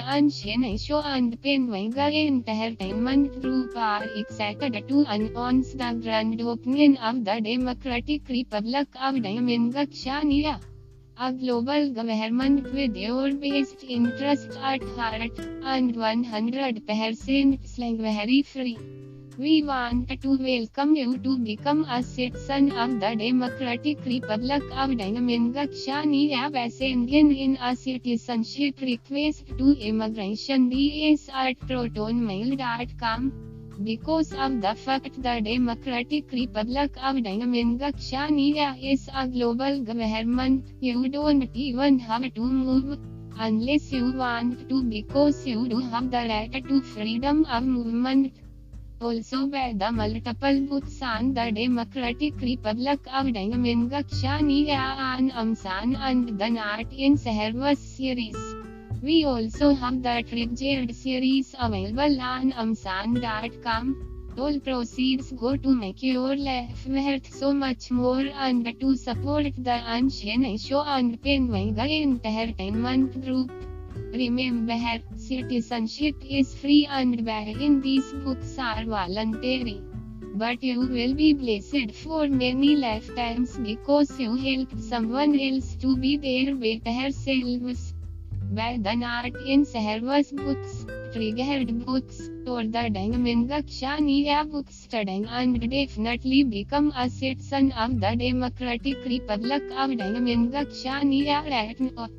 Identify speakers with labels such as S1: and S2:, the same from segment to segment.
S1: Ahn Shin-Ae Show and Penwanga Entertainment Group are excited to announce the grand opening of the Democratic Republic of China, a global government with your best interests at heart, and 100% slavery-free. We want to welcome you to become a citizen of the Democratic Republic of China by sending in a citizenship request to immigration@protonmail.com. Because of the fact the Democratic Republic of China is a global government, you don't even have to move unless you want to, because you do have the right to freedom of movement. Also by the multiple books on the Democratic Republic of China and Shin and the Not in Service series. We also have the Triggered series available on Amazon.com. All proceeds go to make your life worth so much more and to support the Ahn Shin-Ae Show and Penwanga Entertainment Group. Remember, citizenship is free and buying these books are voluntary. But you will be blessed for many lifetimes because you helped someone else to be their better selves. By the Not in Service books, Triggered books, or the China books studying and definitely become a citizen of the Democratic Republic of China right now.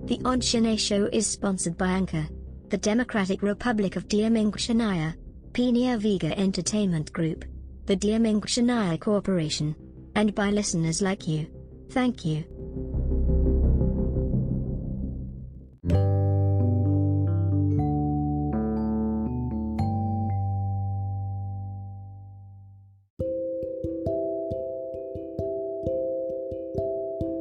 S2: The Ahn Shin-Ae Show is sponsored by Anchor, the Democratic Republic of China, Pina Vega Entertainment Group, the China Corporation, and by listeners like you. Thank you.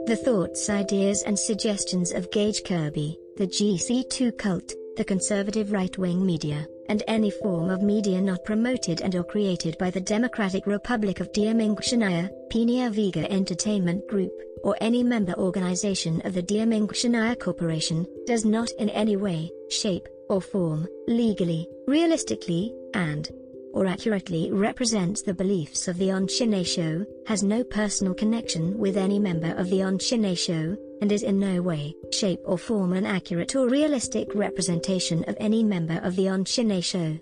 S2: The thoughts, ideas and suggestions of Gage Kirby, the GC2 cult, the conservative right-wing media, and any form of media not promoted and or created by the Democratic Republic of China, Pina Vega Entertainment Group, or any member organization of the China Corporation, does not in any way, shape, or form, legally, realistically, and or accurately represents the beliefs of the Ahn Shin-Ae Show, has no personal connection with any member of the Ahn Shin-Ae Show, and is in no way, shape or form an accurate or realistic representation of any member of the Ahn Shin-Ae Show.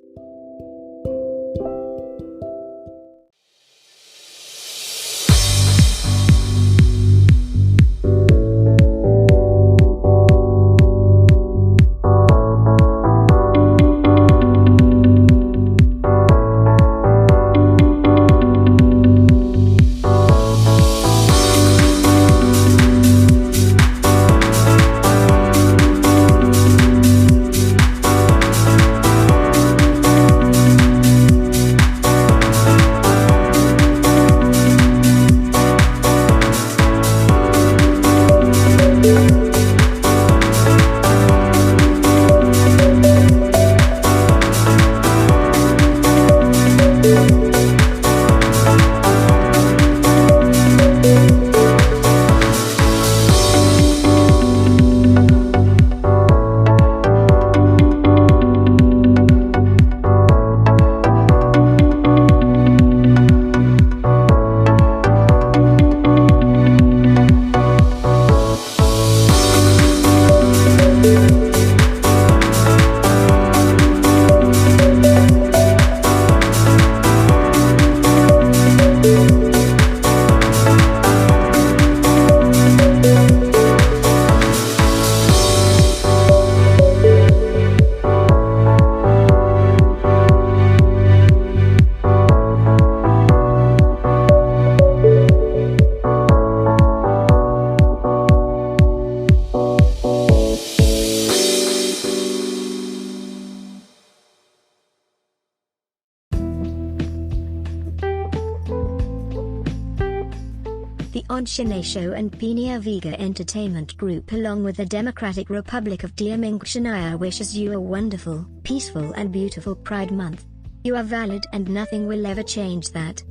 S2: The Ahn Shin-Ae Show and Pina Vega Entertainment Group along with the Democratic Republic of China wishes you a wonderful, peaceful and beautiful Pride Month. You are valid and nothing will ever change that.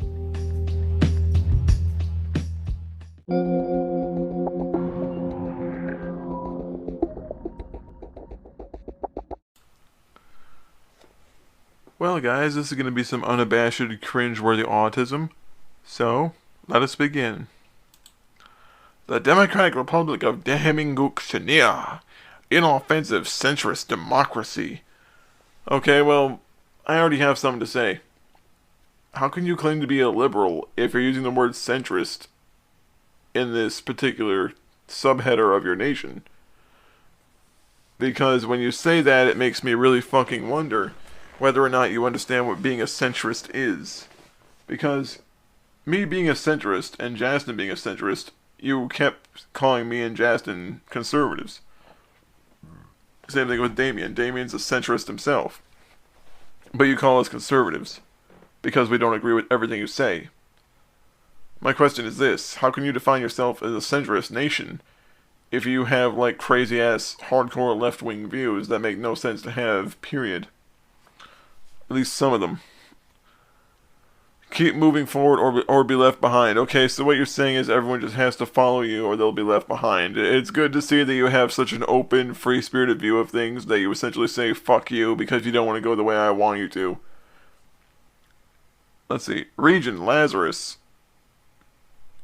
S3: Well, guys, this is going to be some unabashed, cringe-worthy autism. So, let us begin. The Democratic Republic of Shin-Ae, inoffensive centrist democracy. Okay, well, I already have something to say. How can you claim to be a liberal if you're using the word centrist in this particular subheader of your nation? Because when you say that, it makes me really fucking wonder whether or not you understand what being a centrist is. Because me being a centrist and Justin being a centrist, you kept calling me and Justin conservatives. Same thing with Damien. Damien's a centrist himself. But you call us conservatives because we don't agree with everything you say. My question is this: how can you define yourself as a centrist nation if you have like crazy ass hardcore left wing views that make no sense to have, period? At least some of them. Keep moving forward or be left behind. Okay, so what you're saying is everyone just has to follow you or they'll be left behind. It's good to see that you have such an open, free-spirited view of things that you essentially say, fuck you, because you don't want to go the way I want you to. Let's see. Region, Lazarus.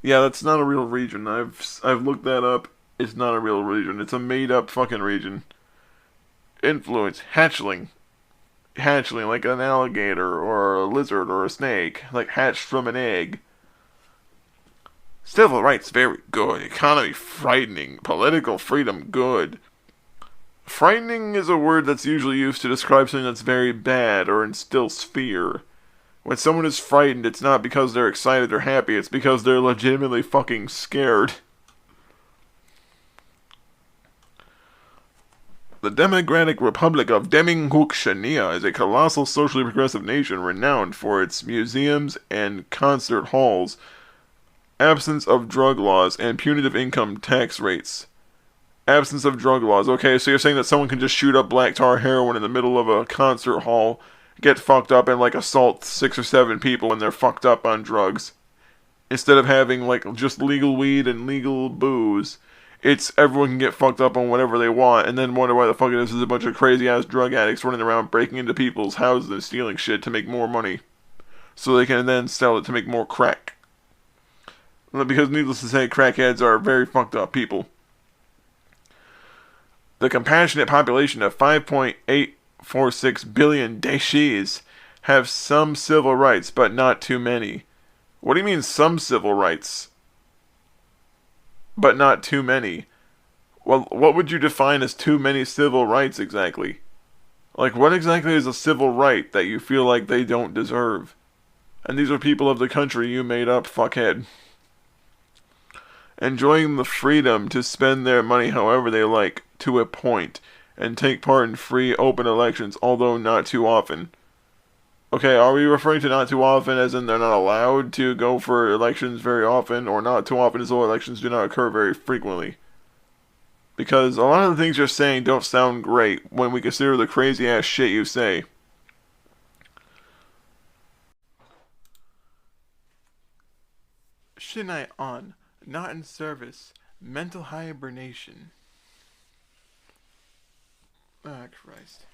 S3: Yeah, that's not a real region. I've looked that up. It's not a real region. It's a made-up fucking region. Influence, hatchling. Hatchling, like an alligator, or a lizard, or a snake. Like hatched from an egg. Civil rights, very good. Economy, frightening. Political freedom, good. Frightening is a word that's usually used to describe something that's very bad, or instills fear. When someone is frightened, it's not because they're excited or happy, it's because they're legitimately fucking scared. The Democratic Republic of Shin-Ae is a colossal socially progressive nation renowned for its museums and concert halls, absence of drug laws, and punitive income tax rates. Absence of drug laws. Okay, so you're saying that someone can just shoot up black tar heroin in the middle of a concert hall, get fucked up, and like assault 6 or 7 people when they're fucked up on drugs. Instead of having like just legal weed and legal booze. It's everyone can get fucked up on whatever they want, and then wonder why the fuck it is a bunch of crazy-ass drug addicts running around breaking into people's houses and stealing shit to make more money. So they can then sell it to make more crack. Because needless to say, crackheads are very fucked up people. The compassionate population of 5.846 billion Daeshis have some civil rights, but not too many. What do you mean some civil rights? But not too many. Well, what would you define as too many civil rights exactly? Like, what exactly is a civil right that you feel like they don't deserve? And these are people of the country you made up, fuckhead. Enjoying the freedom to spend their money however they like, to a point, and take part in free, open elections, although not too often. Okay, are we referring to not too often as in they're not allowed to go for elections very often, or not too often as though elections do not occur very frequently? Because a lot of the things you're saying don't sound great when we consider the crazy ass shit you say. Shin-Ae on, not in service, mental hibernation. Ah, Christ.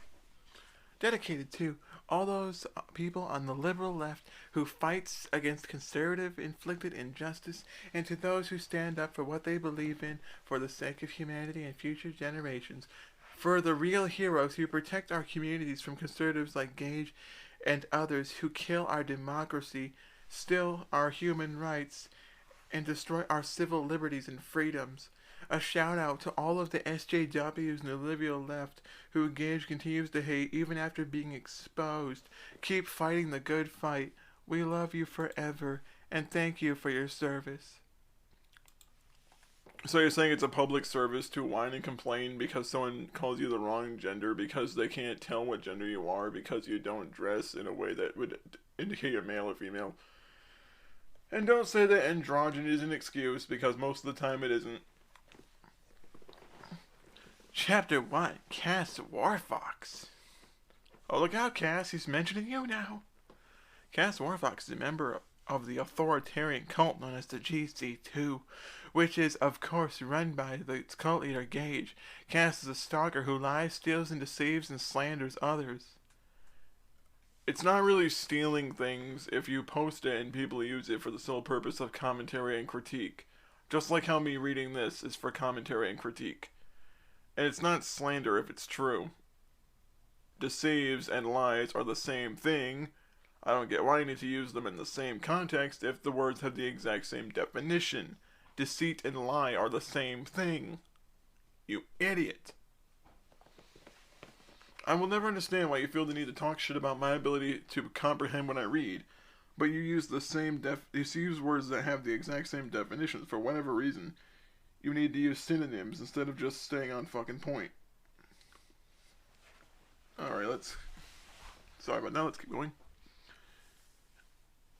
S3: Dedicated to all those people on the liberal left who fights against conservative inflicted injustice, and to those who stand up for what they believe in for the sake of humanity and future generations, for the real heroes who protect our communities from conservatives like Gage and others who kill our democracy, steal our human rights, and destroy our civil liberties and freedoms. A shout out to all of the SJWs and the liberal left who Gage continues to hate even after being exposed. Keep fighting the good fight. We love you forever, and thank you for your service. So you're saying it's a public service to whine and complain because someone calls you the wrong gender because they can't tell what gender you are because you don't dress in a way that would indicate you're male or female. And don't say that androgyny is an excuse because most of the time it isn't. Chapter 1, Cass Warfox. Oh, look out, Cass, he's mentioning you now. Cass Warfox is a member of the authoritarian cult known as the GC2, which is, of course, run by the cult leader Gage. Cass is a stalker who lies, steals, and deceives and slanders others. It's not really stealing things if you post it and people use it for the sole purpose of commentary and critique. Just like how me reading this is for commentary and critique. And it's not slander if it's true. Deceives and lies are the same thing. I don't get why you need to use them in the same context if the words have the exact same definition. Deceit and lie are the same thing. You idiot. I will never understand why you feel the need to talk shit about my ability to comprehend when I read, but you use you use words that have the exact same definitions for whatever reason. You need to use synonyms instead of just staying on fucking point. Alright, sorry about that, let's keep going.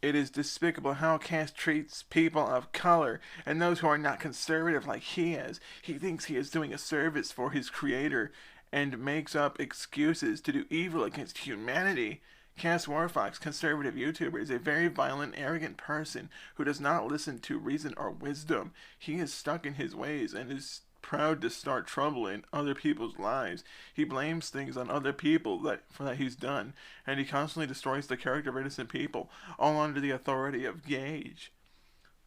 S3: It is despicable how Cass treats people of color and those who are not conservative like he is. He thinks he is doing a service for his creator and makes up excuses to do evil against humanity. Cass Warfox, conservative YouTuber, is a very violent, arrogant person who does not listen to reason or wisdom. He is stuck in his ways and is proud to start trouble in other people's lives. He blames things on other people for that he's done, and he constantly destroys the character of innocent people, all under the authority of Gage.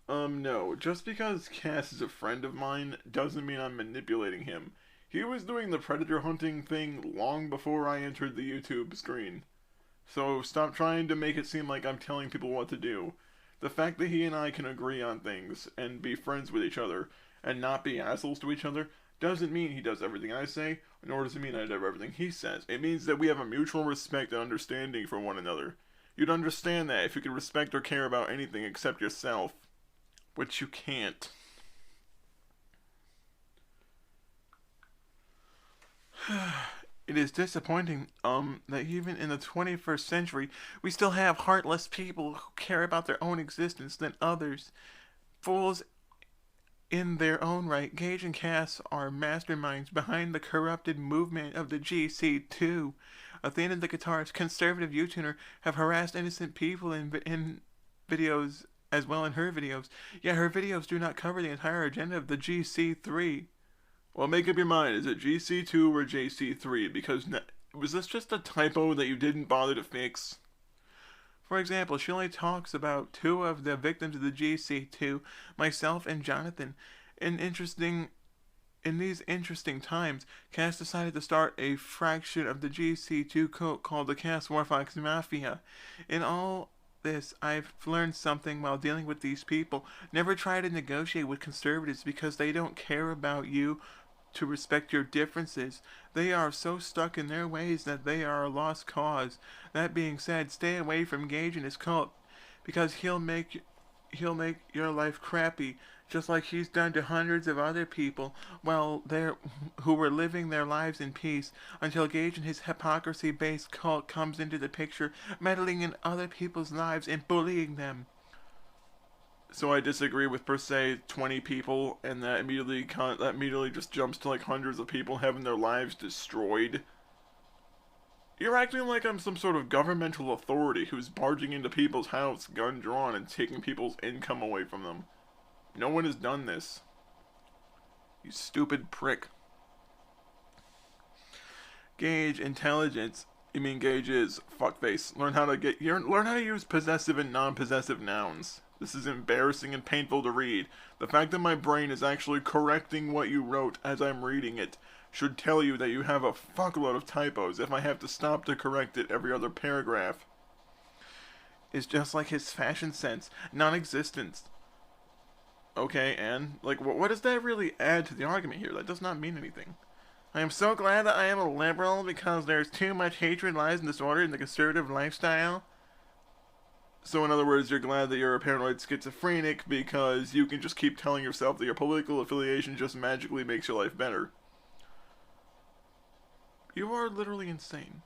S3: No, just because Cass is a friend of mine doesn't mean I'm manipulating him. He was doing the predator hunting thing long before I entered the YouTube screen. So stop trying to make it seem like I'm telling people what to do. The fact that he and I can agree on things and be friends with each other and not be assholes to each other doesn't mean he does everything I say, nor does it mean I do everything he says. It means that we have a mutual respect and understanding for one another. You'd understand that if you could respect or care about anything except yourself. Which you can't. It is disappointing, that even in the 21st century, we still have heartless people who care about their own existence than others. Fools in their own right, Gage and Cass are masterminds behind the corrupted movement of the GC2. Athena the guitarist, conservative YouTuber, have harassed innocent people in videos as well in her videos, yet her videos do not cover the entire agenda of the GC3. Well, make up your mind, is it GC2 or JC3? Because was this just a typo that you didn't bother to fix? For example, she only talks about two of the victims of the GC2, myself and Jonathan. In these interesting times, Cass decided to start a fraction of the GC2 cult called the Cass Warfox Mafia. In all this, I've learned something while dealing with these people. Never try to negotiate with conservatives because they don't care about you to respect your differences. They are so stuck in their ways that they are a lost cause. That being said, stay away from Gage and his cult, because he'll make your life crappy, just like he's done to hundreds of other people who were living their lives in peace, until Gage and his hypocrisy-based cult comes into the picture, meddling in other people's lives and bullying them. So I disagree with per se 20 people, and that immediately just jumps to like hundreds of people having their lives destroyed. You're acting like I'm some sort of governmental authority who's barging into people's house, gun drawn, and taking people's income away from them. No one has done this. You stupid prick. Gage intelligence. You mean Gage is fuckface. Learn how to use possessive and non-possessive nouns. This is embarrassing and painful to read. The fact that my brain is actually correcting what you wrote as I'm reading it should tell you that you have a fuckload of typos if I have to stop to correct it every other paragraph. It's just like his fashion sense, non-existent. Okay, and, like, what does that really add to the argument here? That does not mean anything. I am so glad that I am a liberal because there's too much hatred, lies, and disorder in the conservative lifestyle. So in other words, you're glad that you're a paranoid schizophrenic because you can just keep telling yourself that your political affiliation just magically makes your life better. You are literally insane.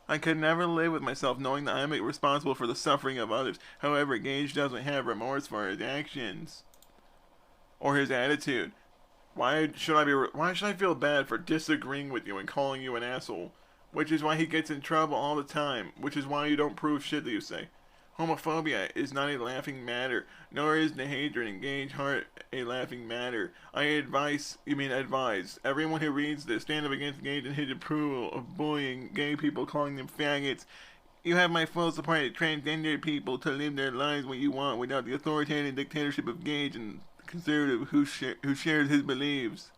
S3: I could never live with myself knowing that I am responsible for the suffering of others. However, Gage doesn't have remorse for his actions or his attitude. Why should I feel bad for disagreeing with you and calling you an asshole? Which is why he gets in trouble all the time. Which is why you don't prove shit that you say. Homophobia is not a laughing matter, nor is the hatred in Gage heart a laughing matter. I advise everyone who reads this, stand up against Gage and his approval of bullying gay people, calling them faggots. You have my full support of transgender people to live their lives what you want without the authoritarian dictatorship of Gage and conservative who shares his beliefs.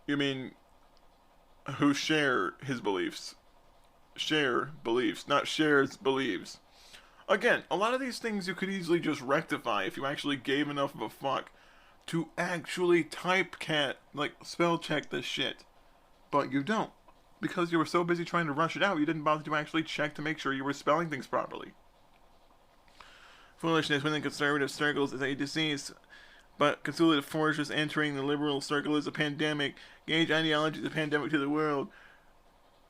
S3: You mean who share his beliefs? Share beliefs, not shares beliefs. Again, a lot of these things you could easily just rectify if you actually gave enough of a fuck to actually spell check this shit. But you don't. Because you were so busy trying to rush it out, you didn't bother to actually check to make sure you were spelling things properly. Foolishness within conservative circles is a disease, but conservative forces entering the liberal circle is a pandemic. Gage ideology is a pandemic to the world.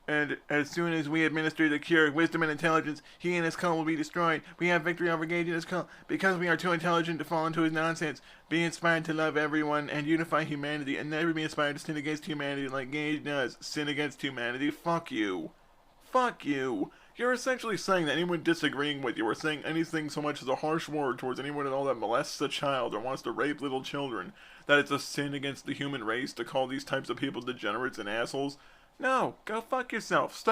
S3: And as soon as we administer the cure, wisdom and intelligence, he and his cult will be destroyed. We have victory over Gage and his cult, because we are too intelligent to fall into his nonsense. Be inspired to love everyone and unify humanity, and never be inspired to sin against humanity like Gage does. Sin against humanity? Fuck you. Fuck you. You're essentially saying that anyone disagreeing with you or saying anything so much as a harsh word towards anyone at all that molests a child or wants to rape little children, that it's a sin against the human race to call these types of people degenerates and assholes. No, go fuck yourself.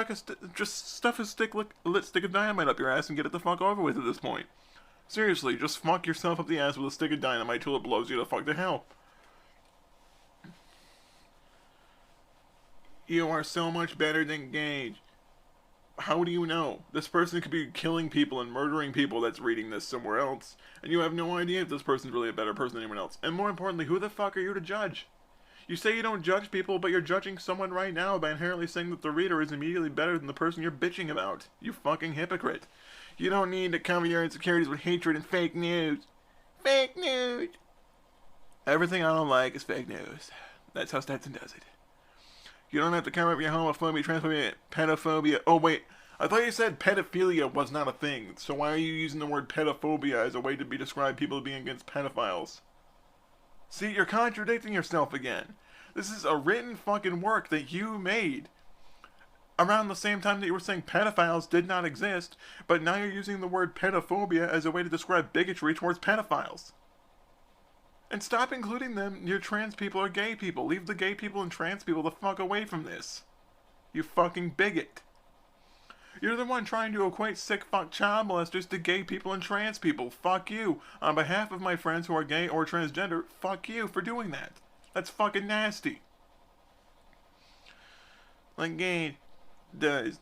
S3: Just stuff a lit stick of dynamite up your ass and get it the fuck over with at this point. Seriously, just fuck yourself up the ass with a stick of dynamite till it blows you the fuck to hell. You are so much better than Gage. How do you know? This person could be killing people and murdering people that's reading this somewhere else, and you have no idea if this person's really a better person than anyone else. And more importantly, who the fuck are you to judge? You say you don't judge people, but you're judging someone right now by inherently saying that the reader is immediately better than the person you're bitching about. You fucking hypocrite. You don't need to cover your insecurities with hatred and fake news. Fake news! Everything I don't like is fake news. That's how Stetson does it. You don't have to cover up your homophobia, transphobia, pedophobia. Oh wait, I thought you said pedophilia was not a thing, so why are you using the word pedophobia as a way to describe people being against pedophiles? See, you're contradicting yourself again. This is a written fucking work that you made around the same time that you were saying pedophiles did not exist, but now you're using the word pedophobia as a way to describe bigotry towards pedophiles. And stop including them near trans people or gay people. Leave the gay people and trans people the fuck away from this. You fucking bigot. You're the one trying to equate sick fuck child molesters to gay people and trans people. Fuck you. On behalf of my friends who are gay or transgender, fuck you for doing that. That's fucking nasty. Like gay does.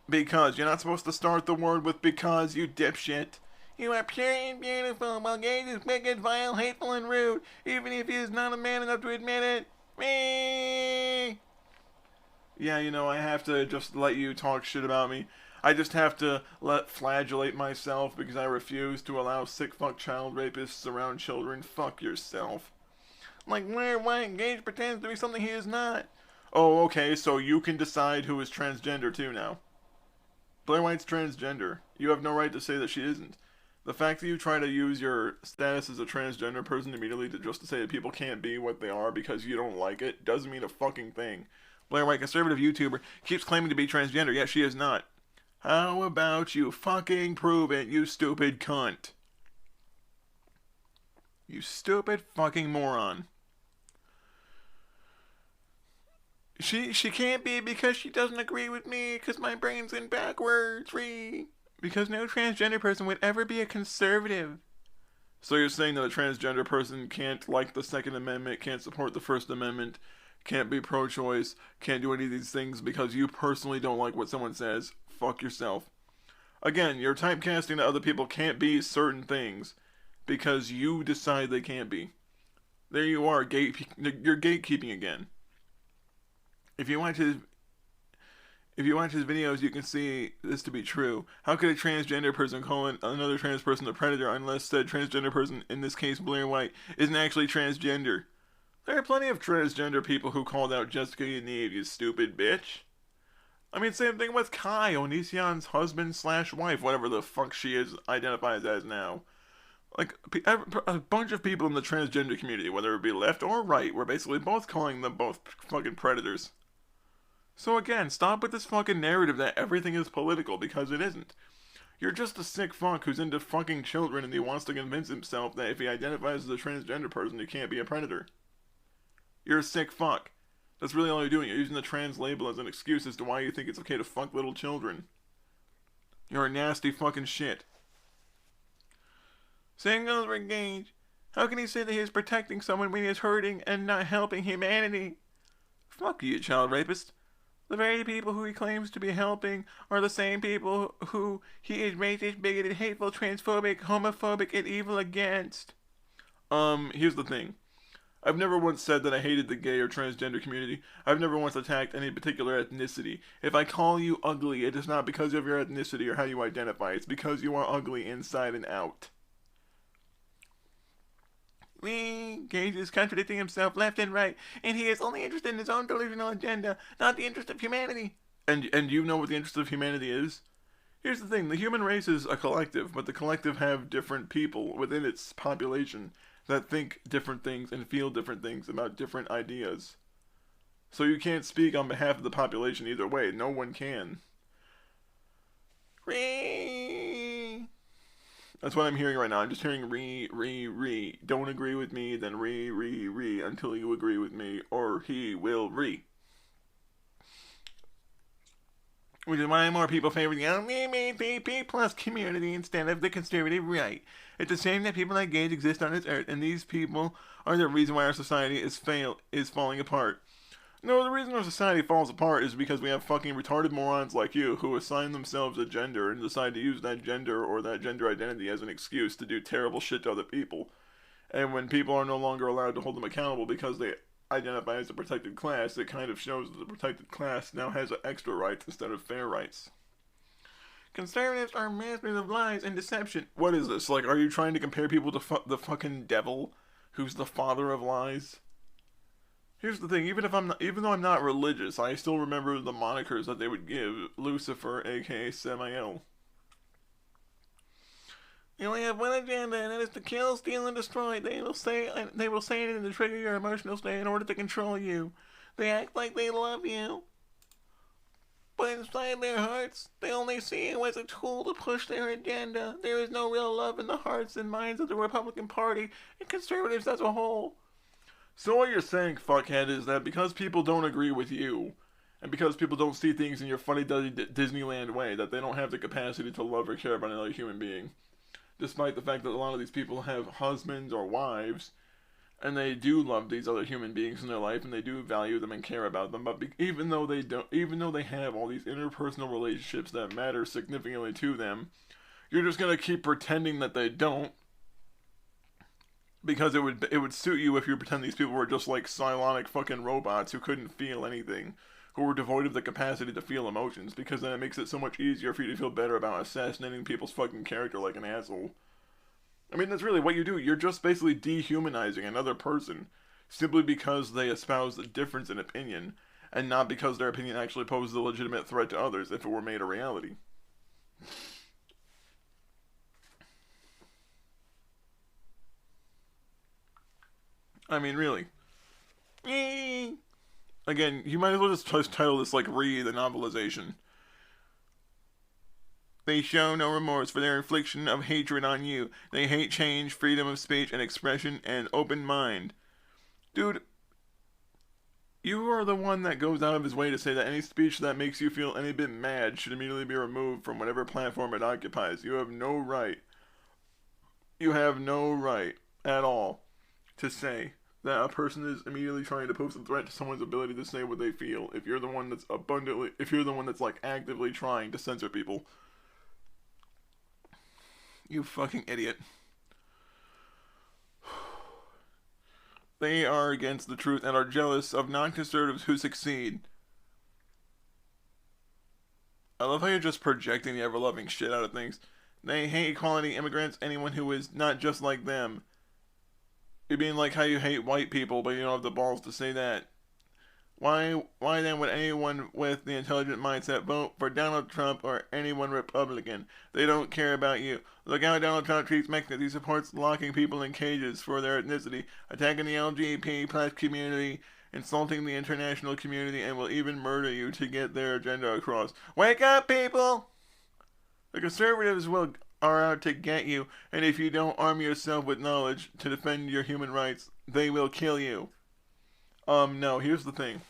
S3: Because. You're not supposed to start the word with because, you dipshit. You are pure and beautiful, while Gage is wicked, vile, hateful, and rude, even if he is not a man enough to admit it. Me. Yeah, you know, I have to just let you talk shit about me. I just have to flagellate myself because I refuse to allow sick fuck child rapists around children. Fuck yourself. Like, why Gage pretends to be something he is not. Oh, okay, so you can decide who is transgender too now. Blair White's transgender. You have no right to say that she isn't. The fact that you try to use your status as a transgender person immediately to say that people can't be what they are because you don't like it doesn't mean a fucking thing. Blair White, conservative YouTuber, keeps claiming to be transgender, yet she is not. How about you fucking prove it, you stupid cunt? You stupid fucking moron. She can't be because she doesn't agree with me, because my brain's in backwards, because no transgender person would ever be a conservative. So you're saying that a transgender person can't like the Second Amendment, can't support the First Amendment, can't be pro-choice, can't do any of these things because you personally don't like what someone says? Fuck yourself. Again, you're typecasting that other people can't be certain things because you decide they can't be. There you are, you're gatekeeping again. If you watch his videos, you can see this to be true. How could a transgender person call another trans person a predator unless said transgender person, in this case Blair White, isn't actually transgender? There are plenty of transgender people who called out Jessica Yaniv, you stupid bitch. I mean, same thing with Kai, Onision's husband/wife, whatever the fuck she identifies as now. Like, a bunch of people in the transgender community, whether it be left or right, were basically both calling them both fucking predators. So again, stop with this fucking narrative that everything is political, because it isn't. You're just a sick fuck who's into fucking children and he wants to convince himself that if he identifies as a transgender person, he can't be a predator. You're a sick fuck. That's really all you're doing. You're using the trans label as an excuse as to why you think it's okay to fuck little children. You're a nasty fucking shit. Same goes for Gage. How can he say that he is protecting someone when he is hurting and not helping humanity? Fuck you, child rapist. The very people who he claims to be helping are the same people who he is racist, bigoted, hateful, transphobic, homophobic, and evil against. Here's the thing. I've never once said that I hated the gay or transgender community. I've never once attacked any particular ethnicity. If I call you ugly, it is not because of your ethnicity or how you identify. It's because you are ugly inside and out. Gage is contradicting himself left and right, and he is only interested in his own delusional agenda, not the interest of humanity. And you know what the interest of humanity is? Here's the thing, the human race is a collective, but the collective have different people within its population that think different things and feel different things about different ideas. So you can't speak on behalf of the population either way. No one can. That's what I'm hearing right now. I'm just hearing re. Don't agree with me, then re until you agree with me, or he will re. Which is why more people favor the LGBT plus community instead of the conservative right. It's a shame that people like Gage exist on this earth, and these people are the reason why our society is falling apart. No, the reason our society falls apart is because we have fucking retarded morons like you who assign themselves a gender and decide to use that gender or that gender identity as an excuse to do terrible shit to other people. And when people are no longer allowed to hold them accountable because they identify as a protected class, it kind of shows that the protected class now has extra rights instead of fair rights. Conservatives are masters of lies and deception. What is this? Like, are you trying to compare people to the fucking devil, who's the father of lies? Here's the thing, even though I'm not religious, I still remember the monikers that they would give. Lucifer, aka Samael. You only have one agenda, and that is to kill, steal, and destroy. They will say it to trigger your emotional state in order to control you. They act like they love you, but inside their hearts, they only see you as a tool to push their agenda. There is no real love in the hearts and minds of the Republican Party and conservatives as a whole. So what you're saying, fuckhead, is that because people don't agree with you, and because people don't see things in your funny Disneyland way, that they don't have the capacity to love or care about another human being. Despite the fact that a lot of these people have husbands or wives, and they do love these other human beings in their life, and they do value them and care about them, but even though they have all these interpersonal relationships that matter significantly to them, you're just gonna keep pretending that they don't, because it would suit you if you pretend these people were just like psionic fucking robots who couldn't feel anything, who were devoid of the capacity to feel emotions, because then it makes it so much easier for you to feel better about assassinating people's fucking character like an asshole. I mean, that's really what you do. You're just basically dehumanizing another person simply because they espouse a difference in opinion, and not because their opinion actually poses a legitimate threat to others if it were made a reality. I mean, really. Again, you might as well just title this like the novelization. They show no remorse for their infliction of hatred on you. They hate change, freedom of speech and expression, and open mind. Dude, you are the one that goes out of his way to say that any speech that makes you feel any bit mad should immediately be removed from whatever platform it occupies. You have no right. You have no right at all to say that a person is immediately trying to pose a threat to someone's ability to say what they feel if you're the one that's like actively trying to censor people. You fucking idiot. They are against the truth and are jealous of non-conservatives who succeed. I love how you're just projecting the ever-loving shit out of things. They hate equality, immigrants, anyone who is not just like them. You're being like how you hate white people, but you don't have the balls to say that. Why then would anyone with the intelligent mindset vote for Donald Trump or anyone Republican? They don't care about you. Look how Donald Trump treats Mexicans. He supports locking people in cages for their ethnicity, attacking the LGBT plus community, insulting the international community, and will even murder you to get their agenda across. Wake up, people! The conservatives are out to get you, and if you don't arm yourself with knowledge to defend your human rights, they will kill you. No, here's the thing.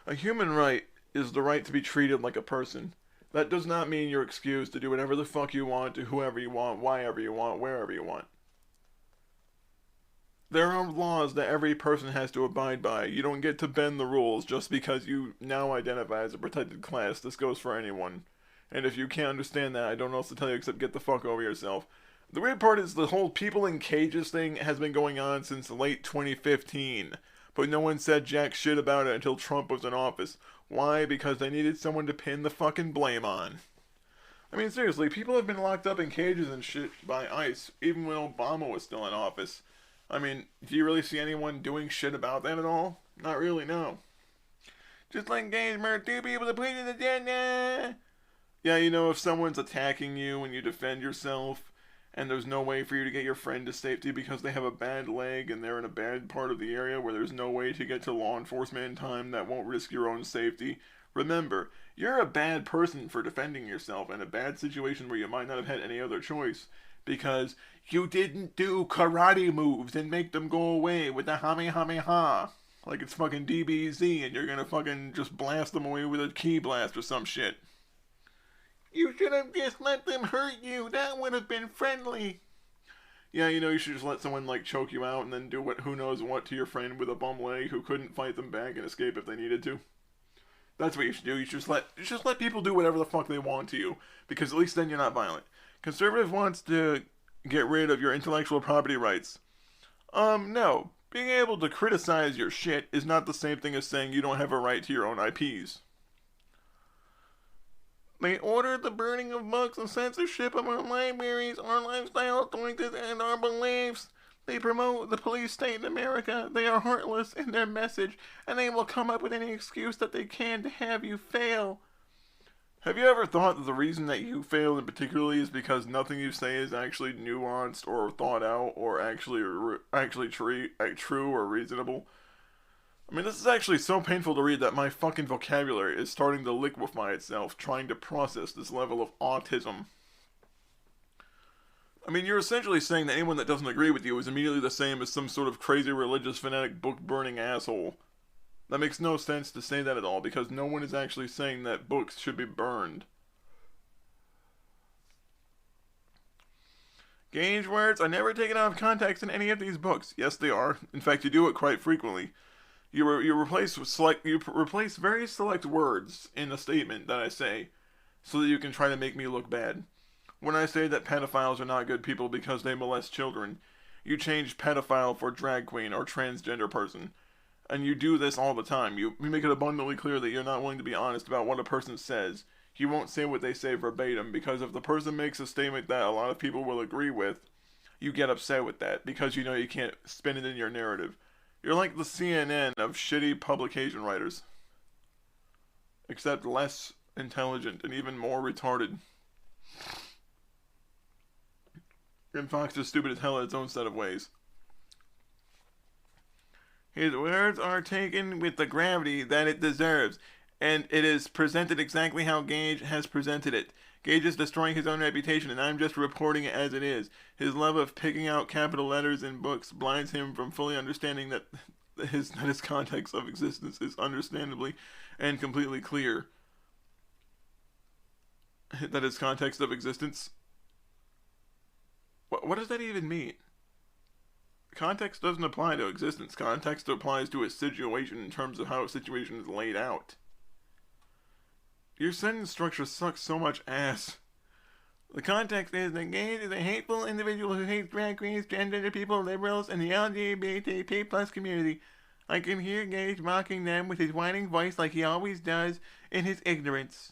S3: A human right is the right to be treated like a person. That does not mean you're excused to do whatever the fuck you want, to whoever you want, wherever you want. There are laws that every person has to abide by. You don't get to bend the rules just because you now identify as a protected class. This goes for anyone. And if you can't understand that, I don't know what else to tell you except get the fuck over yourself. The weird part is the whole people in cages thing has been going on since late 2015. But no one said jack shit about it until Trump was in office. Why? Because they needed someone to pin the fucking blame on. I mean, seriously, people have been locked up in cages and shit by ICE, even when Obama was still in office. I mean, do you really see anyone doing shit about that at all? Not really, no. Just like Gage murdered 2 people to push his agenda. Yeah, you know, if someone's attacking you and you defend yourself, and there's no way for you to get your friend to safety because they have a bad leg and they're in a bad part of the area where there's no way to get to law enforcement in time that won't risk your own safety, remember, you're a bad person for defending yourself in a bad situation where you might not have had any other choice, because you didn't do karate moves and make them go away with the Hamehameha, like it's fucking DBZ and you're gonna fucking just blast them away with a key blast or some shit. You should have just let them hurt you. That would have been friendly. Yeah, you know, you should just let someone, like, choke you out and then do who knows what to your friend with a bum leg who couldn't fight them back and escape if they needed to. That's what you should do. You should just let people do whatever the fuck they want to you, because at least then you're not violent. Conservative wants to get rid of your intellectual property rights. No. Being able to criticize your shit is not the same thing as saying you don't have a right to your own IPs. They ordered the burning of books and censorship of our libraries, our lifestyle choices, and our beliefs. They promote the police state in America. They are heartless in their message, and they will come up with any excuse that they can to have you fail. Have you ever thought that the reason that you fail in particularly is because nothing you say is actually nuanced or thought out or actually true or reasonable? I mean, this is actually so painful to read that my fucking vocabulary is starting to liquefy itself trying to process this level of autism. I mean, you're essentially saying that anyone that doesn't agree with you is immediately the same as some sort of crazy religious fanatic book-burning asshole. That makes no sense to say that at all, because no one is actually saying that books should be burned. Gage words are never taken out of context in any of these books. Yes, they are. In fact, you do it quite frequently. You replace very select words in a statement that I say, so that you can try to make me look bad. When I say that pedophiles are not good people because they molest children, you change pedophile for drag queen or transgender person. And you do this all the time. You make it abundantly clear that you're not willing to be honest about what a person says. You won't say what they say verbatim, because if the person makes a statement that a lot of people will agree with, you get upset with that, because you know you can't spin it in your narrative. You're like the CNN of shitty publication writers. Except less intelligent and even more retarded. And Fox is stupid as hell in its own set of ways. His words are taken with the gravity that it deserves, and it is presented exactly how Gage has presented it. Gage is destroying his own reputation, and I'm just reporting it as it is. His love of picking out capital letters in books blinds him from fully understanding that his context of existence is understandably and completely clear. That his context of existence... What does that even mean? Context doesn't apply to existence. Context applies to a situation in terms of how a situation is laid out. Your sentence structure sucks so much ass. The context is that Gage is a hateful individual who hates drag queens, transgender people, liberals, and the LGBT+ community. I can hear Gage mocking them with his whining voice like he always does in his ignorance.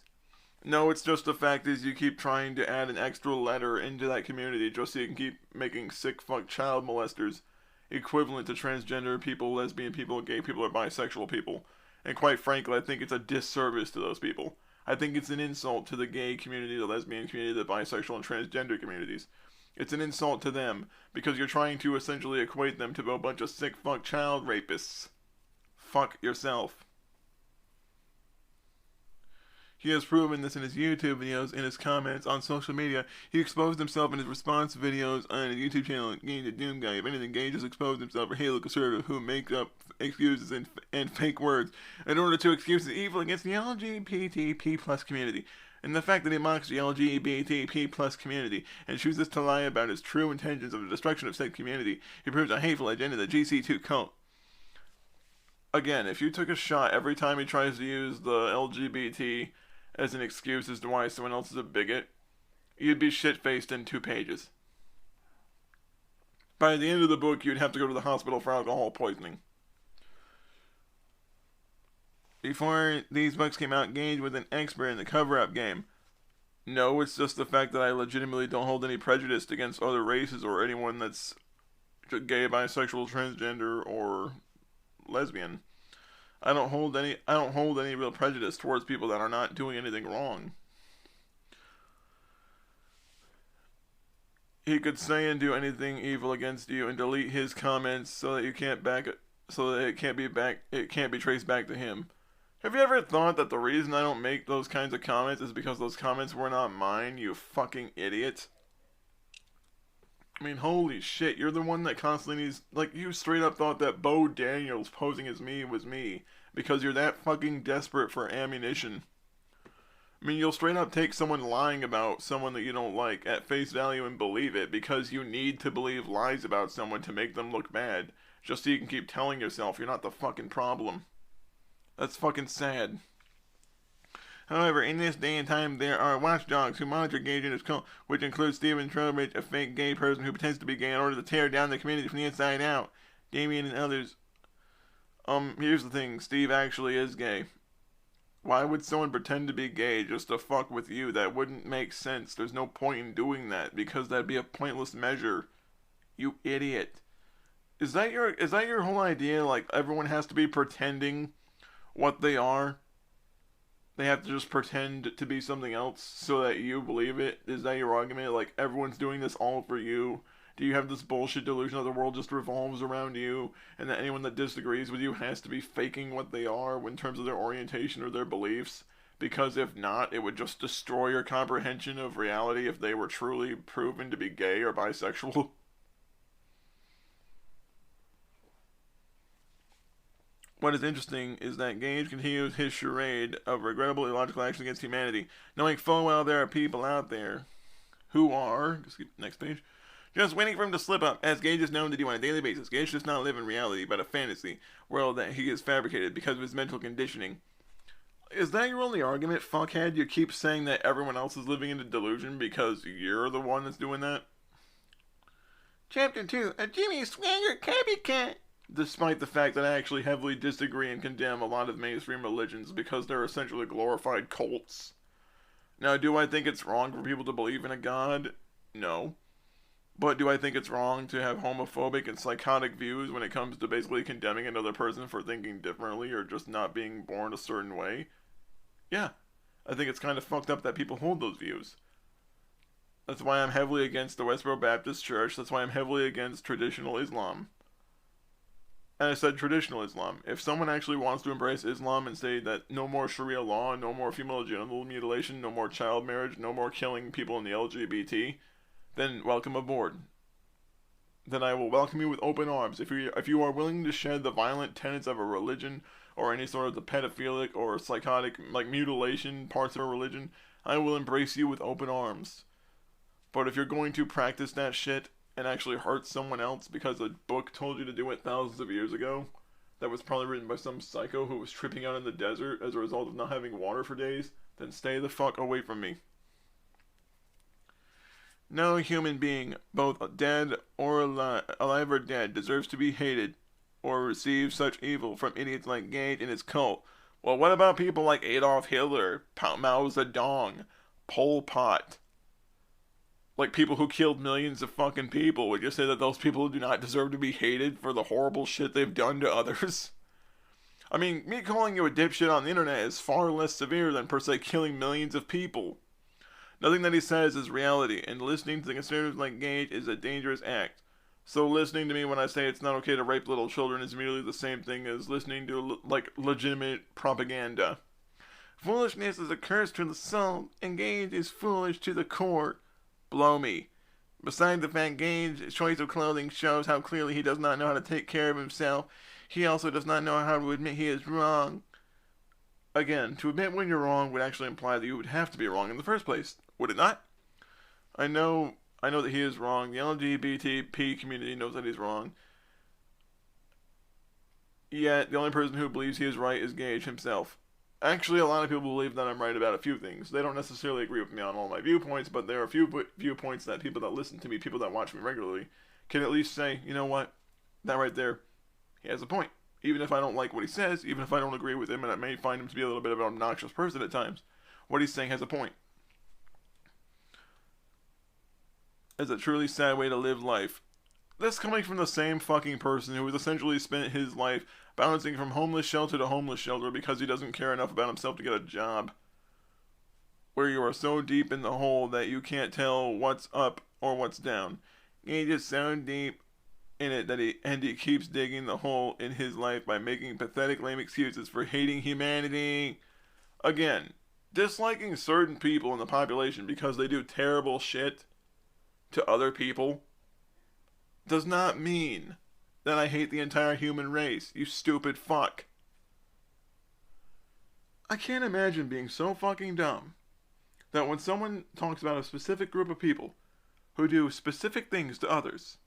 S3: No, it's just the fact is you keep trying to add an extra letter into that community just so you can keep making sick fuck child molesters equivalent to transgender people, lesbian people, gay people, or bisexual people. And quite frankly, I think it's a disservice to those people. I think it's an insult to the gay community, the lesbian community, the bisexual and transgender communities. It's an insult to them, because you're trying to essentially equate them to a bunch of sick fuck child rapists. fuck yourself. He has proven this in his YouTube videos, in his comments on social media. He exposed himself in his response videos on his YouTube channel, Gage the Doom Guy. If anything, Gage has exposed himself for Halo conservative who make up excuses and fake words in order to excuse the evil against the LGBTP plus community. And the fact that he mocks the LGBTP plus community and chooses to lie about his true intentions of the destruction of said community, he proves a hateful agenda of the GC2 cult. Again, if you took a shot every time he tries to use the LGBT as an excuse as to why someone else is a bigot, you'd be shit-faced in 2 pages. By the end of the book, you'd have to go to the hospital for alcohol poisoning. Before these books came out, Gage was an expert in the cover-up game. No, it's just the fact that I legitimately don't hold any prejudice against other races or anyone that's gay, bisexual, transgender, or lesbian. I don't hold any real prejudice towards people that are not doing anything wrong. He could say and do anything evil against you and delete his comments so that it can't be traced back to him. Have you ever thought that the reason I don't make those kinds of comments is because those comments were not mine, you fucking idiot? I mean, holy shit, you're the one that constantly needs... Like, you straight up thought that Bo Daniels posing as me was me because you're that fucking desperate for ammunition. I mean, you'll straight up take someone lying about someone that you don't like at face value and believe it because you need to believe lies about someone to make them look bad, just so you can keep telling yourself you're not the fucking problem. That's fucking sad. However, in this day and time, there are watchdogs who monitor Gage and his cult, which includes Steven Trowbridge, a fake gay person who pretends to be gay in order to tear down the community from the inside out. Damien and others. Here's the thing, Steve actually is gay. Why would someone pretend to be gay just to fuck with you? That wouldn't make sense. There's no point in doing that, because that'd be a pointless measure. You idiot. Is that your whole idea? Like, everyone has to be pretending what they are? They have to just pretend to be something else so that you believe it? Is that your argument? Like, everyone's doing this all for you? Do you have this bullshit delusion that the world just revolves around you, and that anyone that disagrees with you has to be faking what they are in terms of their orientation or their beliefs? Because if not, it would just destroy your comprehension of reality if they were truly proven to be gay or bisexual. What is interesting is that Gage continues his charade of regrettable illogical action against humanity, knowing full well there are people out there who are, next page, just waiting for him to slip up, as Gage is known to do on a daily basis. Gage does not live in reality, but a fantasy world that he has fabricated because of his mental conditioning. Is that your only argument, fuckhead? You keep saying that everyone else is living in a delusion because you're the one that's doing that? Chapter 2, a Jimmy Swaggart copycat. Despite the fact that I actually heavily disagree and condemn a lot of mainstream religions because they're essentially glorified cults. Now, do I think it's wrong for people to believe in a god? No. But do I think it's wrong to have homophobic and psychotic views when it comes to basically condemning another person for thinking differently or just not being born a certain way? Yeah. I think it's kind of fucked up that people hold those views. That's why I'm heavily against the Westboro Baptist Church. That's why I'm heavily against traditional Islam. And I said traditional Islam. If someone actually wants to embrace Islam and say that no more Sharia law, no more female genital mutilation, no more child marriage, no more killing people in the LGBT, then welcome aboard. Then I will welcome you with open arms. If you are willing to shed the violent tenets of a religion, or any sort of the pedophilic or psychotic, like mutilation parts of a religion, I will embrace you with open arms. But if you're going to practice that shit, and actually hurt someone else because a book told you to do it thousands of years ago, that was probably written by some psycho who was tripping out in the desert as a result of not having water for days, then stay the fuck away from me. No human being, both dead or alive or dead, deserves to be hated or receive such evil from idiots like Gage and his cult. Well, what about people like Adolf Hitler, Mao Zedong, Pol Pot? Like, people who killed millions of fucking people. Would you say that those people do not deserve to be hated for the horrible shit they've done to others? I mean, me calling you a dipshit on the internet is far less severe than per se killing millions of people. Nothing that he says is reality, and listening to conservatives like Gage is a dangerous act. So listening to me when I say it's not okay to rape little children is merely the same thing as listening to, like, legitimate propaganda. Foolishness is a curse to the soul, and Gage is foolish to the core. Blow me. Besides the fact Gage's choice of clothing shows how clearly he does not know how to take care of himself, he also does not know how to admit he is wrong. Again, to admit when you're wrong would actually imply that you would have to be wrong in the first place, would it not? I know that he is wrong. The LGBTP community knows that he's wrong. Yet, the only person who believes he is right is Gage himself. Actually, a lot of people believe that I'm right about a few things. They don't necessarily agree with me on all my viewpoints, but there are a few viewpoints that people that listen to me, people that watch me regularly, can at least say, you know what, that right there, he has a point. Even if I don't like what he says, even if I don't agree with him, and I may find him to be a little bit of an obnoxious person at times, what he's saying has a point. It's a truly sad way to live life. This coming from the same fucking person who has essentially spent his life bouncing from homeless shelter to homeless shelter because he doesn't care enough about himself to get a job. Where you are so deep in the hole that you can't tell what's up or what's down. Gage is so deep in it that he keeps digging the hole in his life by making pathetic lame excuses for hating humanity. Again, disliking certain people in the population because they do terrible shit to other people does not mean that I hate the entire human race, you stupid fuck. I can't imagine being so fucking dumb that when someone talks about a specific group of people who do specific things to others,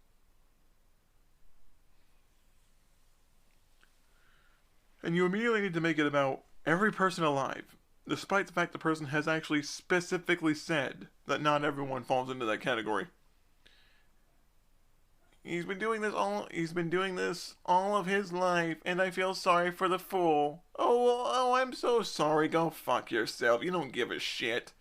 S3: and you immediately need to make it about every person alive, despite the fact the person has actually specifically said that not everyone falls into that category. He's been doing this all of his life, and I feel sorry for the fool. Oh, I'm so sorry. Go fuck yourself. You don't give a shit.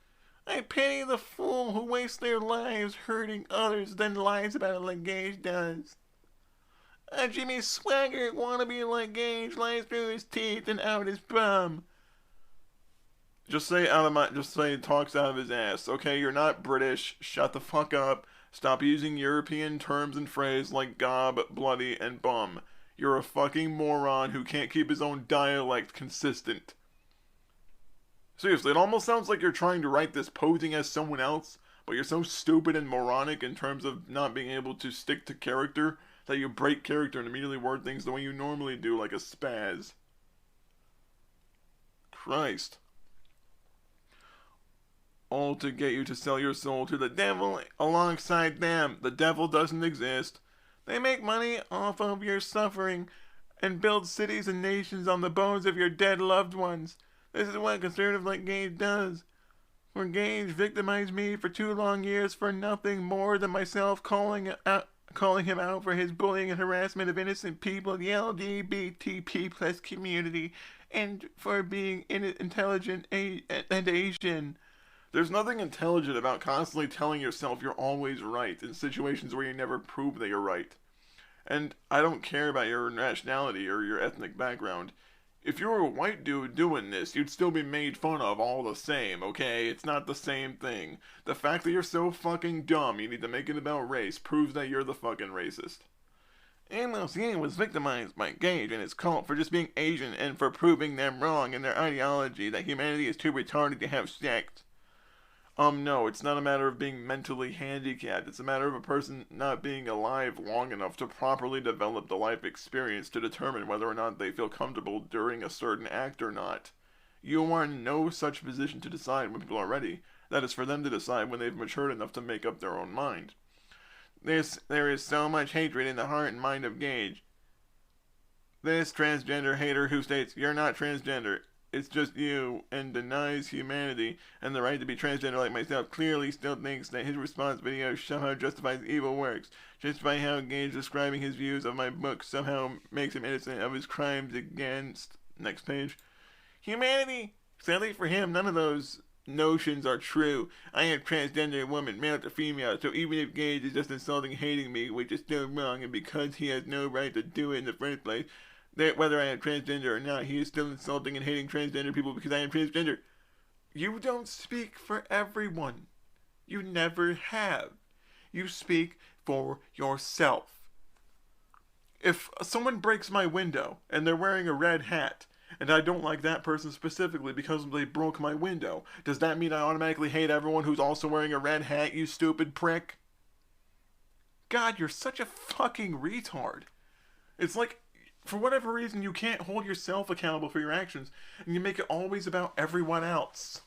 S3: I pity the fool who wastes their lives hurting others, then lies about it like Gage does. A Jimmy Swaggart wannabe like Gage lies through his teeth and out his bum. Just say talks out of his ass. Okay, you're not British. Shut the fuck up. Stop using European terms and phrases like gob, bloody, and bum. You're a fucking moron who can't keep his own dialect consistent. Seriously, it almost sounds like you're trying to write this posing as someone else, but you're so stupid and moronic in terms of not being able to stick to character that you break character and immediately word things the way you normally do, like a spaz. Christ. All to get you to sell your soul to the devil alongside them. The devil doesn't exist. They make money off of your suffering and build cities and nations on the bones of your dead loved ones. This is what conservative like Gage does. For Gage victimized me for 2 long years for nothing more than myself calling him out for his bullying and harassment of innocent people, the LGBTP plus community, and for being intelligent and Asian. There's nothing intelligent about constantly telling yourself you're always right in situations where you never prove that you're right. And I don't care about your nationality or your ethnic background. If you were a white dude doing this, you'd still be made fun of all the same, okay? It's not the same thing. The fact that you're so fucking dumb you need to make it about race proves that you're the fucking racist. MLCA was victimized by Gage and his cult for just being Asian and for proving them wrong in their ideology that humanity is too retarded to have sex. No, it's not a matter of being mentally handicapped. It's a matter of a person not being alive long enough to properly develop the life experience to determine whether or not they feel comfortable during a certain act or not. You are in no such position to decide when people are ready. That is for them to decide when they've matured enough to make up their own mind. There is so much hatred in the heart and mind of Gage. This transgender hater who states, "You're not transgender. It's just you," and denies humanity and the right to be transgender like myself, clearly still thinks that his response video somehow justifies evil works, just by how Gage describing his views of my book somehow makes him innocent of his crimes against, next page, humanity. Sadly for him, none of those notions are true. I am transgender woman, male to female, so even if Gage is just insulting hating me, which is still wrong, and because he has no right to do it in the first place, that whether I am transgender or not, he is still insulting and hating transgender people because I am transgender. You don't speak for everyone. You never have. You speak for yourself. If someone breaks my window and they're wearing a red hat, and I don't like that person specifically because they broke my window, does that mean I automatically hate everyone who's also wearing a red hat, you stupid prick? God, you're such a fucking retard. It's like, for whatever reason, you can't hold yourself accountable for your actions, and you make it always about everyone else.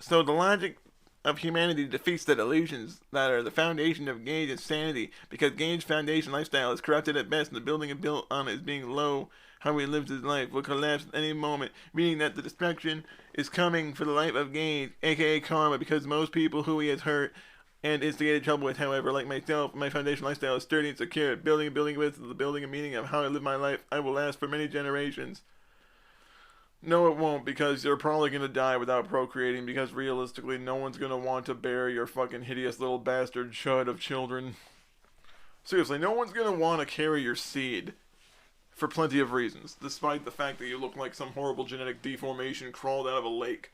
S3: So the logic of humanity defeats the delusions that are the foundation of Gage insanity, because Gage's foundation lifestyle is corrupted at best, and the building it built on it being low, how he lives his life, will collapse at any moment, meaning that the destruction is coming for the life of Gage, aka karma, because most people who he has hurt and instigated trouble with, however, like myself, my foundation lifestyle is sturdy and secure. Building with the building a meaning of how I live my life, I will last for many generations. No, it won't, because you're probably going to die without procreating, because realistically, no one's going to want to bear your fucking hideous little bastard chud of children. Seriously, no one's going to want to carry your seed. For plenty of reasons, despite the fact that you look like some horrible genetic deformation crawled out of a lake.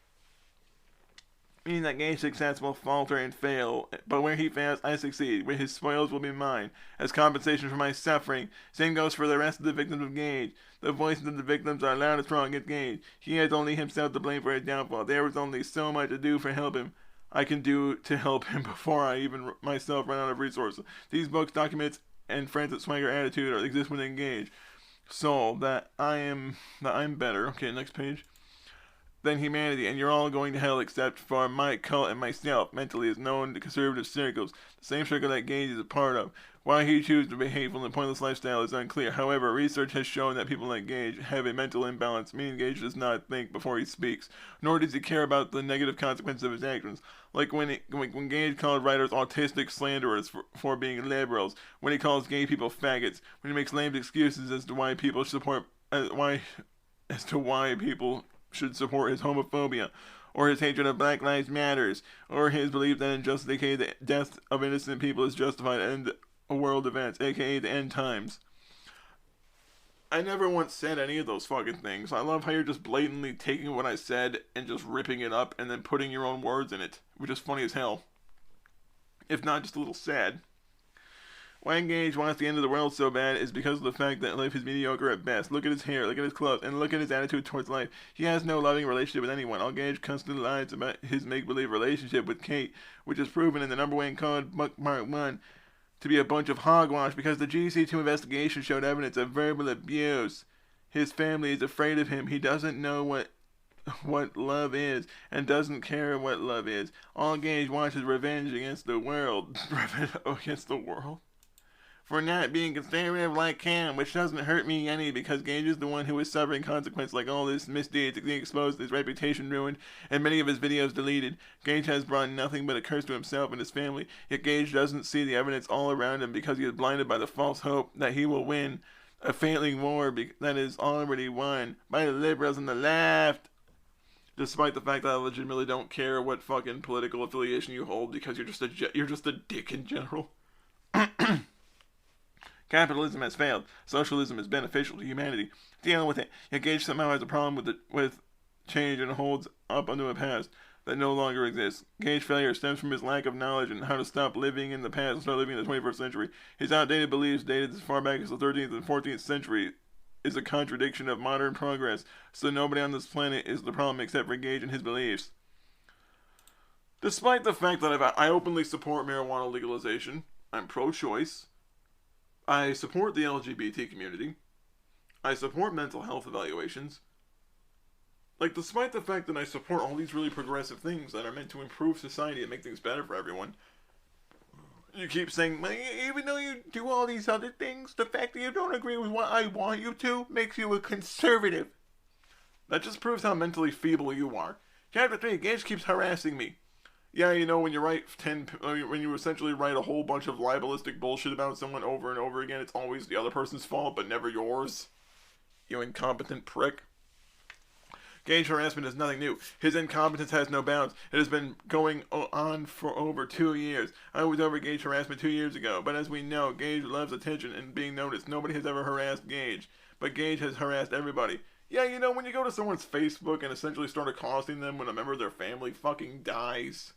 S3: Meaning that Gage's success will falter and fail, but where he fails, I succeed, where his spoils will be mine, as compensation for my suffering. Same goes for the rest of the victims of Gage. The voices of the victims are loud and strong against Gage. He has only himself to blame for his downfall. There is only so much to do for help him. I can do to help him before I even myself run out of resources. These books, documents, and Francis Swagger attitude exist within Gage. So that I'm better. Okay, next page. Than humanity, and you're all going to hell except for my cult and myself, mentally is known to conservative circles, the same circle that Gage is a part of. Why he chooses to be hateful and pointless lifestyle is unclear. However, research has shown that people like Gage have a mental imbalance, meaning Gage does not think before he speaks, nor does he care about the negative consequences of his actions. Like when Gage called writers autistic slanderers for being liberals, when he calls gay people faggots, when he makes lame excuses as to why people people should support his homophobia, or his hatred of Black Lives Matters, or his belief that injustice, aka the death of innocent people, is justified and world events, aka the end times. I never once said any of those fucking things. I love how you're just blatantly taking what I said and just ripping it up and then putting your own words in it, which is funny as hell. If not, just a little sad. Why Gage wants the end of the world so bad is because of the fact that life is mediocre at best. Look at his hair, look at his clothes, and look at his attitude towards life. He has no loving relationship with anyone. All Gage constantly lies about his make-believe relationship with Kate, which is proven in the number 1 code, Bookmark 1, to be a bunch of hogwash because the GC2 investigation showed evidence of verbal abuse. His family is afraid of him. He doesn't know what love is, and doesn't care what love is. All Gage wants is revenge against the world. Revenge against the world? For not being conservative like him, which doesn't hurt me any because Gage is the one who is suffering consequences like all his misdeeds being exposed, his reputation ruined, and many of his videos deleted. Gage has brought nothing but a curse to himself and his family, yet Gage doesn't see the evidence all around him because he is blinded by the false hope that he will win a failing war that is already won by the liberals and the left. Despite the fact that I legitimately don't care what fucking political affiliation you hold because you're just a dick in general. Capitalism has failed. Socialism is beneficial to humanity. Deal with it. Yet Gage somehow has a problem with change and holds up onto a past that no longer exists. Gage's failure stems from his lack of knowledge and how to stop living in the past and start living in the 21st century. His outdated beliefs, dated as far back as the 13th and 14th century, is a contradiction of modern progress, so nobody on this planet is the problem except for Gage and his beliefs. Despite the fact that I openly support marijuana legalization, I'm pro-choice, I support the LGBT community. I support mental health evaluations. Despite the fact that I support all these really progressive things that are meant to improve society and make things better for everyone, you keep saying, even though you do all these other things, the fact that you don't agree with what I want you to makes you a conservative. That just proves how mentally feeble you are. Chapter 3, Gage keeps harassing me. Yeah, when you essentially write a whole bunch of libelistic bullshit about someone over and over again, it's always the other person's fault, but never yours. You incompetent prick. Gage harassment is nothing new. His incompetence has no bounds. It has been going on for over 2 years. I was over Gage harassment 2 years ago, but as we know, Gage loves attention and being noticed. Nobody has ever harassed Gage, but Gage has harassed everybody. Yeah, when you go to someone's Facebook and essentially start accosting them when a member of their family fucking dies.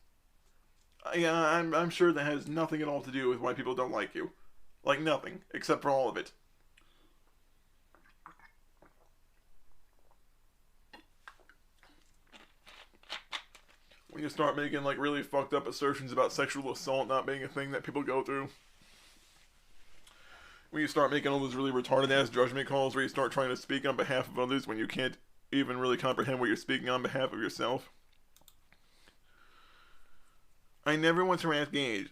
S3: Yeah, I'm sure that has nothing at all to do with why people don't like you. Like nothing, except for all of it. When you start making like really fucked up assertions about sexual assault not being a thing that people go through. When you start making all those really retarded ass judgment calls where you start trying to speak on behalf of others when you can't even really comprehend what you're speaking on behalf of yourself. I never once harassed Gage.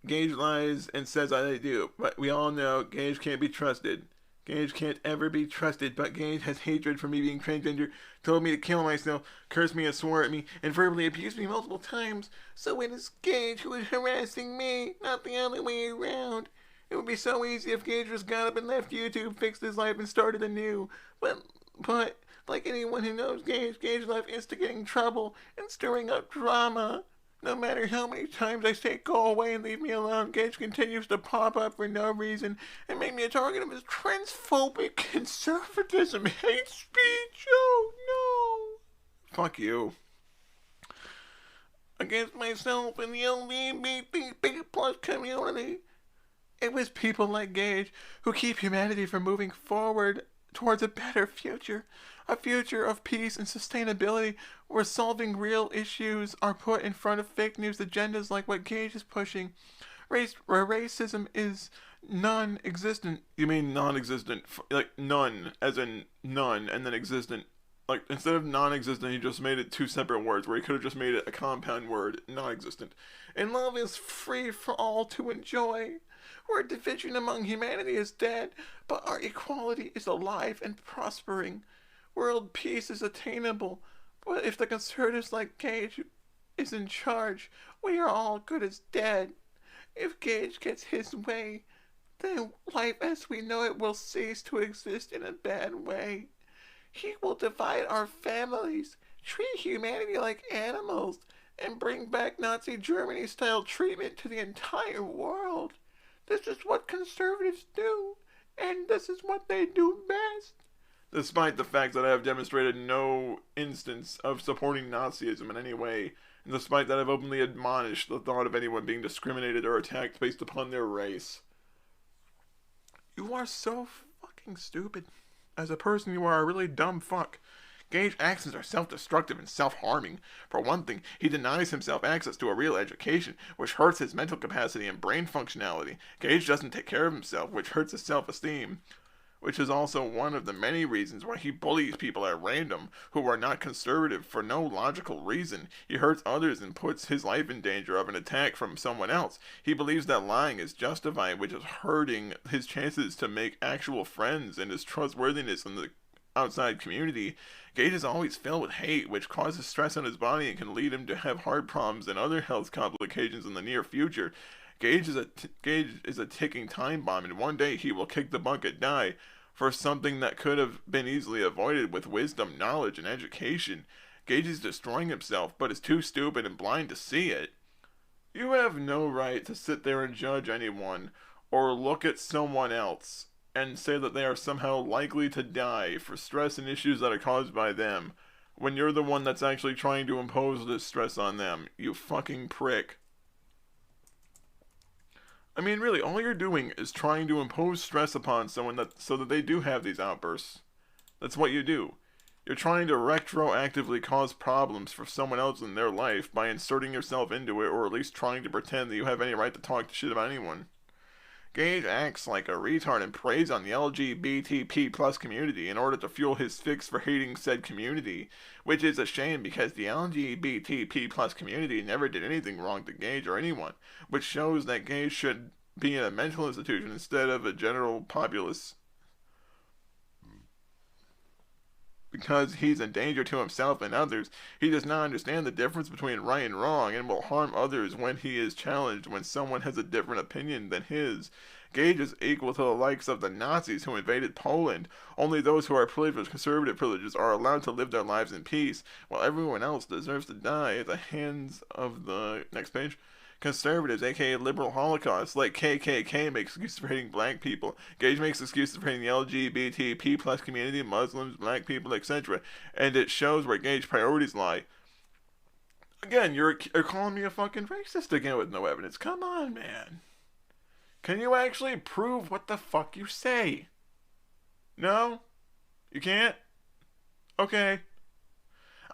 S3: Gage lies and says I do, but we all know Gage can't be trusted. Gage can't ever be trusted, but Gage has hatred for me being transgender, told me to kill myself, cursed me and swore at me, and verbally abused me multiple times. So it is Gage who is harassing me, not the other way around. It would be so easy if Gage just got up and left YouTube, fixed his life, and started anew. But, like anyone who knows Gage left instigating trouble and stirring up drama. No matter how many times I say go away and leave me alone, Gage continues to pop up for no reason and make me a target of his transphobic conservatism, hate speech. Oh no. Fuck you. Against myself and the LGBT plus community. It was people like Gage who keep humanity from moving forward towards a better future. A future of peace and sustainability where solving real issues are put in front of fake news agendas like what Gage is pushing. Racism is non-existent. You mean non-existent, like none, as in none, and then existent. Like, instead of non-existent, he just made it two separate words, where he could have just made it a compound word, non-existent. And love is free for all to enjoy. Where division among humanity is dead, but our equality is alive and prospering. World peace is attainable, but if the conservatives like Gage is in charge, we are all good as dead. If Gage gets his way, then life as we know it will cease to exist in a bad way. He will divide our families, treat humanity like animals, and bring back Nazi Germany-style treatment to the entire world. This is what conservatives do, and this is what they do best. Despite the fact that I have demonstrated no instance of supporting Nazism in any way, and despite that I've openly admonished the thought of anyone being discriminated or attacked based upon their race. You are so fucking stupid. As a person, you are a really dumb fuck. Gage's actions are self-destructive and self-harming. For one thing, he denies himself access to a real education, which hurts his mental capacity and brain functionality. Gage doesn't take care of himself, which hurts his self-esteem. Which is also one of the many reasons why he bullies people at random who are not conservative for no logical reason. He hurts others and puts his life in danger of an attack from someone else. He believes that lying is justified, which is hurting his chances to make actual friends and his trustworthiness in the outside community. Gage is always filled with hate, which causes stress on his body and can lead him to have heart problems and other health complications in the near future. Gage is a ticking time bomb, and one day he will kick the bucket, die for something that could have been easily avoided with wisdom, knowledge, and education. Gage is destroying himself, but is too stupid and blind to see it. You have no right to sit there and judge anyone, or look at someone else, and say that they are somehow likely to die for stress and issues that are caused by them, when you're the one that's actually trying to impose this stress on them, you fucking prick. I mean, really, all you're doing is trying to impose stress upon someone so that they do have these outbursts. That's what you do. You're trying to retroactively cause problems for someone else in their life by inserting yourself into it, or at least trying to pretend that you have any right to talk shit about anyone. Gage acts like a retard and preys on the LGBTP plus community in order to fuel his fix for hating said community, which is a shame because the LGBTP plus community never did anything wrong to Gage or anyone, which shows that Gage should be in a mental institution instead of a general populace. Because he's a danger to himself and others, he does not understand the difference between right and wrong and will harm others when he is challenged when someone has a different opinion than his. Gage is equal to the likes of the Nazis who invaded Poland. Only those who are privileged with conservative privileges are allowed to live their lives in peace, while everyone else deserves to die at the hands of the next page. Conservatives, aka liberal holocausts, like KKK, make excuses for hating black people. Gage makes excuses for hating the LGBTP plus community, Muslims, black people, etc. And it shows where Gage's priorities lie. Again, you're calling me a fucking racist again with no evidence. Come on, man. Can you actually prove what the fuck you say? No? You can't? Okay.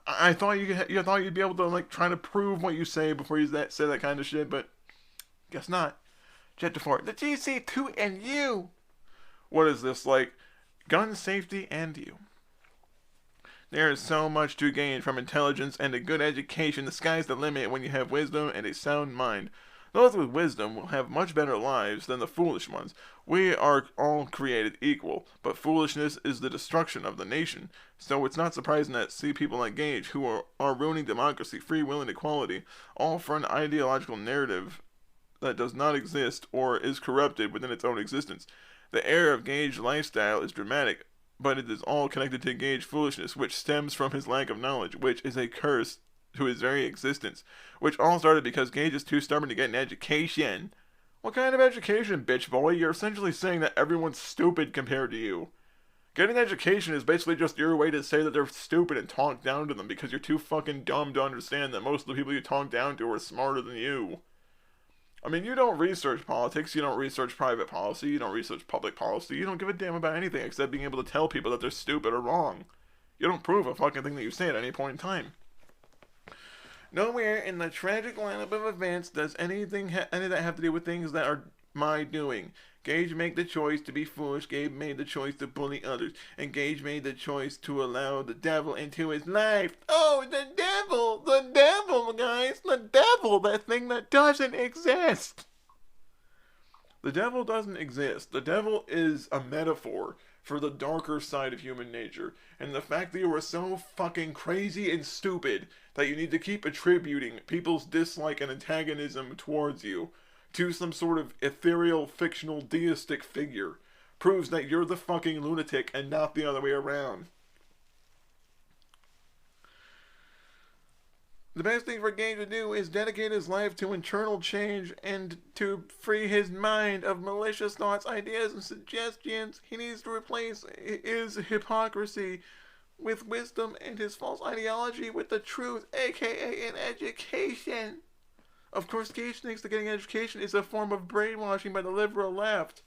S3: I thought you thought you'd be able to like try to prove what you say before you say that kind of shit, but guess not. Chapter 4. The GC2 and you. What is this, like gun safety and you? There is so much to gain from intelligence and a good education. The sky's the limit when you have wisdom and a sound mind. Those with wisdom will have much better lives than the foolish ones. We are all created equal, but foolishness is the destruction of the nation. So it's not surprising that see people like Gage who are ruining democracy, free will, and equality, all for an ideological narrative that does not exist or is corrupted within its own existence. The error of Gage's lifestyle is dramatic, but it is all connected to Gage's foolishness, which stems from his lack of knowledge, which is a curse to his very existence, which all started because Gage is too stubborn to get an education. What kind of education, bitch boy? You're essentially saying that everyone's stupid compared to you. Getting an education is basically just your way to say that they're stupid and talk down to them because you're too fucking dumb to understand that most of the people you talk down to are smarter than you. I mean, you don't research politics, you don't research private policy, you don't research public policy, you don't give a damn about anything except being able to tell people that they're stupid or wrong. You don't prove a fucking thing that you say at any point in time. Nowhere in the tragic lineup of events does any of that have to do with things that are my doing. Gage made the choice to be foolish, Gabe made the choice to bully others, and Gage made the choice to allow the devil into his life. Oh, the devil, guys, the devil, that thing that doesn't exist. The devil doesn't exist. The devil is a metaphor for the darker side of human nature, and the fact that you are so fucking crazy and stupid that you need to keep attributing people's dislike and antagonism towards you to some sort of ethereal, fictional, deistic figure proves that you're the fucking lunatic and not the other way around. The best thing for Gage to do is dedicate his life to internal change and to free his mind of malicious thoughts, ideas, and suggestions. He needs to replace his hypocrisy with wisdom and his false ideology with the truth, aka an education. Of course, Gage thinks that getting an education is a form of brainwashing by the liberal left.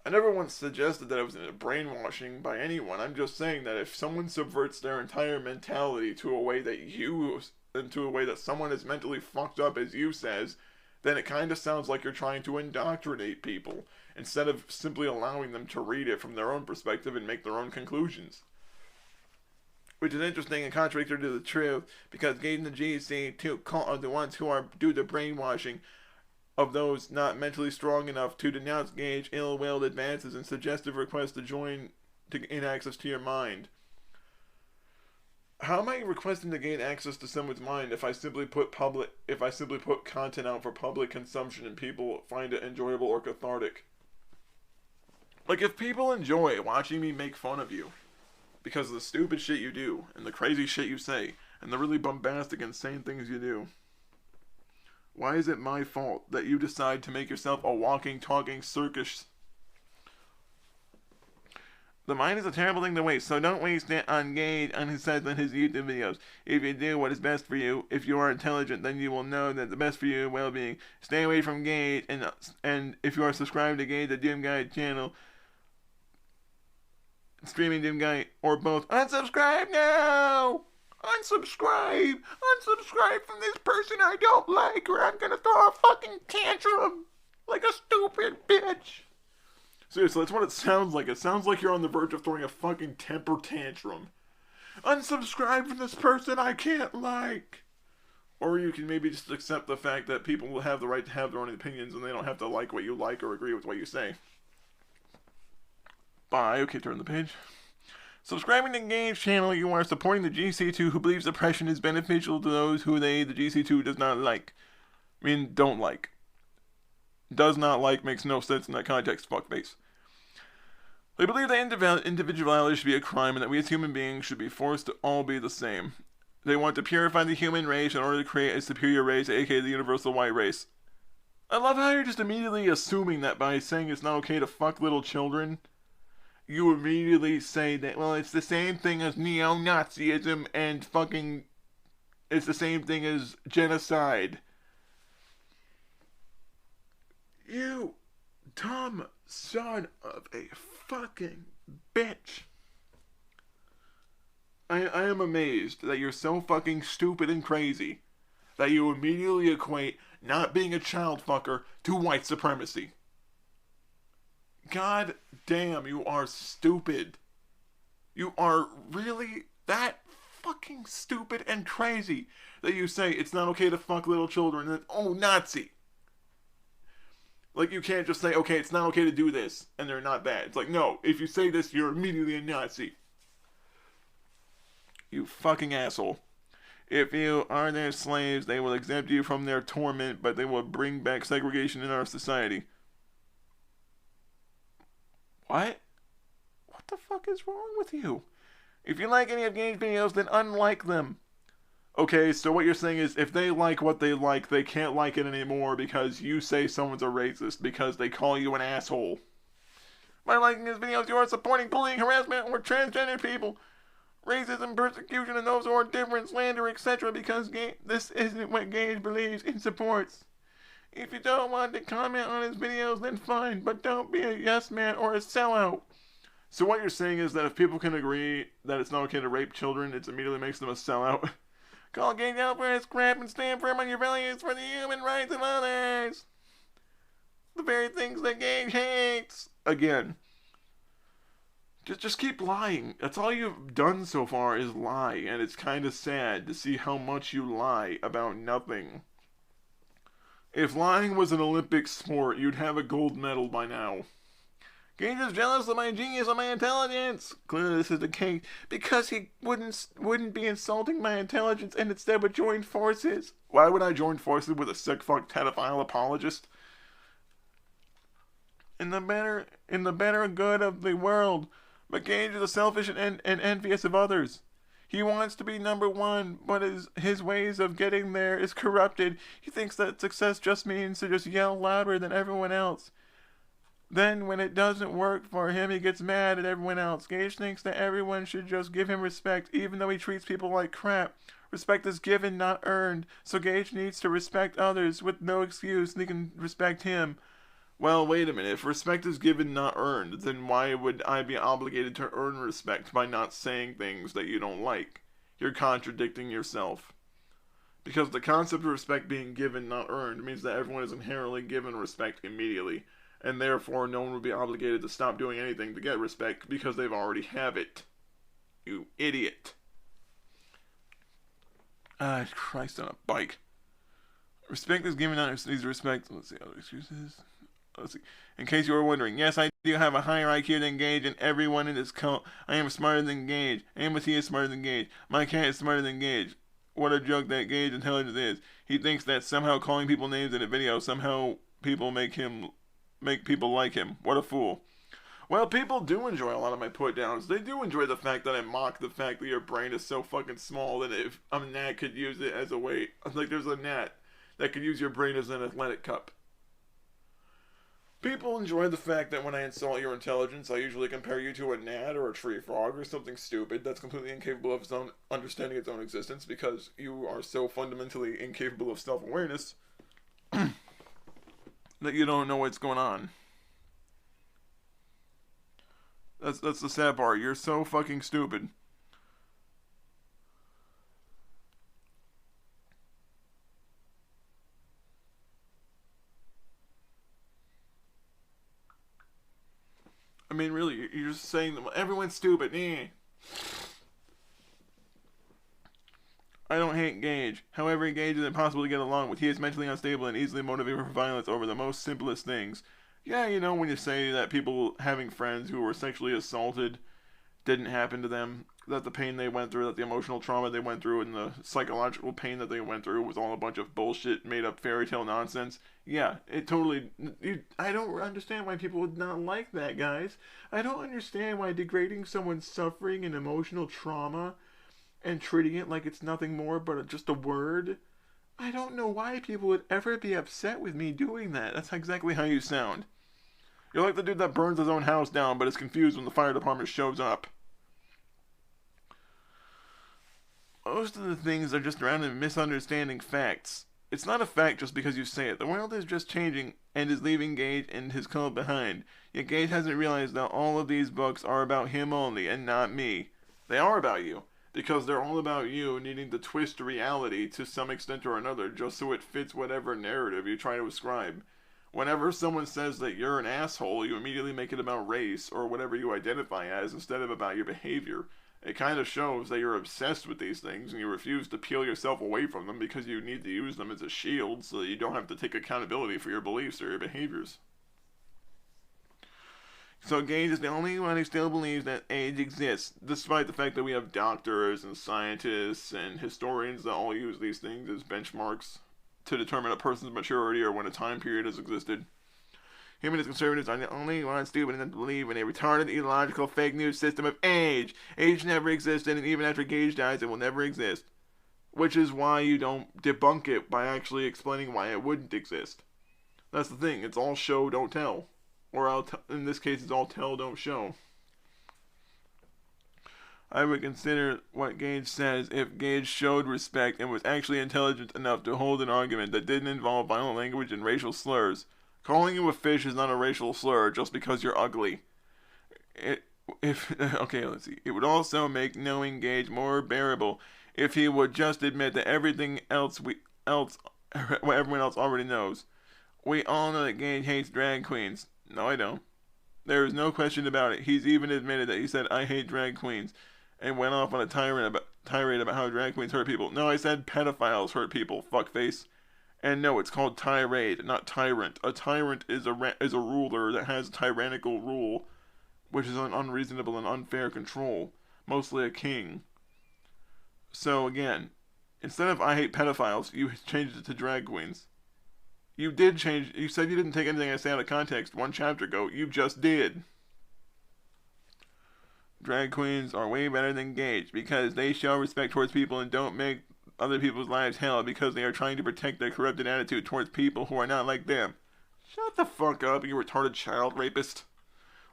S3: I never once suggested that it was a brainwashing by anyone. I'm just saying that if someone subverts their entire mentality to a way that someone as mentally fucked up as you says, then it kind of sounds like you're trying to indoctrinate people, instead of simply allowing them to read it from their own perspective and make their own conclusions. Which is interesting and contradictory to the truth, because Gage and the GC2 are the ones who do the brainwashing of those not mentally strong enough to denounce Gage ill-willed advances and suggestive requests to join to gain access to your mind. How am I requesting to gain access to someone's mind if I simply put content out for public consumption and people find it enjoyable or cathartic? Like, if people enjoy watching me make fun of you because of the stupid shit you do and the crazy shit you say and the really bombastic, insane things you do, why is it my fault that you decide to make yourself a walking, talking circus? The mind is a terrible thing to waste, so don't waste it on Gage on his sites and his YouTube videos. If you do what is best for you, if you are intelligent, then you will know that the best for your well-being. Stay away from Gage, and if you are subscribed to Gage, the Doom Guy channel, Streaming Doom Guy, or both, unsubscribe now! Unsubscribe! Unsubscribe from this person I don't like, or I'm gonna throw a fucking tantrum like a stupid bitch! Seriously, that's what it sounds like. It sounds like you're on the verge of throwing a fucking temper tantrum. Unsubscribe from this person I can't like. Or you can maybe just accept the fact that people will have the right to have their own opinions and they don't have to like what you like or agree with what you say. Bye. Okay, turn the page. Subscribing to Gage channel, you are supporting the GC2 who believes oppression is beneficial to those who the GC2 does not like. I mean, don't like. Does not like makes no sense in that context, fuckface. They believe that individuality should be a crime and that we as human beings should be forced to all be the same. They want to purify the human race in order to create a superior race, aka the universal white race. I love how you're just immediately assuming that by saying it's not okay to fuck little children, you immediately say that, well, it's the same thing as neo-Nazism and fucking, it's the same thing as genocide. You dumb son of a fucking bitch. I am amazed that you're so fucking stupid and crazy that you immediately equate not being a child fucker to white supremacy. God damn, you are stupid. You are really that fucking stupid and crazy that you say it's not okay to fuck little children and then, oh, Nazi. Like, you can't just say, okay, it's not okay to do this, and they're not bad. It's like, no, if you say this, you're immediately a Nazi. You fucking asshole. If you are their slaves, they will exempt you from their torment, but they will bring back segregation in our society. What? What the fuck is wrong with you? If you like any of Gage videos, then unlike them. Okay, so what you're saying is if they like what they like, they can't like it anymore because you say someone's a racist because they call you an asshole. By liking his videos, you are supporting bullying, harassment, or transgender people. Racism, persecution, and those who are different, slander, etc. because this isn't what Gage believes and supports. If you don't want to comment on his videos, then fine, but don't be a yes man or a sellout. So what you're saying is that if people can agree that it's not okay to rape children, it immediately makes them a sellout. Call Gage out for his crap and stand firm on your values for the human rights of others. The very things that Gage hates. Again. Just keep lying. That's all you've done so far is lie, and it's kind of sad to see how much you lie about nothing. If lying was an Olympic sport, you'd have a gold medal by now. Gage is jealous of my genius and my intelligence. Clearly this is the case, because he wouldn't be insulting my intelligence and instead would join forces. Why would I join forces with a sick fuck pedophile apologist? In the better good of the world. But Gage is selfish and envious of others. He wants to be number one, but his ways of getting there is corrupted. He thinks that success just means to just yell louder than everyone else. Then, when it doesn't work for him, he gets mad at everyone else. Gage thinks that everyone should just give him respect, even though he treats people like crap. Respect is given, not earned. So Gage needs to respect others with no excuse, and they can respect him. Well, wait a minute. If respect is given, not earned, then why would I be obligated to earn respect by not saying things that you don't like? You're contradicting yourself. Because the concept of respect being given, not earned, means that everyone is inherently given respect immediately, and therefore no one would be obligated to stop doing anything to get respect because they've already have it. You idiot. Ah, Christ on a bike. Respect is given, not needs respect. Let's see, other excuses. Let's see. In case you were wondering, yes, I do have a higher IQ than Gage and everyone in this cult. I am smarter than Gage. Amity is smarter than Gage. My cat is smarter than Gage. What a joke that Gage intelligence is. He thinks that somehow calling people names in a video, somehow people make people like him. What a fool. Well, people do enjoy a lot of my put-downs. They do enjoy the fact that I mock the fact that your brain is so fucking small that if a gnat could use it as a weight, like there's a gnat that could use your brain as an athletic cup. People enjoy the fact that when I insult your intelligence, I usually compare you to a gnat or a tree frog or something stupid that's completely incapable of its own understanding its own existence because you are so fundamentally incapable of self-awareness that you don't know what's going on. That's the sad part. You're so fucking stupid. I mean, really, you're just saying that everyone's stupid. Eh. I don't hate Gage. However, Gage is impossible to get along with. He is mentally unstable and easily motivated for violence over the most simplest things. Yeah, you know, when you say that people having friends who were sexually assaulted didn't happen to them, that the pain they went through, that the emotional trauma they went through, and the psychological pain that they went through was all a bunch of bullshit, made-up fairy tale nonsense. Yeah, it totally... I don't understand why people would not like that, guys. I don't understand why degrading someone's suffering and emotional trauma and treating it like it's nothing more but just a word... I don't know why people would ever be upset with me doing that. That's exactly how you sound. You're like the dude that burns his own house down but is confused when the fire department shows up. Most of the things are just around in misunderstanding facts. It's not a fact just because you say it. The world is just changing and is leaving Gage and his cult behind. Yet Gage hasn't realized that all of these books are about him only and not me. They are about you. Because they're all about you needing to twist reality to some extent or another just so it fits whatever narrative you try to ascribe. Whenever someone says that you're an asshole, you immediately make it about race or whatever you identify as instead of about your behavior. It kind of shows that you're obsessed with these things and you refuse to peel yourself away from them because you need to use them as a shield so that you don't have to take accountability for your beliefs or your behaviors. So Gage is the only one who still believes that age exists, despite the fact that we have doctors and scientists and historians that all use these things as benchmarks to determine a person's maturity or when a time period has existed. Humanist conservatives are the only ones stupid enough to believe in a retarded, illogical, fake news system of age. Age never existed, and even after Gage dies, it will never exist. Which is why you don't debunk it by actually explaining why it wouldn't exist. That's the thing. It's all show, don't tell. Or in this case, it's all tell, don't show. I would consider what Gage says if Gage showed respect and was actually intelligent enough to hold an argument that didn't involve violent language and racial slurs. Calling you a fish is not a racial slur just because you're ugly. Let's see. It would also make knowing Gage more bearable if he would just admit that everything else what everyone else already knows. We all know that Gage hates drag queens. No, I don't. There is no question about it. He's even admitted that he said, I hate drag queens, and went off on a tirade about how drag queens hurt people. No, I said pedophiles hurt people, fuckface. And no, it's called tirade, not tyrant. A tyrant is a ruler that has tyrannical rule, which is an unreasonable and unfair control, mostly a king. So again, instead of I hate pedophiles, you changed it to drag queens. You did change. You said you didn't take anything I say out of context one chapter ago. You just did. Drag queens are way better than Gage because they show respect towards people and don't make other people's lives hell because they are trying to protect their corrupted attitude towards people who are not like them. Shut the fuck up, you retarded child rapist.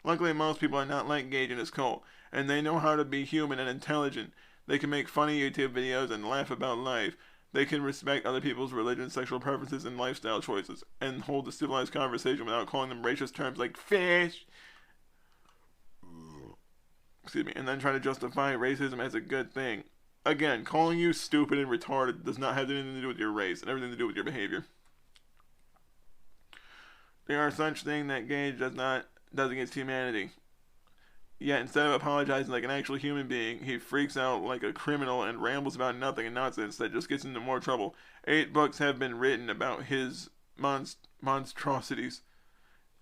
S3: Luckily, most people are not like Gage and his cult, and they know how to be human and intelligent. They can make funny YouTube videos and laugh about life. They can respect other people's religion, sexual preferences, and lifestyle choices, and hold a civilized conversation without calling them racist terms like fish. Excuse me, and then try to justify racism as a good thing. Again, calling you stupid and retarded does not have anything to do with your race and everything to do with your behavior. There are such things that Gage does against humanity. Yet instead of apologizing like an actual human being, he freaks out like a criminal and rambles about nothing and nonsense that just gets into more trouble. 8 books have been written about his monstrosities.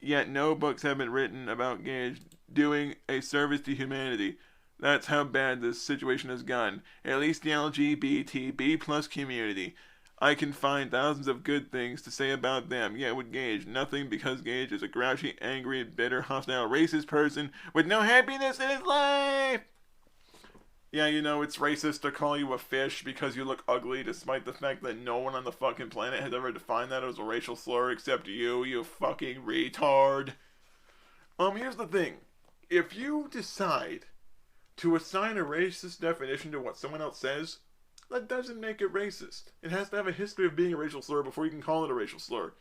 S3: Yet no books have been written about Gage doing a service to humanity. That's how bad this situation has gone. At least the LGBTB+ community. I can find thousands of good things to say about them, yet with Gage, nothing because Gage is a grouchy, angry, bitter, hostile, racist person with no happiness in his life! Yeah, you know, it's racist to call you a fish because you look ugly, despite the fact that no one on the fucking planet has ever defined that as a racial slur except you fucking retard. Here's the thing. If you decide to assign a racist definition to what someone else says, that doesn't make it racist. It has to have a history of being a racial slur before you can call it a racial slur.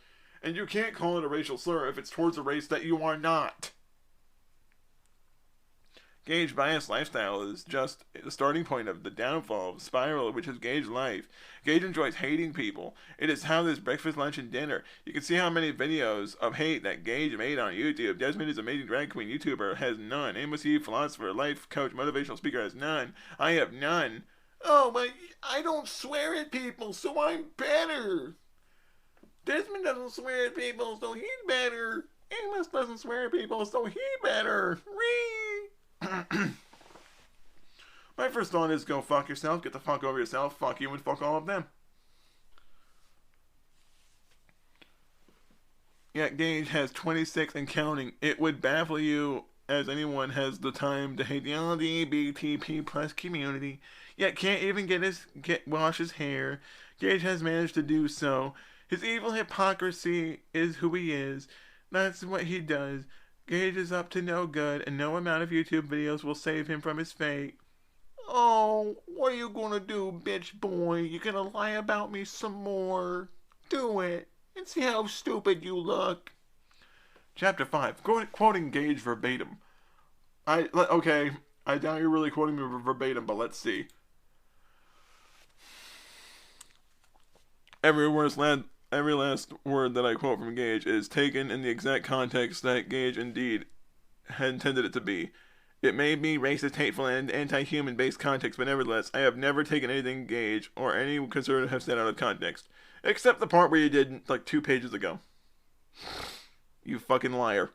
S3: And you can't call it a racial slur if it's towards a race that you are not. Gage's biased lifestyle is just the starting point of the downfall of spiral, which is Gage's life. Gage enjoys hating people. It is how there's breakfast, lunch, and dinner. You can see how many videos of hate that Gage made on YouTube. Desmond is amazing drag queen YouTuber, has none. Embassy, philosopher, life coach, motivational speaker has none. I have none. Oh, but I don't swear at people, so I'm better. Desmond doesn't swear at people, so he's better. Amos doesn't swear at people, so he better. My first thought is go fuck yourself, get the fuck over yourself, fuck you, and fuck all of them. Yet Gage has 26 and counting. It would baffle you as anyone has the time to hate the LGBTP+ community, yet can't even wash his hair. Gage has managed to do so. His evil hypocrisy is who he is. That's what he does. Gage is up to no good, and no amount of YouTube videos will save him from his fate. Oh, what are you gonna do, bitch boy? You gonna lie about me some more? Do it and see how stupid you look. Chapter 5. Quoting Gage verbatim. Okay, I doubt you're really quoting me verbatim, but let's see. Every last word that I quote from Gage is taken in the exact context that Gage indeed had intended it to be. It may be racist, hateful, and anti-human based context, but nevertheless, I have never taken anything Gage or any conservative have said out of context. Except the part where you did, like, 2 pages ago. You fucking liar.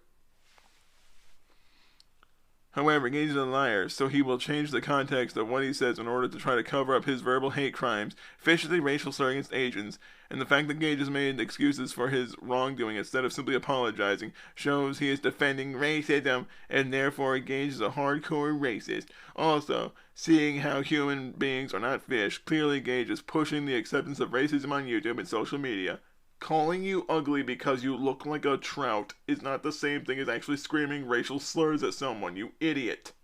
S3: However, Gage is a liar, so he will change the context of what he says in order to try to cover up his verbal hate crimes, viciously racial slur against Asians, and the fact that Gage has made excuses for his wrongdoing instead of simply apologizing shows he is defending racism, and therefore Gage is a hardcore racist. Also, seeing how human beings are not fish, clearly Gage is pushing the acceptance of racism on YouTube and social media. Calling you ugly because you look like a trout is not the same thing as actually screaming racial slurs at someone, you idiot.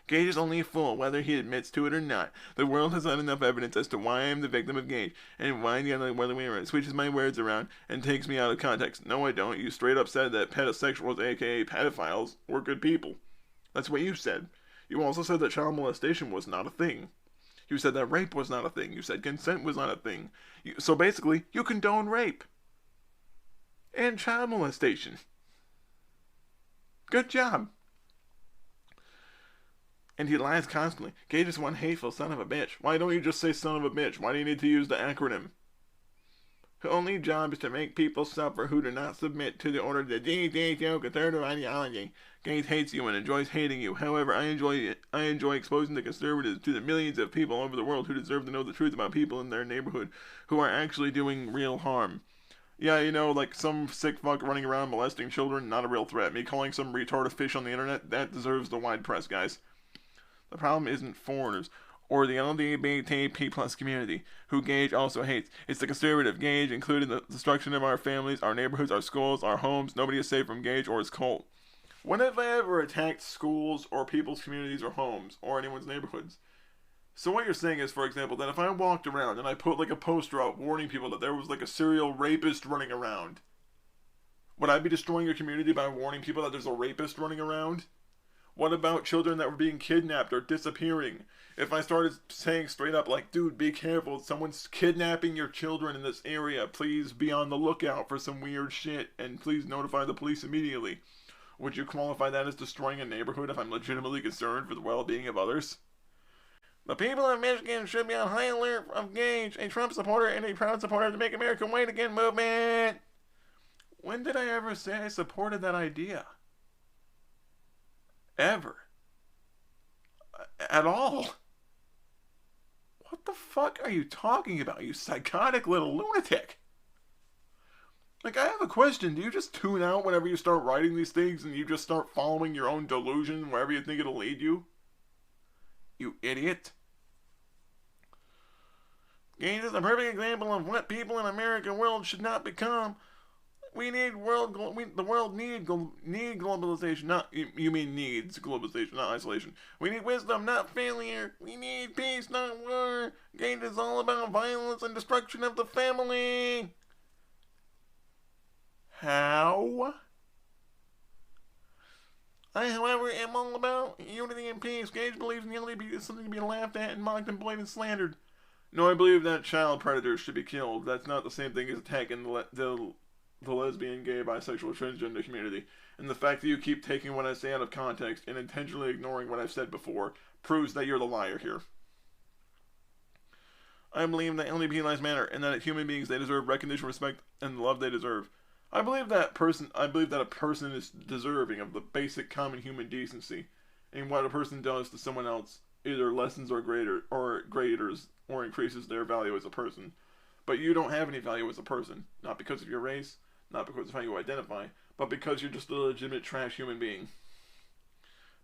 S3: Gage is only a fool, whether he admits to it or not. The world has not enough evidence as to why I am the victim of Gage, and why the other way around switches my words around and takes me out of context. No, I don't. You straight up said that pedosexuals, aka pedophiles, were good people. That's what you said. You also said that child molestation was not a thing. You said that rape was not a thing. You said consent was not a thing. So basically, you condone rape. And child molestation. Good job. And he lies constantly. Gage is one hateful son of a bitch. Why don't you just say son of a bitch? Why do you need to use the acronym? Her only job is to make people suffer who do not submit to the order of the GCT conservative ideology. Gage hates you and enjoys hating you. However, I enjoy exposing the conservatives to the millions of people all over the world who deserve to know the truth about people in their neighborhood who are actually doing real harm. Yeah, you know, like some sick fuck running around molesting children, not a real threat. Me calling some retard a fish on the internet, that deserves the wide press, guys. The problem isn't foreigners or the LGBTP plus community, who Gage also hates. It's the conservative Gage, including the destruction of our families, our neighborhoods, our schools, our homes. Nobody is safe from Gage or his cult. When have I ever attacked schools or people's communities or homes or anyone's neighborhoods? So what you're saying is, for example, that if I walked around and I put like a poster out warning people that there was like a serial rapist running around, would I be destroying your community by warning people that there's a rapist running around? What about children that were being kidnapped or disappearing? If I started saying straight up like, dude, be careful, someone's kidnapping your children in this area, please be on the lookout for some weird shit, and please notify the police immediately. Would you qualify that as destroying a neighborhood if I'm legitimately concerned for the well-being of others? The people of Michigan should be on high alert of Gage, a Trump supporter and a proud supporter of the Make America Great Again movement. When did I ever say I supported that idea? Ever. At all. What the fuck are you talking about, you psychotic little lunatic? Like, I have a question. Do you just tune out whenever you start writing these things and you just start following your own delusion wherever you think it'll lead you? You idiot. Gage is a perfect example of what people in American world should not become. The world need globalization, not, you mean needs globalization, not isolation. We need wisdom, not failure. We need peace, not war. Gage is all about violence and destruction of the family. How? I, however, am all about unity and peace. Gage believes unity is something to be laughed at and mocked and blamed and slandered. No, I believe that child predators should be killed. That's not the same thing as attacking the lesbian, gay, bisexual, transgender community. And the fact that you keep taking what I say out of context and intentionally ignoring what I've said before proves that you're the liar here. I believe that LGBT lives matter and that human beings, they deserve recognition, respect, and the love they deserve. I believe that a person is deserving of the basic common human decency, and what a person does to someone else either lessens or graders or increases their value as a person. But you don't have any value as a person, not because of your race, not because of how you identify, but because you're just a legitimate trash human being.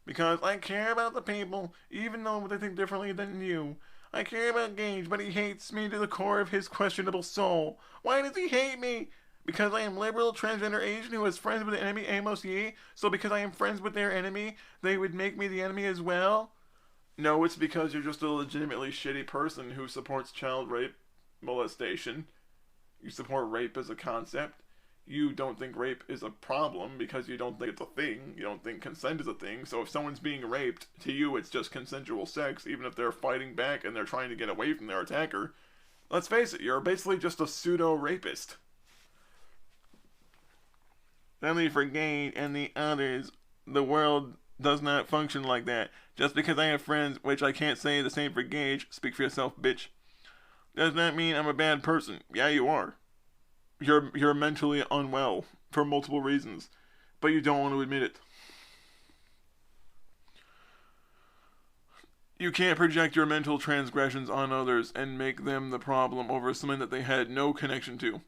S3: Because I care about the people, even though they think differently than you. I care about Gage, but he hates me to the core of his questionable soul. Why does he hate me? Because I am liberal, transgender Asian who is friends with the enemy Amos Yee, so because I am friends with their enemy, they would make me the enemy as well? No, it's because you're just a legitimately shitty person who supports child rape, molestation, You support rape as a concept. You don't think rape is a problem because you don't think it's a thing. You don't think consent is a thing. So if someone's being raped, to you it's just consensual sex, even if they're fighting back and they're trying to get away from their attacker. Let's face it, you're basically just a pseudo-rapist. Sadly for Gage and the others, the world does not function like that. Just because I have friends, which I can't say the same for Gage, speak for yourself, bitch, does not mean I'm a bad person. Yeah, you are. You're mentally unwell for multiple reasons, but you don't want to admit it. You can't project your mental transgressions on others and make them the problem over something that they had no connection to.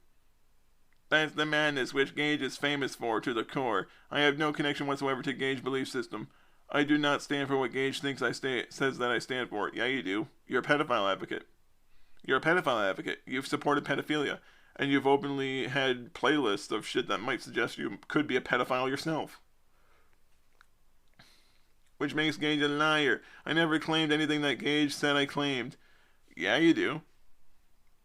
S3: That's the madness which Gage is famous for to the core. I have no connection whatsoever to Gage's belief system. I do not stand for what Gage thinks says that I stand for. Yeah, you do. You're a pedophile advocate. You're a pedophile advocate. You've supported pedophilia. And you've openly had playlists of shit that might suggest you could be a pedophile yourself. Which makes Gage a liar. I never claimed anything that Gage said I claimed. Yeah, you do.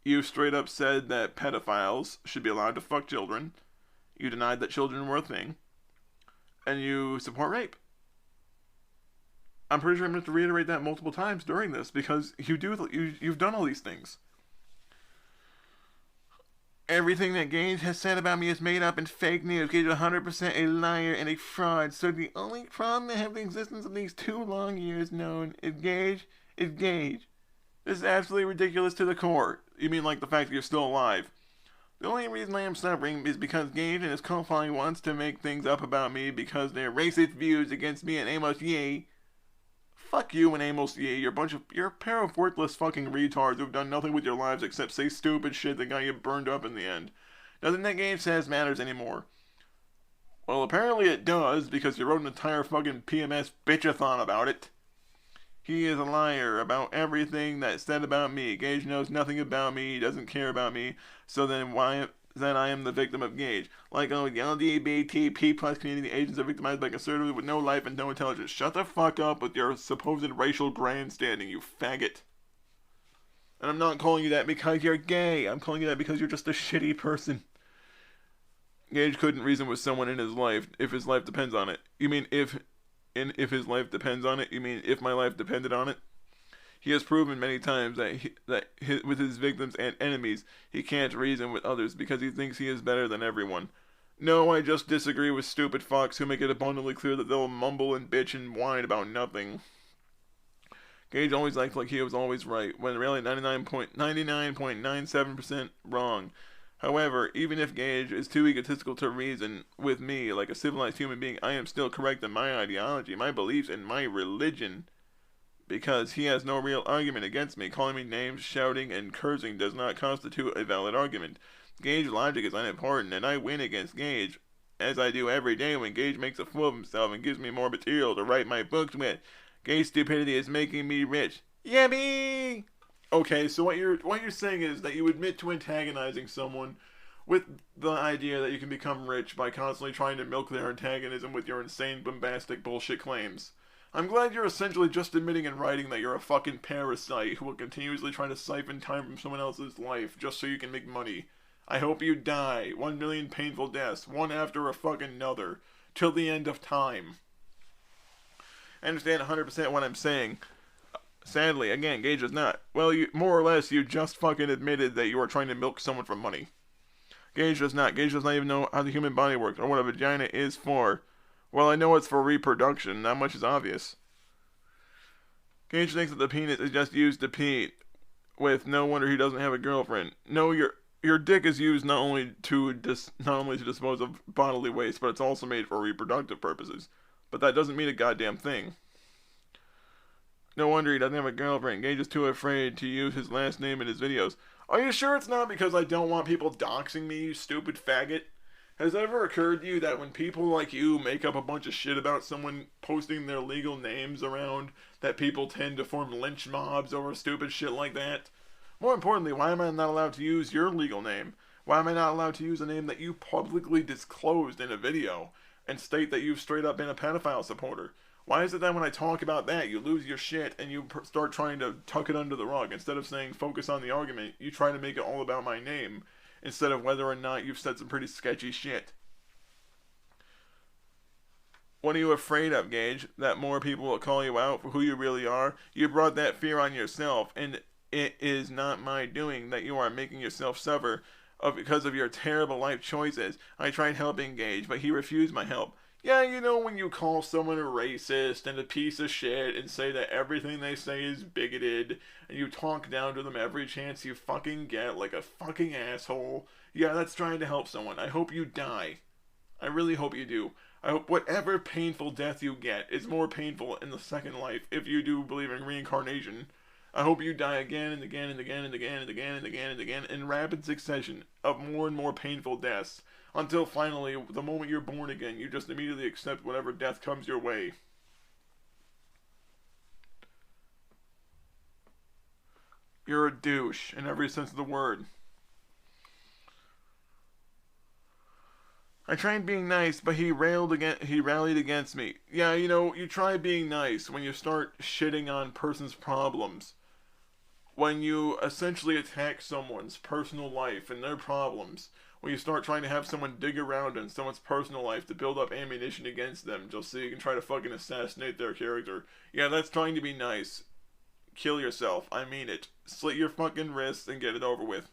S3: You straight up said that pedophiles should be allowed to fuck children. You denied that children were a thing. And you support rape. I'm pretty sure I'm going to have to reiterate that multiple times during this because you've done all these things. Everything that Gage has said about me is made up and fake news. Gage is 100% a liar and a fraud. So the only problem that have the existence of these 2 long years known is Gage is Gage. This is absolutely ridiculous to the core. You mean like the fact that you're still alive. The only reason I am suffering is because Gage and his co-following wants to make things up about me because their racist views against me and Amos Yee. Fuck you and Amos Yee. You're a pair of worthless fucking retards who've done nothing with your lives except say stupid shit that got you burned up in the end. Nothing that Gage says matters anymore. Well, apparently it does, because you wrote an entire fucking PMS bitchathon about it. He is a liar about everything that's said about me. Gage knows nothing about me, he doesn't care about me, so then why then I am the victim of Gage. Like all LGBT plus community agents are victimized by conservatives with no life and no intelligence. Shut the fuck up with your supposed racial grandstanding, you faggot. And I'm not calling you that because you're gay. I'm calling you that because you're just a shitty person. Gage couldn't reason with someone in his life if his life depends on it. You mean if his life depends on it? You mean if my life depended on it? He has proven many times that with his victims and enemies, he can't reason with others because he thinks he is better than everyone. No, I just disagree with stupid fucks who make it abundantly clear that they'll mumble and bitch and whine about nothing. Gage always acted like he was always right, when really 99.97% wrong. However, even if Gage is too egotistical to reason with me like a civilized human being, I am still correct in my ideology, my beliefs, and my religion. Because he has no real argument against me. Calling me names, shouting, and cursing does not constitute a valid argument. Gage's logic is unimportant, and I win against Gage, as I do every day when Gage makes a fool of himself and gives me more material to write my books with. Gage's stupidity is making me rich. Yippee! Okay, so what you're saying is that you admit to antagonizing someone with the idea that you can become rich by constantly trying to milk their antagonism with your insane, bombastic bullshit claims. I'm glad you're essentially just admitting in writing that you're a fucking parasite who will continuously try to siphon time from someone else's life just so you can make money. I hope you die. 1 million painful deaths, one after a fucking another, till the end of time. I understand 100% what I'm saying. Sadly, again, Gage does not. Well, more or less, you just fucking admitted that you are trying to milk someone for money. Gage does not. Gage does not even know how the human body works or what a vagina is for. Well, I know it's for reproduction. Not much is obvious. Gage thinks that the penis is just used to pee. With no wonder he doesn't have a girlfriend. No, your dick is used not only to dispose of bodily waste, but it's also made for reproductive purposes. But that doesn't mean a goddamn thing. No wonder he doesn't have a girlfriend. Gage is too afraid to use his last name in his videos. Are you sure it's not because I don't want people doxing me, you stupid faggot? Has it ever occurred to you that when people like you make up a bunch of shit about someone posting their legal names around, that people tend to form lynch mobs over stupid shit like that? More importantly, why am I not allowed to use your legal name? Why am I not allowed to use a name that you publicly disclosed in a video and state that you've straight up been a pedophile supporter? Why is it that when I talk about that, you lose your shit and you start trying to tuck it under the rug? Instead of saying focus on the argument, you try to make it all about my name. instead of whether or not you've said some pretty sketchy shit. What are you afraid of, Gage? That more people will call you out for who you really are? You brought that fear on yourself, and it is not my doing that you are making yourself suffer because of your terrible life choices. I tried helping Gage, but he refused my help. Yeah, you know when you call someone a racist and a piece of shit and say that everything they say is bigoted, and you talk down to them every chance you fucking get like a fucking asshole. Yeah, that's trying to help someone. I hope you die. I really hope you do. I hope whatever painful death you get is more painful in the second life, if you do believe in reincarnation. I hope you die again and again and again and again and again and again and again in rapid succession of more and more painful deaths, until finally, the moment you're born again, you just immediately accept whatever death comes your way. You're a douche, in every sense of the word. I tried being nice, but he rallied against me. Yeah, you know, you try being nice when you start shitting on person's problems. When you essentially attack someone's personal life and their problems. When you start trying to have someone dig around in someone's personal life to build up ammunition against them just so you can try to fucking assassinate their character. Yeah, that's trying to be nice. Kill yourself. I mean it. Slit your fucking wrists and get it over with.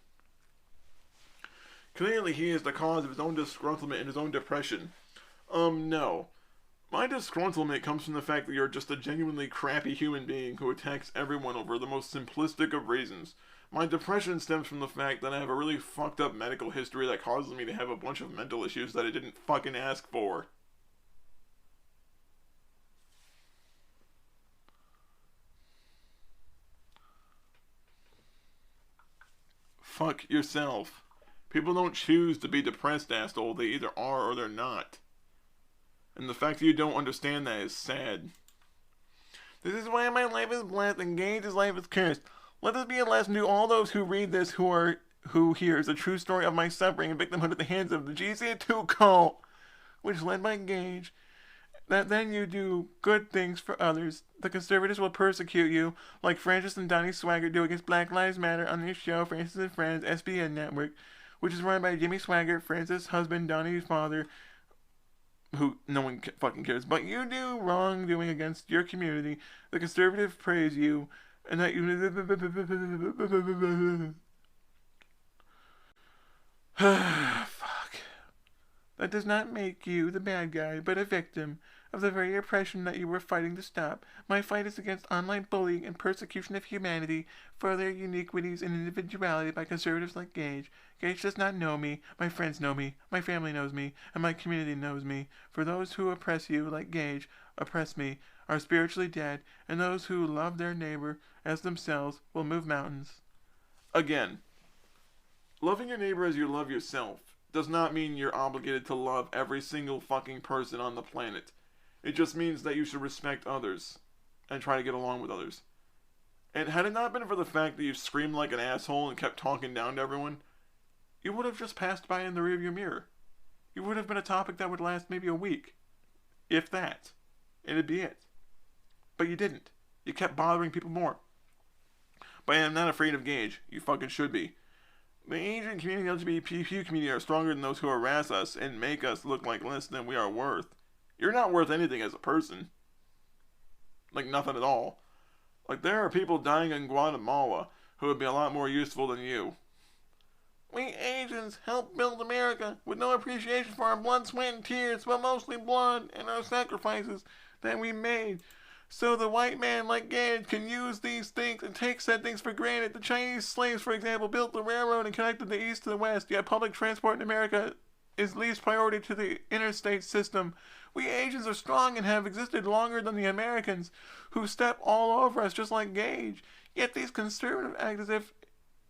S3: Clearly he is the cause of his own disgruntlement and his own depression. No. My disgruntlement comes from the fact that you're just a genuinely crappy human being who attacks everyone over the most simplistic of reasons. My depression stems from the fact that I have a really fucked up medical history that causes me to have a bunch of mental issues that I didn't fucking ask for. Fuck yourself. People don't choose to be depressed, asshole. They either are or they're not. And the fact that you don't understand that is sad. This is why my life is blessed and Gage's life is cursed. Let this be a lesson to all those who read this who hears a true story of my suffering and victimhood at the hands of the GC2 cult, which is led by Gage. That then you do good things for others. The conservatives will persecute you, like Francis and Donnie Swagger do against Black Lives Matter on their show, Francis and Friends, SBN Network, which is run by Jimmy Swagger, Francis' husband, Donnie's father, who no one fucking cares. But you do wrongdoing against your community. The conservative praise you, and that you... Fuck. That does not make you the bad guy, but a victim of the very oppression that you were fighting to stop. My fight is against online bullying and persecution of humanity for their uniquities and individuality by conservatives like Gage. Gage does not know me, my friends know me, my family knows me, and my community knows me. For those who oppress you, like Gage, oppress me, are spiritually dead, and those who love their neighbor as themselves will move mountains. Again, loving your neighbor as you love yourself does not mean you're obligated to love every single fucking person on the planet. It just means that you should respect others and try to get along with others. And had it not been for the fact that you screamed like an asshole and kept talking down to everyone, you would have just passed by in the rearview mirror. You would have been a topic that would last maybe a week. If that. And it'd be it. But you didn't. You kept bothering people more. But I am not afraid of Gage. You fucking should be. The Asian community and LGBTQ community are stronger than those who harass us and make us look like less than we are worth. You're not worth anything as a person. Like, nothing at all. Like, there are people dying in Guatemala who would be a lot more useful than you. We Asians helped build America with no appreciation for our blood, sweat, and tears, but mostly blood and our sacrifices that we made. So the white man like Gage can use these things and take said things for granted. The Chinese slaves, for example, built the railroad and connected the east to the west, yet public transport in America is least priority to the interstate system. We Asians are strong and have existed longer than the Americans, who step all over us just like Gage. Yet these conservatives act as if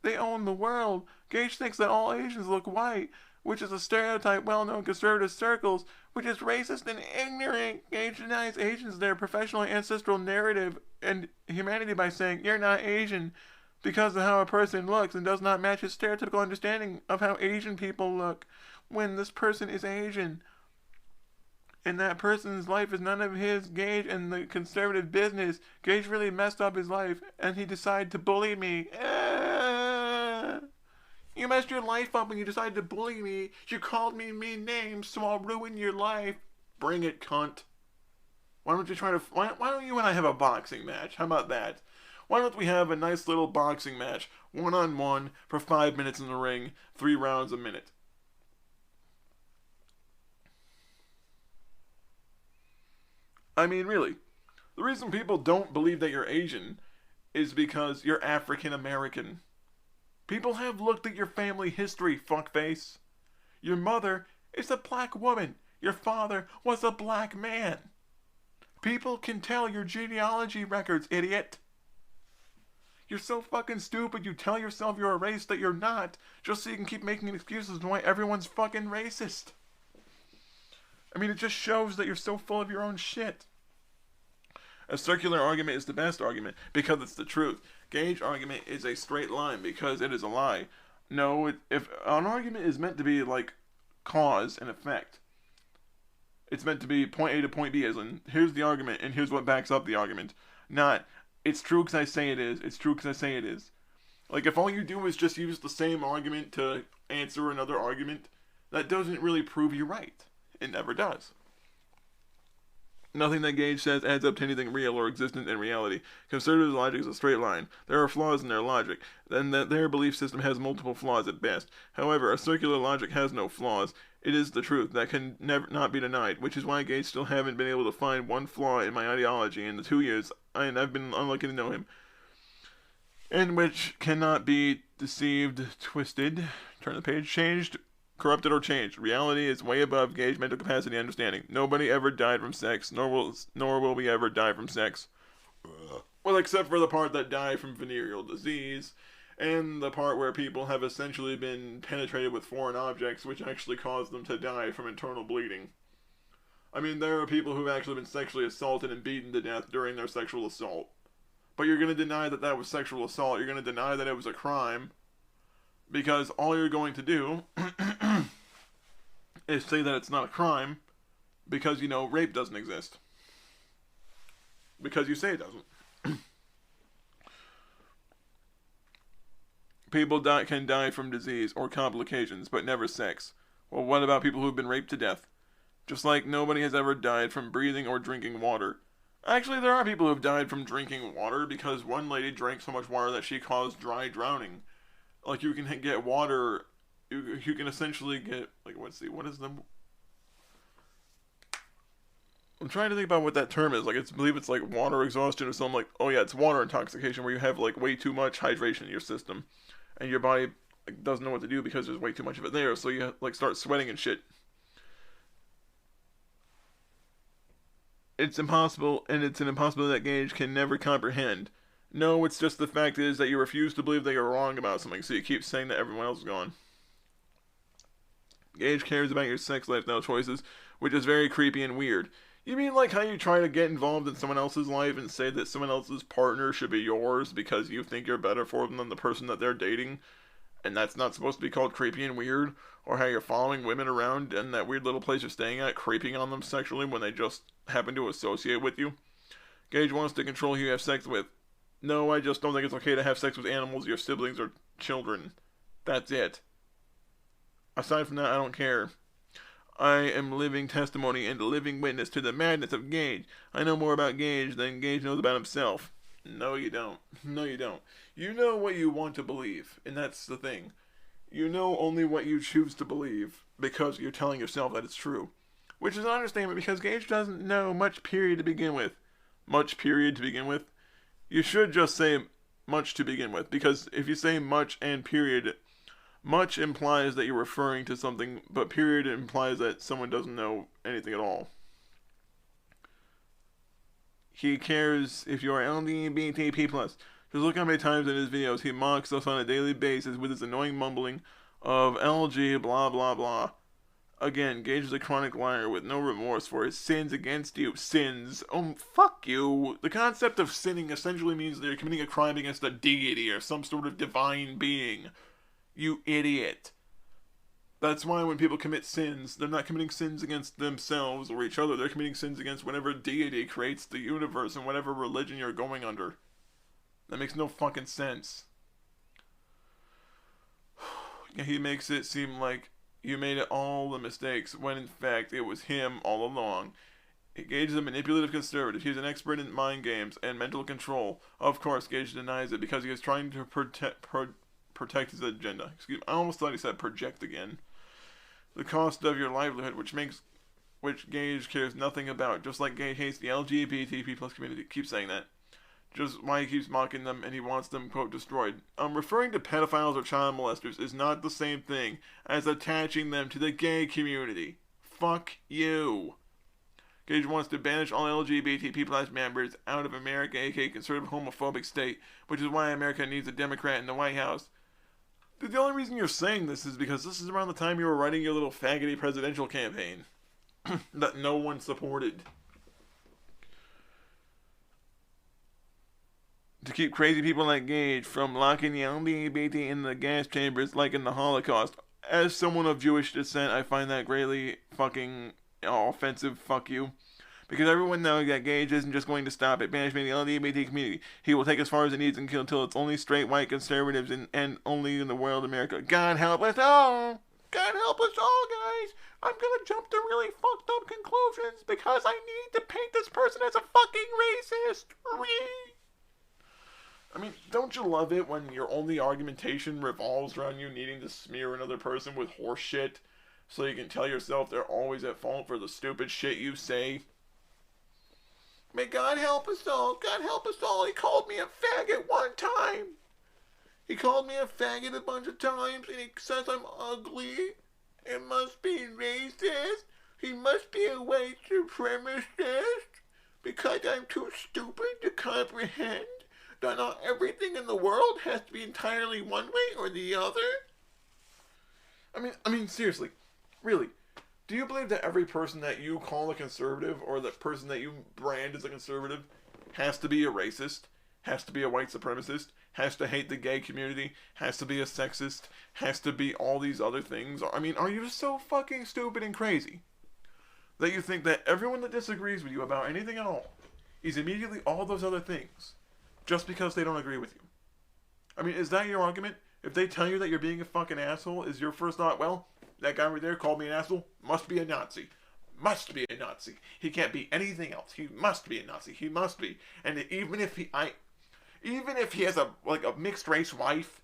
S3: they own the world. Gage thinks that all Asians look white, which is a stereotype well-known in conservative circles, which is racist and ignorant. Gage denies Asians their professional ancestral narrative and humanity by saying, "You're not Asian," because of how a person looks, and does not match his stereotypical understanding of how Asian people look, when this person is Asian. And that person's life is none of his, Gage, and the conservative business. Gage really messed up his life, and he decided to bully me. You messed your life up when you decided to bully me. You called me mean names, so I'll ruin your life. Bring it, cunt. Why don't you and I have a boxing match? How about that? Why don't we have a nice little boxing match, 1-on-1, for 5 minutes in the ring, 3 rounds a minute? I mean, really. The reason people don't believe that you're Asian is because you're African American. People have looked at your family history, fuckface. Your mother is a black woman. Your father was a black man. People can tell your genealogy records, idiot. You're so fucking stupid you tell yourself you're a race that you're not, just so you can keep making excuses on why everyone's fucking racist. I mean, it just shows that you're so full of your own shit. A circular argument is the best argument, because it's the truth. Gage argument is a straight line, because it is a lie. No, if an argument is meant to be like cause and effect, it's meant to be point A to point B, as in, here's the argument, and here's what backs up the argument. Not, it's true because I say it is, it's true because I say it is. Like, if all you do is just use the same argument to answer another argument, that doesn't really prove you right. It never does. Nothing that Gage says adds up to anything real or existent in reality. Conservative logic is a straight line. There are flaws in their logic, and that their belief system has multiple flaws at best. However, a circular logic has no flaws. It is the truth that can never not be denied, which is why Gage still haven't been able to find one flaw in my ideology in the 2 years I've been unlucky to know him, and which cannot be deceived, twisted, turn the page, changed, corrupted, or changed. Reality is way above Gage mental capacity and understanding. Nobody ever died from sex, nor will we ever die from sex. Well, except for the part that die from venereal disease, and the part where people have essentially been penetrated with foreign objects, which actually cause them to die from internal bleeding. I mean, there are people who've actually been sexually assaulted and beaten to death during their sexual assault. But you're going to deny that that was sexual assault. You're going to deny that it was a crime, because all you're going to do is say that it's not a crime because, rape doesn't exist. Because you say it doesn't. People can die from disease or complications, but never sex. Well, what about people who've been raped to death? Just like nobody has ever died from breathing or drinking water. Actually, there are people who've died from drinking water because one lady drank so much water that she caused dry drowning. Like, you can get water, you can essentially get, like, what is the... I'm trying to think about what that term is. Like, I believe it's like water exhaustion or something. Like, oh yeah, it's water intoxication, where you have, like, way too much hydration in your system. And your body doesn't know what to do because there's way too much of it there, so you, like, start sweating and shit. It's impossible, and it's an impossibility that Gage can never comprehend. No, it's just the fact is that you refuse to believe that you're wrong about something, so you keep saying that everyone else is gone. Gage cares about your sex lifestyle choices, which is very creepy and weird. You mean like how you try to get involved in someone else's life and say that someone else's partner should be yours because you think you're better for them than the person that they're dating? And that's not supposed to be called creepy and weird? Or how you're following women around in that weird little place you're staying at, creeping on them sexually when they just happen to associate with you? Gage wants to control who you have sex with. No, I just don't think it's okay to have sex with animals, your siblings, or children. That's it. Aside from that, I don't care. I am living testimony and a living witness to the madness of Gage. I know more about Gage than Gage knows about himself. No, you don't. No, you don't. You know what you want to believe, and that's the thing. You know only what you choose to believe, because you're telling yourself that it's true. Which is an understatement, because Gage doesn't know much period to begin with. Much period to begin with? You should just say much to begin with, because if you say much and period, much implies that you're referring to something, but period implies that someone doesn't know anything at all. He cares if you are LGBTP+. Just look how many times in his videos he mocks us on a daily basis with his annoying mumbling of LG blah blah blah. Again, Gage is a chronic liar with no remorse for his sins against you. Sins. Oh, fuck you. The concept of sinning essentially means that you're committing a crime against a deity or some sort of divine being. You idiot. That's why when people commit sins, they're not committing sins against themselves or each other. They're committing sins against whatever deity creates the universe and whatever religion you're going under. That makes no fucking sense. he makes it seem like you made it all the mistakes, when in fact it was him all along. Gage is a manipulative conservative. He's an expert in mind games and mental control. Of course, Gage denies it because he is trying to protect his agenda. Excuse me, I almost thought he said project again. The cost of your livelihood, which Gage cares nothing about, just like Gage hates the LGBTQ plus community. Keep saying that. Just why he keeps mocking them and he wants them, quote, destroyed. Referring to pedophiles or child molesters is not the same thing as attaching them to the gay community. Fuck you. Gage wants to banish all LGBT plus members out of America, aka conservative homophobic state, which is why America needs a Democrat in the White House. The only reason you're saying this is because this is around the time you were writing your little faggoty presidential campaign that no one supported. To keep crazy people like Gage from locking the LGBT in the gas chambers like in the Holocaust. As someone of Jewish descent, I find that greatly fucking offensive. Fuck you. Because everyone knows that Gage isn't just going to stop at banishing the LGBT community. He will take as far as it needs until it's only straight white conservatives and only in the world America. God help us all! God help us all, guys! I'm gonna jump to really fucked up conclusions because I need to paint this person as a fucking racist! I mean, don't you love it when your only argumentation revolves around you needing to smear another person with horse shit so you can tell yourself they're always at fault for the stupid shit you say? May God help us all. God help us all. He called me a faggot one time. He called me a faggot a bunch of times, and he says I'm ugly. It must be racist. He must be a white supremacist because I'm too stupid to comprehend that not everything in the world has to be entirely one way or the other. I mean, seriously, really. Do you believe that every person that you call a conservative or the person that you brand as a conservative has to be a racist, has to be a white supremacist, has to hate the gay community, has to be a sexist, has to be all these other things? I mean, are you so fucking stupid and crazy that you think that everyone that disagrees with you about anything at all is immediately all those other things just because they don't agree with you? I mean, is that your argument? If they tell you that you're being a fucking asshole, is your first thought, well, that guy right there called me an asshole, must be a Nazi. Must be a Nazi. He can't be anything else. He must be a Nazi. He must be. And even if he has a mixed race wife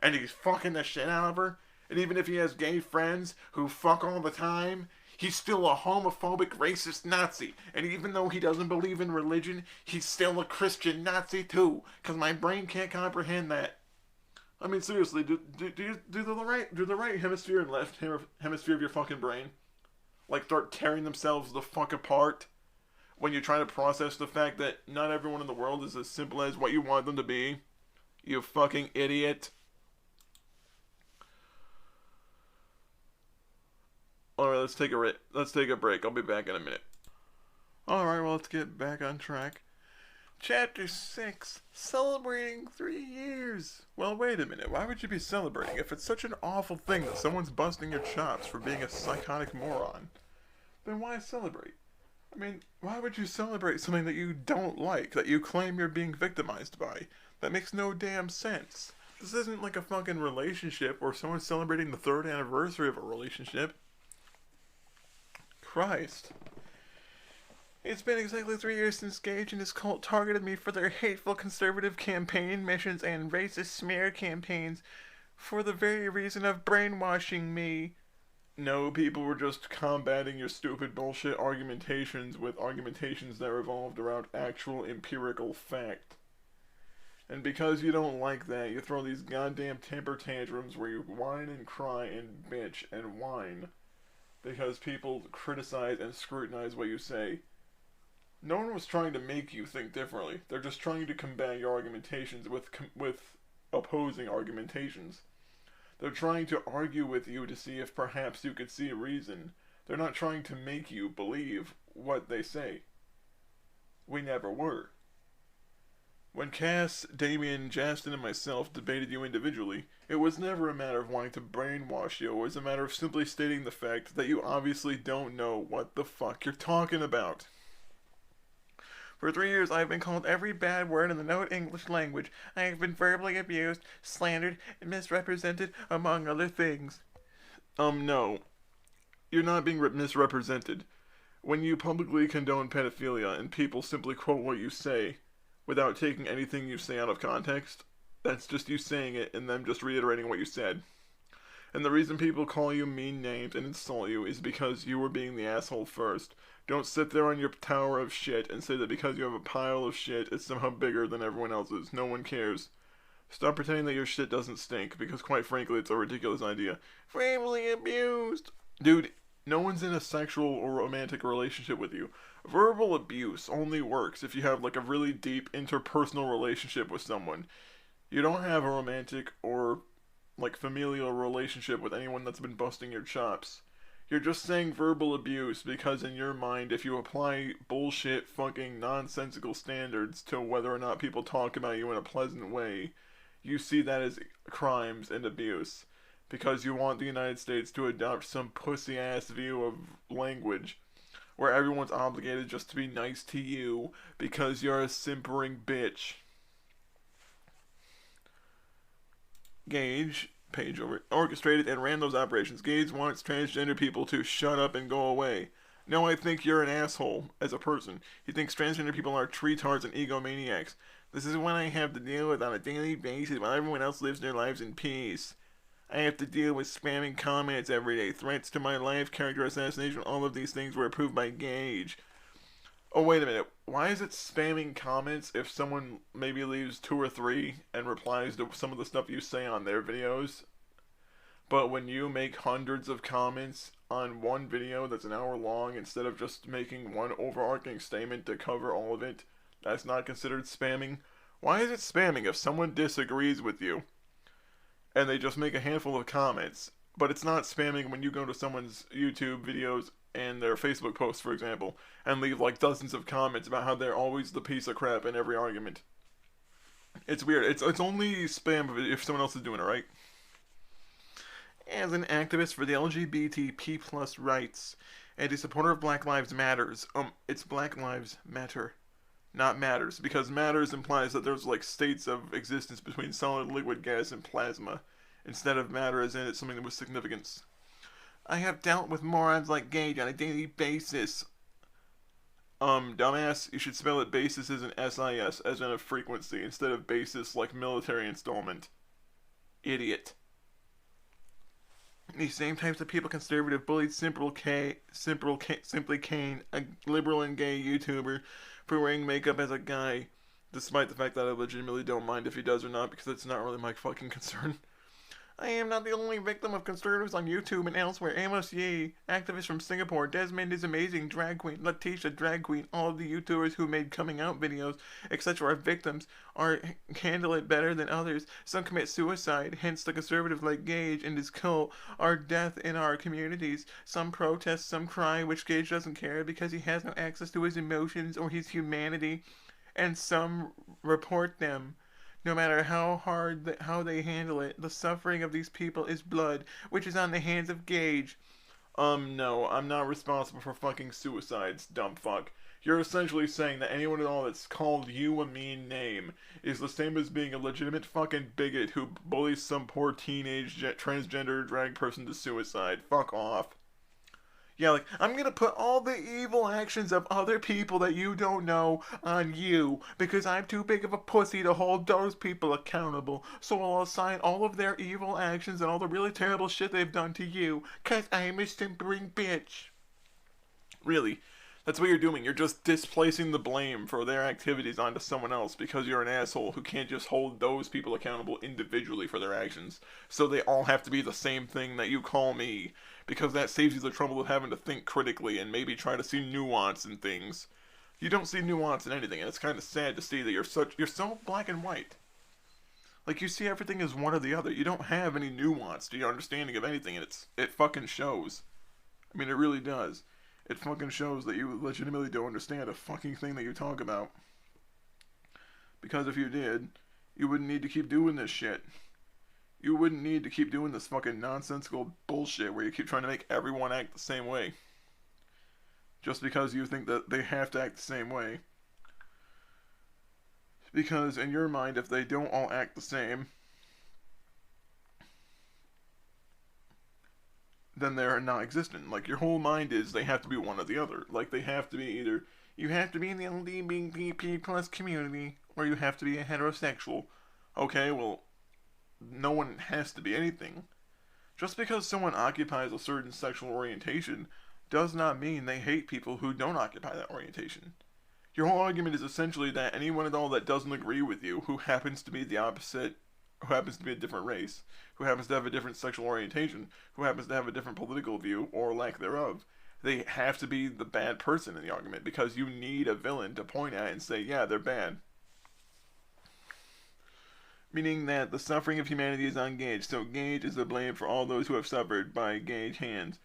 S3: and he's fucking the shit out of her, and even if he has gay friends who fuck all the time, he's still a homophobic, racist Nazi. And even though he doesn't believe in religion, he's still a Christian Nazi too. Because my brain can't comprehend that. I mean, seriously, do the right hemisphere and left hemisphere of your fucking brain start tearing themselves the fuck apart when you try to process the fact that not everyone in the world is as simple as what you want them to be? You fucking idiot. Alright, let's take a break. I'll be back in a minute. Alright, well, let's get back on track. Chapter 6, celebrating 3 years. Well, wait a minute, why would you be celebrating if it's such an awful thing that someone's busting your chops for being a psychotic moron? Then why celebrate? I mean, why would you celebrate something that you don't like, that you claim you're being victimized by? That makes no damn sense. This isn't like a fucking relationship or someone's celebrating the 3rd anniversary of a relationship. Christ. It's been exactly 3 years since Gage and his cult targeted me for their hateful conservative campaign missions and racist smear campaigns for the very reason of brainwashing me. No, people were just combating your stupid bullshit argumentations with argumentations that revolved around actual empirical fact. And because you don't like that, you throw these goddamn temper tantrums where you whine and cry and bitch and whine because people criticize and scrutinize what you say. No one was trying to make you think differently. They're just trying to combat your argumentations with opposing argumentations. They're trying to argue with you to see if perhaps you could see a reason. They're not trying to make you believe what they say. We never were. When Cass, Damien, Justin, and myself debated you individually, it was never a matter of wanting to brainwash you. It was a matter of simply stating the fact that you obviously don't know what the fuck you're talking about. For 3 years, I have been called every bad word in the known English language. I have been verbally abused, slandered, and misrepresented, among other things. No. You're not being misrepresented. When you publicly condone pedophilia and people simply quote what you say without taking anything you say out of context, that's just you saying it and them just reiterating what you said. And the reason people call you mean names and insult you is because you were being the asshole first. Don't sit there on your tower of shit and say that because you have a pile of shit, it's somehow bigger than everyone else's. No one cares. Stop pretending that your shit doesn't stink, because quite frankly, it's a ridiculous idea. Verbally abused! Dude, no one's in a sexual or romantic relationship with you. Verbal abuse only works if you have like a really deep interpersonal relationship with someone. You don't have a romantic or like familial relationship with anyone that's been busting your chops. You're just saying verbal abuse because in your mind, if you apply bullshit fucking nonsensical standards to whether or not people talk about you in a pleasant way, you see that as crimes and abuse. Because you want the United States to adopt some pussy ass view of language where everyone's obligated just to be nice to you because you're a simpering bitch. Gage, page over, orchestrated and ran those operations. Gage wants transgender people to shut up and go away. No, I think you're an asshole as a person. He thinks transgender people are treatards and egomaniacs. This is what I have to deal with on a daily basis while everyone else lives their lives in peace. I have to deal with spamming comments every day, threats to my life, character assassination, all of these things were approved by Gage. Oh, wait a minute. Why is it spamming comments if someone maybe leaves 2 or 3 and replies to some of the stuff you say on their videos? But when you make hundreds of comments on one video that's an hour long instead of just making one overarching statement to cover all of it, that's not considered spamming? Why is it spamming if someone disagrees with you and they just make a handful of comments? But it's not spamming when you go to someone's YouTube videos and their Facebook posts, for example, and leave like dozens of comments about how they're always the piece of crap in every argument. It's weird. It's only spam if someone else is doing it, right? As an activist for the LGBTP plus rights and a supporter of Black Lives Matters, it's Black Lives Matter, not matters, because matters implies that there's like states of existence between solid, liquid, gas, and plasma, instead of matter as in it's something with significance. I have dealt with morons like Gage on a daily basis. Dumbass, you should spell it basis as an SIS, as in a frequency, instead of basis like military installment. Idiot. These same types of people conservative bullied Simply Kane, a liberal and gay YouTuber, for wearing makeup as a guy, despite the fact that I legitimately don't mind if he does or not, because it's not really my fucking concern. I am not the only victim of conservatives on YouTube and elsewhere. Amos Yee, activist from Singapore, Desmond is amazing, drag queen, Letitia, drag queen, all of the YouTubers who made coming out videos, etc. are victims, or handle it better than others. Some commit suicide, hence the conservative like Gage and his cult are death in our communities. Some protest, some cry, which Gage doesn't care because he has no access to his emotions or his humanity, and some report them. No matter how they handle it, the suffering of these people is blood, which is on the hands of Gage. No, I'm not responsible for fucking suicides, dumb fuck. You're essentially saying that anyone at all that's called you a mean name is the same as being a legitimate fucking bigot who bullies some poor teenage transgender drag person to suicide. Fuck off. Yeah, like, I'm gonna put all the evil actions of other people that you don't know on you, because I'm too big of a pussy to hold those people accountable, so I'll assign all of their evil actions and all the really terrible shit they've done to you, cause I'm a simpering bitch. Really, that's what you're doing. You're just displacing the blame for their activities onto someone else because you're an asshole who can't just hold those people accountable individually for their actions. So they all have to be the same thing that you call me, because that saves you the trouble of having to think critically and maybe try to see nuance in things. You don't see nuance in anything, and it's kind of sad to see that you're so black and white. Like, you see everything as one or the other. You don't have any nuance to your understanding of anything, and it fucking shows. I mean, it really does. It fucking shows that you legitimately don't understand a fucking thing that you talk about. Because if you did, you wouldn't need to keep doing this shit. You wouldn't need to keep doing this fucking nonsensical bullshit where you keep trying to make everyone act the same way. Just because you think that they have to act the same way. Because in your mind, if they don't all act the same, then they're non-existent. Like, your whole mind is they have to be one or the other. Like, they have to be either, you have to be in the LGBT plus community, or you have to be a heterosexual. Okay, well, no one has to be anything. Just because someone occupies a certain sexual orientation does not mean they hate people who don't occupy that orientation. Your whole argument is essentially that anyone at all that doesn't agree with you, who happens to be the opposite, who happens to be a different race, who happens to have a different sexual orientation, who happens to have a different political view, or lack thereof, they have to be the bad person in the argument, because you need a villain to point at and say, yeah, they're bad. Meaning that the suffering of humanity is on Gage, so Gage is to blame for all those who have suffered by Gage hands.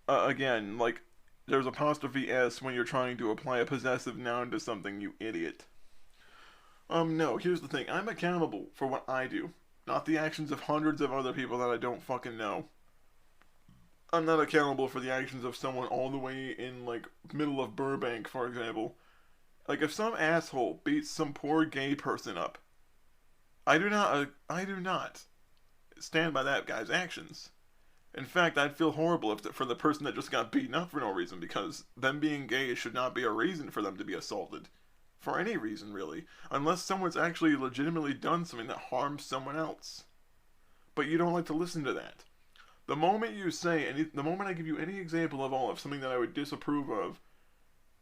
S3: Again, like, there's apostrophe S when you're trying to apply a possessive noun to something, you idiot. No, here's the thing. I'm accountable for what I do, not the actions of hundreds of other people that I don't fucking know. I'm not accountable for the actions of someone all the way in, like, middle of Burbank, for example. Like, if some asshole beats some poor gay person up, I do not stand by that guy's actions. In fact, I'd feel horrible for the person that just got beaten up for no reason, because them being gay should not be a reason for them to be assaulted. For any reason, really. Unless someone's actually legitimately done something that harms someone else. But you don't like to listen to that. The moment you say, the moment I give you any example at all of something that I would disapprove of,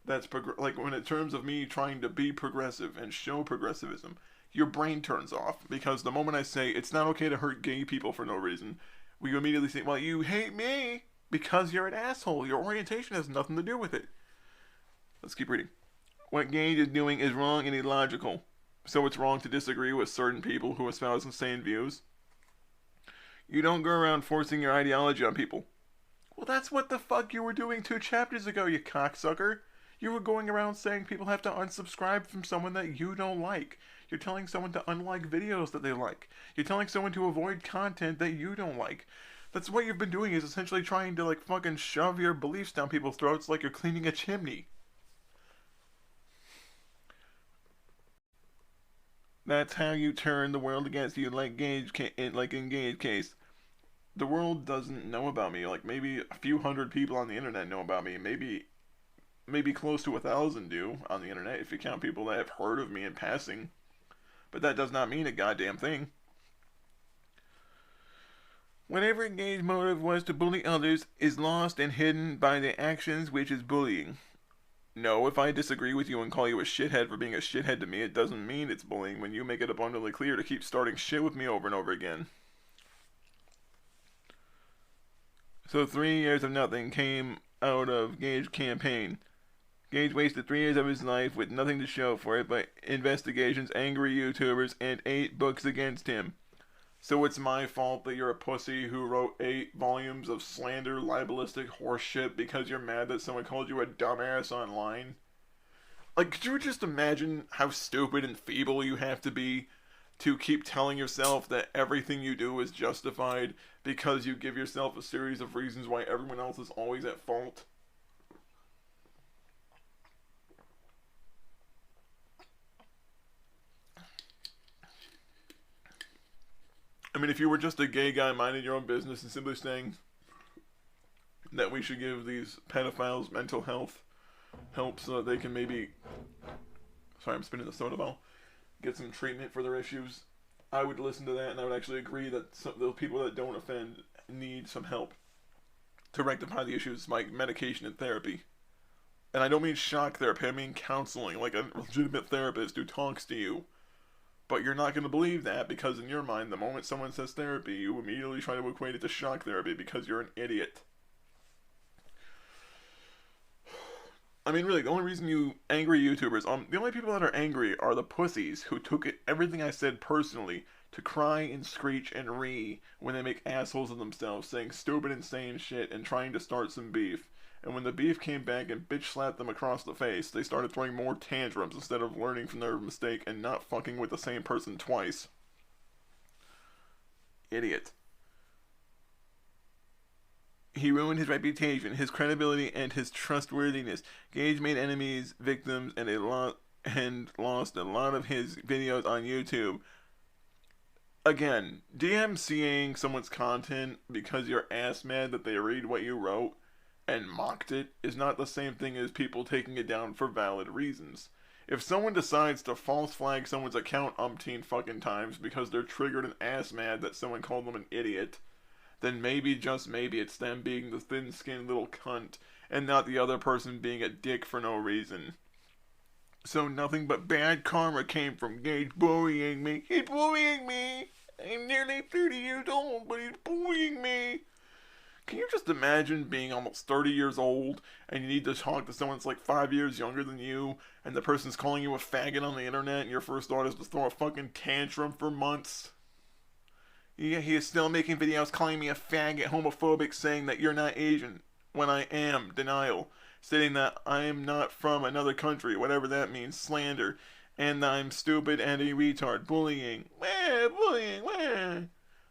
S3: that's like when in terms of me trying to be progressive and show progressivism, your brain turns off. Because the moment I say, it's not okay to hurt gay people for no reason, we immediately say, well, you hate me because you're an asshole. Your orientation has nothing to do with it. Let's keep reading. What Gage is doing is wrong and illogical. So it's wrong to disagree with certain people who espouse insane views. You don't go around forcing your ideology on people. Well, that's what the fuck you were doing 2 chapters ago, you cocksucker. You were going around saying people have to unsubscribe from someone that you don't like. You're telling someone to unlike videos that they like. You're telling someone to avoid content that you don't like. That's what you've been doing, is essentially trying to, like, fucking shove your beliefs down people's throats like you're cleaning a chimney. That's how you turn the world against you, like in Gage case. The world doesn't know about me. Like, maybe a few hundred people on the internet know about me. Maybe close to 1,000 do on the internet, if you count people that have heard of me in passing. But that does not mean a goddamn thing. Whatever Gage's motive was to bully others is lost and hidden by the actions which is bullying. No, if I disagree with you and call you a shithead for being a shithead to me, it doesn't mean it's bullying when you make it abundantly clear to keep starting shit with me over and over again. So 3 years of nothing came out of Gage's campaign. Gage wasted 3 years of his life with nothing to show for it but investigations, angry YouTubers, and 8 books against him. So it's my fault that you're a pussy who wrote 8 volumes of slander, libelistic horseshit because you're mad that someone called you a dumbass online? Like, could you just imagine how stupid and feeble you have to be to keep telling yourself that everything you do is justified because you give yourself a series of reasons why everyone else is always at fault? I mean, if you were just a gay guy minding your own business and simply saying that we should give these pedophiles mental health help so that they can maybe, sorry, I'm spinning the soda ball, get some treatment for their issues, I would listen to that and I would actually agree that the people that don't offend need some help to rectify the issues, like medication and therapy. And I don't mean shock therapy, I mean counseling, like a legitimate therapist who talks to you. But you're not going to believe that because in your mind, the moment someone says therapy, you immediately try to equate it to shock therapy because you're an idiot. I mean, really, the only reason you angry YouTubers, the only people that are angry are the pussies who took everything I said personally to cry and screech and ree when they make assholes of themselves, saying stupid, insane shit and trying to start some beef. And when the beef came back and bitch slapped them across the face, they started throwing more tantrums instead of learning from their mistake and not fucking with the same person twice. Idiot. He ruined his reputation, his credibility, and his trustworthiness. Gage made enemies, victims, and a lot and lost a lot of his videos on YouTube. Again, DMCAing someone's content because you're ass mad that they read what you wrote and mocked it is not the same thing as people taking it down for valid reasons. If someone decides to false flag someone's account umpteen fucking times because they're triggered and ass mad that someone called them an idiot, then maybe, just maybe, it's them being the thin-skinned little cunt and not the other person being a dick for no reason. So nothing but bad karma came from Gage bullying me. He's bullying me! I'm nearly 30 years old, but he's bullying me! Can you just imagine being almost 30 years old and you need to talk to someone that's like 5 years younger than you and the person's calling you a faggot on the internet and your first thought is to throw a fucking tantrum for months? Yeah, he is still making videos calling me a faggot, homophobic, saying that you're not Asian when I am, denial, stating that I am not from another country, whatever that means, slander, and that I'm stupid and a retard, bullying, bullying.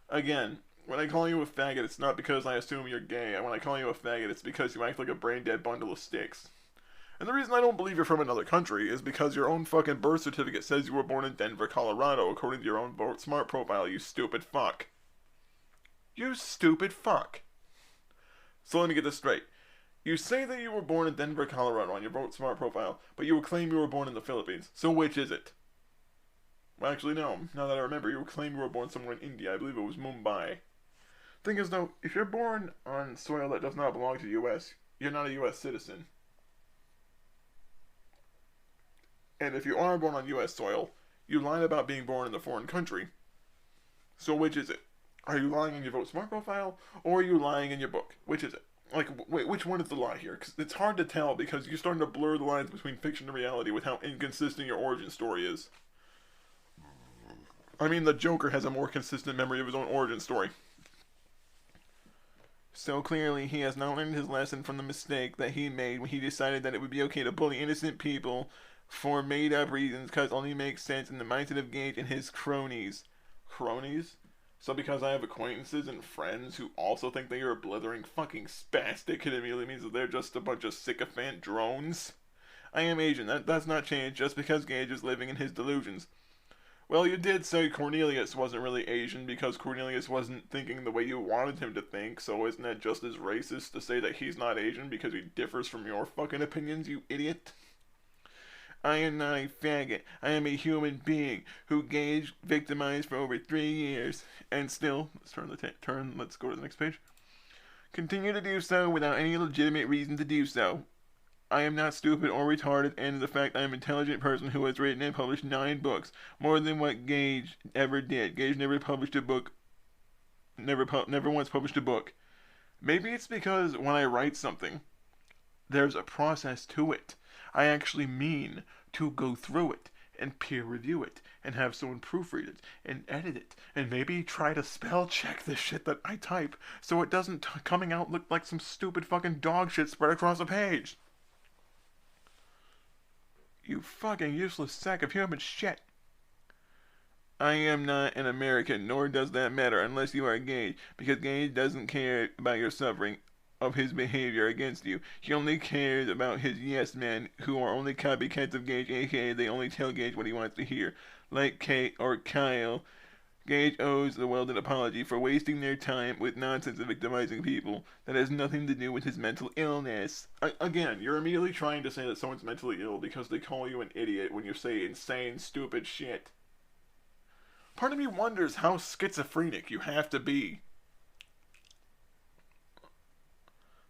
S3: Again, when I call you a faggot, it's not because I assume you're gay. When I call you a faggot, it's because you act like a brain-dead bundle of sticks. And the reason I don't believe you're from another country is because your own fucking birth certificate says you were born in Denver, Colorado, according to your own Vote Smart profile, you stupid fuck. You stupid fuck. So let me get this straight. You say that you were born in Denver, Colorado on your Vote Smart profile, but you will claim you were born in the Philippines. So which is it? Well, actually, no. Now that I remember, you will claim you were born somewhere in India. I believe it was Mumbai. Thing is, though, if you're born on soil that does not belong to the U.S., you're not a U.S. citizen. And if you are born on U.S. soil, you lied about being born in a foreign country. So which is it? Are you lying in your Vote Smart profile, or are you lying in your book? Which is it? Like, wait, which one is the lie here? Because it's hard to tell because you're starting to blur the lines between fiction and reality with how inconsistent your origin story is. I mean, the Joker has a more consistent memory of his own origin story. So clearly, he has not learned his lesson from the mistake that he made when he decided that it would be okay to bully innocent people for made-up reasons because it only makes sense in the mindset of Gage and his cronies. Cronies? So because I have acquaintances and friends who also think that you're a blithering fucking spastic, it immediately means that they're just a bunch of sycophant drones? I am Asian. That's not changed just because Gage is living in his delusions. Well, you did say Cornelius wasn't really Asian because Cornelius wasn't thinking the way you wanted him to think, so isn't that just as racist to say that he's not Asian because he differs from your fucking opinions, you idiot? I am not a faggot. I am a human being who Gage victimized for over 3 years. And still, let's let's go to the next page. Continue to do so without any legitimate reason to do so. I am not stupid or retarded, and the fact I am an intelligent person who has written and published 9 books, more than what Gage ever did. Gage never published a book, never once published a book. Maybe it's because when I write something, there's a process to it. I actually mean to go through it, and peer review it, and have someone proofread it, and edit it, and maybe try to spell check the shit that I type, so it doesn't coming out look like some stupid fucking dog shit spread across a page. You fucking useless sack of human shit. I am not an American, nor does that matter unless you are Gage, because Gage doesn't care about your suffering of his behavior against you. He only cares about his yes men, who are only copycats of Gage, aka they only tell Gage what he wants to hear. Like Kate or Kyle, Gage owes the world an apology for wasting their time with nonsense and victimizing people that has nothing to do with his mental illness. Again, you're immediately trying to say that someone's mentally ill because they call you an idiot when you say insane, stupid shit. Part of me wonders how schizophrenic you have to be.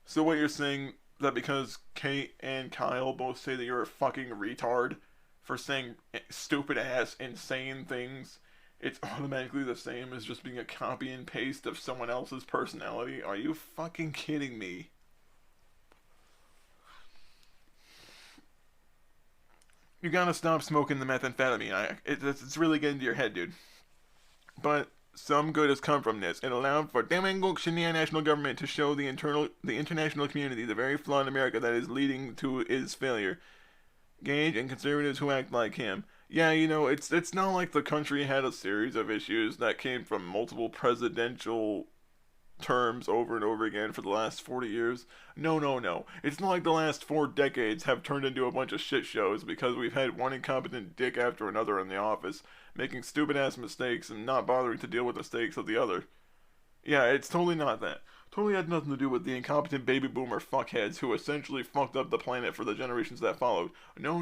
S3: So what you're saying, that because Kate and Kyle both say that you're a fucking retard for saying stupid ass, insane things, it's automatically the same as just being a copy and paste of someone else's personality? Are you fucking kidding me? You gotta stop smoking the methamphetamine. It's really getting to your head, dude. But some good has come from this. It allowed for the Ahn national government to show the international community the very flawed America that is leading to its failure. Gage and conservatives who act like him. Yeah, you know, it's not like the country had a series of issues that came from multiple presidential terms over and over again for the last 40 years. No. It's not like the last 4 decades have turned into a bunch of shit shows because we've had one incompetent dick after another in the office, making stupid ass mistakes and not bothering to deal with the mistakes of the other. Yeah, it's totally not that. Totally had nothing to do with the incompetent baby boomer fuckheads who essentially fucked up the planet for the generations that followed. No.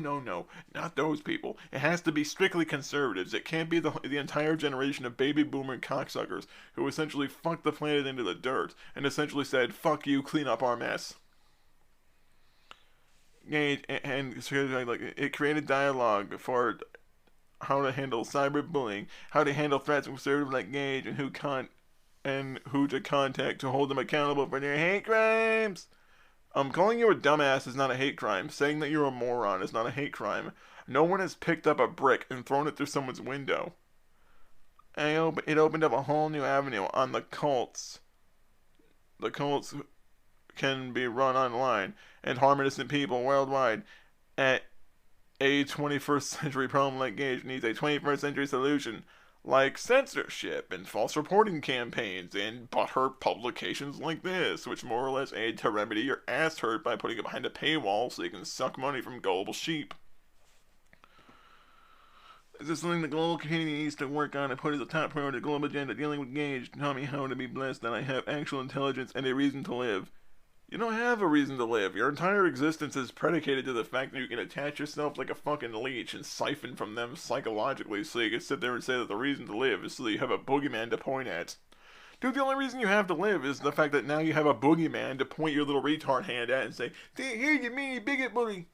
S3: Not those people. It has to be strictly conservatives. It can't be the entire generation of baby boomer cocksuckers who essentially fucked the planet into the dirt and essentially said, fuck you, clean up our mess. And it created dialogue for how to handle cyberbullying, how to handle threats from conservatives like Gage, and who to contact to hold them accountable for their hate crimes. Calling you a dumbass is not a hate crime. Saying that you're a moron is not a hate crime. No one has picked up a brick and thrown it through someone's window. It opened up a whole new avenue on the cults. The cults can be run online and harm innocent people worldwide. A 21st century problem like Gage needs a 21st century solution, like censorship and false reporting campaigns and butthurt publications like this, which more or less aid to remedy your ass hurt by putting it behind a paywall so you can suck money from gullible sheep. Is this something the global community needs to work on and put as a top priority of the global agenda? Dealing with Gage taught me how to be blessed that I have actual intelligence and a reason to live. You don't have a reason to live. Your entire existence is predicated to the fact that you can attach yourself like a fucking leech and siphon from them psychologically so you can sit there and say that the reason to live is so that you have a boogeyman to point at. Dude, the only reason you have to live is the fact that now you have a boogeyman to point your little retard hand at and say, here, you meanie bigot bully.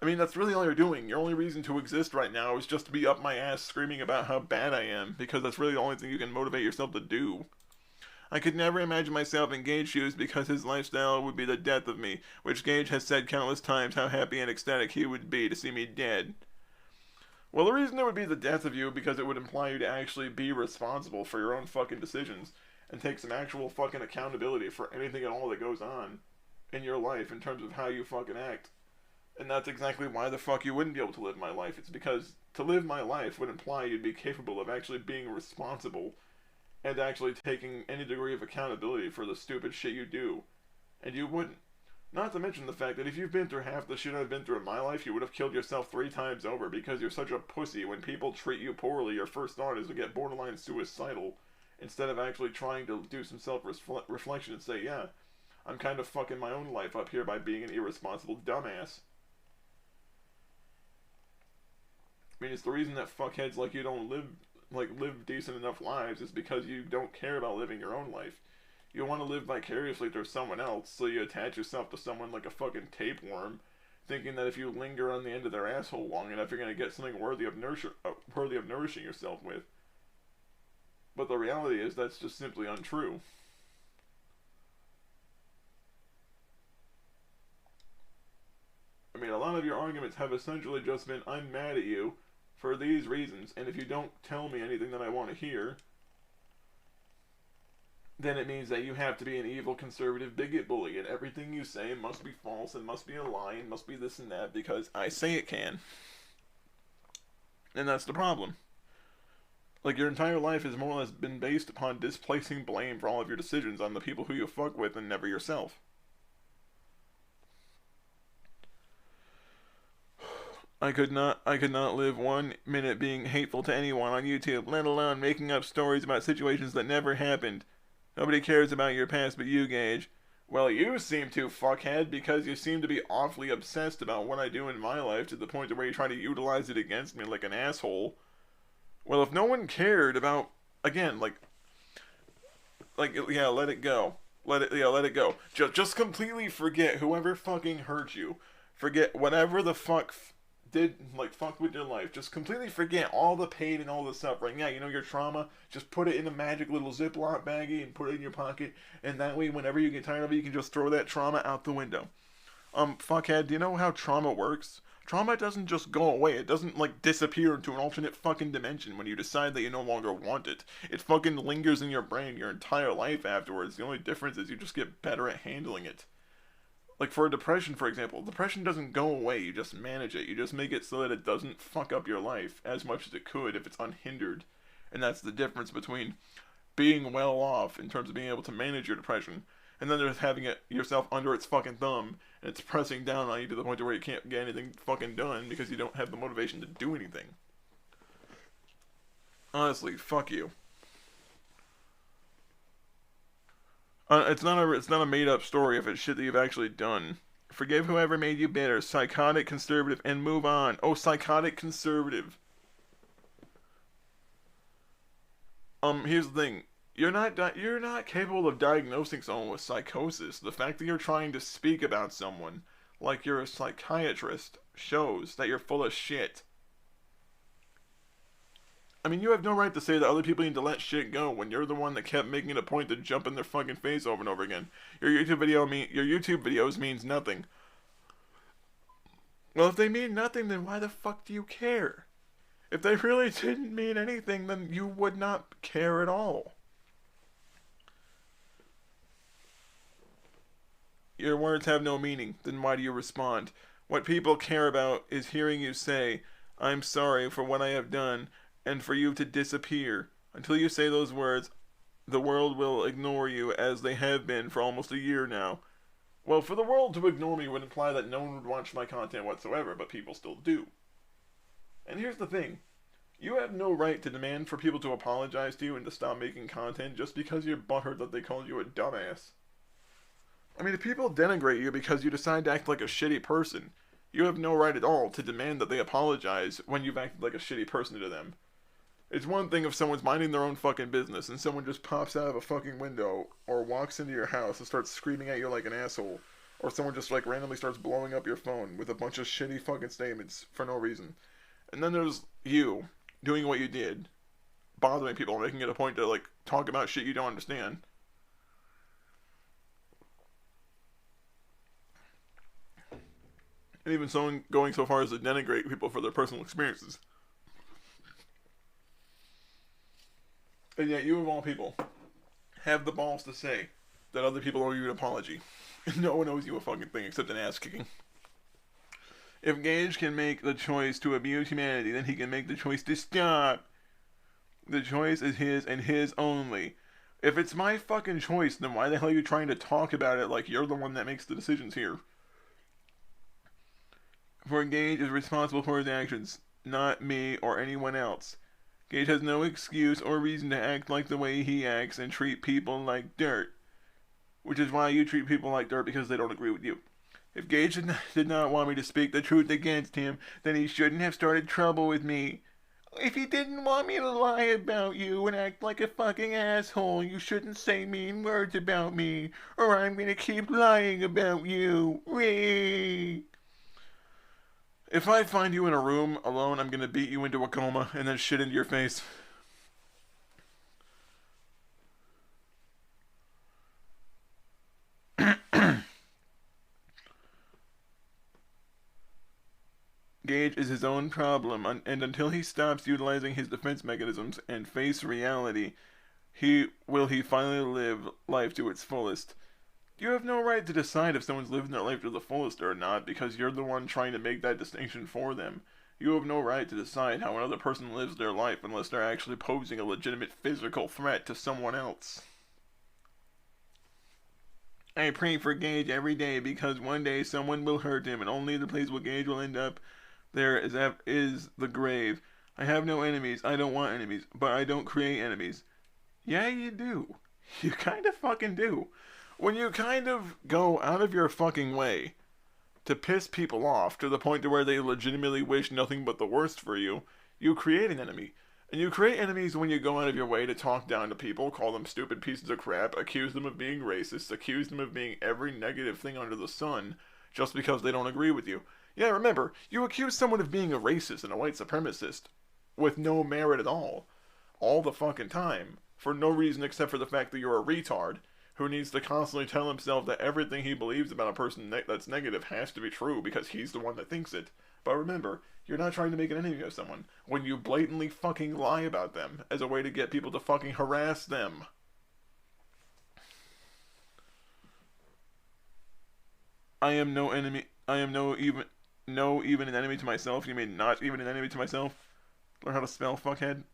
S3: I mean, that's really all you're doing. Your only reason to exist right now is just to be up my ass screaming about how bad I am, because that's really the only thing you can motivate yourself to do. I could never imagine myself in Gage's shoes because his lifestyle would be the death of me, which Gage has said countless times how happy and ecstatic he would be to see me dead. Well, the reason it would be the death of you because it would imply you to actually be responsible for your own fucking decisions and take some actual fucking accountability for anything at all that goes on in your life in terms of how you fucking act. And that's exactly why the fuck you wouldn't be able to live my life. It's because to live my life would imply you'd be capable of actually being responsible and actually taking any degree of accountability for the stupid shit you do. And you wouldn't. Not to mention the fact that if you've been through half the shit I've been through in my life, you would have killed yourself 3 times over because you're such a pussy. When people treat you poorly, your first thought is to get borderline suicidal instead of actually trying to do some self-reflection and say, yeah, I'm kind of fucking my own life up here by being an irresponsible dumbass. I mean, it's the reason that fuckheads like you don't live decent enough lives is because you don't care about living your own life. You want to live vicariously through someone else, so you attach yourself to someone like a fucking tapeworm, thinking that if you linger on the end of their asshole long enough, you're going to get something worthy of nourishing yourself with. But the reality is that's just simply untrue. I mean, a lot of your arguments have essentially just been, I'm mad at you for these reasons, and if you don't tell me anything that I want to hear, then it means that you have to be an evil conservative bigot bully, and everything you say must be false, and must be a lie, and must be this and that, because I say it can. And that's the problem. Like, your entire life has more or less been based upon displacing blame for all of your decisions on the people who you fuck with and never yourself. I could not live 1 minute being hateful to anyone on YouTube, let alone making up stories about situations that never happened. Nobody cares about your past but you, Gage. Well, you seem to, fuckhead, because you seem to be awfully obsessed about what I do in my life to the point where you try to utilize it against me like an asshole. Well, if no one cared about, again, yeah, let it go. Let it go. Just completely forget whoever fucking hurt you. Forget whatever the fuck fuck with your life. Just completely forget all the pain and all the suffering. Yeah, you know, your trauma, just put it in a magic little Ziploc baggie and put it in your pocket, and that way, whenever you get tired of it, you can just throw that trauma out the window. Fuckhead, do you know how trauma works? Trauma doesn't just go away. It doesn't, disappear into an alternate fucking dimension when you decide that you no longer want it. It fucking lingers in your brain your entire life afterwards. The only difference is you just get better at handling it. Like, for depression, for example, depression doesn't go away, you just manage it. You just make it so that it doesn't fuck up your life as much as it could if it's unhindered. And that's the difference between being well off in terms of being able to manage your depression, and then there's having it yourself under its fucking thumb, and it's pressing down on you to the point where you can't get anything fucking done because you don't have the motivation to do anything. Honestly, fuck you. It's not a made up story if it's shit that you've actually done. Forgive whoever made you bitter, psychotic conservative, and move on. Oh, psychotic conservative. Here's the thing. You're not capable of diagnosing someone with psychosis. The fact that you're trying to speak about someone like you're a psychiatrist shows that you're full of shit. I mean, you have no right to say that other people need to let shit go when you're the one that kept making it a point to jump in their fucking face over and over again. Your YouTube videos means nothing. Well, if they mean nothing, then why the fuck do you care? If they really didn't mean anything, then you would not care at all. Your words have no meaning, then why do you respond? What people care about is hearing you say, "I'm sorry for what I have done," and for you to disappear. Until you say those words, the world will ignore you as they have been for almost a year now. Well, for the world to ignore me would imply that no one would watch my content whatsoever, but people still do. And here's the thing. You have no right to demand for people to apologize to you and to stop making content just because you're butthurt that they called you a dumbass. I mean, if people denigrate you because you decide to act like a shitty person, you have no right at all to demand that they apologize when you've acted like a shitty person to them. It's one thing if someone's minding their own fucking business and someone just pops out of a fucking window or walks into your house and starts screaming at you like an asshole, or someone just like randomly starts blowing up your phone with a bunch of shitty fucking statements for no reason. And then there's you doing what you did, bothering people, making it a point to like talk about shit you don't understand. And even someone going so far as to denigrate people for their personal experiences. And yet you of all people have the balls to say that other people owe you an apology. No one owes you a fucking thing except an ass kicking. If Gage can make the choice to abuse humanity, then he can make the choice to stop. The choice is his and his only. If it's my fucking choice, then why the hell are you trying to talk about it like you're the one that makes the decisions here? For Gage is responsible for his actions, not me or anyone else. Gage has no excuse or reason to act like the way he acts and treat people like dirt. Which is why you treat people like dirt, because they don't agree with you. If Gage did not want me to speak the truth against him, then he shouldn't have started trouble with me. If he didn't want me to lie about you and act like a fucking asshole, you shouldn't say mean words about me, or I'm gonna keep lying about you. Whee! If I find you in a room alone, I'm gonna beat you into a coma and then shit into your face. Gage is his own problem, and until he stops utilizing his defense mechanisms and face reality, he finally live life to its fullest. You have no right to decide if someone's living their life to the fullest or not, because you're the one trying to make that distinction for them. You have no right to decide how another person lives their life unless they're actually posing a legitimate physical threat to someone else. I pray for Gage every day because one day someone will hurt him and only the place where Gage will end up there is the grave. I have no enemies. I don't want enemies, but I don't create enemies. Yeah, you do. You kind of fucking do. When you kind of go out of your fucking way to piss people off to the point to where they legitimately wish nothing but the worst for you, you create an enemy. And you create enemies when you go out of your way to talk down to people, call them stupid pieces of crap, accuse them of being racist, accuse them of being every negative thing under the sun, just because they don't agree with you. Yeah, remember, you accuse someone of being a racist and a white supremacist with no merit at all the fucking time, for no reason except for the fact that you're a retard who needs to constantly tell himself that everything he believes about a person that's negative has to be true because he's the one that thinks it. But remember, you're not trying to make an enemy of someone when you blatantly fucking lie about them as a way to get people to fucking harass them. I am no enemy. I am even an enemy to myself. You mean not even an enemy to myself? Learn how to spell, fuckhead.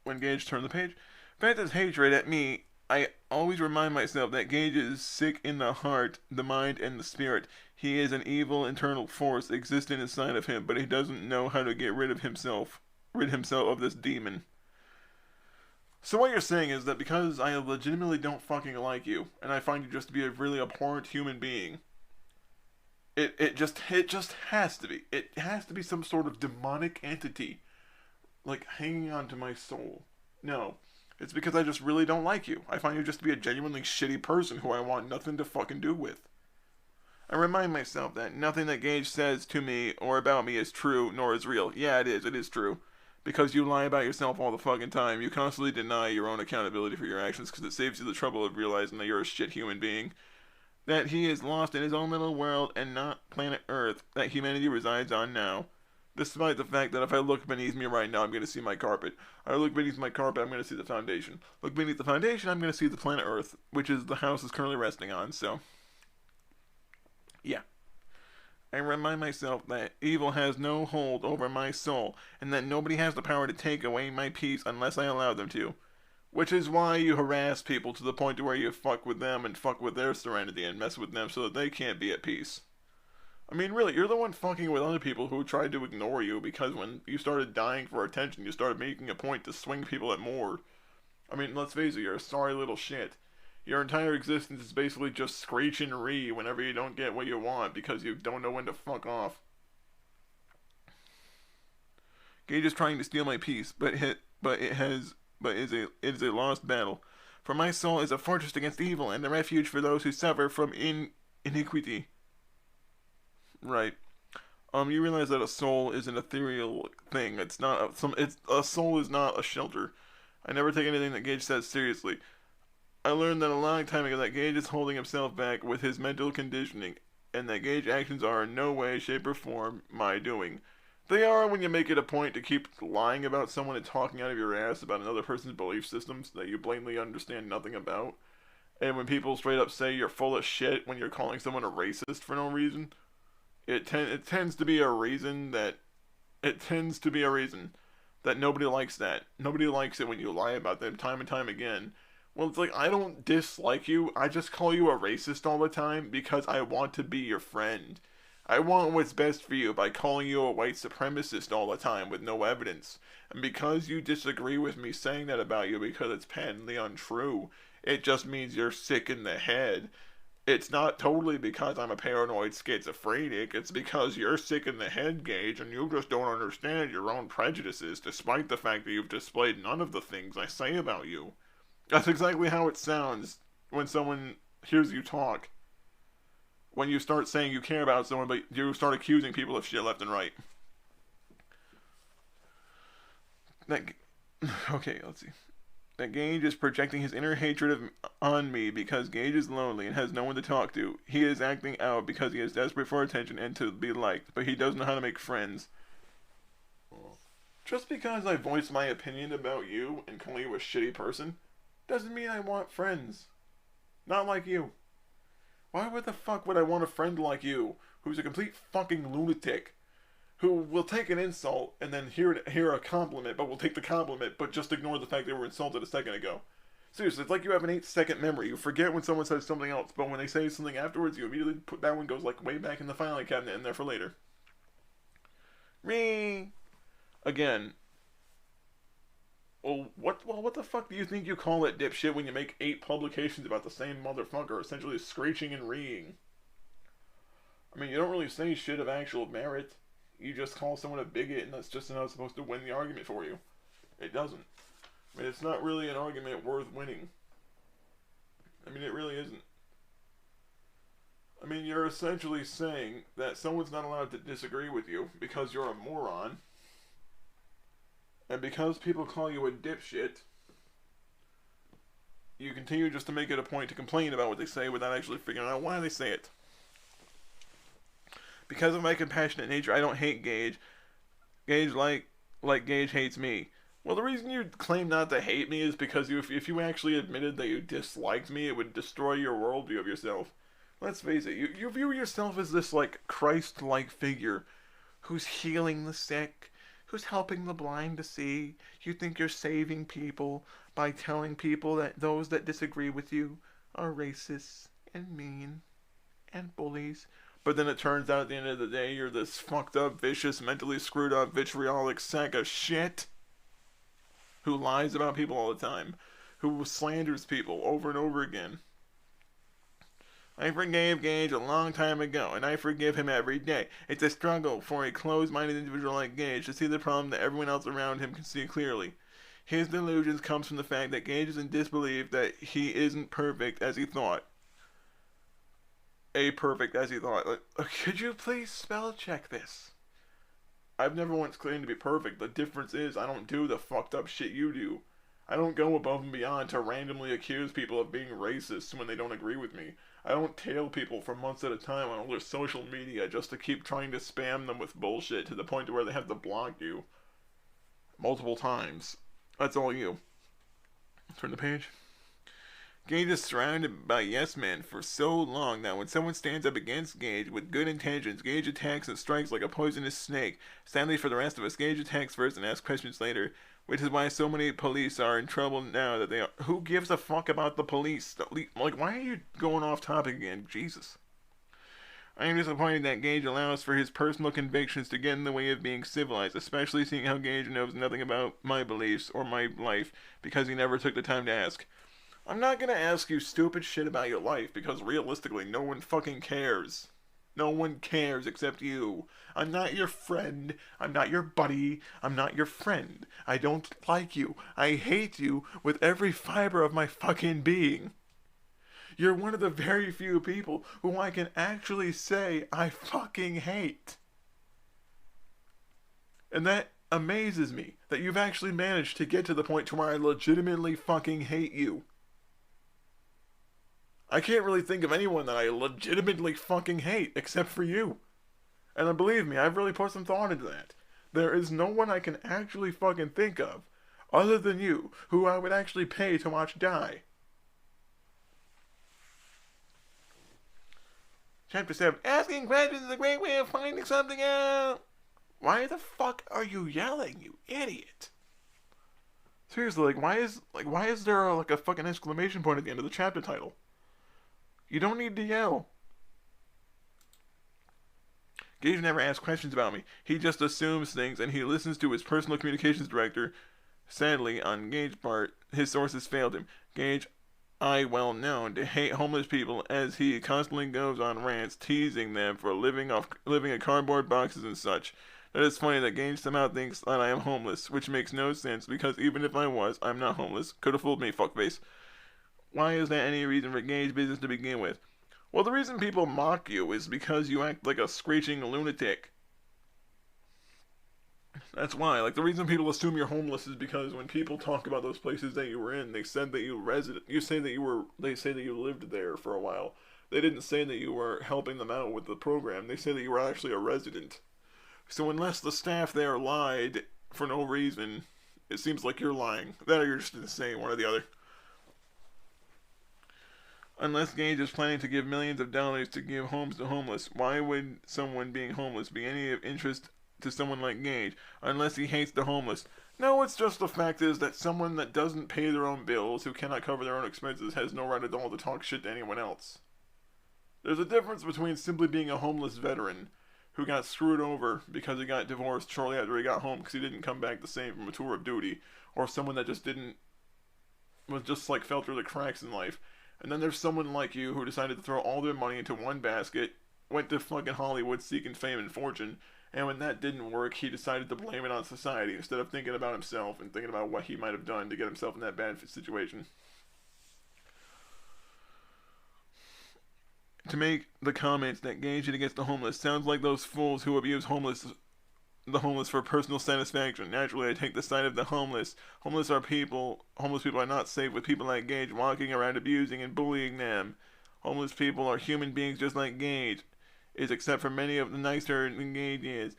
S3: When Gage turned the page. Vent his hatred at me. I always remind myself that Gage is sick in the heart, the mind, and the spirit. He is an evil internal force existing inside of him, but he doesn't know how to get rid himself of this demon. So what you're saying is that because I legitimately don't fucking like you, and I find you just to be a really abhorrent human being, it just has to be. It has to be some sort of demonic entity, like hanging on to my soul. No. It's because I just really don't like you. I find you just to be a genuinely shitty person who I want nothing to fucking do with. I remind myself that nothing that Gage says to me or about me is true nor is real. Yeah, it is true. Because you lie about yourself all the fucking time. You constantly deny your own accountability for your actions because it saves you the trouble of realizing that you're a shit human being. That he is lost in his own little world and not planet Earth that humanity resides on now. Despite the fact that if I look beneath me right now, I'm going to see my carpet. I look beneath my carpet, I'm going to see the foundation. Look beneath the foundation, I'm going to see the planet Earth, which is the house is currently resting on, so... yeah. I remind myself that evil has no hold over my soul, and that nobody has the power to take away my peace unless I allow them to. Which is why you harass people to the point to where you fuck with them and fuck with their serenity and mess with them so that they can't be at peace. I mean, really, you're the one fucking with other people who tried to ignore you because when you started dying for attention, you started making a point to swing people at more. I mean, let's face it, you're a sorry little shit. Your entire existence is basically just screech and ree whenever you don't get what you want because you don't know when to fuck off. Gage is trying to steal my peace, but it is a lost battle. For my soul is a fortress against evil and a refuge for those who suffer from iniquity. Right. You realize that a soul is an ethereal thing. It's not a soul is not a shelter. I never take anything that Gage says seriously. I learned that a long time ago that Gage is holding himself back with his mental conditioning, and that Gage actions are in no way, shape, or form my doing. They are when you make it a point to keep lying about someone and talking out of your ass about another person's belief systems that you blatantly understand nothing about. And when people straight up say you're full of shit when you're calling someone a racist for no reason. It tends to be a reason that nobody likes that. Nobody likes it when you lie about them time and time again. Well, it's like, I don't dislike you. I just call you a racist all the time because I want to be your friend. I want what's best for you by calling you a white supremacist all the time with no evidence. And because you disagree with me saying that about you because it's patently untrue, it just means you're sick in the head. It's not totally because I'm a paranoid schizophrenic, it's because you're sick in the head, Gage, and you just don't understand your own prejudices, despite the fact that you've displayed none of the things I say about you. That's exactly how it sounds when someone hears you talk. When you start saying you care about someone, but you start accusing people of shit left and right. Okay, let's see. That Gage is projecting his inner hatred on me because Gage is lonely and has no one to talk to. He is acting out because he is desperate for attention and to be liked, but he doesn't know how to make friends. Just because I voice my opinion about you and call you a shitty person, doesn't mean I want friends. Not like you. Why the fuck would I want a friend like you, who's a complete fucking lunatic? Who will take an insult and then hear a compliment, but will take the compliment, but just ignore the fact they were insulted a second ago. Seriously, it's like you have an 8-second memory. You forget when someone says something else, but when they say something afterwards, you immediately put that one goes like way back in the filing cabinet in there for later. Me. Again. Well, what the fuck do you think you call it, dipshit, when you make 8 publications about the same motherfucker, essentially screeching and reeing? I mean, you don't really say shit of actual merit. You just call someone a bigot, and that's just not supposed to win the argument for you. It doesn't. I mean, it's not really an argument worth winning. I mean, it really isn't. I mean, you're essentially saying that someone's not allowed to disagree with you because you're a moron. And because people call you a dipshit, you continue just to make it a point to complain about what they say without actually figuring out why they say it. Because of my compassionate nature, I don't hate Gage. Gage like Gage hates me. Well, the reason you claim not to hate me is because if you actually admitted that you disliked me, it would destroy your worldview of yourself. Let's face it, you view yourself as this, like, Christ-like figure who's healing the sick, who's helping the blind to see. You think you're saving people, by telling people that those that disagree with you are racist and mean and bullies. But then it turns out at the end of the day you're this fucked up, vicious, mentally screwed up, vitriolic sack of shit who lies about people all the time, who slanders people over and over again. I forgave Gage a long time ago, and I forgive him every day. It's a struggle for a closed-minded individual like Gage to see the problem that everyone else around him can see clearly. His delusions comes from the fact that Gage is in disbelief that he isn't perfect as he thought. Perfect as he thought. Could you please spell check this? I've never once claimed to be perfect. The difference is I don't do the fucked up shit you do. I don't go above and beyond to randomly accuse people of being racist when they don't agree with me. I don't tail people for months at a time on all their social media just to keep trying to spam them with bullshit to the point where they have to block you multiple times. That's all you. Turn the page. Gage is surrounded by yes men for so long that when someone stands up against Gage with good intentions, Gage attacks and strikes like a poisonous snake. Sadly for the rest of us, Gage attacks first and asks questions later, which is why so many police are in trouble now that they are. Who gives a fuck about the police? Like, why are you going off topic again? Jesus. I am disappointed that Gage allows for his personal convictions to get in the way of being civilized, especially seeing how Gage knows nothing about my beliefs or my life because he never took the time to ask. I'm not gonna ask you stupid shit about your life because realistically no one fucking cares. No one cares except you. I'm not your friend. I'm not your buddy. I'm not your friend. I don't like you. I hate you with every fiber of my fucking being. You're one of the very few people who I can actually say I fucking hate. And that amazes me, that you've actually managed to get to the point to where I legitimately fucking hate you. I can't really think of anyone that I legitimately fucking hate except for you. And believe me, I've really put some thought into that. There is no one I can actually fucking think of, other than you, who I would actually pay to watch die. Chapter 7. Asking questions is a great way of finding something out. Why the fuck are you yelling, you idiot? Seriously, why is there a fucking exclamation point at the end of the chapter title? You don't need to yell. Gage never asks questions about me. He just assumes things and he listens to his personal communications director. Sadly, on Gage's part, his sources failed him. Gage, well known to hate homeless people as he constantly goes on rants teasing them for living in cardboard boxes and such. That is funny that Gage somehow thinks that I am homeless, which makes no sense because even if I was, I'm not homeless. Could have fooled me, fuckface. Why is there any reason for Gage business to begin with? Well, the reason people mock you is because you act like a screeching lunatic. That's why. The reason people assume you're homeless is because when people talk about those places that you were in, they said that they say that you lived there for a while. They didn't say that you were helping them out with the program. They say that you were actually a resident. So unless the staff there lied for no reason, it seems like you're lying. That or you're just insane, one or the other. Unless Gage is planning to give millions of dollars to give homes to homeless, why would someone being homeless be any of interest to someone like Gage? Unless he hates the homeless. No, it's just the fact is that someone that doesn't pay their own bills, who cannot cover their own expenses, has no right at all to talk shit to anyone else. There's a difference between simply being a homeless veteran who got screwed over because he got divorced shortly after he got home because he didn't come back the same from a tour of duty, or someone that just fell through the cracks in life. And then there's someone like you who decided to throw all their money into one basket, went to fucking Hollywood seeking fame and fortune, and when that didn't work, he decided to blame it on society instead of thinking about himself and thinking about what he might have done to get himself in that bad situation. To make the comments that Gage against the homeless sounds like those fools who abuse the homeless for personal satisfaction. Naturally, I take the side of the homeless. Homeless people are not safe with people like Gage walking around abusing and bullying them. Homeless people are human beings just like Gage is, except for many of the nicer than Gage is.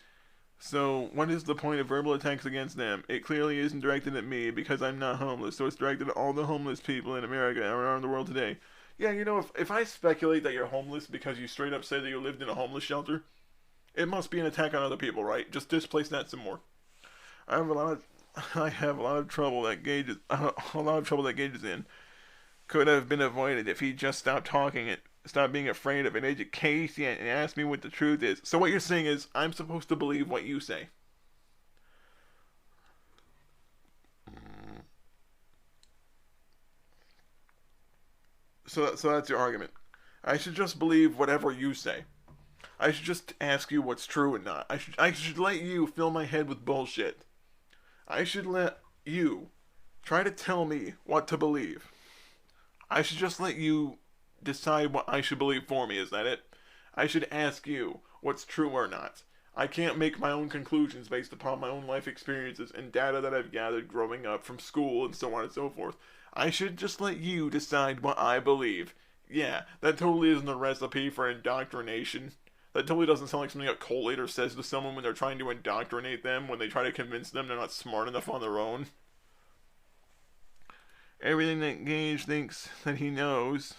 S3: So, what is the point of verbal attacks against them? It clearly isn't directed at me because I'm not homeless, so it's directed at all the homeless people in America and around the world today. Yeah, if I speculate that you're homeless because you straight up say that you lived in a homeless shelter, it must be an attack on other people, right? Just displace that some more. I have a lot of I have a lot of trouble that Gage is in could have been avoided if he just stopped talking and stopped being afraid of an education and asked me what the truth is. So what you're saying is I'm supposed to believe what you say. So that's your argument. I should just believe whatever you say. I should just ask you what's true and not. I should let you fill my head with bullshit. I should let you try to tell me what to believe. I should just let you decide what I should believe for me. Is that it? I should ask you what's true or not. I can't make my own conclusions based upon my own life experiences and data that I've gathered growing up from school and so on and so forth. I should just let you decide what I believe. Yeah, that totally isn't a recipe for indoctrination. That totally doesn't sound like something a cult leader says to someone when they're trying to indoctrinate them, when they try to convince them they're not smart enough on their own. Everything that Gage thinks that he knows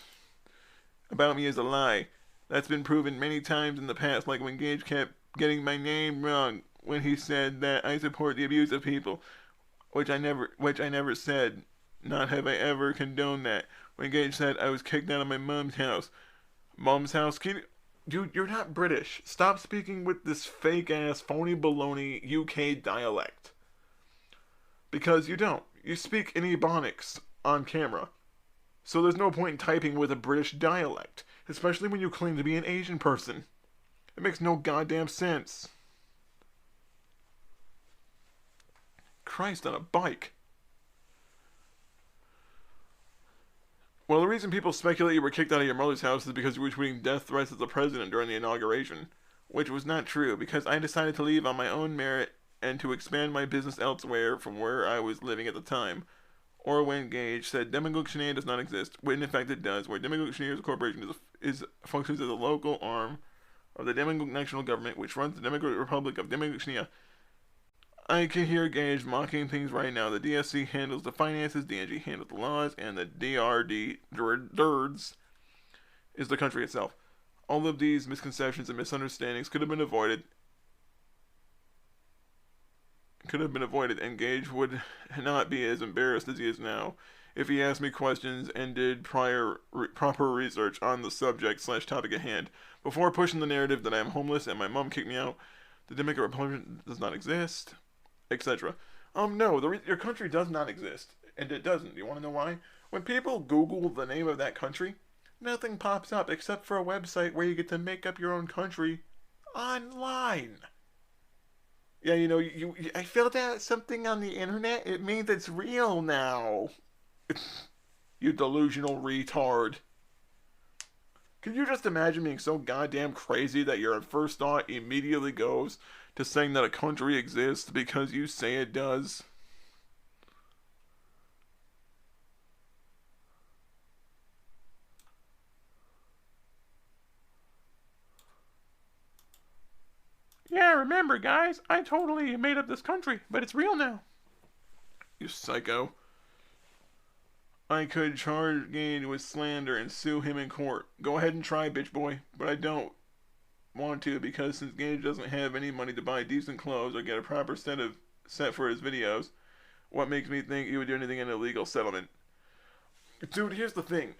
S3: about me is a lie. That's been proven many times in the past, like when Gage kept getting my name wrong when he said that I support the abuse of people, which I never said. Not have I ever condoned that. When Gage said I was kicked out of my mom's house. Mom's house? Dude, you're not British. Stop speaking with this fake-ass, phony baloney UK dialect. Because you don't. You speak in Ebonics on camera. So there's no point in typing with a British dialect. Especially when you claim to be an Asian person. It makes no goddamn sense. Christ on a bike. Well, the reason people speculate you were kicked out of your mother's house is because you were tweeting death threats at the president during the inauguration, which was not true, because I decided to leave on my own merit and to expand my business elsewhere from where I was living at the time. Or when Gage said Demagogue Shin-Ae does not exist, when in fact it does, where Demagogue Shin-Ae Corporation functions as a local arm of the Demagogue National Government, which runs the Democratic Republic of Demagogue Shin-Ae. I can hear Gage mocking things right now. The DSC handles the finances, DNG handles the laws, and the DRDs is the country itself. All of these misconceptions and misunderstandings could have been avoided, and Gage would not be as embarrassed as he is now if he asked me questions and did proper research on the subject/topic at hand before pushing the narrative that I am homeless and my mom kicked me out. The Democratic Republic does not exist, etc. No, your country does not exist, and it doesn't. You want to know why? When people Google the name of that country, nothing pops up except for a website where you get to make up your own country online. Yeah, I filled out something on the internet. It means it's real now. You delusional retard. Can you just imagine being so goddamn crazy that your first thought immediately goes to saying that a country exists because you say it does? Yeah, remember, guys, I totally made up this country, but it's real now. You psycho. I could charge Gage with slander and sue him in court. Go ahead and try, bitch boy, but I don't want to because since Gage doesn't have any money to buy decent clothes or get a proper set for his videos, what makes me think he would do anything in a legal settlement? Dude, here's the thing.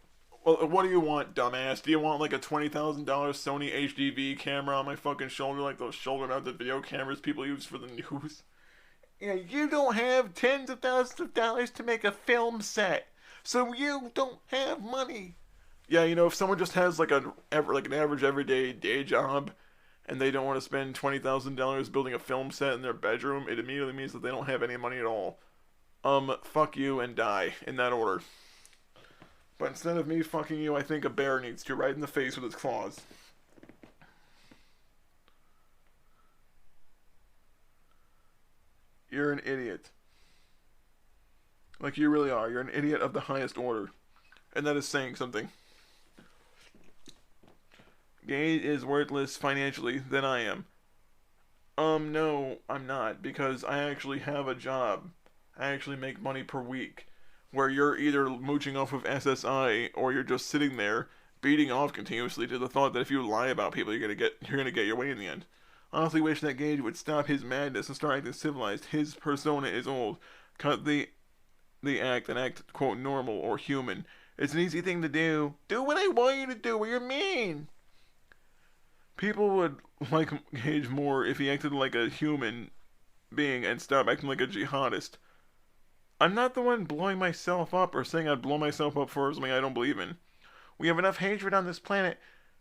S3: Well, what do you want, dumbass? Do you want like a $20,000 Sony HDV camera on my fucking shoulder, like those shoulder-mounted video cameras people use for the news? Yeah, you don't have tens of thousands of dollars to make a film set, so you don't have money. Yeah, if someone just has like an average everyday day job, and they don't want to spend $20,000 building a film set in their bedroom, it immediately means that they don't have any money at all. Fuck you and die, in that order. But instead of me fucking you, I think a bear needs to right in the face with its claws. You're an idiot. Like you really are. You're an idiot of the highest order. And that is saying something. Gage is worthless financially than I am. No, I'm not, because I actually have a job. I actually make money per week. Where you're either mooching off of SSI or you're just sitting there beating off continuously to the thought that if you lie about people, you're gonna get your way in the end. Honestly wish that Gage would stop his madness and start acting civilized. His persona is old. Cut the act and act, quote, normal or human. It's an easy thing to do. Do what I want you to do, what you're mean. People would like Gage more if he acted like a human being and stopped acting like a jihadist. I'm not the one blowing myself up or saying I'd blow myself up for something I don't believe in. We have enough hatred on this planet,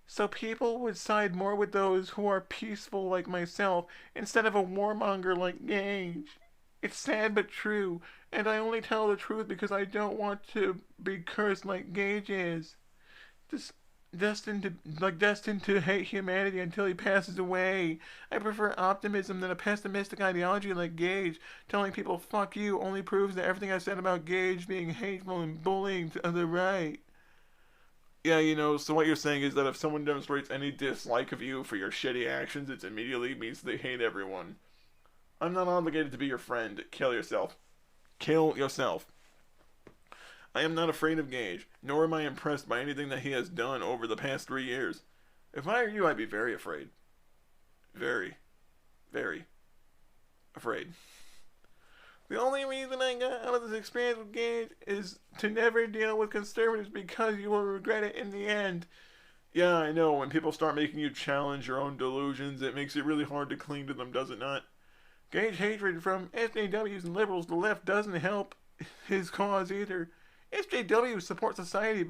S3: so people would side more with those who are peaceful like myself instead of a warmonger like Gage. It's sad but true, and I only tell the truth because I don't want to be cursed like Gage is. Just destined to hate humanity until he passes away. I prefer optimism than a pessimistic ideology like Gage. Telling people fuck you only proves that everything I said about Gage being hateful and bullying to the right. Yeah, so what you're saying is that if someone demonstrates any dislike of you for your shitty actions, it immediately means they hate everyone. I'm not obligated to be your friend. Kill yourself. Kill yourself. I am not afraid of Gage, nor am I impressed by anything that he has done over the past 3 years. If I were you, I'd be very afraid. Very, very afraid. The only reason I got out of this experience with Gage is to never deal with conservatives because you will regret it in the end. Yeah, I know, when people start making you challenge your own delusions, it makes it really hard to cling to them, does it not? Gage hatred from SJWs and liberals, the left, doesn't help his cause either. SJWs support society,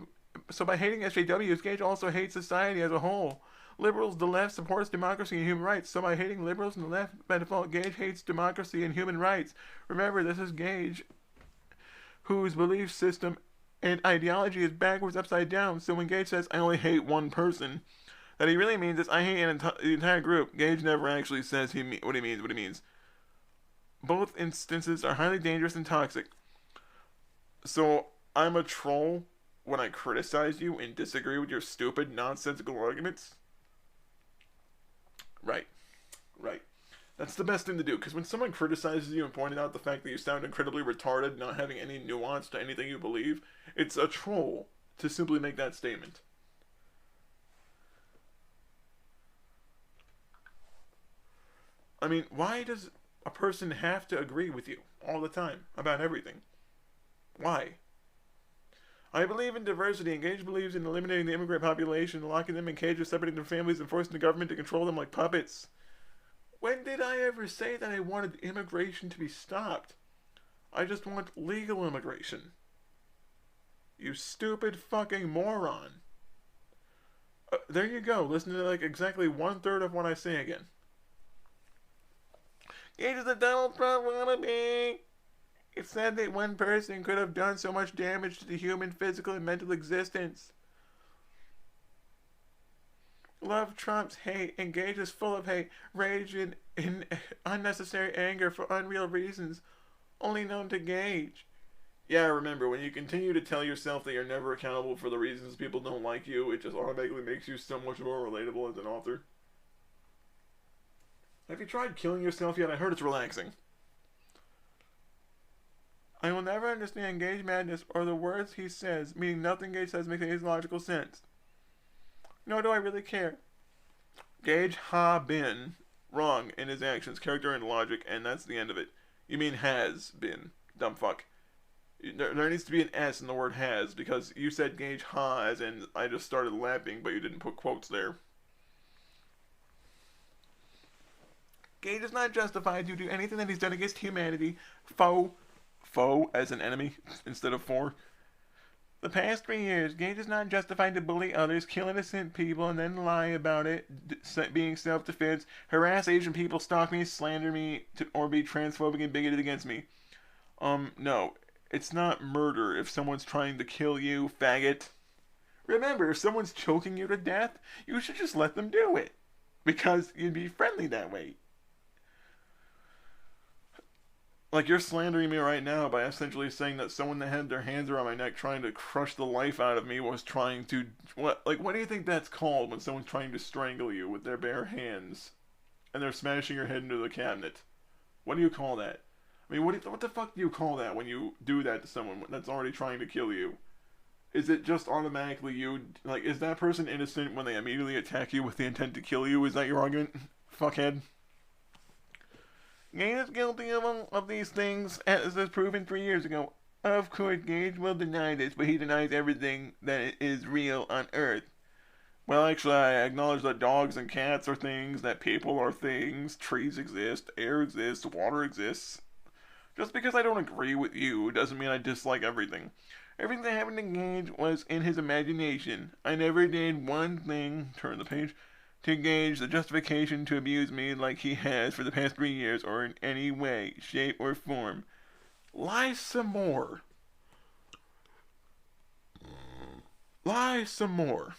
S3: so by hating SJWs, Gage also hates society as a whole. Liberals, the left, supports democracy and human rights, so by hating liberals and the left, by default, Gage hates democracy and human rights. Remember, this is Gage, whose belief system and ideology is backwards upside down, so when Gage says, I only hate one person, that he really means is, I hate the entire group. Gage never actually says what he means. Both instances are highly dangerous and toxic. So, I'm a troll when I criticize you and disagree with your stupid, nonsensical arguments? Right. That's the best thing to do, because when someone criticizes you and pointed out the fact that you sound incredibly retarded, not having any nuance to anything you believe, it's a troll to simply make that statement. I mean, why does a person have to agree with you all the time about everything? Why? I believe in diversity, and Gage believes in eliminating the immigrant population, locking them in cages, separating their families, and forcing the government to control them like puppets. When did I ever say that I wanted immigration to be stopped? I just want legal immigration. You stupid fucking moron. There you go. Listen to exactly 1/3 of what I say again. Gage is a Donald Trump wannabe. It's sad that one person could have done so much damage to the human physical and mental existence. Love trumps hate, and Gage is full of hate, rage, and unnecessary anger for unreal reasons, only known to Gage. Yeah, remember, when you continue to tell yourself that you're never accountable for the reasons people don't like you, it just automatically makes you so much more relatable as an author. Have you tried killing yourself yet? I heard it's relaxing. I will never understand Gage madness or the words he says, meaning nothing Gage says makes any logical sense. Nor do I really care. Gage ha been wrong in his actions, character, and logic, and that's the end of it. You mean has been, dumb fuck. There needs to be an S in the word has, because you said Gage ha as in I just started laughing, but you didn't put quotes there. Gage is not justified to do anything that he's done against humanity. Foe as an enemy instead of for. The past 3 years, Gage is not justified to bully others, kill innocent people, and then lie about it, being self-defense, harass Asian people, stalk me, slander me, or be transphobic and bigoted against me. No. It's not murder if someone's trying to kill you, faggot. Remember, if someone's choking you to death, you should just let them do it. Because you'd be friendly that way. Like, you're slandering me right now by essentially saying that someone that had their hands around my neck trying to crush the life out of me was trying to... What do you think that's called when someone's trying to strangle you with their bare hands? And they're smashing your head into the cabinet? What do you call that? I mean, what the fuck do you call that when you do that to someone that's already trying to kill you? Is it just automatically you... Like, is that person innocent when they immediately attack you with the intent to kill you? Is that your argument? fuckhead. Gage is guilty of all of these things, as was proven 3 years ago. Of course, Gage will deny this, but he denies everything that is real on Earth. Well, actually, I acknowledge that dogs and cats are things, that people are things, trees exist, air exists, water exists. Just because I don't agree with you doesn't mean I dislike everything. Everything that happened to Gage was in his imagination. I never did one thing, turn the page, to Gage the justification to abuse me like he has for the past 3 years or in any way, shape, or form. Lie some more. Lie some more.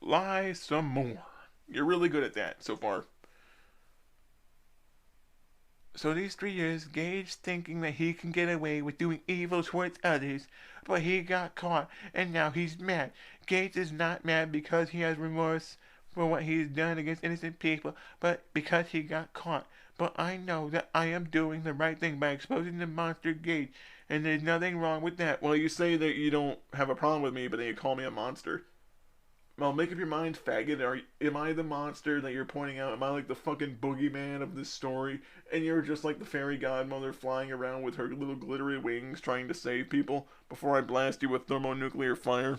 S3: Lie some more. You're really good at that so far. So these 3 years, Gage thinking that he can get away with doing evil towards others, but he got caught, and now he's mad. Gage is not mad because he has remorse for what he's done against innocent people, but because he got caught. But I know that I am doing the right thing by exposing the monster Gage, and there's nothing wrong with that. Well, you say that you don't have a problem with me, but then you call me a monster. Well, make up your mind, faggot. Am I the monster that you're pointing out? Am I like the fucking boogeyman of this story? And you're just like the fairy godmother flying around with her little glittery wings trying to save people before I blast you with thermonuclear fire?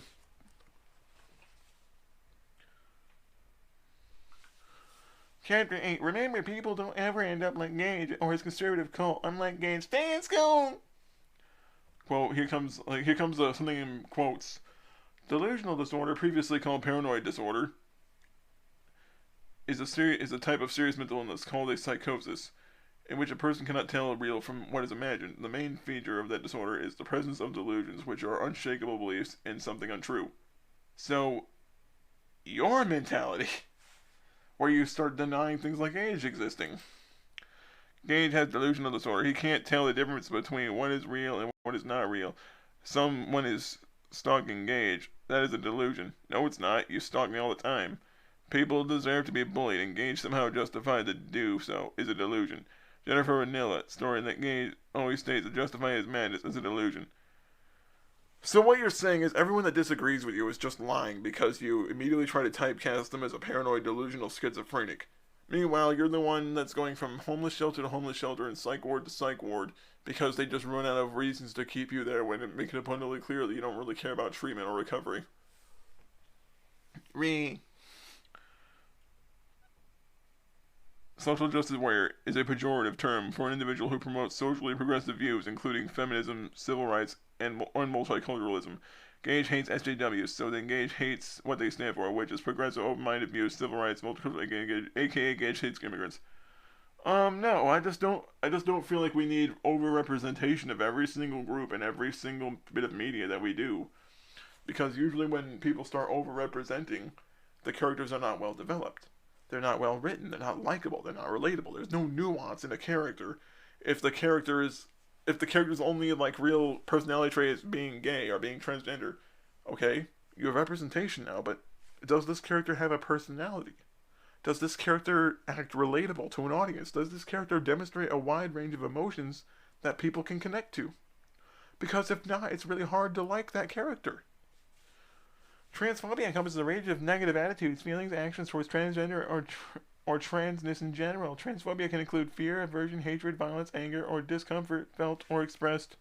S3: Chapter 8. Remember, people don't ever end up like Gage or his conservative cult. Unlike Gage, stay in school! Quote, here comes something in quotes. Delusional disorder, previously called paranoid disorder, is a type of serious mental illness called a psychosis, in which a person cannot tell real from what is imagined. The main feature of that disorder is the presence of delusions, which are unshakable beliefs in something untrue. So, your mentality, where you start denying things like age existing. Gage has delusional disorder. He can't tell the difference between what is real and what is not real. Someone is stalking Gage. That is a delusion. No, it's not. You stalk me all the time. People deserve to be bullied, and Gage somehow justified to do so is a delusion. Jennifer Vanilla, story that Gage always states to justify his madness is a delusion. So what you're saying is everyone that disagrees with you is just lying because you immediately try to typecast them as a paranoid, delusional schizophrenic. Meanwhile, you're the one that's going from homeless shelter to homeless shelter and psych ward to psych ward because they just run out of reasons to keep you there when it makes it abundantly clear that you don't really care about treatment or recovery. Social justice warrior is a pejorative term for an individual who promotes socially progressive views, including feminism, civil rights, and multiculturalism. Gage hates SJWs, so then Gage hates what they stand for, which is progressive, open-minded views, civil rights, multicultural, aka Gage hates immigrants. No, I just don't feel like we need over-representation of every single group and every single bit of media that we do. Because usually when people start over-representing, the characters are not well developed. They're not well written, they're not likable, they're not relatable. There's no nuance in a character. If the character's only like real personality traits being gay or being transgender, okay, you have representation now, but does this character have a personality? Does this character act relatable to an audience? Does this character demonstrate a wide range of emotions that people can connect to? Because if not, it's really hard to like that character. Transphobia encompasses a range of negative attitudes, feelings, actions towards transgender or transness in general. Transphobia can include fear, aversion, hatred, violence, anger, or discomfort felt or expressed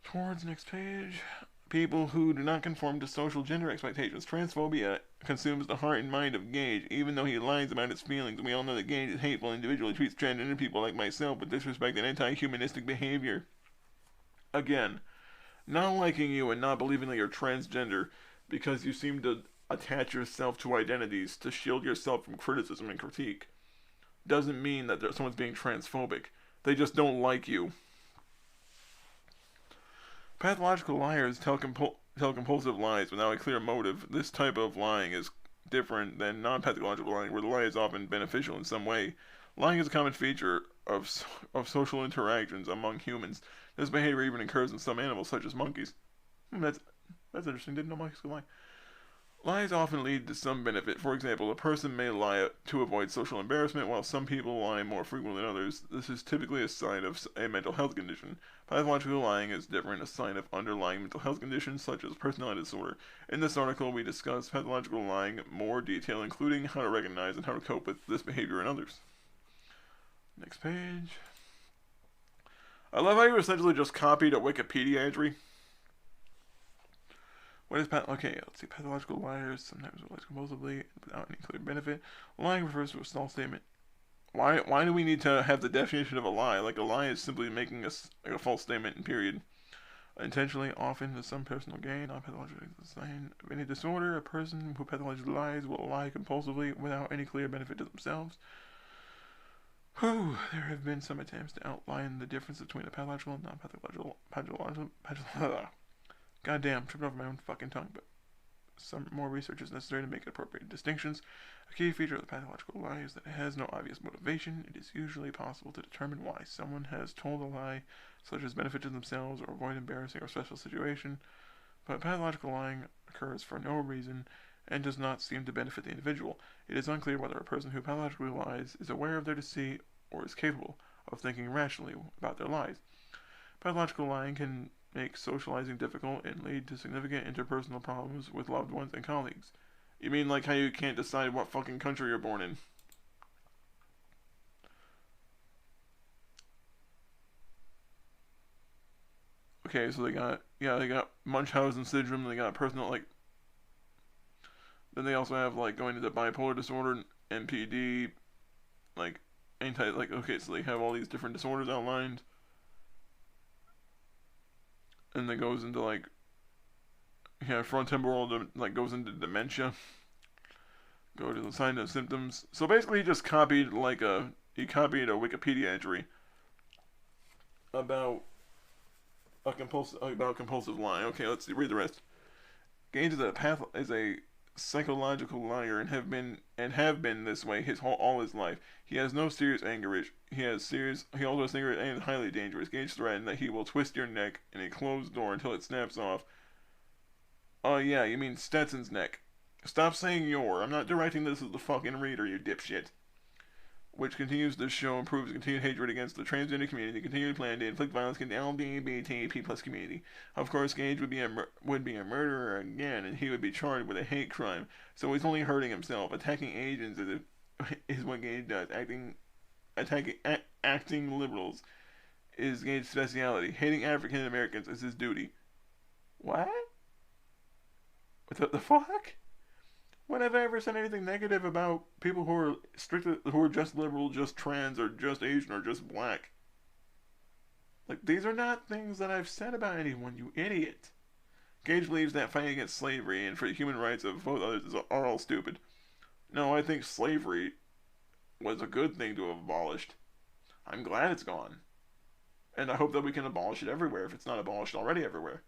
S3: towards, next page, people who do not conform to social gender expectations. Transphobia consumes the heart and mind of Gage, even though he lies about his feelings. We all know that Gage is hateful individual. He treats transgender people like myself with disrespect and anti-humanistic behavior. Again, not liking you and not believing that you're transgender because you seem to attach yourself to identities to shield yourself from criticism and critique doesn't mean that someone's being transphobic. They just don't like you. Pathological liars tell compulsive lies without a clear motive. This type of lying is different than non-pathological lying, where the lie is often beneficial in some way. Lying is a common feature of social interactions among humans. This behavior even occurs in some animals, such as monkeys. That's interesting. Didn't know monkeys could lie. Lies often lead to some benefit. For example, a person may lie to avoid social embarrassment, while some people lie more frequently than others. This is typically a sign of a mental health condition. Pathological lying is different, a sign of underlying mental health conditions such as personality disorder. In this article, we discuss pathological lying in more detail, including how to recognize and how to cope with this behavior in others. Next page. I love how you essentially just copied a Wikipedia entry. What is okay, let's see. Pathological liars sometimes lie compulsively without any clear benefit. Lying refers to a false statement. Why do we need to have the definition of a lie? Like, a lie is simply making a false statement, period. Intentionally, often to some personal gain, not pathologically the sign of any disorder. A person who pathologically lies will lie compulsively without any clear benefit to themselves. There have been some attempts to outline the difference between a pathological and non-pathological. Goddamn, tripping over my own fucking tongue, but some more research is necessary to make appropriate distinctions. A key feature of the pathological lie is that it has no obvious motivation. It is usually possible to determine why someone has told a lie, such as benefit to themselves or avoid embarrassing or stressful situation, but pathological lying occurs for no reason and does not seem to benefit the individual. It is unclear whether a person who pathologically lies is aware of their deceit or is capable of thinking rationally about their lies. Pathological lying can make socializing difficult and lead to significant interpersonal problems with loved ones and colleagues. You mean like how you can't decide what fucking country you're born in? Okay, so they got Munchausen syndrome, they got personal, like, then they also have, like, going into bipolar disorder, NPD, like, okay, so they have all these different disorders outlined. And then goes into, like, frontotemporal, like, goes into dementia. Go to the signs and symptoms. So basically, he just copied, like, a Wikipedia entry about compulsive lying. Okay, let's see, read the rest. Gage is a psychological liar and have been this way all his life. He has no serious anger. He also has anger and is highly dangerous. Gage threatened that he will twist your neck in a closed door until it snaps off. Oh yeah, you mean Stetson's neck. Stop saying your. I'm not directing this at the fucking reader, you dipshit. Which continues to show and proves continued hatred against the transgender community, continued plan to inflict violence against the LGBTQ+ community. Of course, Gage would be a murderer again, and he would be charged with a hate crime. So he's only hurting himself. Attacking agents is what Gage does. Acting liberals is Gage's speciality. Hating African Americans is his duty. What? What the fuck? When have I ever said anything negative about people who are just liberal, just trans, or just Asian, or just black? Like, these are not things that I've said about anyone, you idiot. Gage believes that fighting against slavery and for the human rights of both others are all stupid. No, I think slavery was a good thing to have abolished. I'm glad it's gone. And I hope that we can abolish it everywhere if it's not abolished already everywhere.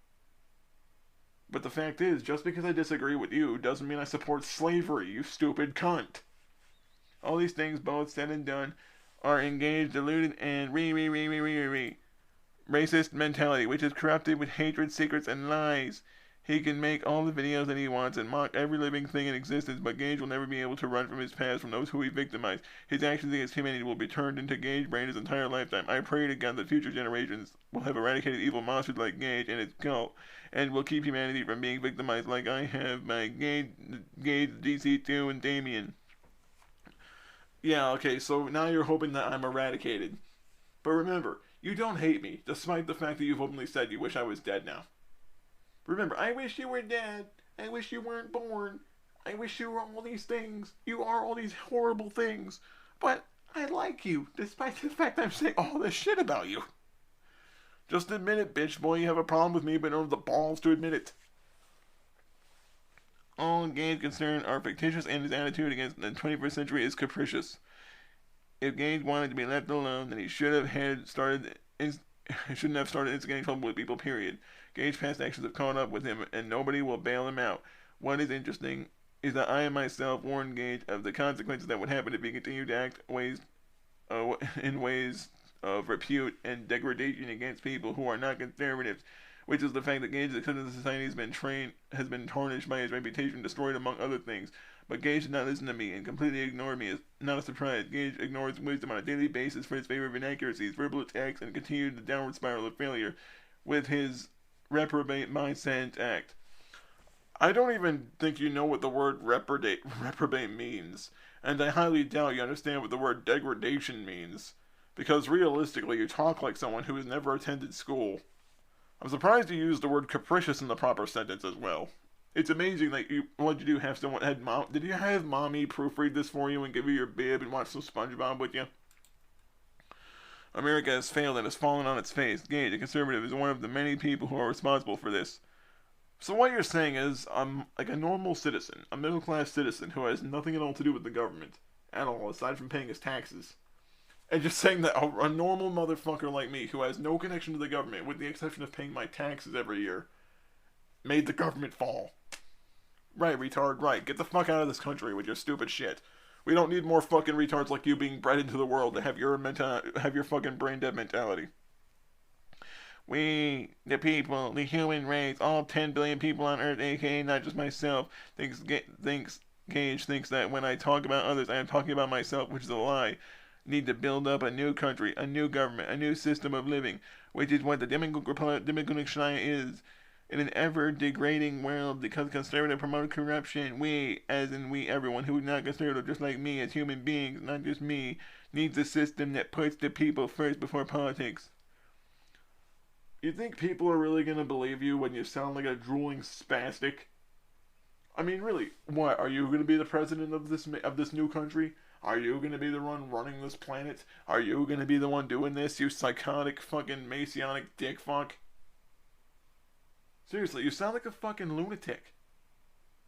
S3: But the fact is, just because I disagree with you doesn't mean I support slavery, you stupid cunt. All these things, both said and done, are engaged, deluded, and racist mentality, which is corrupted with hatred, secrets, and lies. He can make all the videos that he wants and mock every living thing in existence, but Gage will never be able to run from his past from those who he victimized. His actions against humanity will be turned into Gage brain his entire lifetime. I pray to God that future generations will have eradicated evil monsters like Gage and his cult, and will keep humanity from being victimized like I have by Gage, DC2, and Damien. Yeah, okay, so now you're hoping that I'm eradicated. But remember, you don't hate me, despite the fact that you've openly said you wish I was dead now. Remember, I wish you were dead. I wish you weren't born. I wish you were all these things. You are all these horrible things. But I like you, despite the fact I'm saying all this shit about you. Just admit it, bitch boy. You have a problem with me, but don't have the balls to admit it. All Gage's concerns are fictitious, and his attitude against the 21st century is capricious. If Gage wanted to be left alone, then he shouldn't have started instigating trouble with people, period. Gage's past actions have caught up with him, and nobody will bail him out. What is interesting is that I myself warned Gage of the consequences that would happen if he continued to act in ways of repute and degradation against people who are not conservatives. which is the fact that Gage's acceptance of society has been tarnished by his reputation, destroyed among other things. But Gage did not listen to me and completely ignored me. It's not a surprise. Gage ignores wisdom on a daily basis for his favorite inaccuracies, verbal attacks, and continued the downward spiral of failure with his reprobate mindset intact. I don't even think you know what the word reprobate means, and I highly doubt you understand what the word degradation means, because realistically you talk like someone who has never attended school. I'm surprised you used the word capricious in the proper sentence as well. It's amazing that did you have mommy proofread this for you and give you your bib and watch some SpongeBob with you? America has failed and has fallen on its face. Gage, a conservative, is one of the many people who are responsible for this. So what you're saying is, I'm like a normal citizen, a middle-class citizen who has nothing at all to do with the government, at all, aside from paying his taxes. And just saying that a normal motherfucker like me, who has no connection to the government, with the exception of paying my taxes every year, made the government fall. Right, retard, right. Get the fuck out of this country with your stupid shit. We don't need more fucking retards like you being bred into the world to have your fucking brain-dead mentality. We, the people, the human race, all 10 billion people on Earth, aka not just myself, Gage thinks that when I talk about others, I am talking about myself, which is a lie. Need to build up a new country, a new government, a new system of living, which is what the democratic China is. In an ever-degrading world, because conservative promote corruption, we, as in we, everyone who is not conservative, just like me, as human beings, not just me, needs a system that puts the people first before politics. You think people are really gonna believe you when you sound like a drooling spastic? I mean, really, what? Are you gonna be the president of this new country? Are you gonna be the one running this planet? Are you gonna be the one doing this, you psychotic fucking Messianic dick fuck? Seriously, you sound like a fucking lunatic.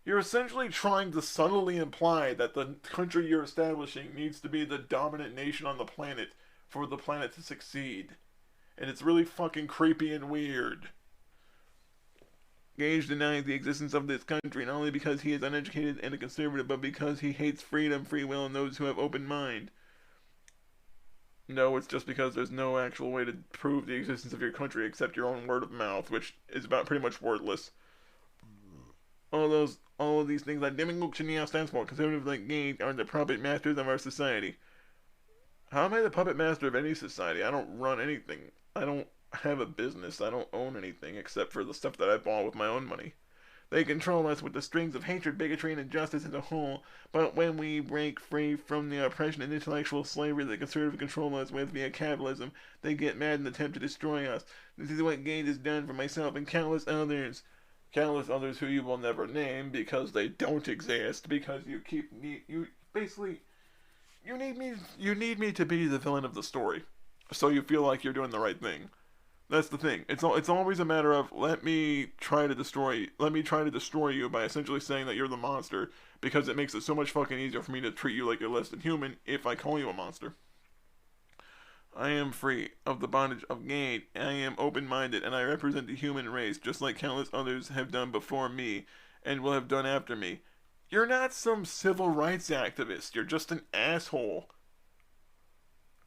S3: You're essentially trying to subtly imply that the country you're establishing needs to be the dominant nation on the planet for the planet to succeed. And it's really fucking creepy and weird. Gage denies the existence of this country not only because he is uneducated and a conservative, but because he hates freedom, free will, and those who have open mind. No, it's just because there's no actual way to prove the existence of your country except your own word of mouth, which is about pretty much wordless. All of these things that misinformation stands for, conservatives like Gage are the puppet masters of our society. How am I the puppet master of any society? I don't run anything. I don't have a business. I don't own anything except for the stuff that I bought with my own money. They control us with the strings of hatred, bigotry, and injustice as a whole, but when we break free from the oppression and intellectual slavery that conservatives control us with via capitalism, they get mad and attempt to destroy us. This is what Gage has done for myself and countless others. Countless others who you will never name because they don't exist, because you need me to be the villain of the story, so you feel like you're doing the right thing. That's the thing. It's always a matter of let me try to destroy you by essentially saying that you're the monster, because it makes it so much fucking easier for me to treat you like you're less than human if I call you a monster. I am free of the bondage of Gage. I am open-minded, and I represent the human race, just like countless others have done before me, and will have done after me. You're not some civil rights activist. You're just an asshole.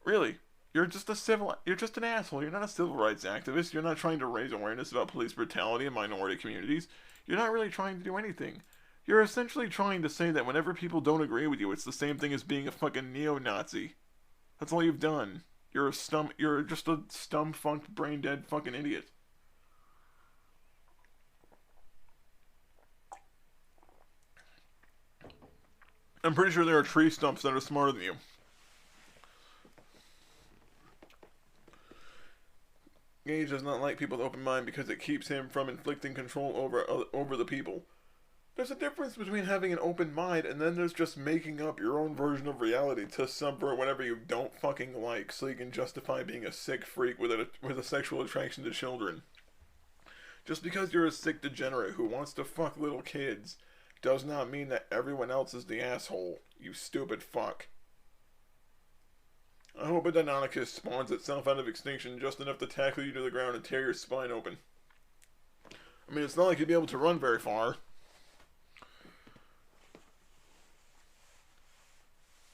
S3: Really. You're just an asshole. You're not a civil rights activist. You're not trying to raise awareness about police brutality in minority communities. You're not really trying to do anything. You're essentially trying to say that whenever people don't agree with you, it's the same thing as being a fucking neo-Nazi. That's all you've done. You're just a stump-funked, brain-dead fucking idiot. I'm pretty sure there are tree stumps that are smarter than you. Gage does not like people with open mind because it keeps him from inflicting control over the people. There's a difference between having an open mind and then there's just making up your own version of reality to subvert whatever you don't fucking like so you can justify being a sick freak with a sexual attraction to children. Just because you're a sick degenerate who wants to fuck little kids does not mean that everyone else is the asshole, you stupid fuck. I hope a Deinonychus spawns itself out of extinction just enough to tackle you to the ground and tear your spine open. I mean, it's not like you'd be able to run very far.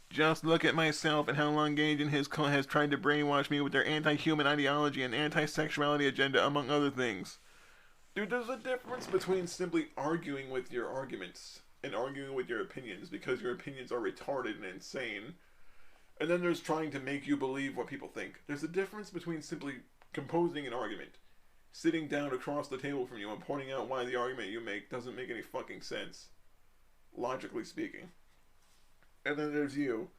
S3: Just look at myself and how long Gage and his cult has tried to brainwash me with their anti-human ideology and anti-sexuality agenda, among other things. Dude, there's a difference between simply arguing with your arguments and arguing with your opinions because your opinions are retarded and insane. And then there's trying to make you believe what people think. There's a difference between simply composing an argument, sitting down across the table from you and pointing out why the argument you make doesn't make any fucking sense, logically speaking. And then there's you,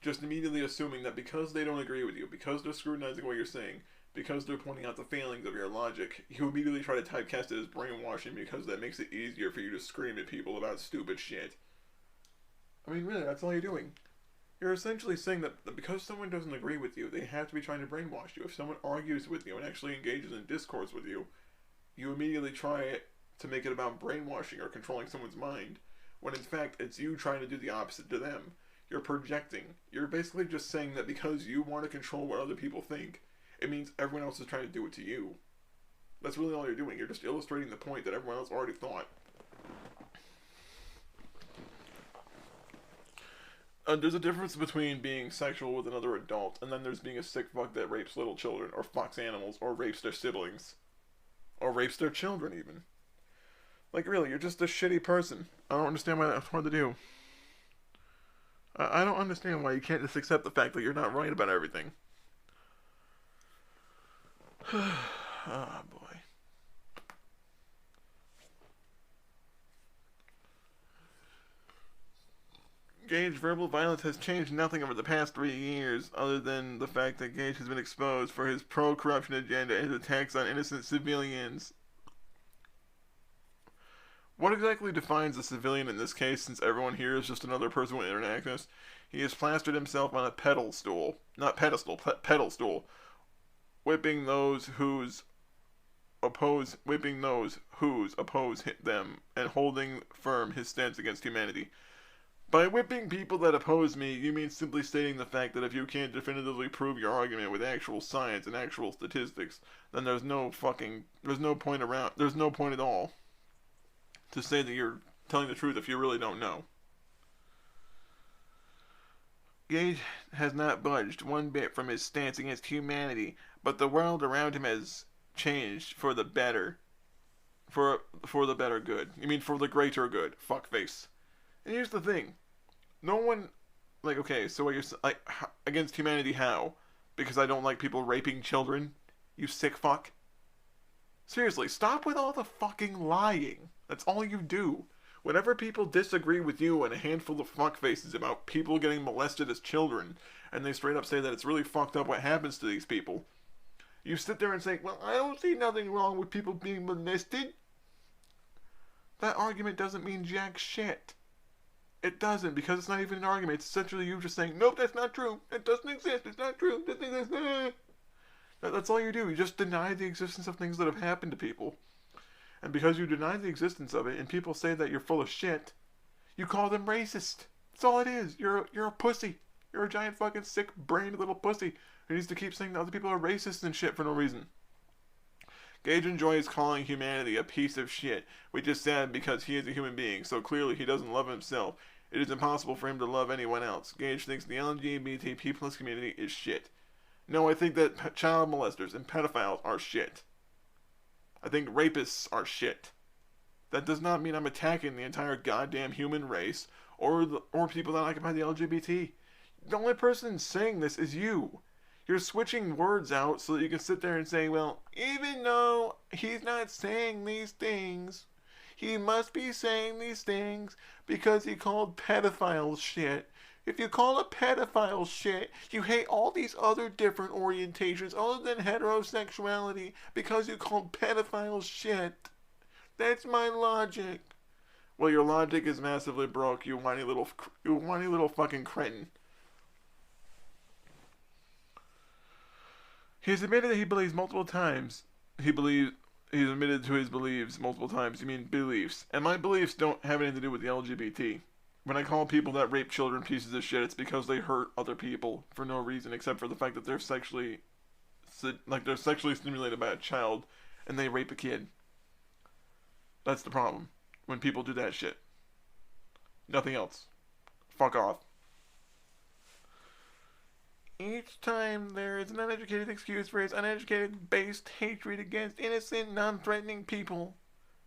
S3: just immediately assuming that because they don't agree with you, because they're scrutinizing what you're saying, because they're pointing out the failings of your logic, you immediately try to typecast it as brainwashing because that makes it easier for you to scream at people about stupid shit. I mean, really, that's all you're doing. You're essentially saying that because someone doesn't agree with you, they have to be trying to brainwash you. If someone argues with you and actually engages in discourse with you, you immediately try to make it about brainwashing or controlling someone's mind, when in fact it's you trying to do the opposite to them. You're projecting. You're basically just saying that because you want to control what other people think, it means everyone else is trying to do it to you. That's really all you're doing. You're just illustrating the point that everyone else already thought. There's a difference between being sexual with another adult and then there's being a sick fuck that rapes little children, or fucks animals, or rapes their siblings. Or rapes their children, even. Like, really, you're just a shitty person. I don't understand why that's hard to do. I don't understand why you can't just accept the fact that you're not right about everything. Ah, boy. Gage, verbal violence has changed nothing over the past 3 years, other than the fact that Gage has been exposed for his pro-corruption agenda and his attacks on innocent civilians. What exactly defines a civilian in this case, since everyone here is just another person with internet access? He has plastered himself on a pedestal, whipping those whose oppose them, and holding firm his stance against humanity. By whipping people that oppose me, you mean simply stating the fact that if you can't definitively prove your argument with actual science and actual statistics, then there's no point at all to say that you're telling the truth if you really don't know. Gage has not budged one bit from his stance against humanity, but the world around him has changed for the better. For the better good. You mean for the greater good, fuckface. And here's the thing. No one, like, okay, so what you're, like, against humanity how? Because I don't like people raping children? You sick fuck? Seriously, stop with all the fucking lying. That's all you do. Whenever people disagree with you and a handful of fuckfaces about people getting molested as children, and they straight up say that it's really fucked up what happens to these people, you sit there and say, well, I don't see nothing wrong with people being molested. That argument doesn't mean jack shit. It doesn't, because it's not even an argument. It's essentially you just saying, nope, that's not true. It doesn't exist. It's not true. It doesn't exist. That's all you do. You just deny the existence of things that have happened to people. And because you deny the existence of it, and people say that you're full of shit, you call them racist. That's all it is. You're a pussy. You're a giant fucking sick-brained little pussy who needs to keep saying that other people are racist and shit for no reason. Gage enjoys calling humanity a piece of shit, which is sad because he is a human being, so clearly he doesn't love himself. It is impossible for him to love anyone else. Gage thinks the LGBT+ community is shit. No, I think that child molesters and pedophiles are shit. I think rapists are shit. That does not mean I'm attacking the entire goddamn human race or people that occupy the LGBT. The only person saying this is you. You're switching words out so that you can sit there and say, well, even though he's not saying these things, he must be saying these things because he called pedophiles shit. If you call a pedophile shit, you hate all these other different orientations other than heterosexuality because you called pedophiles shit. That's my logic. Well, your logic is massively broke, you whiny little fucking cretin. He's admitted that he believes multiple times. He's admitted to his beliefs multiple times. You mean beliefs. And my beliefs don't have anything to do with the LGBT. When I call people that rape children pieces of shit, it's because they hurt other people for no reason except for the fact that they're sexually stimulated by a child and they rape a kid. That's the problem. When people do that shit. Nothing else. Fuck off. Each time there is an uneducated excuse for his uneducated based hatred against innocent, non-threatening people.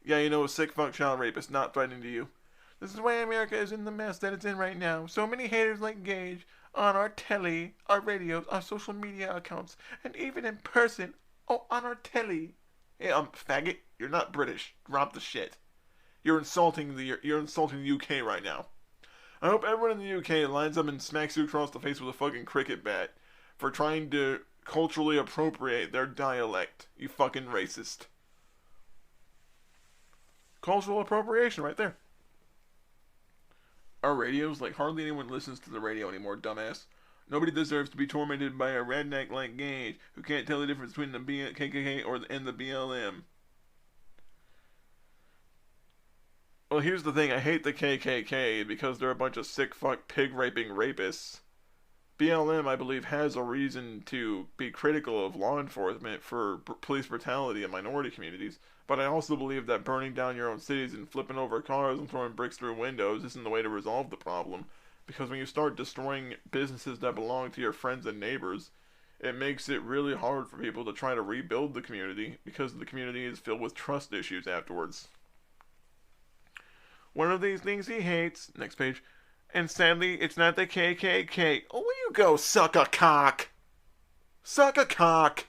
S3: Yeah, you know, a sick fuck child rapist, not threatening to you. This is why America is in the mess that it's in right now. So many haters like Gage on our telly, our radios, our social media accounts, and even in person. Oh, on our telly. Hey, faggot, you're not British. Drop the shit. You're insulting the UK right now. I hope everyone in the UK lines up and smacks you across the face with a fucking cricket bat for trying to culturally appropriate their dialect. You fucking racist. Cultural appropriation right there. Our radios, like hardly anyone listens to the radio anymore, dumbass. Nobody deserves to be tormented by a redneck like Gage who can't tell the difference between the KKK and the BLM. Well, here's the thing. I hate the KKK because they're a bunch of sick fuck pig raping rapists. BLM, I believe, has a reason to be critical of law enforcement for police brutality in minority communities, but I also believe that burning down your own cities and flipping over cars and throwing bricks through windows isn't the way to resolve the problem, because when you start destroying businesses that belong to your friends and neighbors, it makes it really hard for people to try to rebuild the community, because the community is filled with trust issues afterwards. One of these things he hates, next page, and sadly, it's not the KKK. Oh, will you go suck a cock? Suck a cock.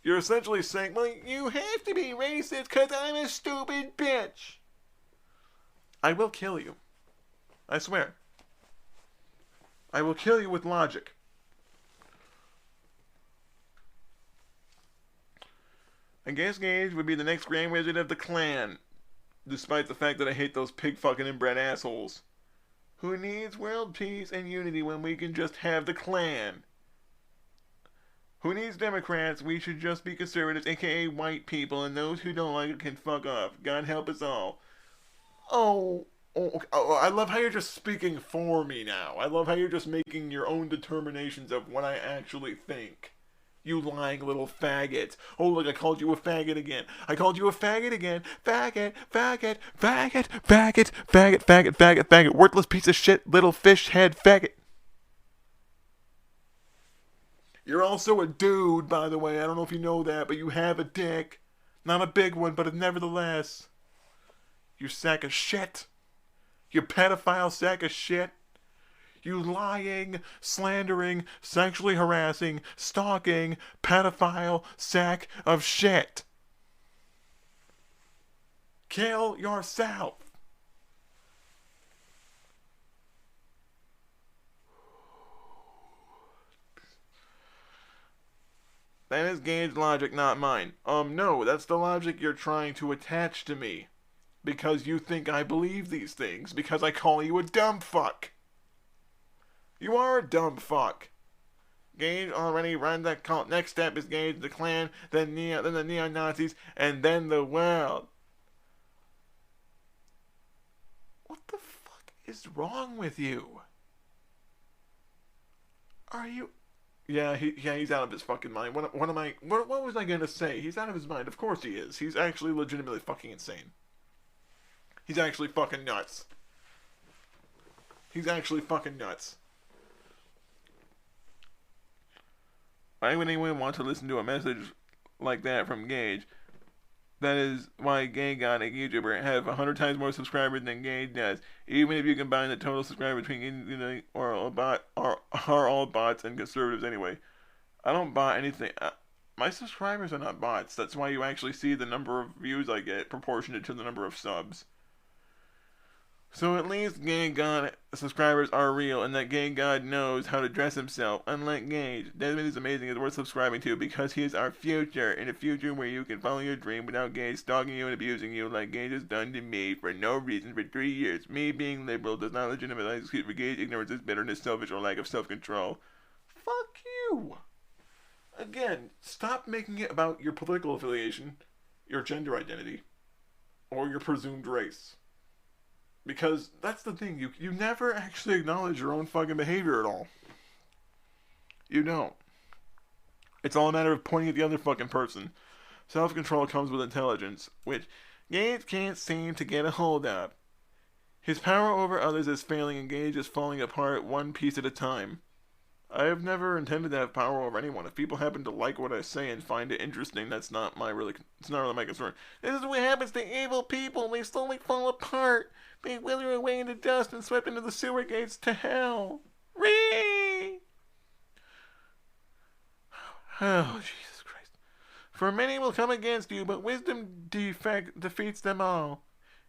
S3: You're essentially saying, well, you have to be racist because I'm a stupid bitch. I will kill you. I swear. I will kill you with logic. I guess Gage would be the next Grand Wizard of the Klan, despite the fact that I hate those pig fucking inbred assholes. Who needs world peace and unity when we can just have the Klan? Who needs Democrats? We should just be conservatives, aka white people, and those who don't like it can fuck off. God help us all. Oh, I love how you're just speaking for me now. I love how you're just making your own determinations of what I actually think. You lying little faggot. Oh, look, I called you a faggot again. I called you a faggot again. Faggot, faggot, faggot, faggot, faggot, faggot, faggot, faggot. Worthless piece of shit, little fish head faggot. You're also a dude, by the way. I don't know if you know that, but you have a dick. Not a big one, but nevertheless. You sack of shit. You pedophile sack of shit. You lying, slandering, sexually harassing, stalking, pedophile sack of shit. Kill yourself. That is Gage's logic, not mine. No, that's the logic you're trying to attach to me. Because you think I believe these things. Because I call you a dumb fuck. You are a dumb fuck. Gage already ran that cult. Next step is Gage, the Klan, then the neo-Nazis, and then the world. What the fuck is wrong with you? Are you... Yeah, he's out of his fucking mind. What was I gonna say? He's out of his mind. Of course he is. He's actually legitimately fucking insane. He's actually fucking nuts. He's actually fucking nuts. Why would anyone want to listen to a message like that from Gage? That is why Gage got a YouTuber have 100 times more subscribers than Gage does. Even if you combine the total subscribers between are all bots and conservatives anyway. I don't bot anything. My subscribers are not bots. That's why you actually see the number of views I get proportionate to the number of subs. So at least Gay God subscribers are real, and that Gay God knows how to dress himself, unlike Gage. Desmond is amazing, is worth subscribing to, because he is our future, in a future where you can follow your dream without Gage stalking you and abusing you like Gage has done to me for no reason for 3 years. Me being liberal does not legitimize excuse for Gage ignorance, bitterness, selfish, or lack of self-control. Fuck you! Again, stop making it about your political affiliation, your gender identity, or your presumed race. Because that's the thing, you never actually acknowledge your own fucking behavior at all. You don't. It's all a matter of pointing at the other fucking person. Self-control comes with intelligence, which Gage can't seem to get a hold of. His power over others is failing and Gage is falling apart one piece at a time. I have never intended to have power over anyone. If people happen to like what I say and find it interesting, it's not really my concern. This is what happens to evil people. They slowly fall apart. They wither away into dust and swept into the sewer gates to hell. Ree! Oh, Jesus Christ. For many will come against you, but wisdom defeats them all.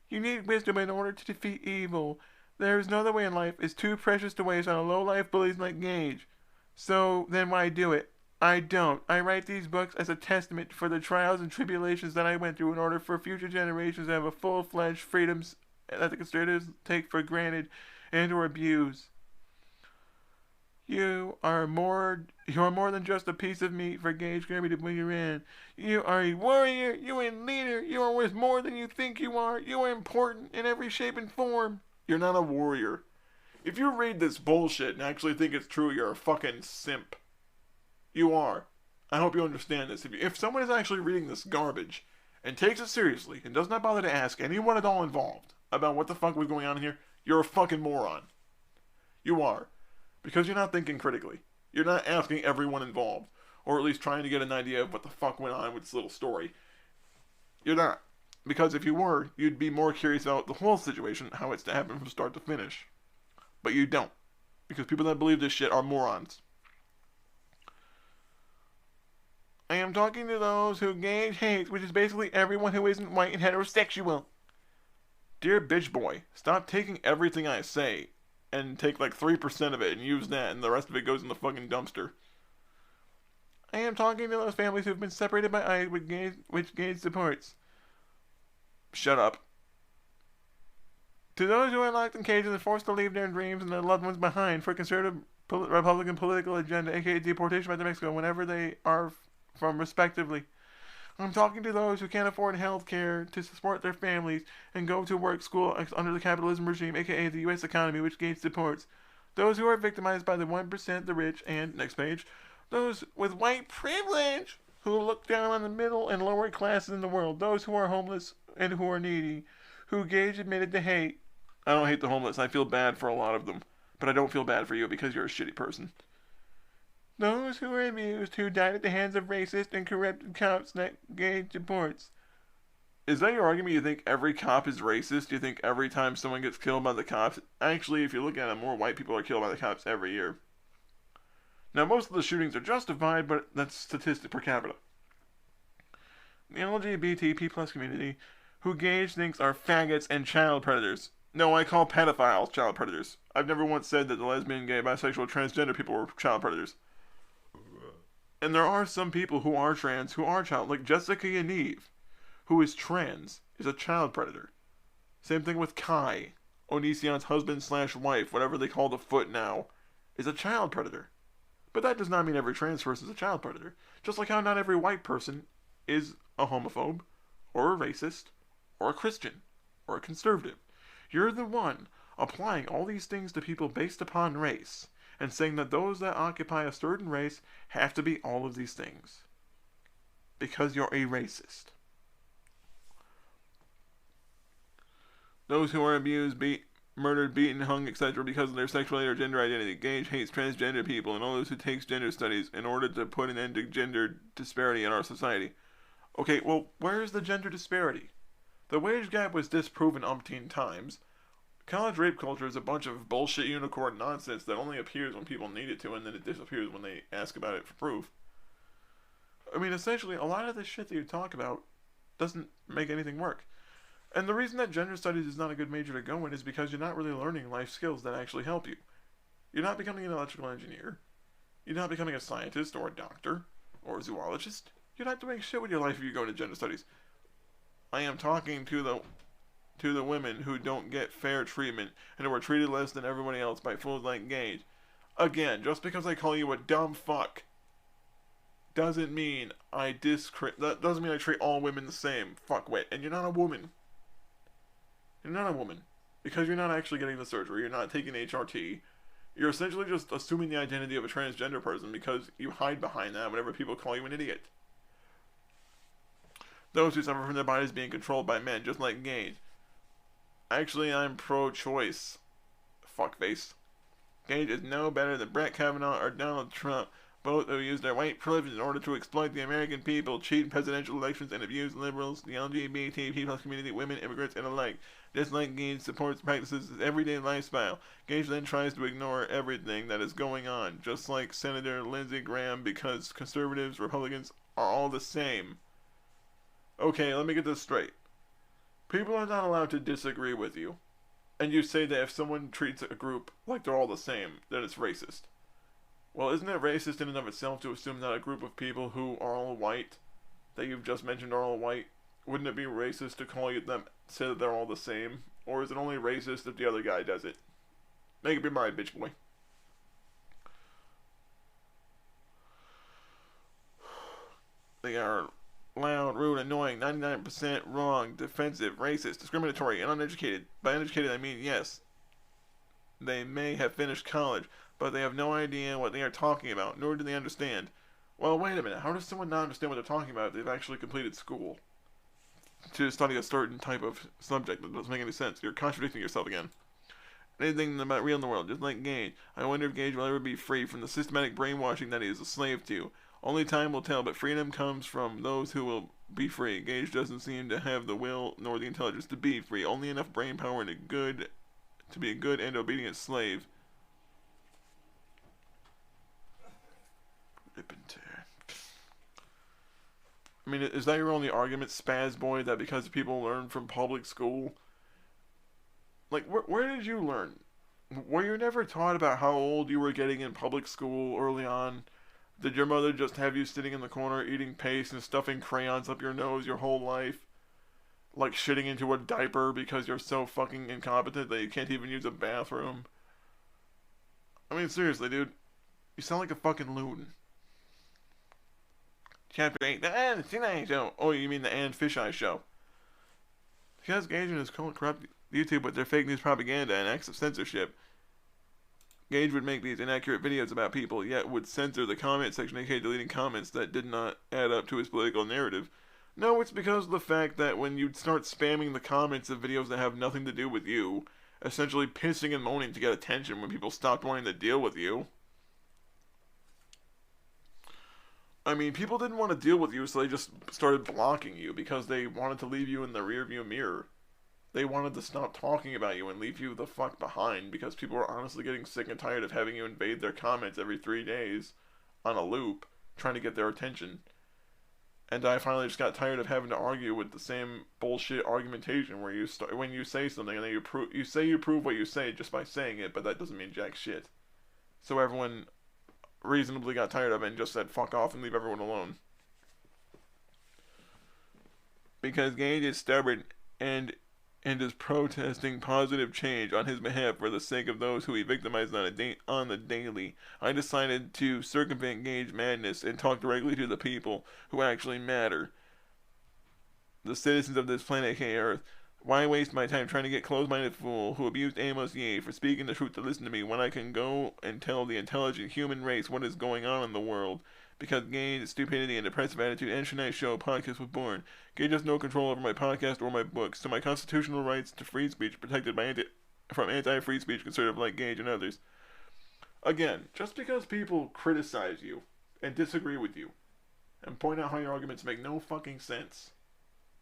S3: You need wisdom in order to defeat evil. There is no other way in life. It's too precious to waste on low-life bullies like Gage. So, then why do it? I don't. I write these books as a testament for the trials and tribulations that I went through in order for future generations to have a full-fledged freedoms that the conservatives take for granted and or abuse. You are more than just a piece of meat for Gage Kirby to bring you in. You are a warrior, you are a leader, you are worth more than you think you are. You are important in every shape and form. You're not a warrior. If you read this bullshit and actually think it's true, you're a fucking simp. You are. I hope you understand this. If someone is actually reading this garbage and takes it seriously and does not bother to ask anyone at all involved about what the fuck was going on here, you're a fucking moron. You are. Because you're not thinking critically. You're not asking everyone involved, or at least trying to get an idea of what the fuck went on with this little story. You're not. Because if you were, you'd be more curious about the whole situation, how it's to happen from start to finish. But you don't. Because people that believe this shit are morons. I am talking to those who Gage hates, which is basically everyone who isn't white and heterosexual. Dear bitch boy, stop taking everything I say and take like 3% of it and use that, and the rest of it goes in the fucking dumpster. I am talking to those families who have been separated by eyes which Gage supports. Shut up. To those who are locked in cages and forced to leave their dreams and their loved ones behind for conservative Republican political agenda, aka deportation back to Mexico, whenever they are from respectively. I'm talking to those who can't afford health care to support their families and go to work, school under the capitalism regime, aka the U.S. economy, which Gage supports. Those who are victimized by the 1%, the rich, and, next page, those with white privilege who look down on the middle and lower classes in the world. Those who are homeless and who are needy, who Gage admitted to hate. I don't hate the homeless. I feel bad for a lot of them. But I don't feel bad for you because you're a shitty person. Those who are abused, who died at the hands of racist and corrupted cops that Gage supports. Is that your argument? You think every cop is racist? You think every time someone gets killed by the cops? Actually, if you look at it, more white people are killed by the cops every year. Now, most of the shootings are justified, but that's statistic per capita. The LGBTP+ community, who Gage thinks are faggots and child predators. No, I call pedophiles child predators. I've never once said that the lesbian, gay, bisexual, transgender people were child predators. And there are some people who are trans, who are child, like Jessica Yaniv, who is trans, is a child predator. Same thing with Kai, Onision's husband/wife, whatever they call the foot now, is a child predator. But that does not mean every trans person is a child predator. Just like how not every white person is a homophobe, or a racist, or a Christian, or a conservative. You're the one applying all these things to people based upon race, and saying that those that occupy a certain race have to be all of these things. Because you're a racist. Those who are abused, murdered, beaten, hung, etc. because of their sexuality or gender identity. Gage hates transgender people and all those who take gender studies in order to put an end to gender disparity in our society. Okay, well, where is the gender disparity? The wage gap was disproven umpteen times. College rape culture is a bunch of bullshit unicorn nonsense that only appears when people need it to, and then it disappears when they ask about it for proof. I mean, essentially, a lot of the shit that you talk about doesn't make anything work. And the reason that gender studies is not a good major to go in is because you're not really learning life skills that actually help you. You're not becoming an electrical engineer. You're not becoming a scientist or a doctor or a zoologist. You're not doing shit with your life if you go into gender studies. I am talking to the women who don't get fair treatment and who are treated less than everybody else by fools like Gage. Again, just because I call you a dumb fuck doesn't mean that doesn't mean I treat all women the same, fuckwit. And you're not a woman. You're not a woman. Because you're not actually getting the surgery, you're not taking HRT. You're essentially just assuming the identity of a transgender person because you hide behind that whenever people call you an idiot. Those who suffer from their bodies being controlled by men, just like Gage. Actually, I'm pro-choice. Fuckface. Gage is no better than Brett Kavanaugh or Donald Trump, both who use their white privilege in order to exploit the American people, cheat in presidential elections, and abuse liberals, the LGBT community, women, immigrants, and alike. Just like Gage supports practices his everyday lifestyle, Gage then tries to ignore everything that is going on, just like Senator Lindsey Graham, because conservatives, Republicans are all the same. Okay, let me get this straight. People are not allowed to disagree with you. And you say that if someone treats a group like they're all the same, then it's racist. Well, isn't it racist in and of itself to assume that a group of people who are all white, that you've just mentioned are all white, wouldn't it be racist to call them, say that they're all the same? Or is it only racist if the other guy does it? Make up your mind, bitch boy. They are loud, rude, annoying, 99% wrong, defensive, racist, discriminatory, and uneducated. By uneducated, I mean, yes, they may have finished college, but they have no idea what they are talking about, nor do they understand. Well, wait a minute. How does someone not understand what they're talking about if they've actually completed school to study a certain type of subject? That doesn't make any sense. You're contradicting yourself again. Anything about real in the world, just like Gage. I wonder if Gage will ever be free from the systematic brainwashing that he is a slave to. Only time will tell, but freedom comes from those who will be free. Gage doesn't seem to have the will nor the intelligence to be free. Only enough brain power to be a good and obedient slave. Rip and tear. I mean, is that your only argument, spaz boy, that because people learn from public school? Like, where did you learn? Were you never taught about how old you were getting in public school early on? Did your mother just have you sitting in the corner eating paste and stuffing crayons up your nose your whole life? Like shitting into a diaper because you're so fucking incompetent that you can't even use a bathroom? I mean, seriously, dude. You sound like a fucking loon. Chapter 8, The Ahn Shin-Ae Show. Oh, you mean the Ahn Fish-Eye Show. Because Gage and his corrupt YouTube with their fake news propaganda and acts of censorship. Gage would make these inaccurate videos about people, yet would censor the comment section, aka deleting comments that did not add up to his political narrative. No, it's because of the fact that when you start spamming the comments of videos that have nothing to do with you, essentially pissing and moaning to get attention when people stopped wanting to deal with you. I mean, people didn't want to deal with you, so they just started blocking you because they wanted to leave you in the rearview mirror. They wanted to stop talking about you and leave you the fuck behind because people were honestly getting sick and tired of having you invade their comments every 3 days on a loop, trying to get their attention. And I finally just got tired of having to argue with the same bullshit argumentation where when you say something and then you say you prove what you say just by saying it, but that doesn't mean jack shit. So everyone reasonably got tired of it and just said fuck off and leave everyone alone. Because Gage is stubborn and is protesting positive change on his behalf for the sake of those who he victimized on the daily, I decided to circumvent Gage madness and talk directly to the people who actually matter. The citizens of this planet, aka Earth. Why waste my time trying to get closed-minded fool who abused Amos Ye for speaking the truth to listen to me when I can go and tell the intelligent human race what is going on in the world? Because Gage, stupidity, and depressive attitude, Ahn Shin-Ae Show podcast was born. Gage has no control over my podcast or my books, so my constitutional rights to free speech are protected from anti-free speech conservative like Gage and others. Again, just because people criticize you and disagree with you and point out how your arguments make no fucking sense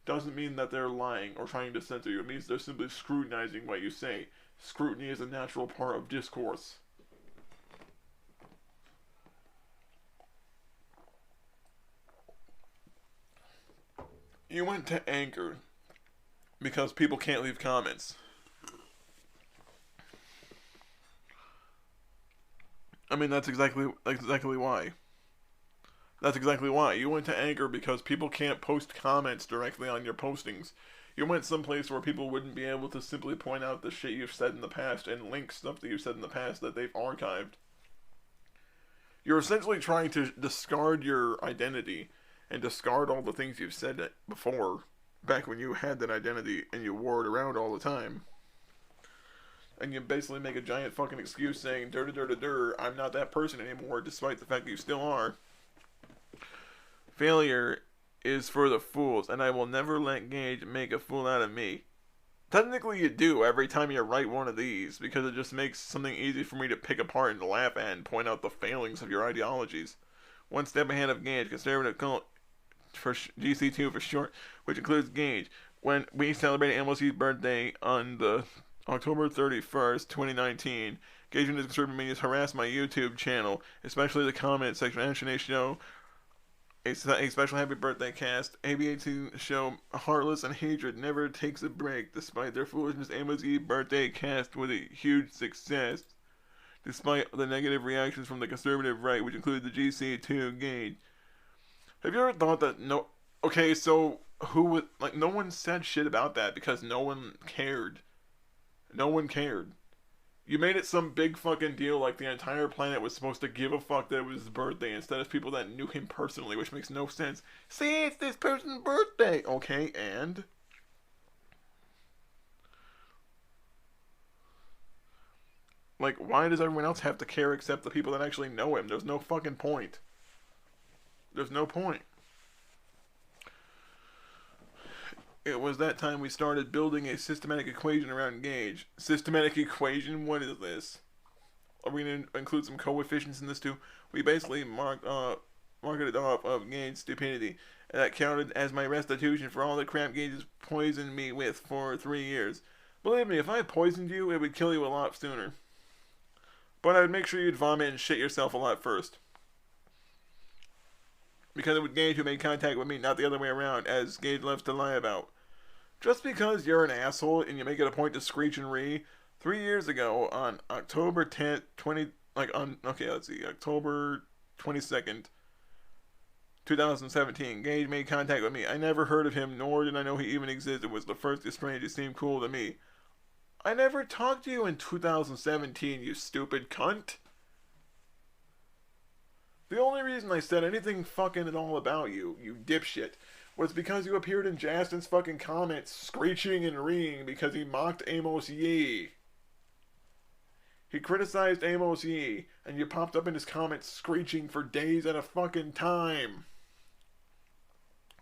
S3: doesn't mean that they're lying or trying to censor you. It means they're simply scrutinizing what you say. Scrutiny is a natural part of discourse. You went to Anchor because people can't leave comments. I mean, that's exactly why. That's exactly why. You went to Anchor because people can't post comments directly on your postings. You went someplace where people wouldn't be able to simply point out the shit you've said in the past and link stuff that you've said in the past that they've archived. You're essentially trying to discard your identity and discard all the things you've said before, back when you had that identity and you wore it around all the time. And you basically make a giant fucking excuse saying, I'm not that person anymore, despite the fact that you still are. Failure is for the fools, and I will never let Gage make a fool out of me. Technically you do every time you write one of these, because it just makes something easy for me to pick apart and laugh at and point out the failings of your ideologies. One step ahead of Gage, conservative cult for GC2 for short, which includes Gage. When we celebrated MLC's birthday on the October 31st, 2019, Gage and his conservative medias harassed my YouTube channel, especially the comment section. Ahn Shin-Ae Show, a special happy birthday cast. ABA2 show Heartless and Hatred never takes a break despite their foolishness. MLC birthday cast was a huge success despite the negative reactions from the conservative right, which included the GC2 Gage. Have you ever thought that okay, so who would, like, no one said shit about that because no one cared. No one cared. You made it some big fucking deal like the entire planet was supposed to give a fuck that it was his birthday instead of people that knew him personally, which makes no sense. See, it's this person's birthday! Okay, and? Like, why does everyone else have to care except the people that actually know him? There's no fucking point. There's no point. It was that time we started building a systematic equation around Gage. Systematic equation? What is this? Are we going to include some coefficients in this too? We basically marked it off of Gage's stupidity. And that counted as my restitution for all the crap Gage has poisoned me with for 3 years. Believe me, if I poisoned you, it would kill you a lot sooner. But I would make sure you'd vomit and shit yourself a lot first. Because it was Gage who made contact with me, not the other way around, as Gage loves to lie about. Just because you're an asshole and you make it a point to screech and ree, 3 years ago on October 10th, October 22nd, 2017, Gage made contact with me. I never heard of him, nor did I know he even existed. It was the first exchange. It seemed cool to me. I never talked to you in 2017, you stupid cunt. The only reason I said anything fucking at all about you, you dipshit, was because you appeared in Justin's fucking comments screeching and reeing because he mocked Amos Yee. He criticized Amos Yee, and you popped up in his comments screeching for days at a fucking time.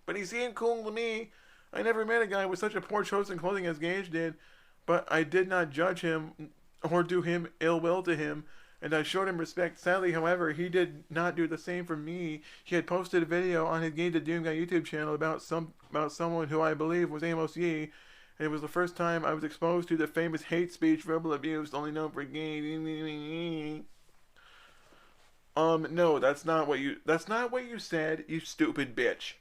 S3: But he seemed cool to me. I never met a guy with such a poor choice in clothing as Gage did, but I did not judge him or do him ill will to him, and I showed him respect. Sadly, however, he did not do the same for me. He had posted a video on his Gage the Doom Guy YouTube channel about someone who I believe was Amos Yee, and it was the first time I was exposed to the famous hate speech, verbal abuse, only known for Gage. No, that's not what you said, you stupid bitch.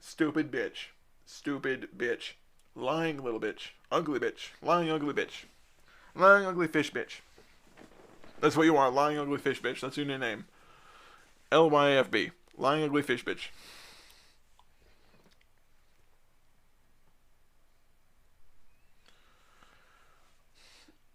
S3: Stupid bitch. Stupid bitch. Lying little bitch. Ugly bitch. Lying ugly bitch. Lying ugly fish bitch. That's what you are, lying ugly fish bitch. That's your new name. LYFB. Lying ugly fish bitch.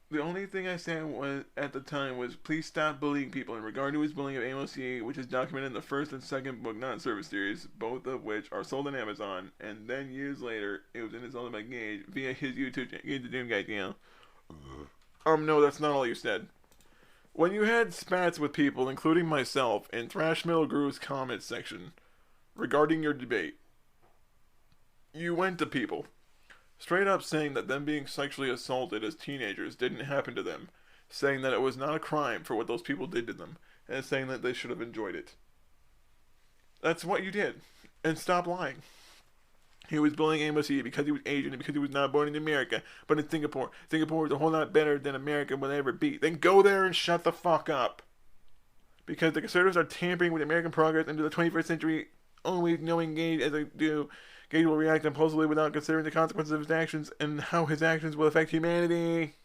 S3: The only thing I said at the time was, please stop bullying people in regard to his bullying of Amos Yee, which is documented in the first and second book non-service series, both of which are sold on Amazon, and then years later, it was in his own by Gage via his YouTube channel, Gage the Doom Guy channel. No, that's not all you said. When you had spats with people, including myself, in Thrash Metal Groove's comments section regarding your debate, you went to people, straight up saying that them being sexually assaulted as teenagers didn't happen to them, saying that it was not a crime for what those people did to them, and saying that they should have enjoyed it. That's what you did. And stop lying. He was bullying Amos Yee because he was Asian and because he was not born in America, but in Singapore. Singapore is a whole lot better than America will ever be. Then go there and shut the fuck up. Because the conservatives are tampering with American progress into the 21st century, only knowing Gage as they do. Gage will react impulsively without considering the consequences of his actions and how his actions will affect humanity.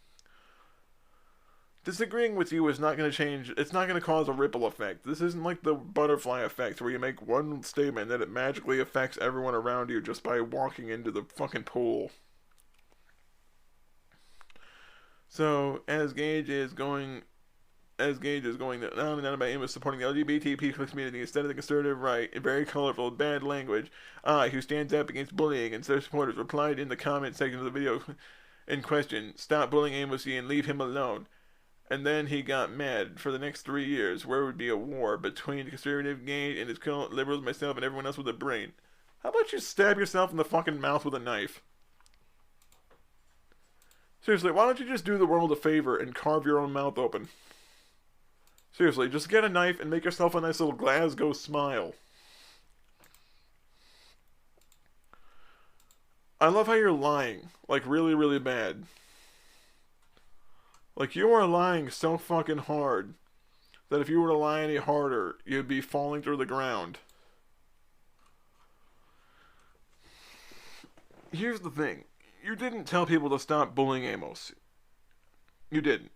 S3: Disagreeing with you is not going to change. It's not going to cause a ripple effect. This isn't like the butterfly effect where you make one statement that it magically affects everyone around you just by walking into the fucking pool. So, as Gage is going on and on about Amos supporting the LGBT community instead of the conservative right in very colorful, bad language, I, who stands up against bullying and their supporters, replied in the comment section of the video in question, stop bullying Amos Yee and leave him alone. And then he got mad. For the next 3 years, where would be a war between the conservative Gage and his liberals, myself, and everyone else with a brain. How about you stab yourself in the fucking mouth with a knife? Seriously, why don't you just do the world a favor and carve your own mouth open? Seriously, just get a knife and make yourself a nice little Glasgow smile. I love how you're lying. Like, really, really bad. Like, you are lying so fucking hard that if you were to lie any harder, you'd be falling through the ground. Here's the thing. You didn't tell people to stop bullying Amos. You didn't.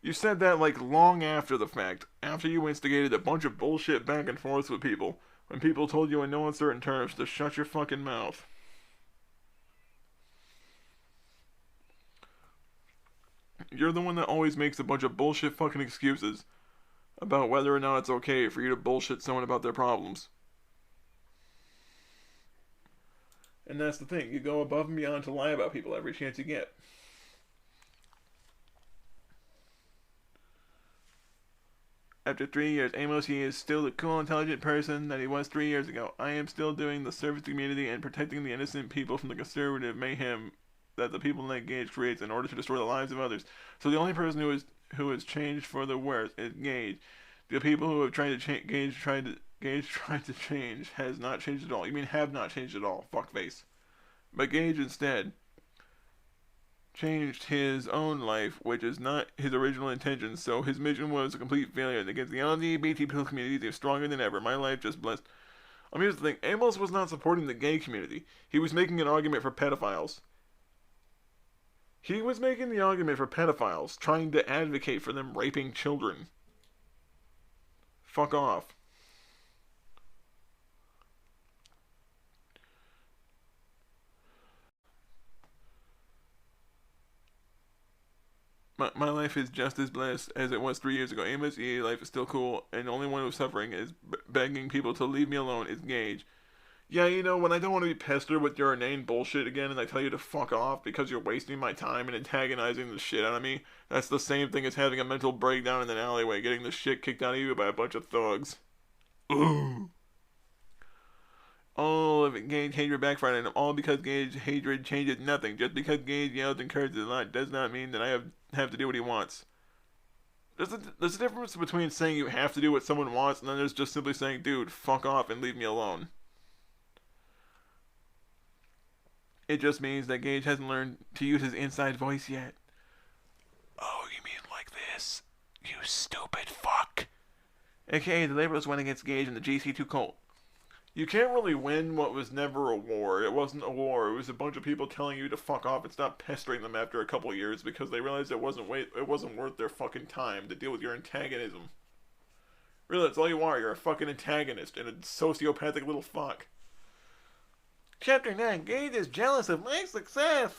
S3: You said that like long after the fact, after you instigated a bunch of bullshit back and forth with people, when people told you in no uncertain terms to shut your fucking mouth. You're the one that always makes a bunch of bullshit fucking excuses about whether or not it's okay for you to bullshit someone about their problems. And that's the thing, you go above and beyond to lie about people every chance you get. After 3 years, Amos, he is still the cool, intelligent person that he was 3 years ago. I am still doing the service to the community and protecting the innocent people from the conservative mayhem that the people like Gage creates in order to destroy the lives of others. So the only person who has changed for the worse is Gage. The people who have tried to change, Gage tried to change has not changed at all. You mean have not changed at all, fuckface. But Gage instead changed his own life, which is not his original intention, so his mission was a complete failure. Against the LGBT community, they're stronger than ever. My life just blessed. Here's the thing. Amos was not supporting the gay community. He was making an argument for pedophiles. He was making the argument for pedophiles, trying to advocate for them raping children. Fuck off. My life is just as blessed as it was 3 years ago. Amos' EA life is still cool, and the only one who's suffering is begging people to leave me alone is Gage. Yeah, you know, when I don't want to be pestered with your inane bullshit again and I tell you to fuck off because you're wasting my time and antagonizing the shit out of me, that's the same thing as having a mental breakdown in an alleyway, getting the shit kicked out of you by a bunch of thugs. Ooh. All of Gage hatred backfired on him, all because Gage hatred changes nothing. Just because Gage yells and curses a lot does not mean that I have to do what he wants. There's a difference between saying you have to do what someone wants and then there's just simply saying, dude, fuck off and leave me alone. It just means that Gage hasn't learned to use his inside voice yet. Oh, you mean like this? You stupid fuck. AKA, the Liberals went against Gage in the GC2 cult. You can't really win what was never a war. It wasn't a war. It was a bunch of people telling you to fuck off and stop pestering them after a couple years because they realized it wasn't worth their fucking time to deal with your antagonism. Really, that's all you are. You're a fucking antagonist and a sociopathic little fuck. Chapter 9, Gage is jealous of my success.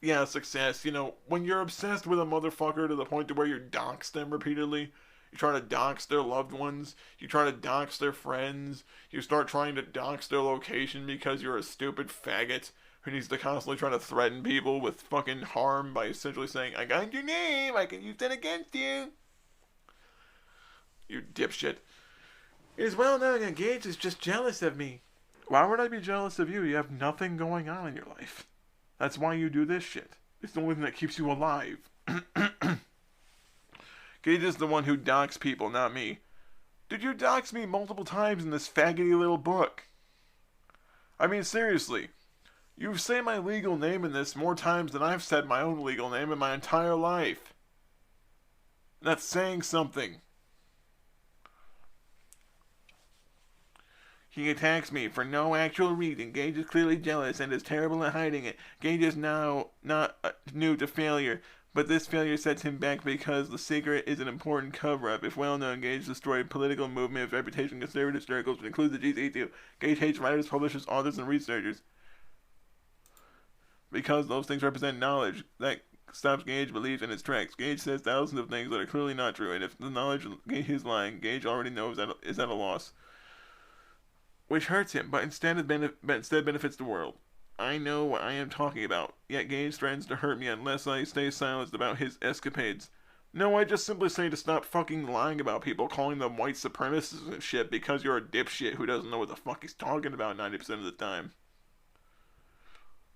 S3: Yeah, success. You know, when you're obsessed with a motherfucker to the point to where you dox them repeatedly, you try to dox their loved ones, you try to dox their friends, you start trying to dox their location because you're a stupid faggot who needs to constantly try to threaten people with fucking harm by essentially saying, I got your name, I can use that against you. You dipshit. It is well known that Gage is just jealous of me. Why would I be jealous of you? You have nothing going on in your life. That's why you do this shit. It's the only thing that keeps you alive. Gage is the one who dox people, not me. Did you dox me multiple times in this faggoty little book? I mean, seriously. You say my legal name in this more times than I've said my own legal name in my entire life. That's saying something. He attacks me for no actual reason. Gage is clearly jealous and is terrible at hiding it. Gage is now not new to failure, but this failure sets him back because the secret is an important cover-up. If well known, Gage destroyed political movement, reputation in conservative circles, which includes the GC2. Gage hates writers, publishers, authors, and researchers because those things represent knowledge. That stops Gage believes in his tracks. Gage says thousands of things that are clearly not true, and if the knowledge Gage is lying, Gage already knows that is at a loss. Which hurts him, but instead benefits the world. I know what I am talking about, yet Gage threatens to hurt me unless I stay silent about his escapades. No, I just simply say to stop fucking lying about people, calling them white supremacists and shit because you're a dipshit who doesn't know what the fuck he's talking about 90% of the time.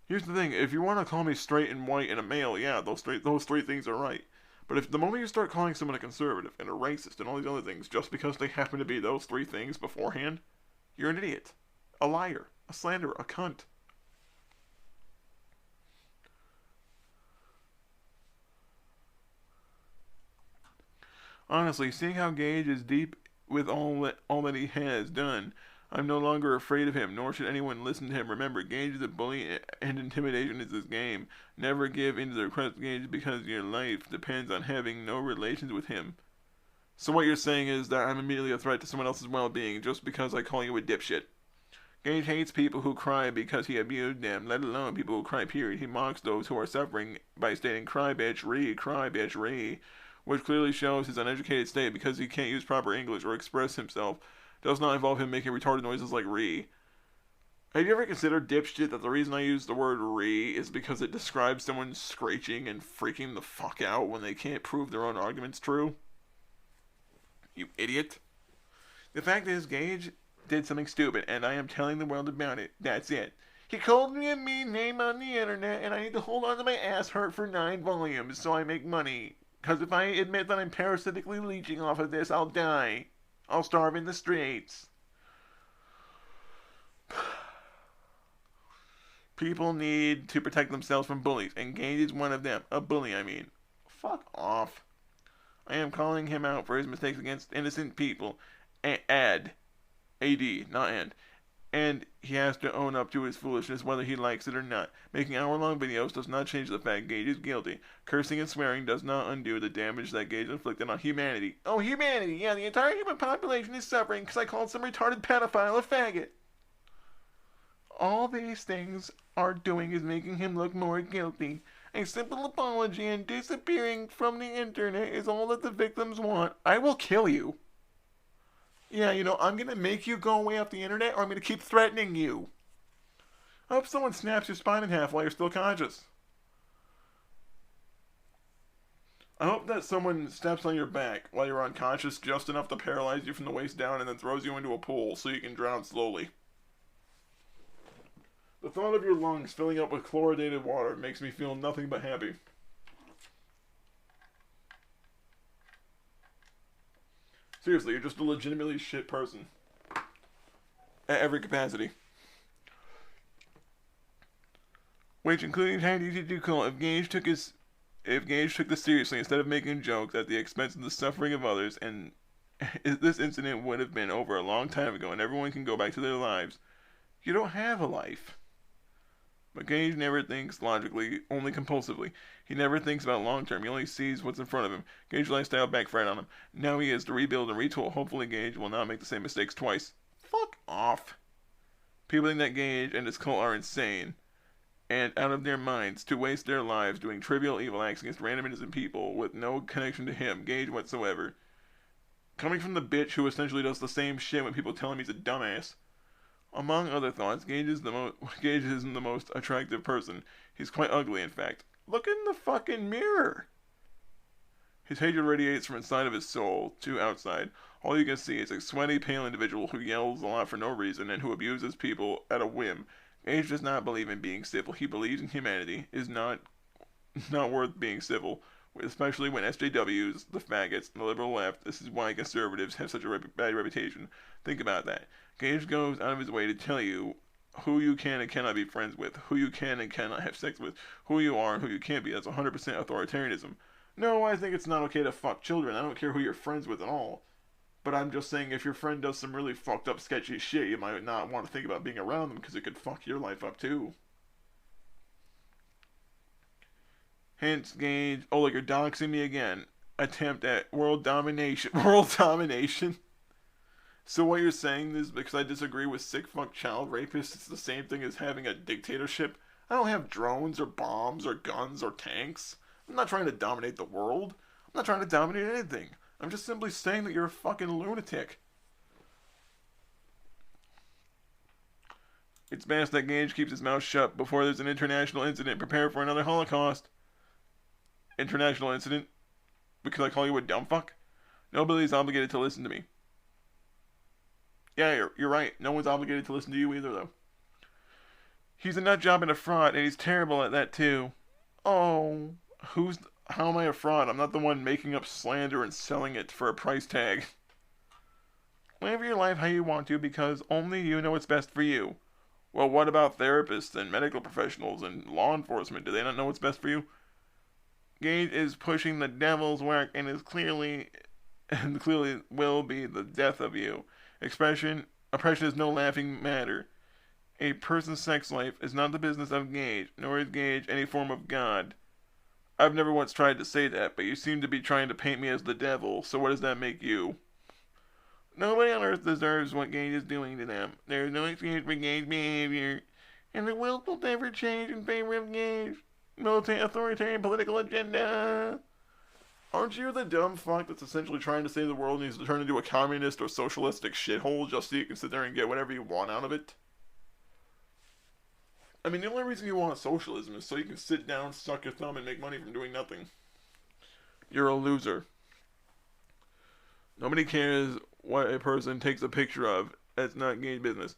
S3: Here's the thing, if you want to call me straight and white and a male, yeah, those three things are right. But if the moment you start calling someone a conservative and a racist and all these other things just because they happen to be those three things beforehand, you're an idiot. A liar. A slanderer. A cunt. Honestly, seeing how Gage is deep with all that he has done, I'm no longer afraid of him, nor should anyone listen to him. Remember, Gage is a bully, and intimidation is his game. Never give in to the request of Gage because your life depends on having no relations with him. So what you're saying is that I'm immediately a threat to someone else's well-being just because I call you a dipshit. Gage hates people who cry because he abused them, let alone people who cry, period. He mocks those who are suffering by stating, cry bitch, re, which clearly shows his uneducated state because he can't use proper English or express himself. Does not involve him making retarded noises like re. Have you ever considered, dipshit, that the reason I use the word re is because it describes someone screeching and freaking the fuck out when they can't prove their own arguments true? You idiot. The fact is, Gage did something stupid, and I am telling the world about it. That's it. He called me a mean name on the internet, and I need to hold on to my ass hurt for 9 volumes so I make money. Because if I admit that I'm parasitically leeching off of this, I'll die. I'll starve in the streets. People need to protect themselves from bullies, and Gage is one of them. A bully, I mean. Fuck off. I am calling him out for his mistakes against innocent people. AD, not and. And he has to own up to his foolishness whether he likes it or not. Making hour-long videos does not change the fact Gage is guilty. Cursing and swearing does not undo the damage that Gage inflicted on humanity. Oh, humanity! Yeah, the entire human population is suffering because I called some retarded pedophile a faggot. All these things are doing is making him look more guilty. A simple apology and disappearing from the internet is all that the victims want. I will kill you. Yeah, I'm gonna make you go away off the internet, or I'm gonna keep threatening you. I hope someone snaps your spine in half while you're still conscious. I hope that someone steps on your back while you're unconscious just enough to paralyze you from the waist down and then throws you into a pool so you can drown slowly. The thought of your lungs filling up with chlorinated water makes me feel nothing but happy. Seriously, you're just a legitimately shit person. At every capacity. Which, including how easy to call, if Gage took this seriously instead of making jokes at the expense of the suffering of others, and this incident would have been over a long time ago and everyone can go back to their lives. You don't have a life. But Gage never thinks logically, only compulsively. He never thinks about long term. He only sees what's in front of him. Gage's lifestyle backfired on him. Now he has to rebuild and retool. Hopefully Gage will not make the same mistakes twice. Fuck off. People think that Gage and his cult are insane and out of their minds to waste their lives doing trivial evil acts against random innocent people with no connection to him, Gage whatsoever. Coming from the bitch who essentially does the same shit when people tell him he's a dumbass. Among other thoughts, Gage isn't the most attractive person. He's quite ugly, in fact. Look in the fucking mirror! His hatred radiates from inside of his soul to outside. All you can see is a sweaty, pale individual who yells a lot for no reason and who abuses people at a whim. Gage does not believe in being civil. He believes in humanity. Is not worth being civil, especially when SJWs, the faggots, and the liberal left. This is why conservatives have such a bad reputation. Think about that. Gage goes out of his way to tell you who you can and cannot be friends with, who you can and cannot have sex with, who you are and who you can't be. That's 100% authoritarianism. No, I think it's not okay to fuck children. I don't care who you're friends with at all. But I'm just saying, if your friend does some really fucked up, sketchy shit, you might not want to think about being around them because it could fuck your life up too. Hence, Gage. Oh, look, you're doxing me again. Attempt at world domination. World domination? So what you're saying is because I disagree with sick fuck child rapists, it's the same thing as having a dictatorship? I don't have drones or bombs or guns or tanks. I'm not trying to dominate the world. I'm not trying to dominate anything. I'm just simply saying that you're a fucking lunatic. It's best that Gage keeps his mouth shut before there's an international incident. Prepare for another Holocaust. International incident? Because I call you a dumb fuck? Nobody's obligated to listen to me. Yeah, you're right. No one's obligated to listen to you either, though. He's a nut job and a fraud, and he's terrible at that too. Oh, how am I a fraud? I'm not the one making up slander and selling it for a price tag. Live your life how you want to because only you know what's best for you. Well, what about therapists and medical professionals and law enforcement? Do they not know what's best for you? Gage is pushing the devil's work and clearly will be the death of you. Oppression is no laughing matter. A person's sex life is not the business of Gage, nor is Gage any form of God. I've never once tried to say that, but you seem to be trying to paint me as the devil, so what does that make you? Nobody on earth deserves what Gage is doing to them. There is no excuse for Gage behavior, and the world will never change in favor of Gage. Militant authoritarian political agenda. Aren't you the dumb fuck that's essentially trying to save the world and needs to turn into a communist or socialistic shithole just so you can sit there and get whatever you want out of it? I mean, the only reason you want socialism is so you can sit down, suck your thumb, and make money from doing nothing. You're a loser. Nobody cares what a person takes a picture of. That's not Gage business.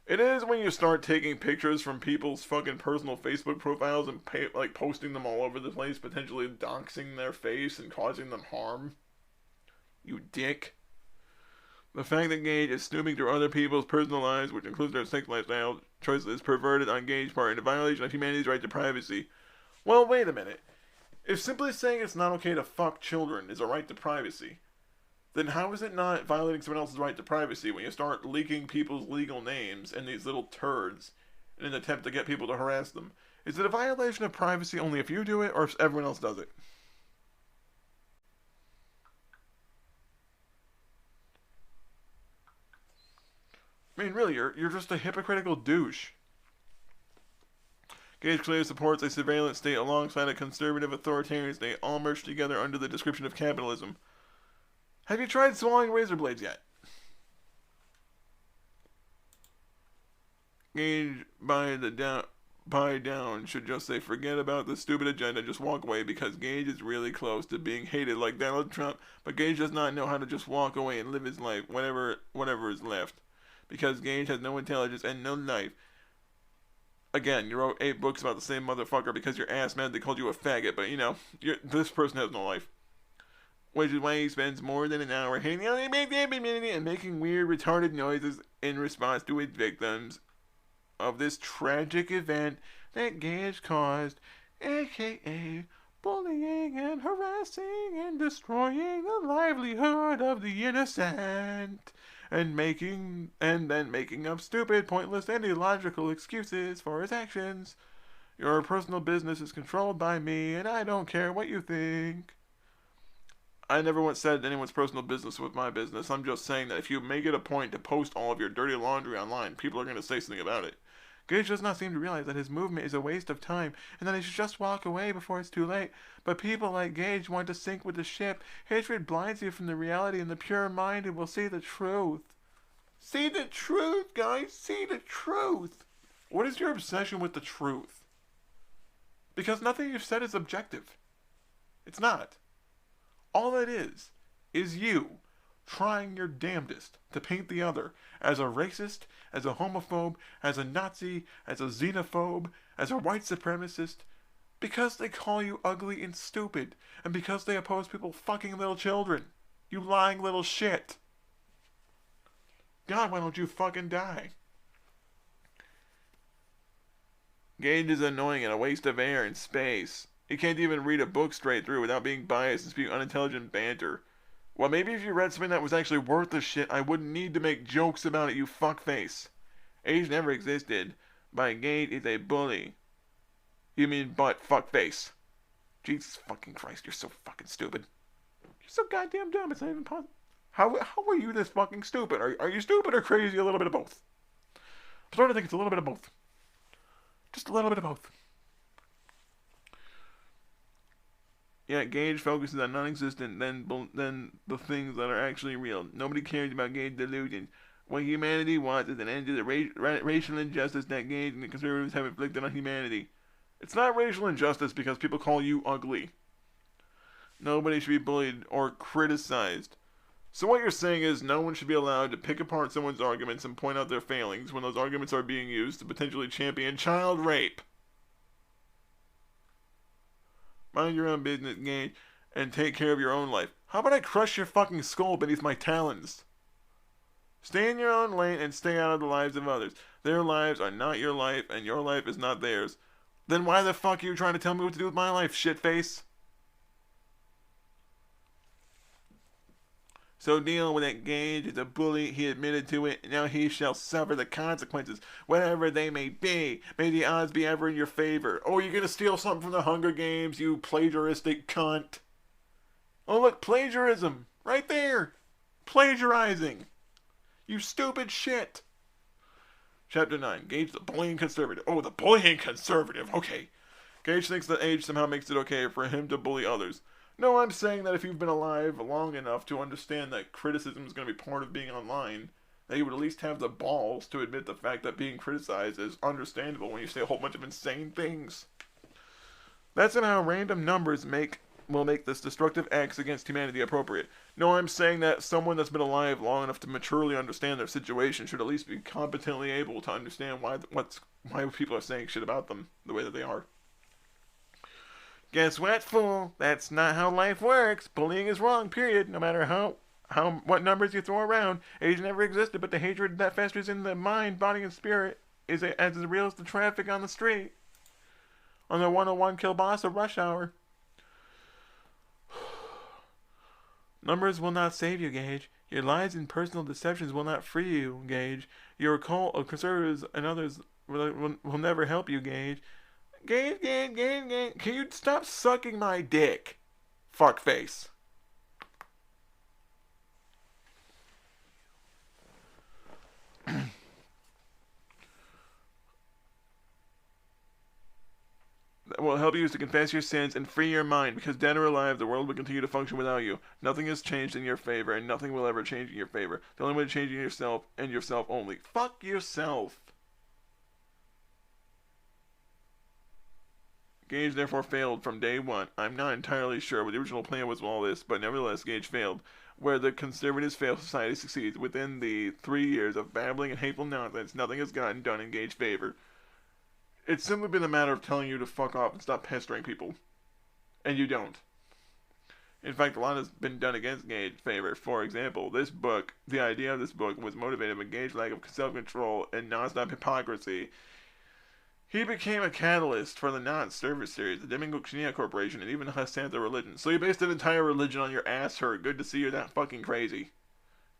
S3: It is when you start taking pictures from people's fucking personal Facebook profiles and posting them all over the place, potentially doxing their face and causing them harm. You dick. The fact that Gage is snooping through other people's personal lives, which includes their sex lifestyle choices, is perverted on Gage's part and a violation of humanity's right to privacy. Well, wait a minute. If simply saying it's not okay to fuck children is a right to privacy, then how is it not violating someone else's right to privacy when you start leaking people's legal names and these little turds in an attempt to get people to harass them? Is it a violation of privacy only if you do it or if everyone else does it? I mean, really, you're just a hypocritical douche. Gage clearly supports a surveillance state alongside a conservative authoritarian state, all merged together under the description of capitalism. Have you tried swallowing razor blades yet? Gage, by down, should just say, forget about the stupid agenda, just walk away, because Gage is really close to being hated like Donald Trump, but Gage does not know how to just walk away and live his life, whatever is left. Because Gage has no intelligence and no life. Again, you wrote 8 books about the same motherfucker because your ass mad they called you a faggot, but this person has no life. Which is why he spends more than an hour hating and making weird, retarded noises in response to his victims of this tragic event that Gage caused, aka bullying and harassing and destroying the livelihood of the innocent, and then making up stupid, pointless, and illogical excuses for his actions. Your personal business is controlled by me, and I don't care what you think. I never once said anyone's personal business was my business. I'm just saying that if you make it a point to post all of your dirty laundry online, people are going to say something about it. Gage does not seem to realize that his movement is a waste of time and that he should just walk away before it's too late. But people like Gage want to sink with the ship. Hatred blinds you from the reality, and the pure-minded will see the truth. See the truth, guys. See the truth. What is your obsession with the truth? Because nothing you've said is objective. It's not. All it is you trying your damnedest to paint the other as a racist, as a homophobe, as a Nazi, as a xenophobe, as a white supremacist, because they call you ugly and stupid, and because they oppose people fucking little children. You lying little shit. God, why don't you fucking die? Gage is annoying and a waste of air and space. He can't even read a book straight through without being biased and speak unintelligent banter. Well, maybe if you read something that was actually worth the shit, I wouldn't need to make jokes about it, you fuckface. Age never existed. By Gage is a bully. You mean butt, fuckface. Jesus fucking Christ, you're so fucking stupid. You're so goddamn dumb, it's not even possible. How are you this fucking stupid? Are you stupid or crazy? A little bit of both. I'm starting to think it's a little bit of both. Just a little bit of both. Yet Gage focuses on non-existent than the things that are actually real. Nobody cares about Gage's delusions. What humanity wants is an end to the racial injustice that Gage and the conservatives have inflicted on humanity. It's not racial injustice because people call you ugly. Nobody should be bullied or criticized. So what you're saying is no one should be allowed to pick apart someone's arguments and point out their failings when those arguments are being used to potentially champion child rape. Mind your own business, Gage, and take care of your own life. How about I crush your fucking skull beneath my talons? Stay in your own lane and stay out of the lives of others. Their lives are not your life, and your life is not theirs. Then why the fuck are you trying to tell me what to do with my life, shitface? So deal with it, Gage is a bully, he admitted to it, and now he shall suffer the consequences, whatever they may be. May the odds be ever in your favor. Oh, you're gonna steal something from the Hunger Games, you plagiaristic cunt. Oh look, plagiarism, right there. Plagiarizing. You stupid shit. Chapter 9, Gage the bullying conservative. Oh, the bullying conservative, okay. Gage thinks that age somehow makes it okay for him to bully others. No, I'm saying that if you've been alive long enough to understand that criticism is going to be part of being online, that you would at least have the balls to admit the fact that being criticized is understandable when you say a whole bunch of insane things. That's somehow random numbers will make this destructive acts against humanity appropriate. No, I'm saying that someone that's been alive long enough to maturely understand their situation should at least be competently able to understand why people are saying shit about them the way that they are. Guess what, fool? That's not how life works. Bullying is wrong, period. No matter what numbers you throw around, age never existed, but the hatred that festers in the mind, body, and spirit is as real as the traffic on the street. On the 101 Kilbasa rush hour. Numbers will not save you, Gage. Your lies and personal deceptions will not free you, Gage. Your cult of conservatives and others will never help you, Gage. Gage. Can you stop sucking my dick? Fuckface. That will help you is to confess your sins and free your mind, because dead or alive, the world will continue to function without you. Nothing has changed in your favor, and nothing will ever change in your favor. The only way to change is yourself, and yourself only. Fuck yourself. Gage therefore failed from day one. I'm not entirely sure what the original plan was with all this, but nevertheless, Gage failed. Where the conservatives fail, society succeeds. Within the 3 years of babbling and hateful nonsense, nothing has gotten done in Gage's favor. It's simply been a matter of telling you to fuck off and stop pestering people. And you don't. In fact, a lot has been done against Gage's favor. For example, this book, the idea of this book was motivated by Gage's lack of self-control and non-stop hypocrisy. He became a catalyst for the non-service series, the Demingok Corporation, and even the Hasantha religion. So you based an entire religion on your ass hurt. Good to see you're that fucking crazy.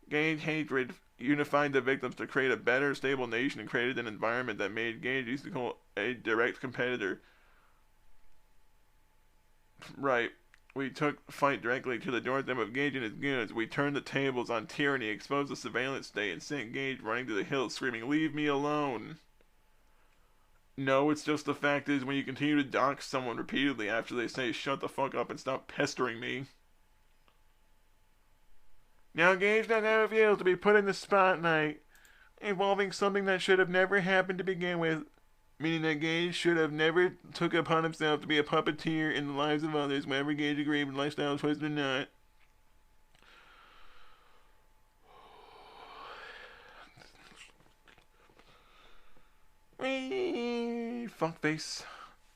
S3: Gage hatred unified the victims to create a better, stable nation and created an environment that made Gage used to call a direct competitor. Right. We took fight directly to the doorstep of Gage and his goons. We turned the tables on tyranny, exposed the surveillance state, and sent Gage running to the hills screaming, "Leave me alone!" No, it's just the fact is when you continue to dox someone repeatedly after they say, "Shut the fuck up and stop pestering me." Now Gage now feels to be put in the spotlight, involving something that should have never happened to begin with, meaning that Gage should have never took upon himself to be a puppeteer in the lives of others, whether Gage agreed with lifestyle choices or not. Fuckface.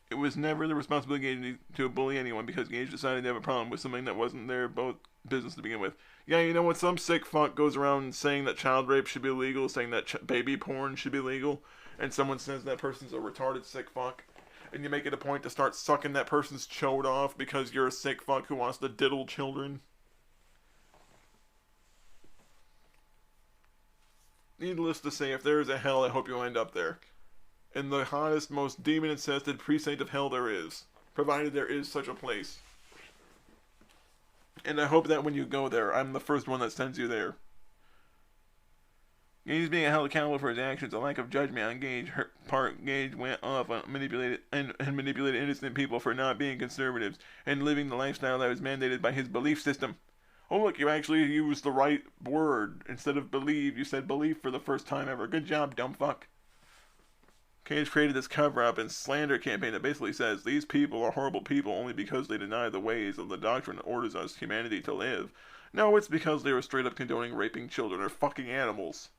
S3: It was never the responsibility of Gage to bully anyone because Gage decided to have a problem with something that wasn't their both business to begin with. Yeah, you know what? Some sick fuck goes around saying that child rape should be legal, saying that baby porn should be legal, and someone says that person's a retarded sick fuck, and you make it a point to start sucking that person's chode off because you're a sick fuck who wants to diddle children. Needless to say, if there is a hell, I hope you'll end up there. In the hottest, most demon-infested precinct of hell there is, provided there is such a place. And I hope that when you go there, I'm the first one that sends you there. Gage being held accountable for his actions, a lack of judgment on Gage's part. Gage went off on manipulated innocent people for not being conservatives and living the lifestyle that was mandated by his belief system. Oh look, you actually used the right word. Instead of believe, you said belief for the first time ever. Good job, dumb fuck. Gage created this cover-up and slander campaign that basically says these people are horrible people only because they deny the ways of the doctrine that orders us humanity to live. No, it's because they were straight up condoning raping children or fucking animals.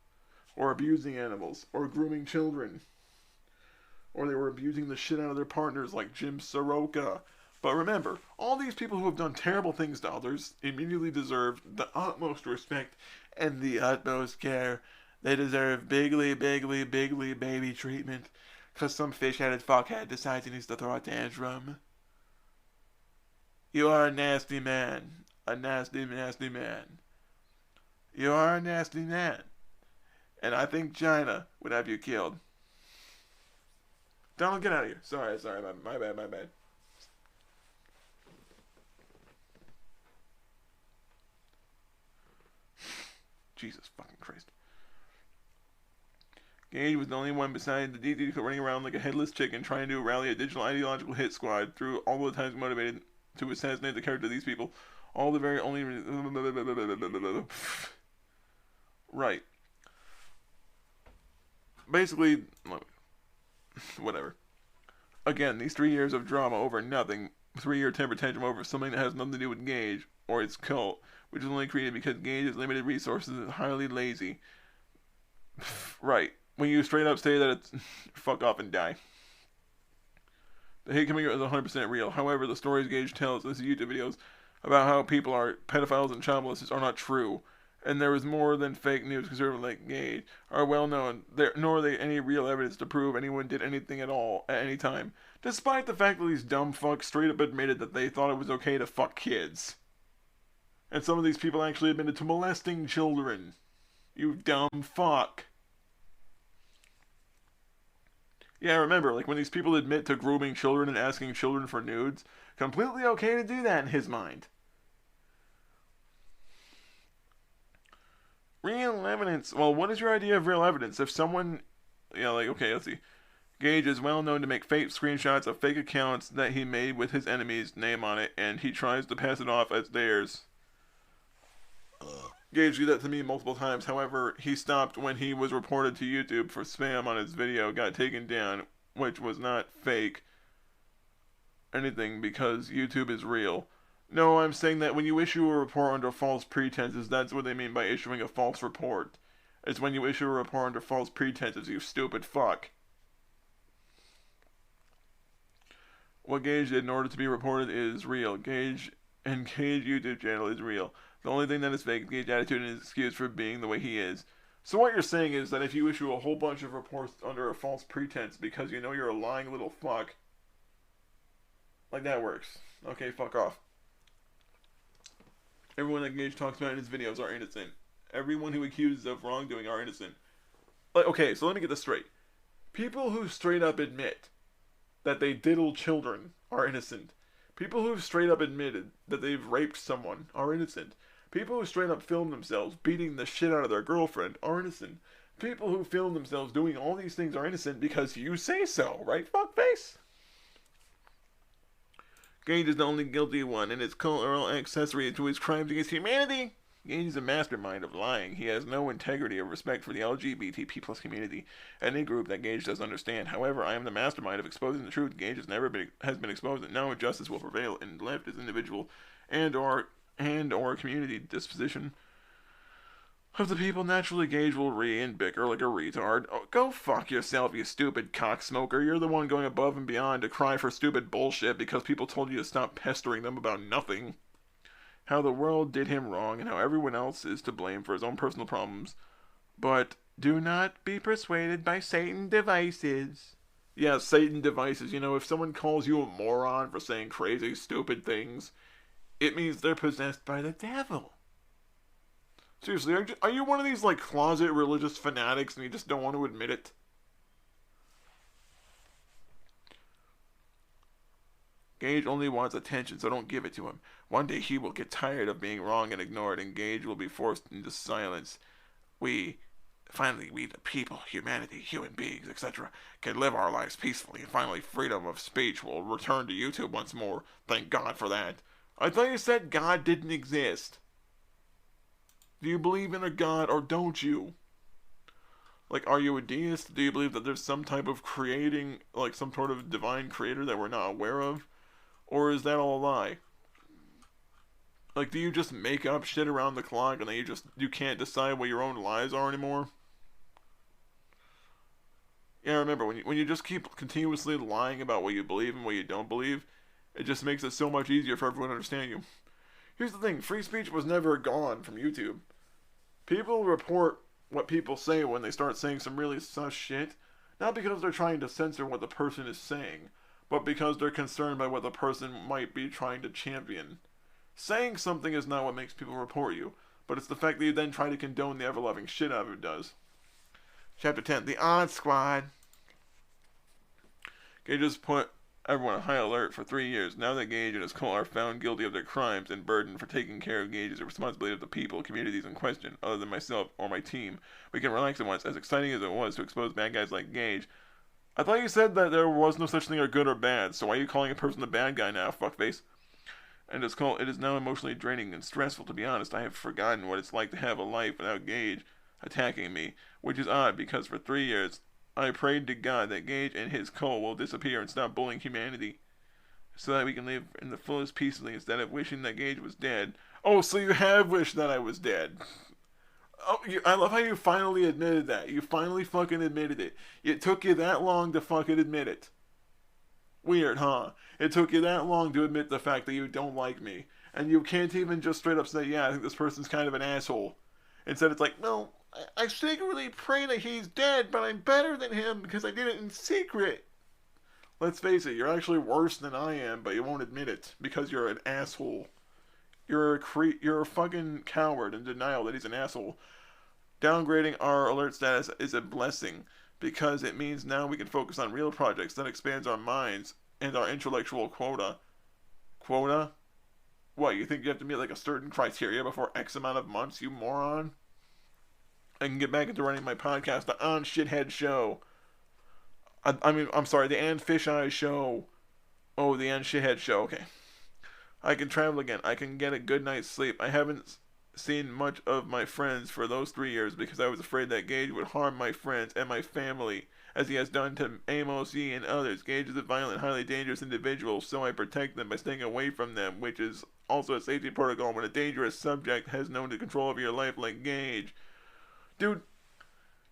S3: Or abusing animals. Or grooming children. Or they were abusing the shit out of their partners like Jim Soroka. But remember, all these people who have done terrible things to others immediately deserve the utmost respect and the utmost care. They deserve bigly baby treatment. Cause some fish-headed fuckhead decides he needs to throw a tantrum. You are a nasty man. A nasty man. You are a nasty man. And I think China would have you killed. Donald, get out of here. Sorry, my bad. Jesus fucking Christ. Gage was the only one beside the DD running around like a headless chicken trying to rally a digital ideological hit squad through all the times motivated to assassinate the character of these people. All the very only... Right. Basically, whatever. Again, these 3 years of drama over nothing. 3-year temper tantrum over something that has nothing to do with Gage or its cult, which is only created because Gage has limited resources and is highly lazy. Right. When you straight up say that it's fuck off and die. The hate coming out is 100% real. However, the stories Gage tells in his YouTube videos about how people are pedophiles and child molesters are not true. And there is more than fake news conservatives like Gage are well known, nor are they any real evidence to prove anyone did anything at all at any time. Despite the fact that these dumb fucks straight up admitted that they thought it was okay to fuck kids. And some of these people actually admitted to molesting children. You dumb fuck. Yeah, remember, like when these people admit to grooming children and asking children for nudes, completely okay to do that in his mind. Real evidence. Well, what is your idea of real evidence? If someone, okay, let's see. Gage is well known to make fake screenshots of fake accounts that he made with his enemy's name on it, and he tries to pass it off as theirs. Gage did that to me multiple times. However, he stopped when he was reported to YouTube for spam on his video, got taken down, which was not fake anything because YouTube is real. No, I'm saying that when you issue a report under false pretenses, that's what they mean by issuing a false report. It's when you issue a report under false pretenses, you stupid fuck. What Gage did in order to be reported is real. Gage YouTube channel is real. The only thing that is fake is Gage's attitude and his excuse for being the way he is. So what you're saying is that if you issue a whole bunch of reports under a false pretense because you know you're a lying little fuck, like that works. Okay, fuck off. Everyone that Gage talks about in his videos are innocent. Everyone who accuses of wrongdoing are innocent. Okay, so let me get this straight. People who straight up admit that they diddle children are innocent. People who straight up admitted that they've raped someone are innocent. People who straight up film themselves beating the shit out of their girlfriend are innocent. People who film themselves doing all these things are innocent because you say so, right, fuckface? Gage is the only guilty one, and his cultural accessory to his crimes against humanity. Gage is a mastermind of lying. He has no integrity or respect for the LGBTP+ community, any group that Gage does understand. However, I am the mastermind of exposing the truth. Gage has been exposed, and now justice will prevail and left his individual and or community disposition of the people. Naturally, Gage will and bicker like a retard. Oh, go fuck yourself, you stupid cocksmoker. You're the one going above and beyond to cry for stupid bullshit because people told you to stop pestering them about nothing. How the world did him wrong and how everyone else is to blame for his own personal problems. But do not be persuaded by Satan devices. Yeah, Satan devices. You know, if someone calls you a moron for saying crazy, stupid things, it means they're possessed by the devil. Seriously, are you one of these, like, closet religious fanatics and you just don't want to admit it? Gage only wants attention, so don't give it to him. One day he will get tired of being wrong and ignored, and Gage will be forced into silence. Finally, we the people, humanity, human beings, etc., can live our lives peacefully, and finally freedom of speech will return to YouTube once more. Thank God for that. I thought you said God didn't exist. Do you believe in a God or don't you? Like, are you a deist? Do you believe that there's some type of creating, like some sort of divine creator that we're not aware of? Or is that all a lie? Like, do you just make up shit around the clock and then you can't decide what your own lies are anymore? Yeah, remember, when you just keep continuously lying about what you believe and what you don't believe, it just makes it so much easier for everyone to understand you. Here's the thing, free speech was never gone from YouTube. People report what people say when they start saying some really sus shit, not because they're trying to censor what the person is saying, but because they're concerned by what the person might be trying to champion. Saying something is not what makes people report you, but it's the fact that you then try to condone the ever-loving shit out of it does. Chapter 10, The Odd Squad. Gage has put everyone on high alert for 3 years. Now that Gage and his cult are found guilty of their crimes and burdened for taking care of Gage is a responsibility of the people, communities in question, other than myself or my team. We can relax at once. As exciting as it was to expose bad guys like Gage, I thought you said that there was no such thing as good or bad, so why are you calling a person the bad guy now, fuckface? And his cult, it is now emotionally draining and stressful, to be honest. I have forgotten what it's like to have a life without Gage attacking me, which is odd because for 3 years I prayed to God that Gage and his cult will disappear and stop bullying humanity, so that we can live in the fullest peacefully instead of wishing that Gage was dead. Oh, so you have wished that I was dead. Oh, I love how you finally admitted that. You finally fucking admitted it. It took you that long to fucking admit it. Weird, huh? It took you that long to admit the fact that you don't like me. And you can't even just straight up say, yeah, I think this person's kind of an asshole. Instead it's like, no, I secretly pray that he's dead, but I'm better than him because I did it in secret. Let's face it, you're actually worse than I am, but you won't admit it because you're an asshole. You're a fucking coward in denial that he's an asshole. Downgrading our alert status is a blessing because it means now we can focus on real projects that expands our minds and our intellectual quota. Quota? What, you think you have to meet like a certain criteria before X amount of months, you moron? I can get back into running my podcast, the Ahn Shin-Ae Show. I'm sorry, the Ahn Fish-Eye Show. Oh, the Ahn Shin-Ae Show, okay. I can travel again. I can get a good night's sleep. I haven't seen much of my friends for those 3 years because I was afraid that Gage would harm my friends and my family, as he has done to Amos Yee and others. Gage is a violent, highly dangerous individual, so I protect them by staying away from them, which is also a safety protocol when a dangerous subject has known the control of your life like Gage. Dude,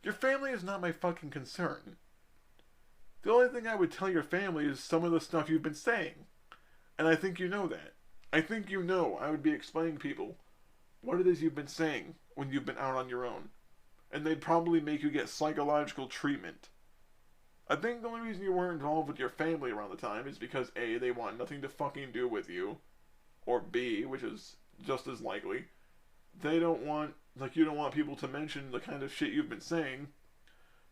S3: your family is not my fucking concern. The only thing I would tell your family is some of the stuff you've been saying. And I think you know that. I think you know I would be explaining to people what it is you've been saying when you've been out on your own. And they'd probably make you get psychological treatment. I think the only reason you weren't involved with your family around the time is because A, they want nothing to fucking do with you. Or B, which is just as likely, they don't want, like, you don't want people to mention the kind of shit you've been saying,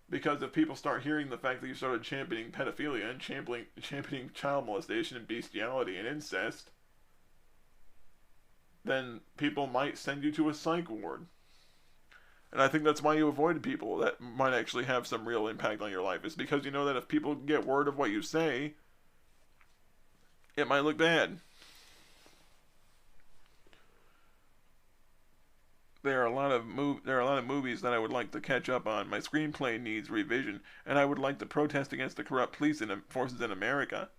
S3: because if people start hearing the fact that you started championing pedophilia and championing child molestation and bestiality and incest, then people might send you to a psych ward. And I think that's why you avoided people that might actually have some real impact on your life, is because you know that if people get word of what you say, it might look bad. There are a lot of movies that I would like to catch up on. My screenplay needs revision, and I would like to protest against the corrupt police and forces in America.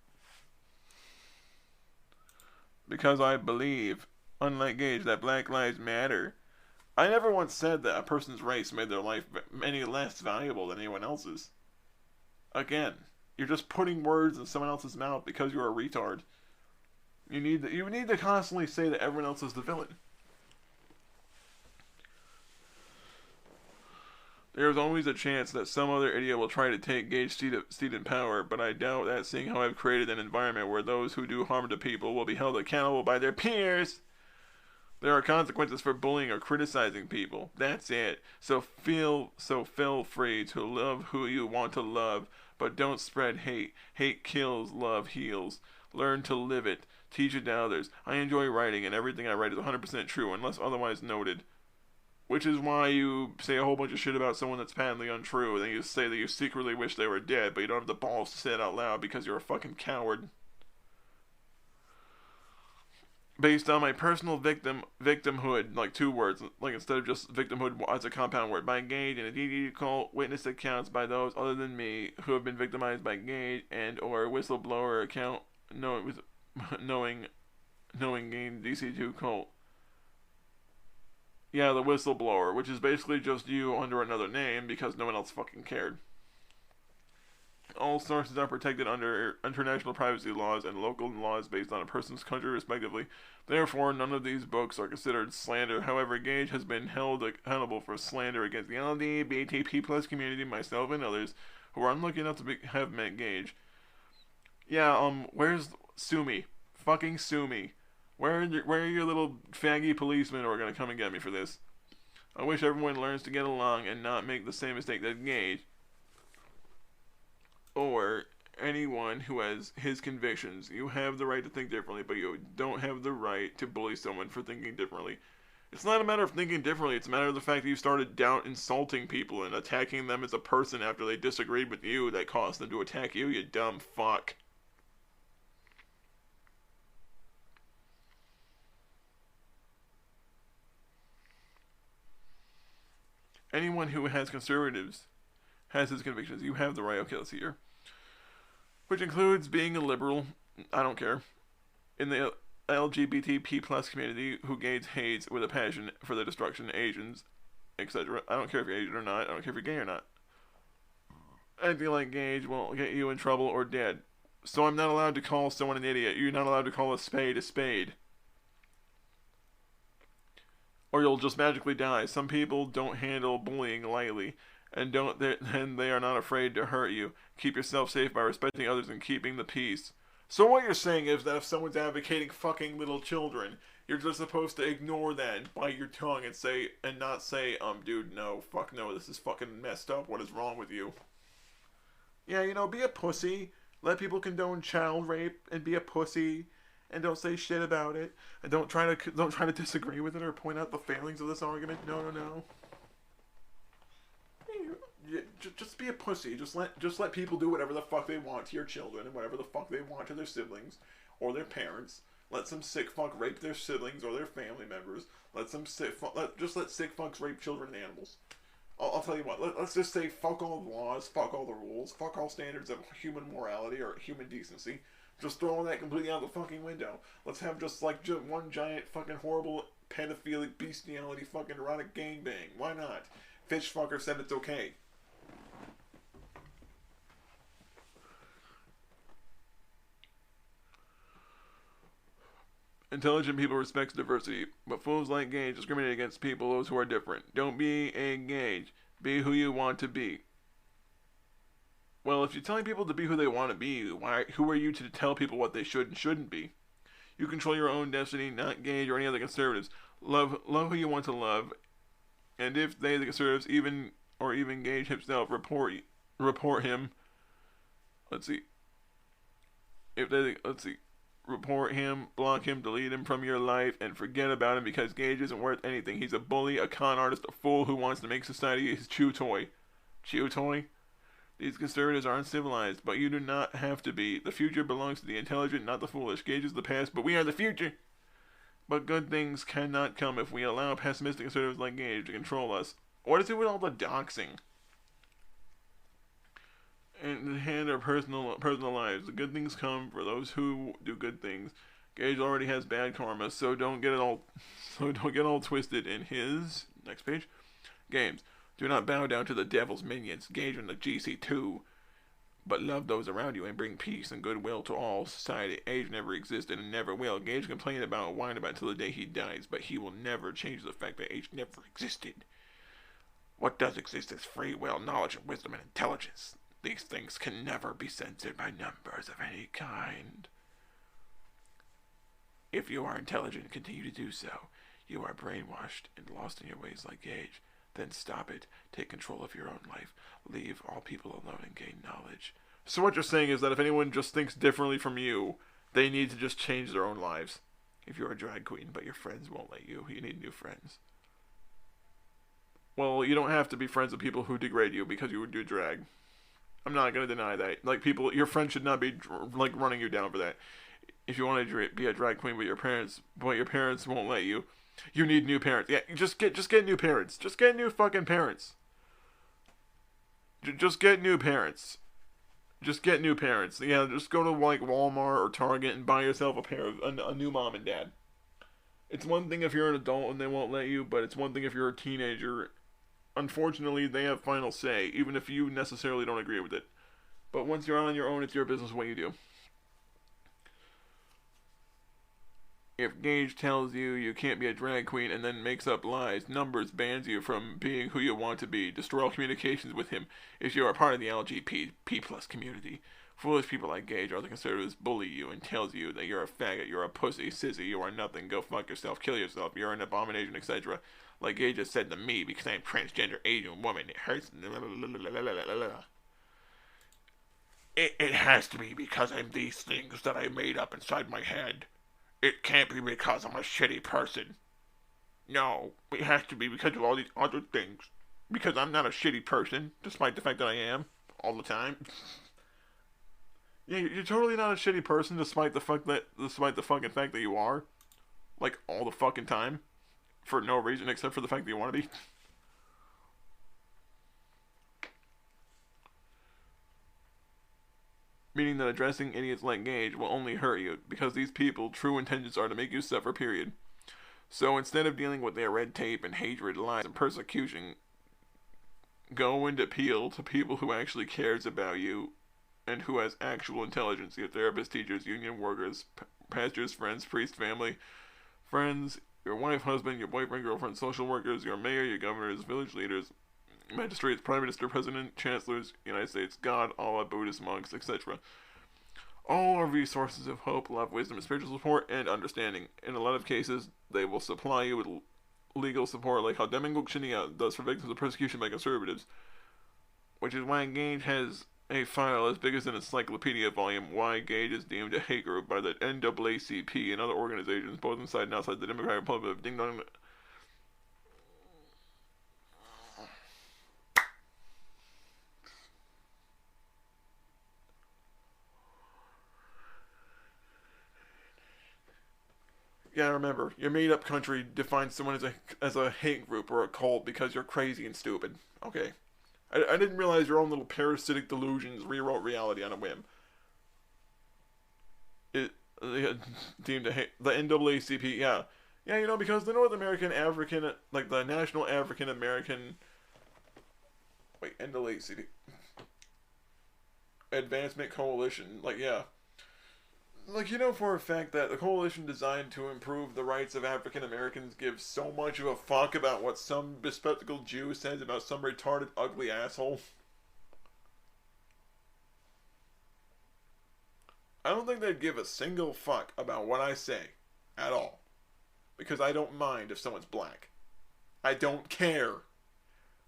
S3: Because I believe, unlike Gage, that Black Lives Matter. I never once said that a person's race made their life any less valuable than anyone else's. Again, you're just putting words in someone else's mouth because you're a retard. You need to constantly say that everyone else is the villain. There is always a chance that some other idiot will try to take Gage's seat in power, but I doubt that, seeing how I've created an environment where those who do harm to people will be held accountable by their peers. There are consequences for bullying or criticizing people. That's it. So feel free to love who you want to love, but don't spread hate. Hate kills, love heals. Learn to live it. Teach it to others. I enjoy writing, and everything I write is 100% true, unless otherwise noted. Which is why you say a whole bunch of shit about someone that's patently untrue, and then you say that you secretly wish they were dead, but you don't have the balls to say it out loud because you're a fucking coward. based on my personal victimhood, like 2 words, like instead of just victimhood as a compound word, by Gage and a DD cult, witness accounts by those other than me who have been victimized by Gage and or whistleblower account knowing Gage DC2 cult. Yeah, the whistleblower, which is basically just you under another name because no one else fucking cared. All sources are protected under international privacy laws and local laws based on a person's country, respectively. Therefore, none of these books are considered slander. However, Gage has been held accountable for slander against the LGBTP+ community, myself, and others who are unlucky enough to have met Gage. Yeah, where's sue me? Fucking sue me. Where are your little faggy policemen who are gonna come and get me for this? I wish everyone learns to get along and not make the same mistake that Gage or anyone who has his convictions. You have the right to think differently, but you don't have the right to bully someone for thinking differently. It's not a matter of thinking differently, it's a matter of the fact that you started down insulting people and attacking them as a person after they disagreed with you that caused them to attack you, you dumb fuck. Anyone who has conservatives has his convictions. You have the right. Okay, let's see here. Which includes being a liberal, I don't care, in the LGBTP+ community who hates with a passion for the destruction of Asians, etc. I don't care if you're Asian or not. I don't care if you're gay or not. Acting like Gage will get you in trouble or dead. So I'm not allowed to call someone an idiot. You're not allowed to call a spade a spade. Or you'll just magically die. Some people don't handle bullying lightly, and they are not afraid to hurt you. Keep yourself safe by respecting others and keeping the peace. So what you're saying is that if someone's advocating fucking little children, you're just supposed to ignore that and bite your tongue and not say, dude, no, fuck no, this is fucking messed up. What is wrong with you? Yeah, be a pussy. Let people condone child rape and be a pussy. And don't say shit about it. And don't try to disagree with it or point out the failings of this argument. No. Just be a pussy. Just let people do whatever the fuck they want to your children and whatever the fuck they want to their siblings or their parents. Let some sick fuck rape their siblings or their family members. Let sick fucks rape children and animals. I'll tell you what. Let's just say fuck all the laws, fuck all the rules, fuck all standards of human morality or human decency. Just throwing that completely out the fucking window. Let's have just one giant fucking horrible pedophilic bestiality fucking erotic gangbang. Why not? Fishfucker said it's okay. Intelligent people respect diversity, but fools like Gage discriminate against those who are different. Don't be a Gage. Be who you want to be. Well, if you're telling people to be who they want to be, who are you to tell people what they should and shouldn't be? You control your own destiny, not Gage or any other conservatives. Love who you want to love, and if they, the conservatives, even Gage himself, report him. Report him, block him, delete him from your life, and forget about him because Gage isn't worth anything. He's a bully, a con artist, a fool who wants to make society his chew toy. Chew toy? These conservatives are uncivilized, but you do not have to be. The future belongs to the intelligent, not the foolish. Gage is the past, but we are the future. But good things cannot come if we allow pessimistic conservatives like Gage to control us. What is it with all the doxing? And hand our personal lives. The good things come for those who do good things. Gage already has bad karma, so don't get all twisted in his next page. Games. Do not bow down to the devil's minions. Gage and the GC2. But love those around you and bring peace and goodwill to all society. Age never existed and never will. Gage complained about and whined about till the day he dies, but he will never change the fact that age never existed. What does exist is free will, knowledge, and wisdom, and intelligence. These things can never be censored by numbers of any kind. If you are intelligent and continue to do so, you are brainwashed and lost in your ways like Gage. Then stop it. Take control of your own life. Leave all people alone and gain knowledge. So what you're saying is that if anyone just thinks differently from you, they need to just change their own lives. If you're a drag queen, but your friends won't let you, you need new friends. Well, you don't have to be friends with people who degrade you because you would do drag. I'm not going to deny that. Your friends should not be, running you down for that. if you want to be a drag queen, but your parents won't let you. You need new parents. Yeah, just get new parents. Just get new fucking parents. Just get new parents. Just get new parents. Yeah, just go to like Walmart or Target and buy yourself a new mom and dad. It's one thing if you're an adult and they won't let you, but it's one thing if you're a teenager. Unfortunately, they have final say, even if you necessarily don't agree with it. But once you're on your own, it's your business what you do. If Gage tells you you can't be a drag queen and then makes up lies, numbers, bans you from being who you want to be, destroy all communications with him if you are part of the LGBT plus community. Foolish people like Gage or the conservatives bully you and tells you that you're a faggot, you're a pussy, sissy, you are nothing, go fuck yourself, kill yourself, you're an abomination, etc. Like Gage has said to me because I'm transgender Asian woman. It hurts. It has to be because I'm these things that I made up inside my head. It can't be because I'm a shitty person. No, it has to be because of all these other things. Because I'm not a shitty person, despite the fact that I am, all the time. Yeah, you're totally not a shitty person, despite the fucking fact that you are. Like, all the fucking time. For no reason except for the fact that you want to be. Meaning that addressing idiots like Gage will only hurt you, because these people, true intentions are to make you suffer, period. So instead of dealing with their red tape and hatred, lies, and persecution, go and appeal to people who actually cares about you, and who has actual intelligence. Your therapists, teachers, union workers, pastors, friends, priests, family, friends, your wife, husband, your boyfriend, girlfriend, social workers, your mayor, your governors, village leaders, magistrates, prime minister, president, chancellors, United States, God, Allah, Buddhist monks, etc. All are resources of hope, love, wisdom, and spiritual support and understanding. In a lot of cases, they will supply you with legal support, like how Deminguk Shinya does for victims of persecution by conservatives, which is why Gage has a file as big as an encyclopedia volume, why Gage is deemed a hate group by the NAACP and other organizations, both inside and outside the Democratic Republic of Ding Dong. Yeah, remember, your made-up country defines someone as a hate group or a cult because you're crazy and stupid. Okay. I didn't realize your own little parasitic delusions rewrote reality on a whim. Deemed to hate the NAACP, yeah. Yeah, you know, because the North American African, like the National African American, NAACP, Advancement Coalition, like, yeah. Like, you know for a fact that the coalition designed to improve the rights of African Americans gives so much of a fuck about what some bespectacled Jew says about some retarded, ugly asshole. I don't think they'd give a single fuck about what I say. At all. Because I don't mind if someone's black. I don't care.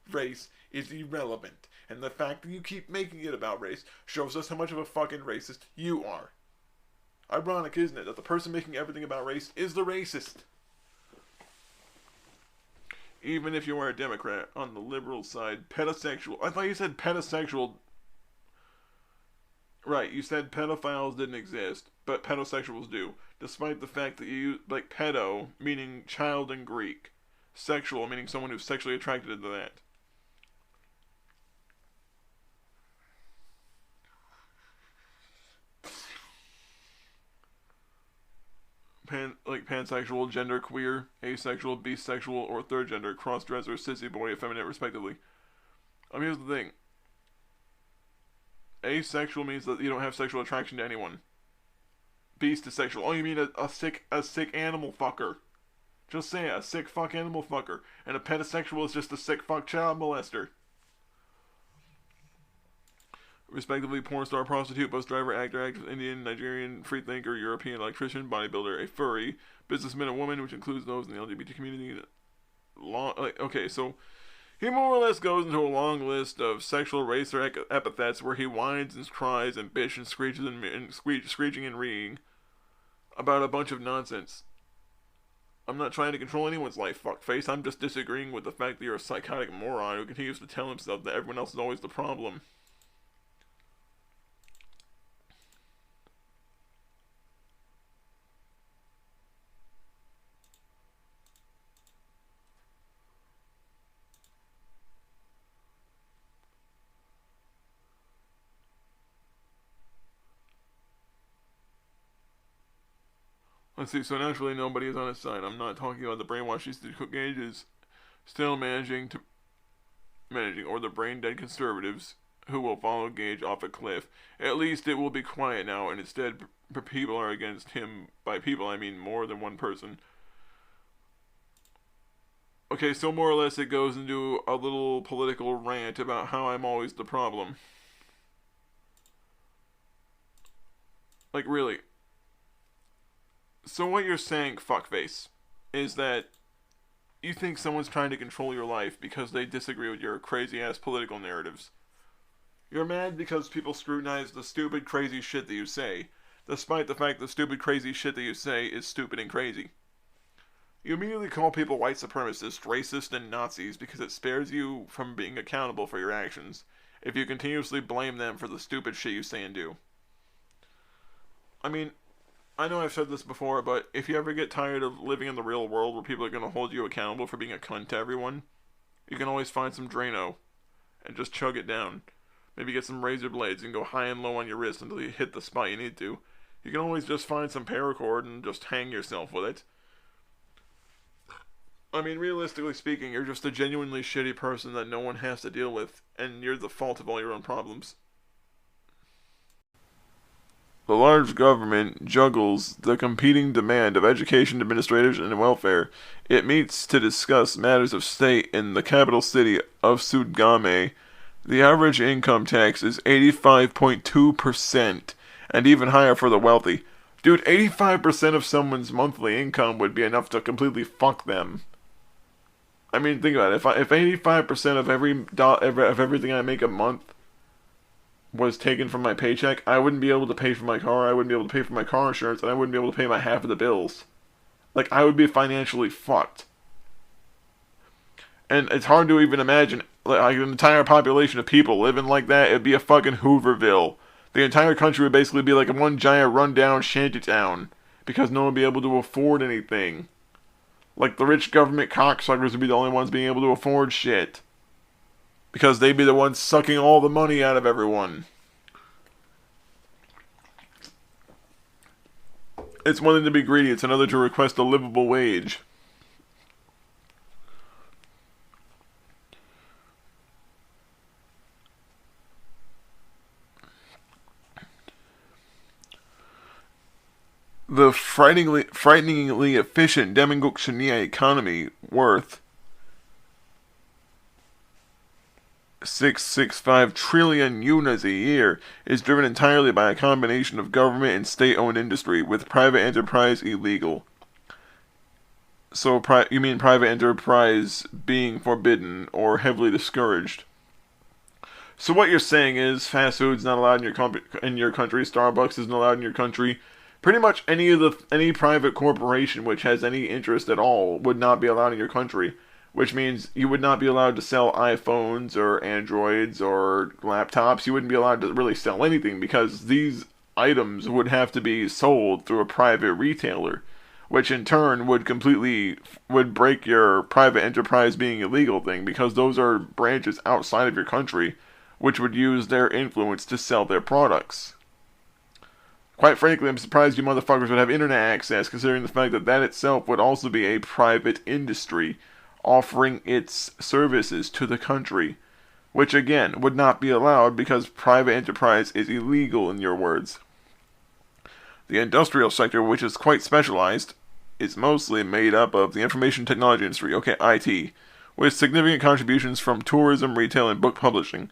S3: Race is irrelevant. And the fact that you keep making it about race shows us how much of a fucking racist you are. Ironic, isn't it, that the person making everything about race is the racist? Even if you are a Democrat, on the liberal side, pedosexual. I thought you said pedosexual. Right, you said pedophiles didn't exist, but pedosexuals do. Despite the fact that you use, like, pedo, meaning child in Greek. Sexual, meaning someone who's sexually attracted to that. Pansexual, genderqueer, asexual, bisexual, or third gender, cross-dresser, sissy boy, effeminate, respectively. Here's the thing. Asexual means that you don't have sexual attraction to anyone. Beast is sexual. Oh, you mean a sick animal fucker. Just say it, a sick fuck animal fucker. And a pedosexual is just a sick fuck child molester. Respectively, porn star, prostitute, bus driver, actor, actress, Indian, Nigerian, freethinker, European electrician, bodybuilder, a furry, businessman, and woman, which includes those in the LGBT community. Okay, so he more or less goes into a long list of sexual race or epithets where he whines and cries and bitches and screeches and screeching and reeing about a bunch of nonsense. I'm not trying to control anyone's life, fuckface. I'm just disagreeing with the fact that you're a psychotic moron who continues to tell himself that everyone else is always the problem. Let's see, so naturally nobody is on his side. I'm not talking about the brainwashed Gage is still managing, or the brain-dead conservatives who will follow Gage off a cliff. At least it will be quiet now, and instead people are against him. By people, I mean more than one person. Okay, so more or less it goes into a little political rant about how I'm always the problem. Like, really. So what you're saying, fuckface, is that you think someone's trying to control your life because they disagree with your crazy-ass political narratives. You're mad because people scrutinize the stupid, crazy shit that you say, despite the fact the stupid, crazy shit that you say is stupid and crazy. You immediately call people white supremacists, racist, and Nazis because it spares you from being accountable for your actions if you continuously blame them for the stupid shit you say and do. I mean, I know I've said this before, but if you ever get tired of living in the real world where people are going to hold you accountable for being a cunt to everyone, you can always find some Drano and just chug it down. Maybe get some razor blades and go high and low on your wrist until you hit the spot you need to. You can always just find some paracord and just hang yourself with it. I mean, realistically speaking, you're just a genuinely shitty person that no one has to deal with, and you're the fault of all your own problems. The large government juggles the competing demand of education, administrators, and welfare. It meets to discuss matters of state in the capital city of Sudgame. The average income tax is 85.2%, and even higher for the wealthy. Dude, 85% of someone's monthly income would be enough to completely fuck them. I mean, think about it. If 85% of everything I make a month was taken from my paycheck, I wouldn't be able to pay for my car, I wouldn't be able to pay for my car insurance, and I wouldn't be able to pay my half of the bills. Like, I would be financially fucked. And it's hard to even imagine, like, an entire population of people living like that. It'd be a fucking Hooverville. The entire country would basically be like one giant rundown shantytown, because no one would be able to afford anything. Like, the rich government cocksuckers would be the only ones being able to afford shit. Because they'd be the ones sucking all the money out of everyone. It's one thing to be greedy, it's another to request a livable wage. The frighteningly efficient Deminguk Shin-Ae economy, worth 665 trillion yunas a year, is driven entirely by a combination of government and state-owned industry, with private enterprise illegal. So, you mean private enterprise being forbidden or heavily discouraged? So what you're saying is fast food's not allowed in your country, Starbucks isn't allowed in your country. Pretty much any private corporation which has any interest at all would not be allowed in your country, which means you would not be allowed to sell iPhones or Androids or laptops. You wouldn't be allowed to really sell anything because these items would have to be sold through a private retailer, which in turn would break your private enterprise being illegal thing, because those are branches outside of your country which would use their influence to sell their products. Quite frankly, I'm surprised you motherfuckers would have internet access, considering the fact that that itself would also be a private industry offering its services to the country, which again would not be allowed because private enterprise is illegal in your words. The industrial sector, which is quite specialized, is mostly made up of the information technology industry, okay, IT, with significant contributions from tourism, retail, and book publishing.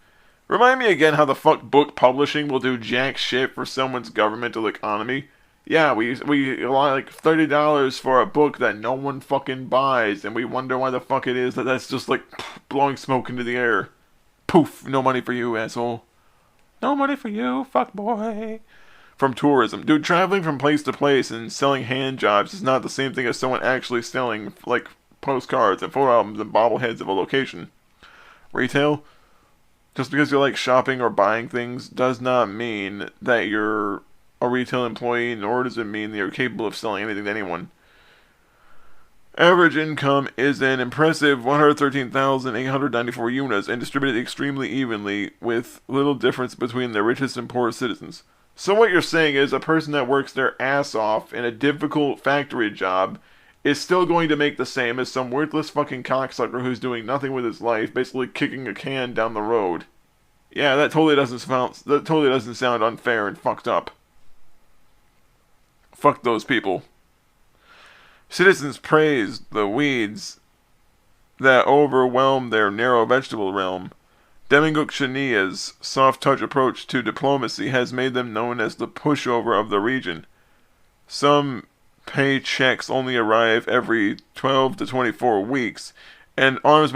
S3: Remind me again how the fuck book publishing will do jack shit for someone's governmental economy. Yeah, we allow like $30 for a book that no one fucking buys, and we wonder why the fuck it is that's just like blowing smoke into the air. Poof, no money for you, asshole. No money for you, fuck boy. From tourism. Dude, traveling from place to place and selling hand jobs is not the same thing as someone actually selling, like, postcards and photo albums and bobbleheads of a location. Retail? Just because you like shopping or buying things does not mean that you're a retail employee, nor does it mean that you're capable of selling anything to anyone. Average income is an impressive 113,894 yunas and distributed extremely evenly, with little difference between the richest and poorest citizens. So what you're saying is a person that works their ass off in a difficult factory job is still going to make the same as some worthless fucking cocksucker who's doing nothing with his life, basically kicking a can down the road. Yeah, that totally doesn't sound unfair and fucked up. Fuck those people. Citizens praised the weeds that overwhelm their narrow vegetable realm. Deminguk Shania's soft-touch approach to diplomacy has made them known as the pushover of the region. Some paychecks only arrive every 12 to 24 weeks, and arms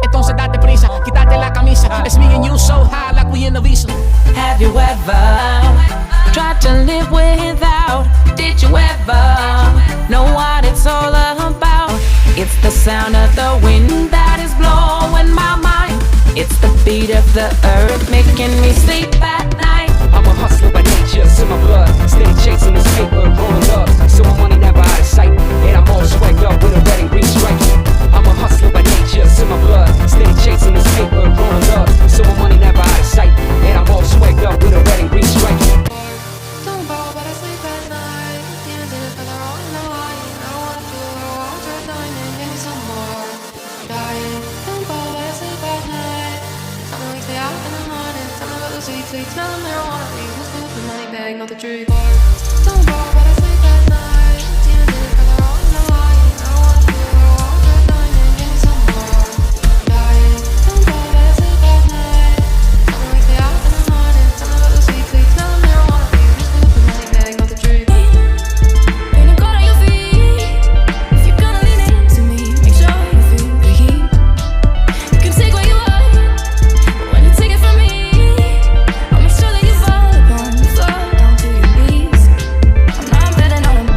S4: Entonces date prisa, quítate la camisa. It's me and you so high like we in the visa.
S5: Have you ever tried to live without? Did you ever know what it's all about? It's the sound of the wind that is blowing my mind. It's the beat of the earth making me sleep at night.
S6: I'm a hustler by nature, it's in my blood. Steady chasing this paper, rolling up. So my money never out of sight. And I'm all swagged up with a red and green stripe. I'm a hustler by nature, it's in my blood. Steady chasing this paper, rolling up. So my money never out of sight. And I'm all swagged up with a red and green stripe.
S7: Don't fall, but I sleep at night. Demons in it for the wrong and the lying. I don't wanna do it, I want to dine and give me some more. Dying. Don't fall, but I sleep at night. Something wakes me up in the morning. Something about the sweet, sweet smell of marijuana. Leave the scoop, the money bag, not the tree bar. Don't fall, but I sleep at night. Demons in it for the wrong and the lying. I don't wanna do it, I want to dine and give me some more. Dying. Don't fall, but I sleep at night. Something wakes me up in the morning. Something about the sweet, sweet smell of marijuana. Leave the scoop, the money bag, not the tree bar.
S5: When you got on your feet, if you're gonna lean into me, make sure you feel the heat. You can take what you want, but when you take it from me, I'll make sure that you fall upon the floor, down to your knees. I'm not betting on them.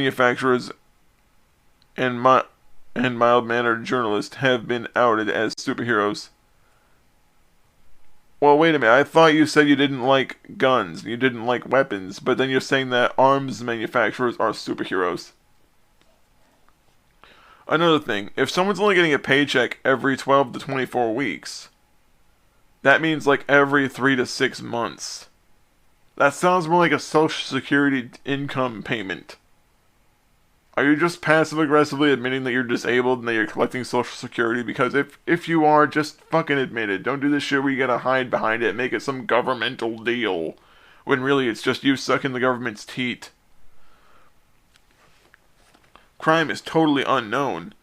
S3: manufacturers and mild-mannered journalists have been outed as superheroes. Well, wait a minute. I thought you said you didn't like guns, you didn't like weapons, but then you're saying that arms manufacturers are superheroes. Another thing, if someone's only getting a paycheck every 12 to 24 weeks, that means like every 3 to 6 months. That sounds more like a Social Security income payment. Are you just passive-aggressively admitting that you're disabled and that you're collecting Social Security? Because if you are, just fucking admit it. Don't do this shit where you gotta hide behind it and make it some governmental deal, when really it's just you sucking the government's teat. Crime is totally unknown.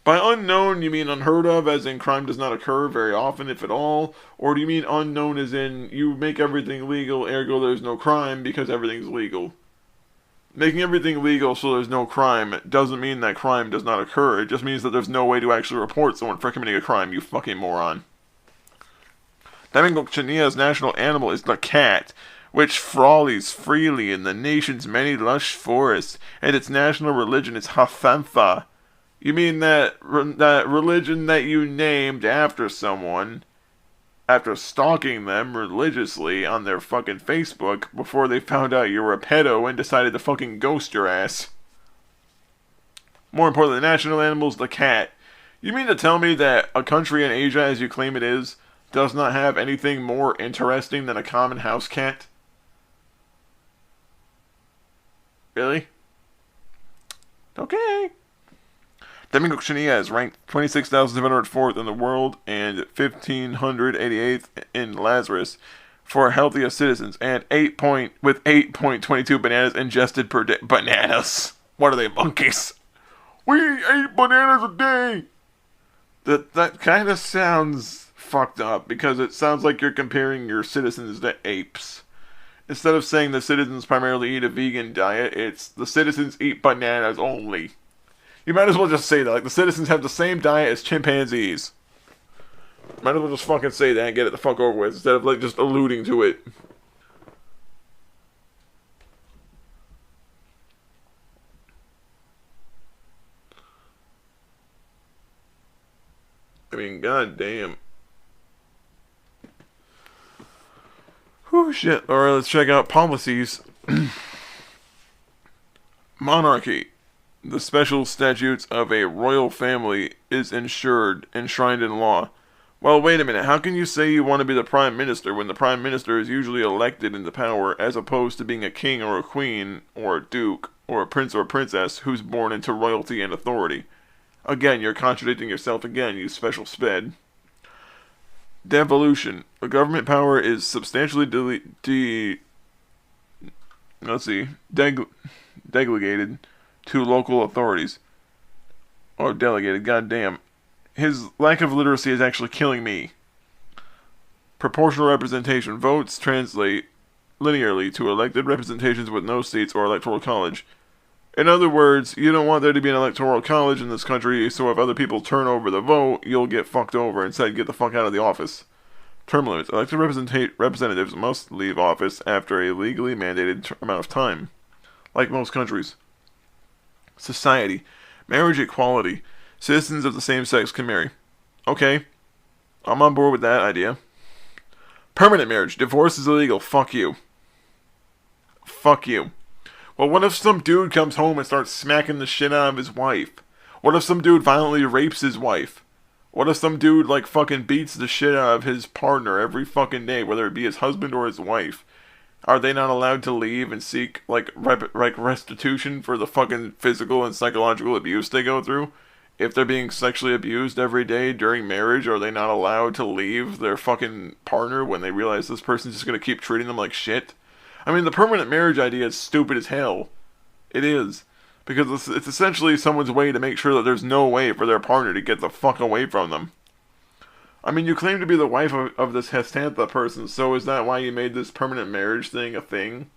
S3: By unknown, you mean unheard of, as in crime does not occur very often, if at all? Or do you mean unknown as in you make everything legal, ergo there's no crime because everything's legal? Making everything legal so there's no crime doesn't mean that crime does not occur. It just means that there's no way to actually report someone for committing a crime, you fucking moron. Daimingok-Chinia's national animal is the cat, which frolics freely in the nation's many lush forests, and its national religion is Hafantha. You mean that religion that you named after someone, after stalking them religiously on their fucking Facebook before they found out you were a pedo and decided to fucking ghost your ass. More importantly, the national animal is the cat. You mean to tell me that a country in Asia, as you claim it is, does not have anything more interesting than a common house cat? Really? Okay. Daimingok-Chinia is ranked 26,704th in the world and 1,588th in Lazarus for healthiest citizens, and 8.22 bananas ingested per day. Bananas? What are they, monkeys? We eat bananas a day! That kind of sounds fucked up, because it sounds like you're comparing your citizens to apes. Instead of saying the citizens primarily eat a vegan diet, it's the citizens eat bananas only. You might as well just say that. Like, the citizens have the same diet as chimpanzees. Might as well just fucking say that and get it the fuck over with, instead of, like, just alluding to it. I mean, goddamn. Whew, shit. Alright, let's check out policies. Monarchy. The special statutes of a royal family is enshrined in law. Well, wait a minute. How can you say you want to be the prime minister when the prime minister is usually elected into power, as opposed to being a king or a queen or a duke or a prince or princess who's born into royalty and authority? Again, you're contradicting yourself again, you special sped. Devolution. The government power is substantially delegated to local authorities. Or delegated, goddamn. His lack of literacy is actually killing me. Proportional representation. Votes translate linearly to elected representations with no seats or electoral college. In other words, you don't want there to be an electoral college in this country, so if other people turn over the vote, you'll get fucked over and said get the fuck out of the office. Term limits. Elected representatives must leave office after a legally mandated amount of time. Like most countries. Society. Marriage equality. Citizens of the same sex can marry. Okay. I'm on board with that idea. Permanent marriage. Divorce is illegal. Fuck you. Fuck you. Well, what if some dude comes home and starts smacking the shit out of his wife? What if some dude violently rapes his wife? What if some dude, like, fucking beats the shit out of his partner every fucking day, whether it be his husband or his wife? Are they not allowed to leave and seek, like restitution for the fucking physical and psychological abuse they go through? If they're being sexually abused every day during marriage, are they not allowed to leave their fucking partner when they realize this person's just gonna keep treating them like shit? I mean, the permanent marriage idea is stupid as hell. It is. Because it's essentially someone's way to make sure that there's no way for their partner to get the fuck away from them. I mean, you claim to be the wife of this Hestantha person, so is that why you made this permanent marriage thing a thing?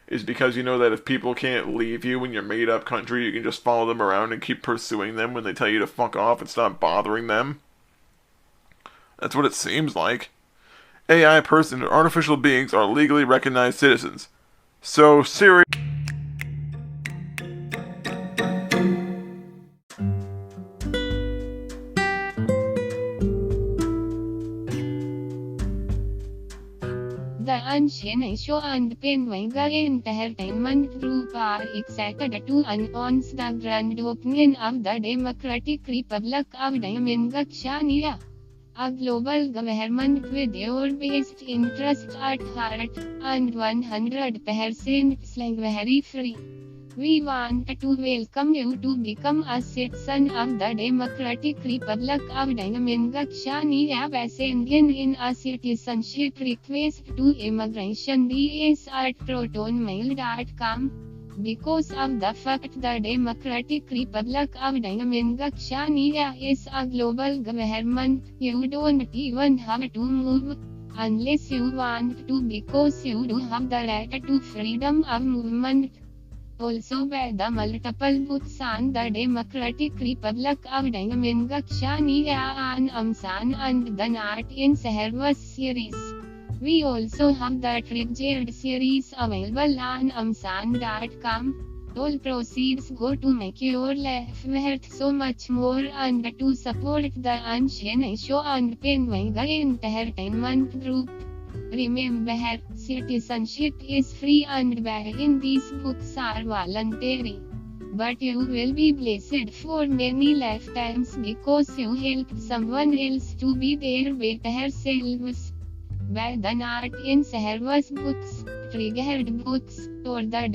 S3: Is because you know that if people can't leave you in your made-up country, you can just follow them around and keep pursuing them when they tell you to fuck off and stop bothering them? That's what it seems like. AI person and artificial beings are legally recognized citizens. So, Siri...
S1: the Ahn Shin-Ae Show and Penwanga Entertainment Group are excited to announce the grand opening of the Democratic Republic of China, a global government with your best interest at heart, and 100% slavery-free. We want to welcome you to become a citizen of the Democratic Republic of China by sending in a citizenship request to immigration@protonmail.com. Because of the fact the Democratic Republic of China is a global government, you don't even have to move unless you want to, because you do have the right to freedom of movement. Also by the multiple books on the Democratic Republic of China on Shan and the Not in Service series. We also have the Triggered series available on Amazon.com. All proceeds go to make your life worth so much more and to support the Ahn Shin-Ae Show and Penwanga Entertainment Group. Remember, citizenship is free and buying these books are voluntary. But you will be blessed for many lifetimes because you helped someone else to be their better selves. By the Not in Service books, Triggered books, or the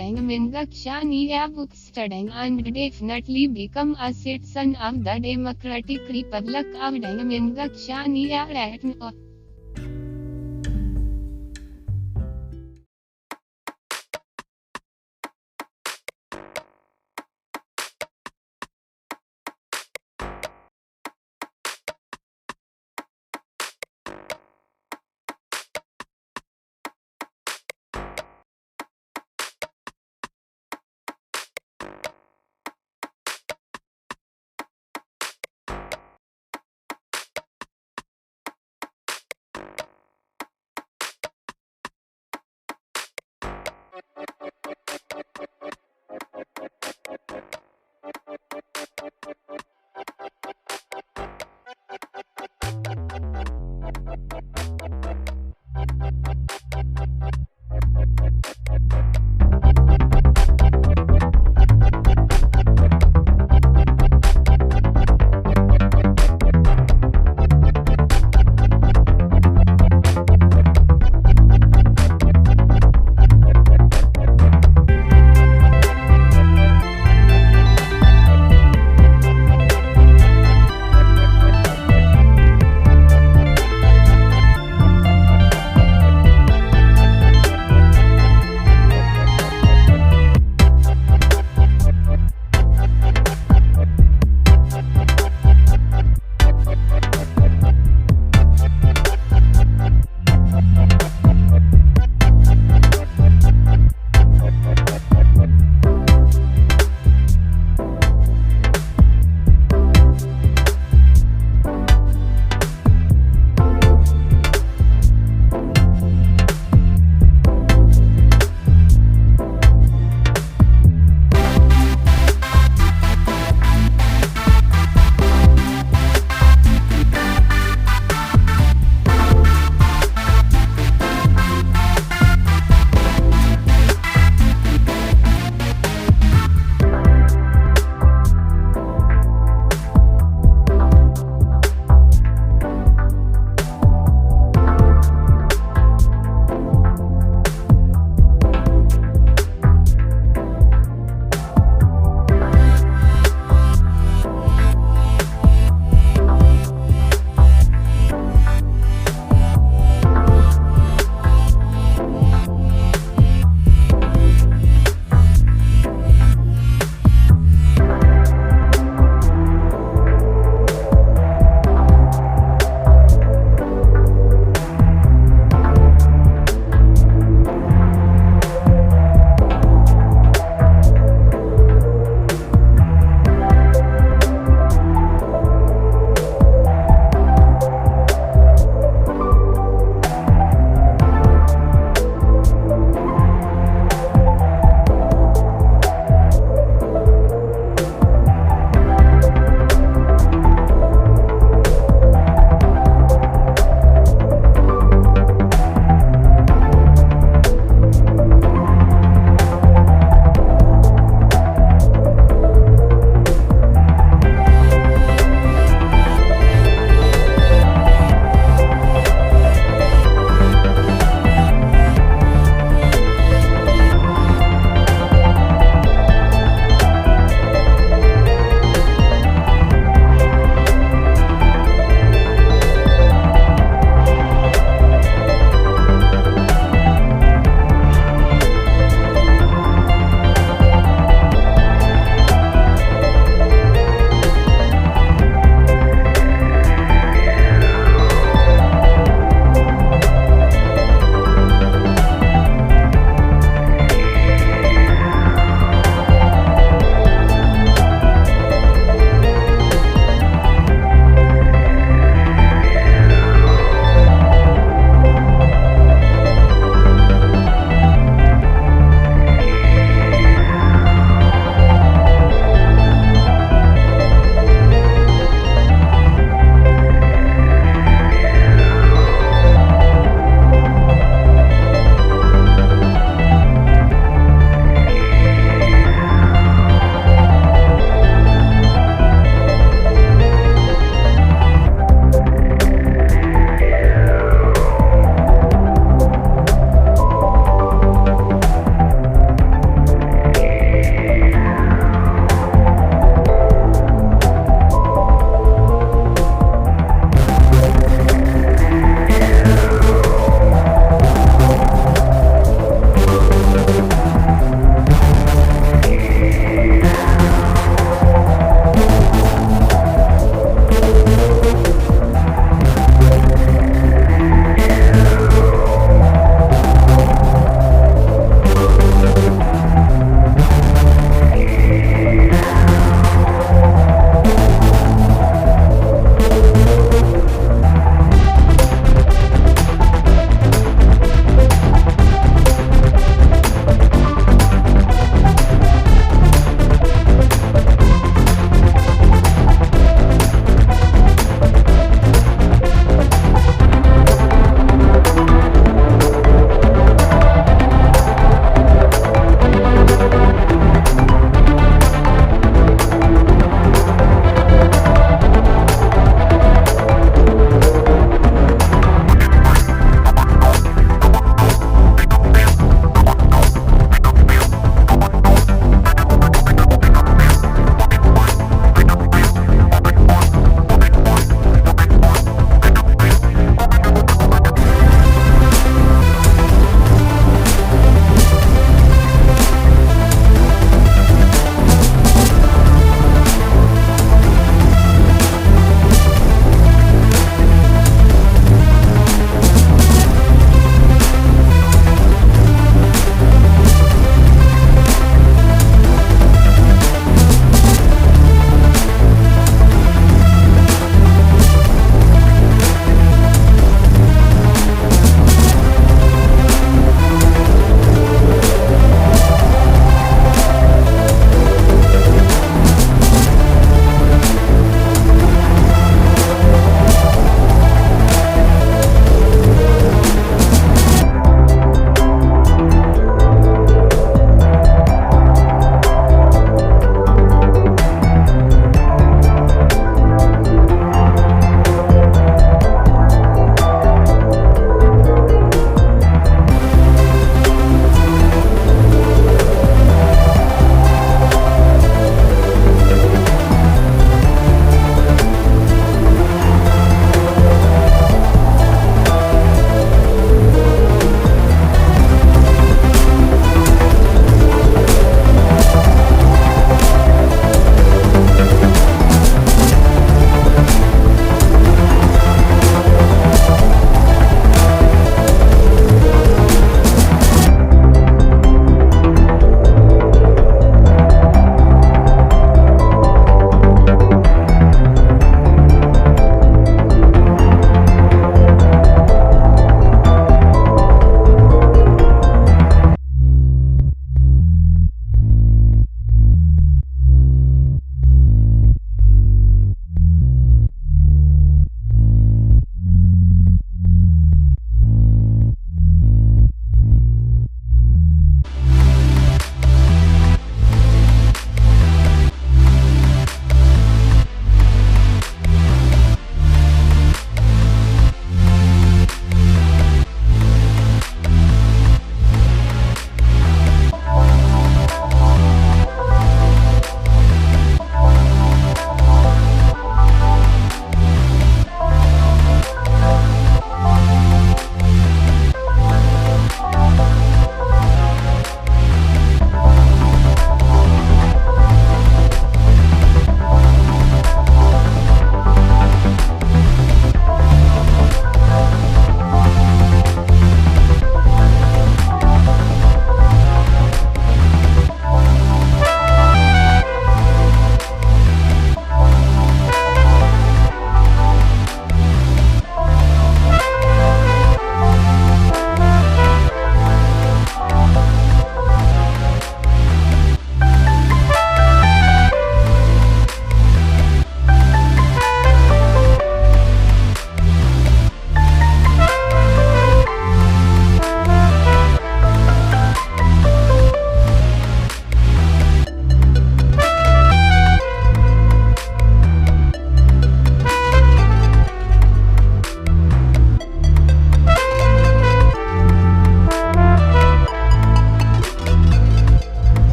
S1: China books studying and definitely become a citizen of the Democratic Republic of China right now.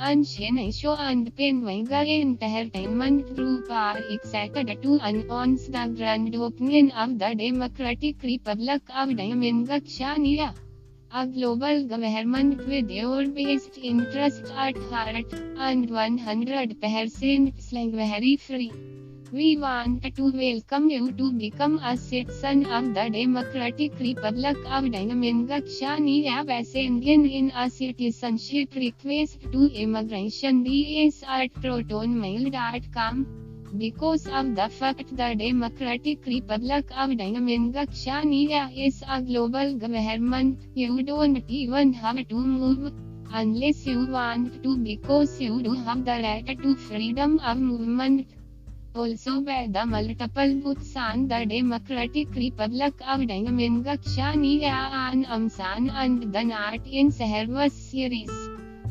S1: Ahn Shin-Ae Show and Penwanga Entertainment Group are excited to announce the grand opening of the Democratic Republic of China, a global government with your best interest at heart, and 100% slavery free. We want to welcome you to become a citizen of the Democratic Republic of China by sending in a citizenship request to immigration@protonmail.com. Because of the fact the Democratic Republic of China is a global government, you don't even have to move unless you want to, because you do have the right to freedom of movement. Also by the multiple books on the Democratic Republic of China and Shin and the Not in Service series.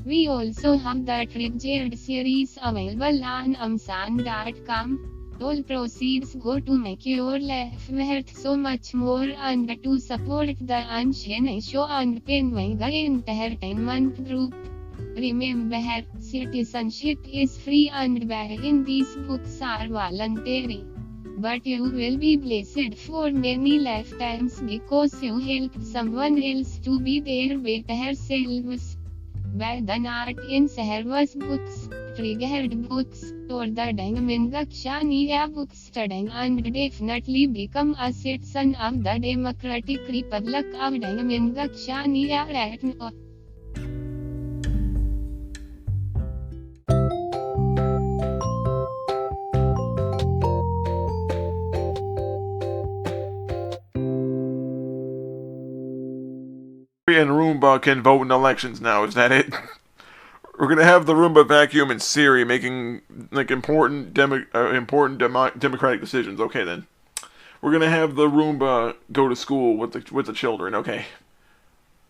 S1: We also have the Triggered series available on Amazon.com. All proceeds go to make your life worth so much more and to support the Ahn Shin-Ae Show and Penwanga Entertainment Group. Remember, citizenship is free and buying these books are voluntary. But you will be blessed for many lifetimes because you helped someone else to be their better selves. By the Not in Service books, Triggered books, or the China books studying and definitely become a citizen of the Democratic Republic of China right now.
S3: And Roomba can vote in elections now, is that it? We're gonna have the Roomba vacuum in Siri making like important democratic decisions. Okay then. We're gonna have the Roomba go to school with the children. Okay.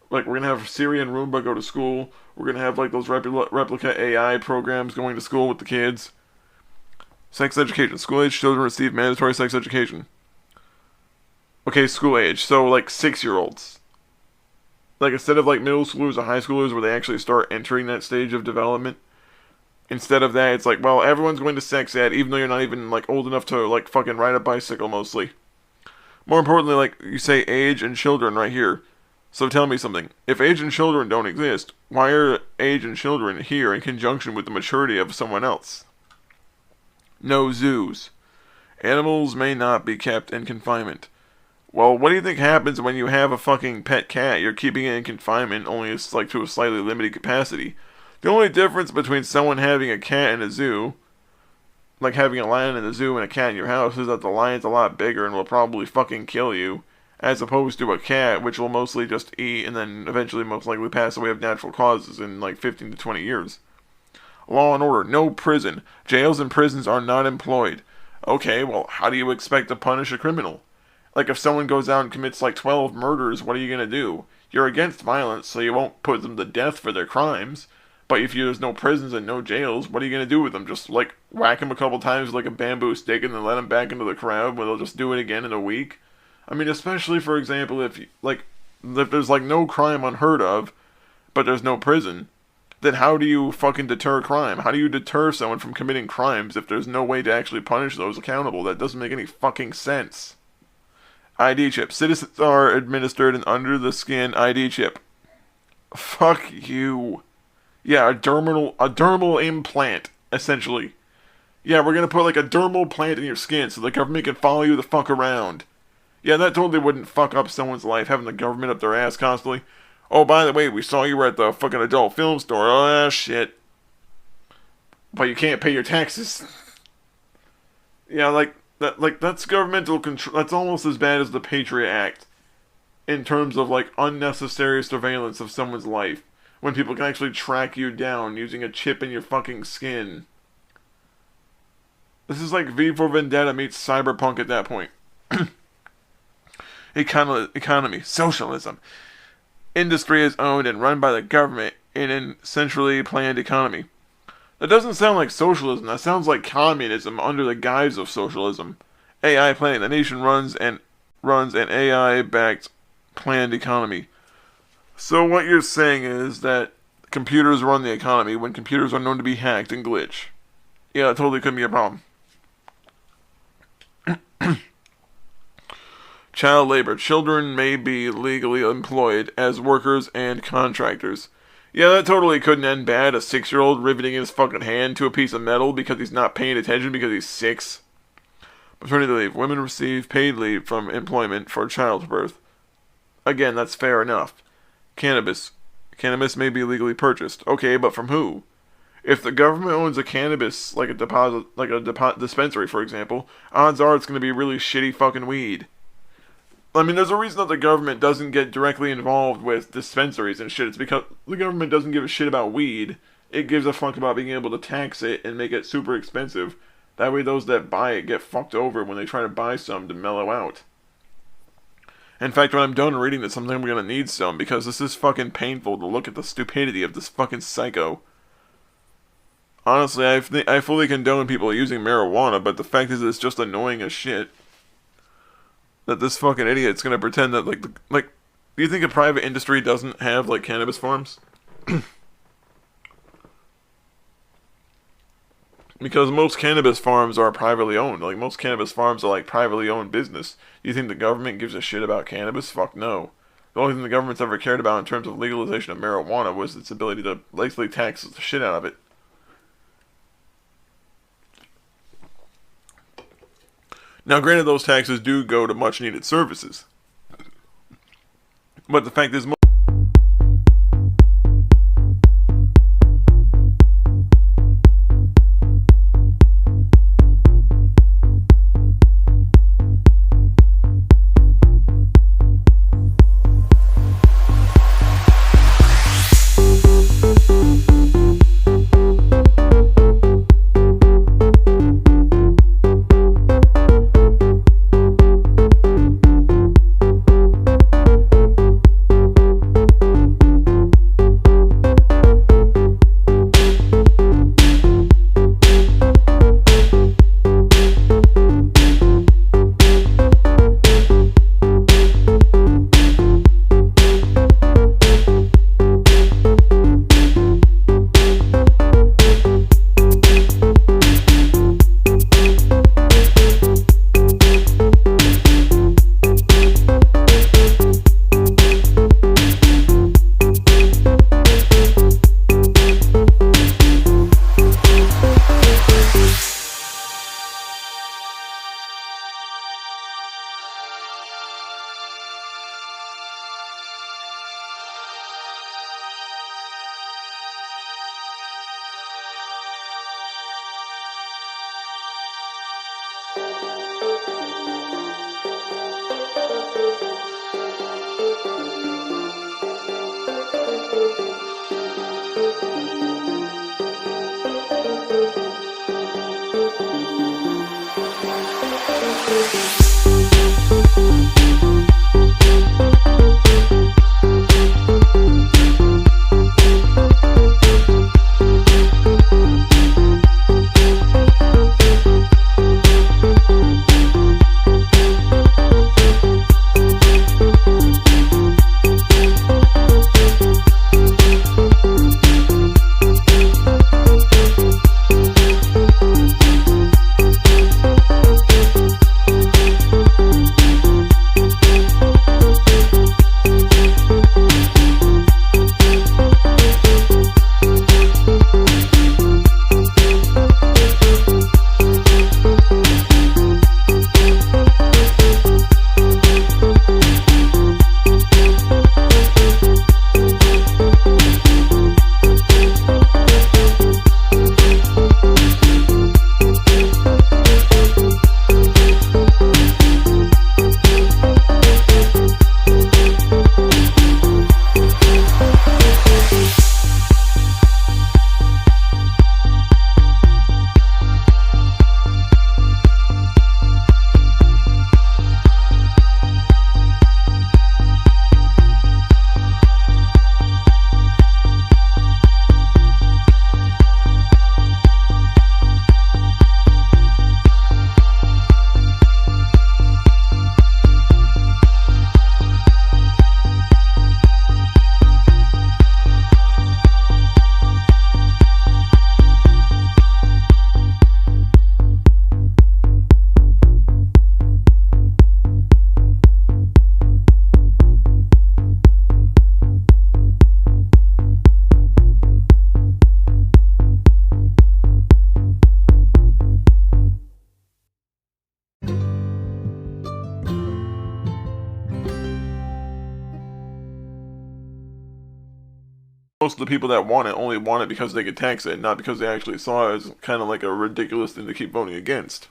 S3: Like we're gonna have Siri and Roomba go to school. We're gonna have like those replica AI programs going to school with the kids. Sex education. School age children receive mandatory sex education. Okay, school age. So like 6-year-olds. Like, instead of, like, middle schoolers or high schoolers where they actually start entering that stage of development, instead of that, it's like, well, everyone's going to sex ed, even though you're not even, like, old enough to, like, fucking ride a bicycle, mostly. More importantly, like, you say age and children right here. So tell me something. If age and children don't exist, why are age and children here in conjunction with the maturity of someone else? No zoos. Animals may not be kept in confinement. Well, what do you think happens when you have a fucking pet cat? You're keeping it in confinement, only it's like to a slightly limited capacity. The only difference between someone having a cat in a zoo, like having a lion in the zoo and a cat in your house, is that the lion's a lot bigger and will probably fucking kill you, as opposed to a cat, which will mostly just eat and then eventually most likely pass away of natural causes in like 15 to 20 years. Law and order, no prison. Jails and prisons are not employed. Okay, well, how do you expect to punish a criminal? Like, if someone goes out and commits, like, 12 murders, what are you gonna do? You're against violence, so you won't put them to death for their crimes. But if there's no prisons and no jails, what are you gonna do with them? Just, like, whack them a couple times with, like, a bamboo stick and then let them back into the crowd where they'll just do it again in a week? I mean, especially, for example, if there's, like, no crime unheard of, but there's no prison, then how do you fucking deter crime? How do you deter someone from committing crimes if there's no way to actually punish those accountable? That doesn't make any fucking sense. ID chip. Citizens are administered an under-the-skin ID chip. Fuck you. Yeah, a dermal implant, essentially. Yeah, we're gonna put like a dermal plant in your skin so the government can follow you the fuck around. Yeah, that totally wouldn't fuck up someone's life, having the government up their ass constantly. Oh, by the way, we saw you were at the fucking adult film store. Oh, shit. But you can't pay your taxes. Yeah, that's governmental control. That's almost as bad as the Patriot Act in terms of like unnecessary surveillance of someone's life when people can actually track you down using a chip in your fucking skin. This is like V for Vendetta meets Cyberpunk at that point. Economy, socialism. Industry is owned and run by the government in a centrally planned economy. That doesn't sound like socialism. That sounds like communism under the guise of socialism. AI planning. The nation runs an AI-backed planned economy. So what you're saying is that computers run the economy when computers are known to be hacked and glitch. Yeah, it totally could be a problem. Child labor. Children may be legally employed as workers and contractors. Yeah, that totally couldn't end bad. A 6-year-old riveting his fucking hand to a piece of metal because he's not paying attention because he's 6. Maternity leave. Women receive paid leave from employment for childbirth. Again, that's fair enough. Cannabis. Cannabis may be legally purchased. Okay, but from who? If the government owns a cannabis, like a dispensary, for example, odds are it's going to be really shitty fucking weed. I mean, there's a reason that the government doesn't get directly involved with dispensaries and shit. It's because the government doesn't give a shit about weed. It gives a fuck about being able to tax it and make it super expensive. That way those that buy it get fucked over when they try to buy some to mellow out. In fact, when I'm done reading this, I'm going to need some, because this is fucking painful to look at the stupidity of this fucking psycho. Honestly, I fully condone people using marijuana, but the fact is it's just annoying as shit. That this fucking idiot's gonna pretend that, do you think a private industry doesn't have, cannabis farms? Because most cannabis farms are privately owned. Most cannabis farms are, privately owned business. Do you think the government gives a shit about cannabis? Fuck no. The only thing the government's ever cared about in terms of legalization of marijuana was its ability to basically tax the shit out of it. Now, granted, those taxes do go to much-needed services. But the fact is, most of the people that want it only want it because they could tax it, not because they actually saw it as kind of like a ridiculous thing to keep voting against.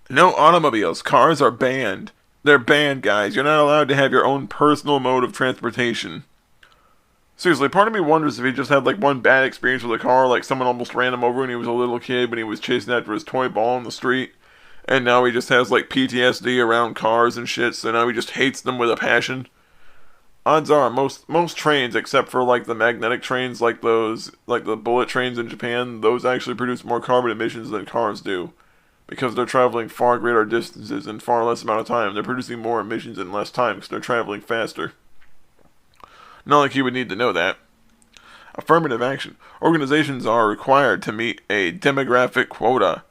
S3: No automobiles. Cars are banned. They're banned, guys. You're not allowed to have your own personal mode of transportation. Seriously, part of me wonders if he just had like one bad experience with a car, like someone almost ran him over when he was a little kid when he was chasing after his toy ball in the street, and now he just has like PTSD around cars and shit, so now he just hates them with a passion. Odds are, most trains, except for like the magnetic trains, like those, like the bullet trains in Japan, those actually produce more carbon emissions than cars do. Because they're traveling far greater distances in far less amount of time. They're producing more emissions in less time because they're traveling faster. Not like you would need to know that. Affirmative action. Organizations are required to meet a demographic quota.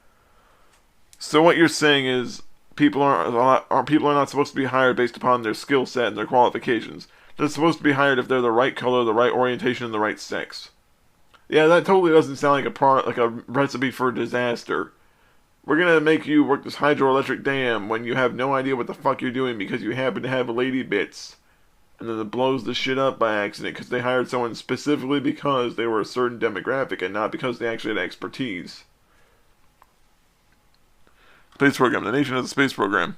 S3: So what you're saying is people are not supposed to be hired based upon their skill set and their qualifications. They're supposed to be hired if they're the right color, the right orientation, and the right sex. Yeah, that totally doesn't sound like a recipe for disaster. We're gonna make you work this hydroelectric dam when you have no idea what the fuck you're doing because you happen to have lady bits. And then it blows the shit up by accident because they hired someone specifically because they were a certain demographic and not because they actually had expertise. Space program. The nation has a space program.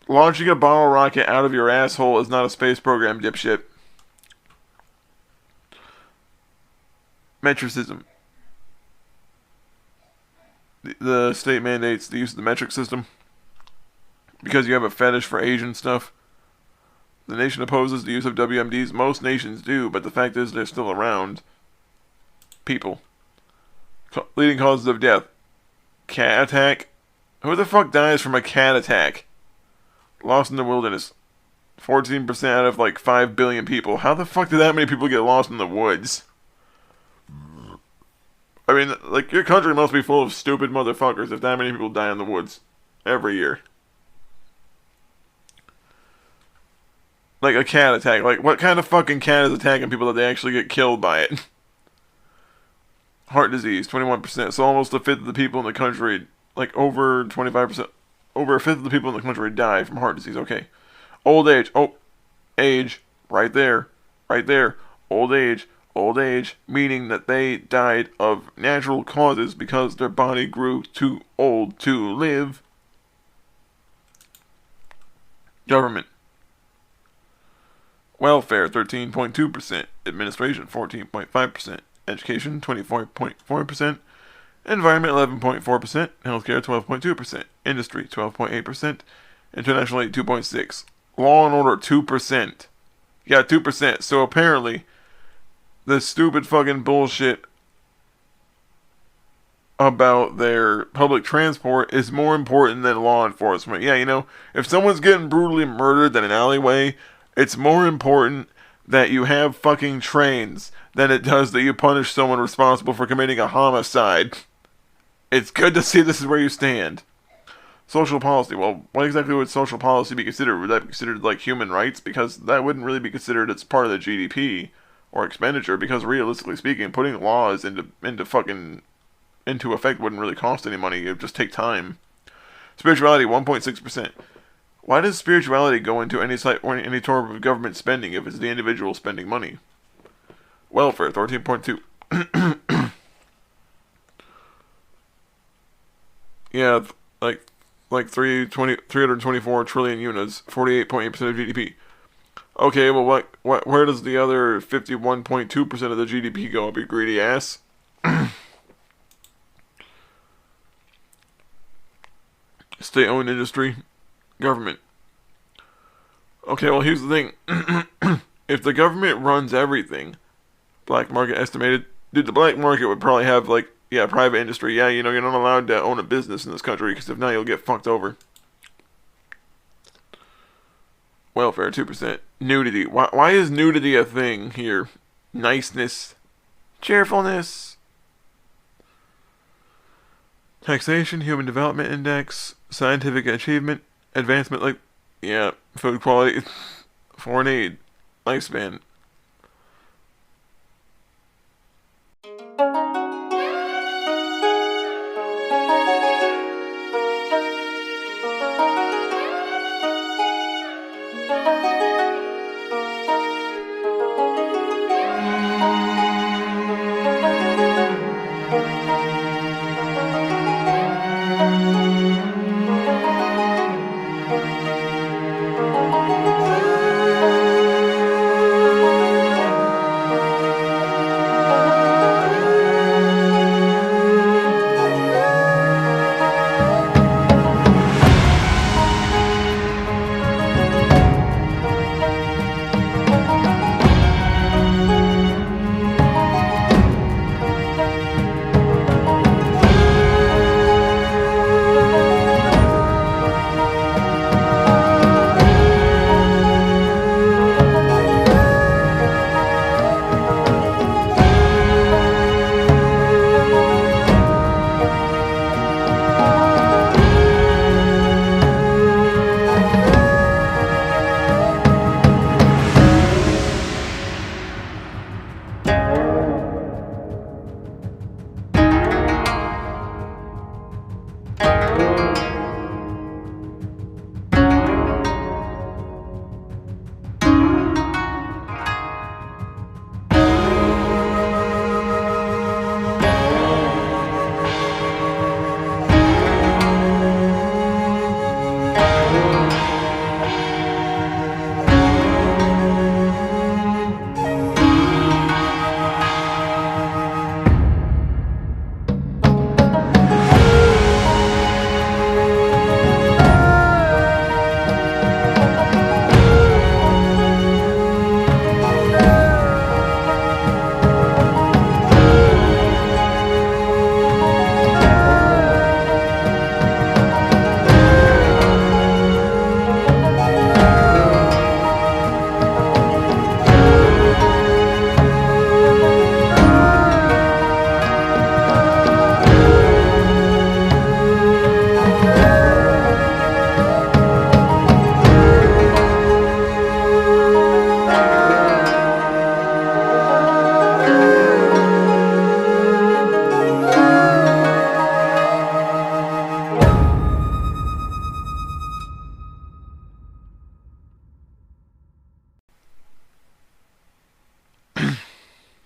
S3: Launching a bottle rocket out of your asshole is not a space program, dipshit. Metricism. The state mandates the use of the metric system because you have a fetish for Asian stuff. The nation opposes the use of WMDs. Most nations do, but the fact is they're still around. People. Leading causes of death. Cat attack. Who the fuck dies from a cat attack? Lost in the wilderness. 14% out of like 5 billion people. How the fuck did that many people get lost in the woods? I mean, like, your country must be full of stupid motherfuckers if that many people die in the woods every year. Like a cat attack. Like, what kind of fucking cat is attacking people that they actually get killed by it? Heart disease, 21%. So almost a fifth of the people in the country, like over 25%, over a fifth of the people in the country die from heart disease. Okay. Old age. Oh, age. Right there. Right there. Old age. Old age, meaning that they died of natural causes because their body grew too old to live. Government. Welfare, 13.2%. Administration, 14.5%. Education, 24.4%. Environment, 11.4%. Healthcare, 12.2%. Industry, 12.8%. International aid, 2.6%. Law and order, 2%. Yeah, 2%. So apparently, the stupid fucking bullshit about their public transport is more important than law enforcement. Yeah, you know, if someone's getting brutally murdered in an alleyway, it's more important that you have fucking trains than it does that you punish someone responsible for committing a homicide. It's good to see this is where you stand. Social policy. Well, what exactly would social policy be considered? Would that be considered like human rights? Because that wouldn't really be considered as part of the GDP. Or expenditure, because realistically speaking, putting laws into effect wouldn't really cost any money. It would just take time. Spirituality, 1.6%. Why does spirituality go into any sort of government spending if it's the individual spending money? Welfare, 13.2. Yeah, like 324 trillion units, 48.8% of GDP. Okay, well, where does the other 51.2% of the GDP go up, you greedy ass? State-owned industry, government. Okay, well, here's the thing. If the government runs everything, black market estimated, dude, the black market would probably have, like, yeah, private industry. Yeah, you know, you're not allowed to own a business in this country, because if not, you'll get fucked over. Welfare, 2%. Nudity. Why is nudity a thing here? Niceness. Cheerfulness. Taxation, Human Development Index, Scientific Achievement, Advancement, like, yeah, food quality, foreign aid, lifespan.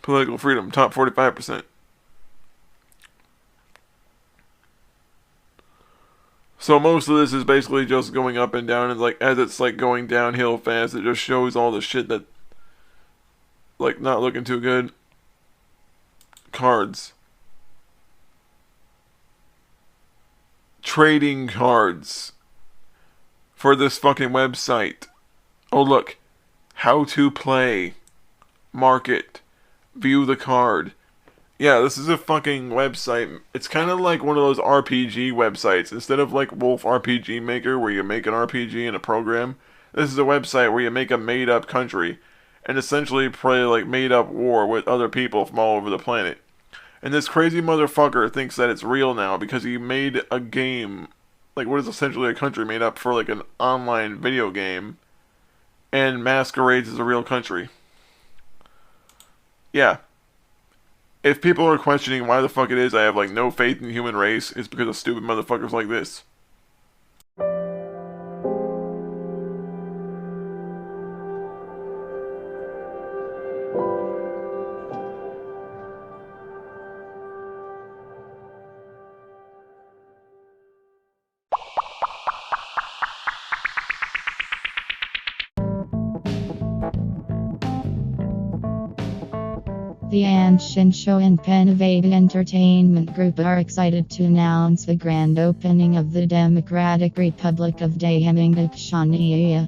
S3: Political freedom, top 45%. So most of this is basically just going up and down, and like as it's like going downhill fast, it just shows all the shit that like not looking too good. Cards. Trading cards for this fucking website. Oh look, how to play, market, view the card. Yeah, this is a fucking website. It's kind of like one of those RPG websites. Instead of like Wolf RPG Maker, where you make an RPG in a program, this is a website where you make a made-up country and essentially play like made-up war with other people from all over the planet. And this crazy motherfucker thinks that it's real now because he made a game, like what is essentially a country made up for like an online video game, and masquerades as a real country. Yeah. If people are questioning why the fuck it is I have like no faith in the human race, it's because of stupid motherfuckers like this.
S1: The Ahn Shin-Ae Show and Penavade Entertainment Group are excited to announce the grand opening of the Democratic Republic of Ahn Shin-Ae,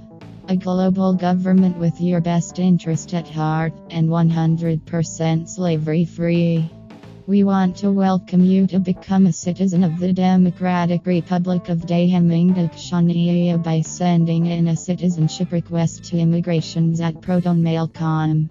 S1: a global government with your best interest at heart and 100% slavery-free. We want to welcome you to become a citizen of the Democratic Republic of Ahn Shin-Ae by sending in a citizenship request to immigrations@protonmail.com.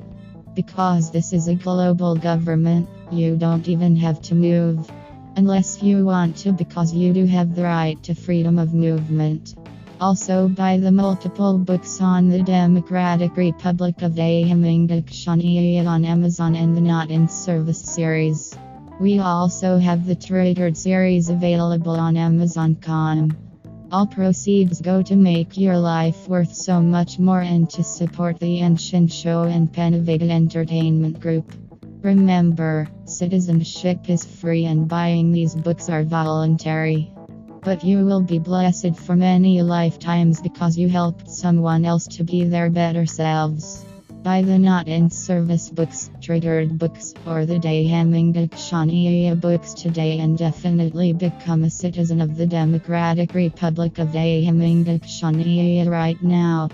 S1: Because this is a global government, you don't even have to move. Unless you want to, because you do have the right to freedom of movement. Also buy the multiple books on the Democratic Republic of Ahn Shin-Ae on Amazon and the Not in Service series. We also have the Triggered series available on Amazon.com. All proceeds go to make your life worth so much more and to support the Ahn Shin-Ae Show and Penavade Entertainment Group. Remember, citizenship is free and buying these books are voluntary. But you will be blessed for many lifetimes because you helped someone else to be their better selves. Buy the Not in Service books, Triggered books, or the Ahn Shin-Ae books today and definitely become a citizen of the Democratic Republic of Ahn Shin-Ae right now.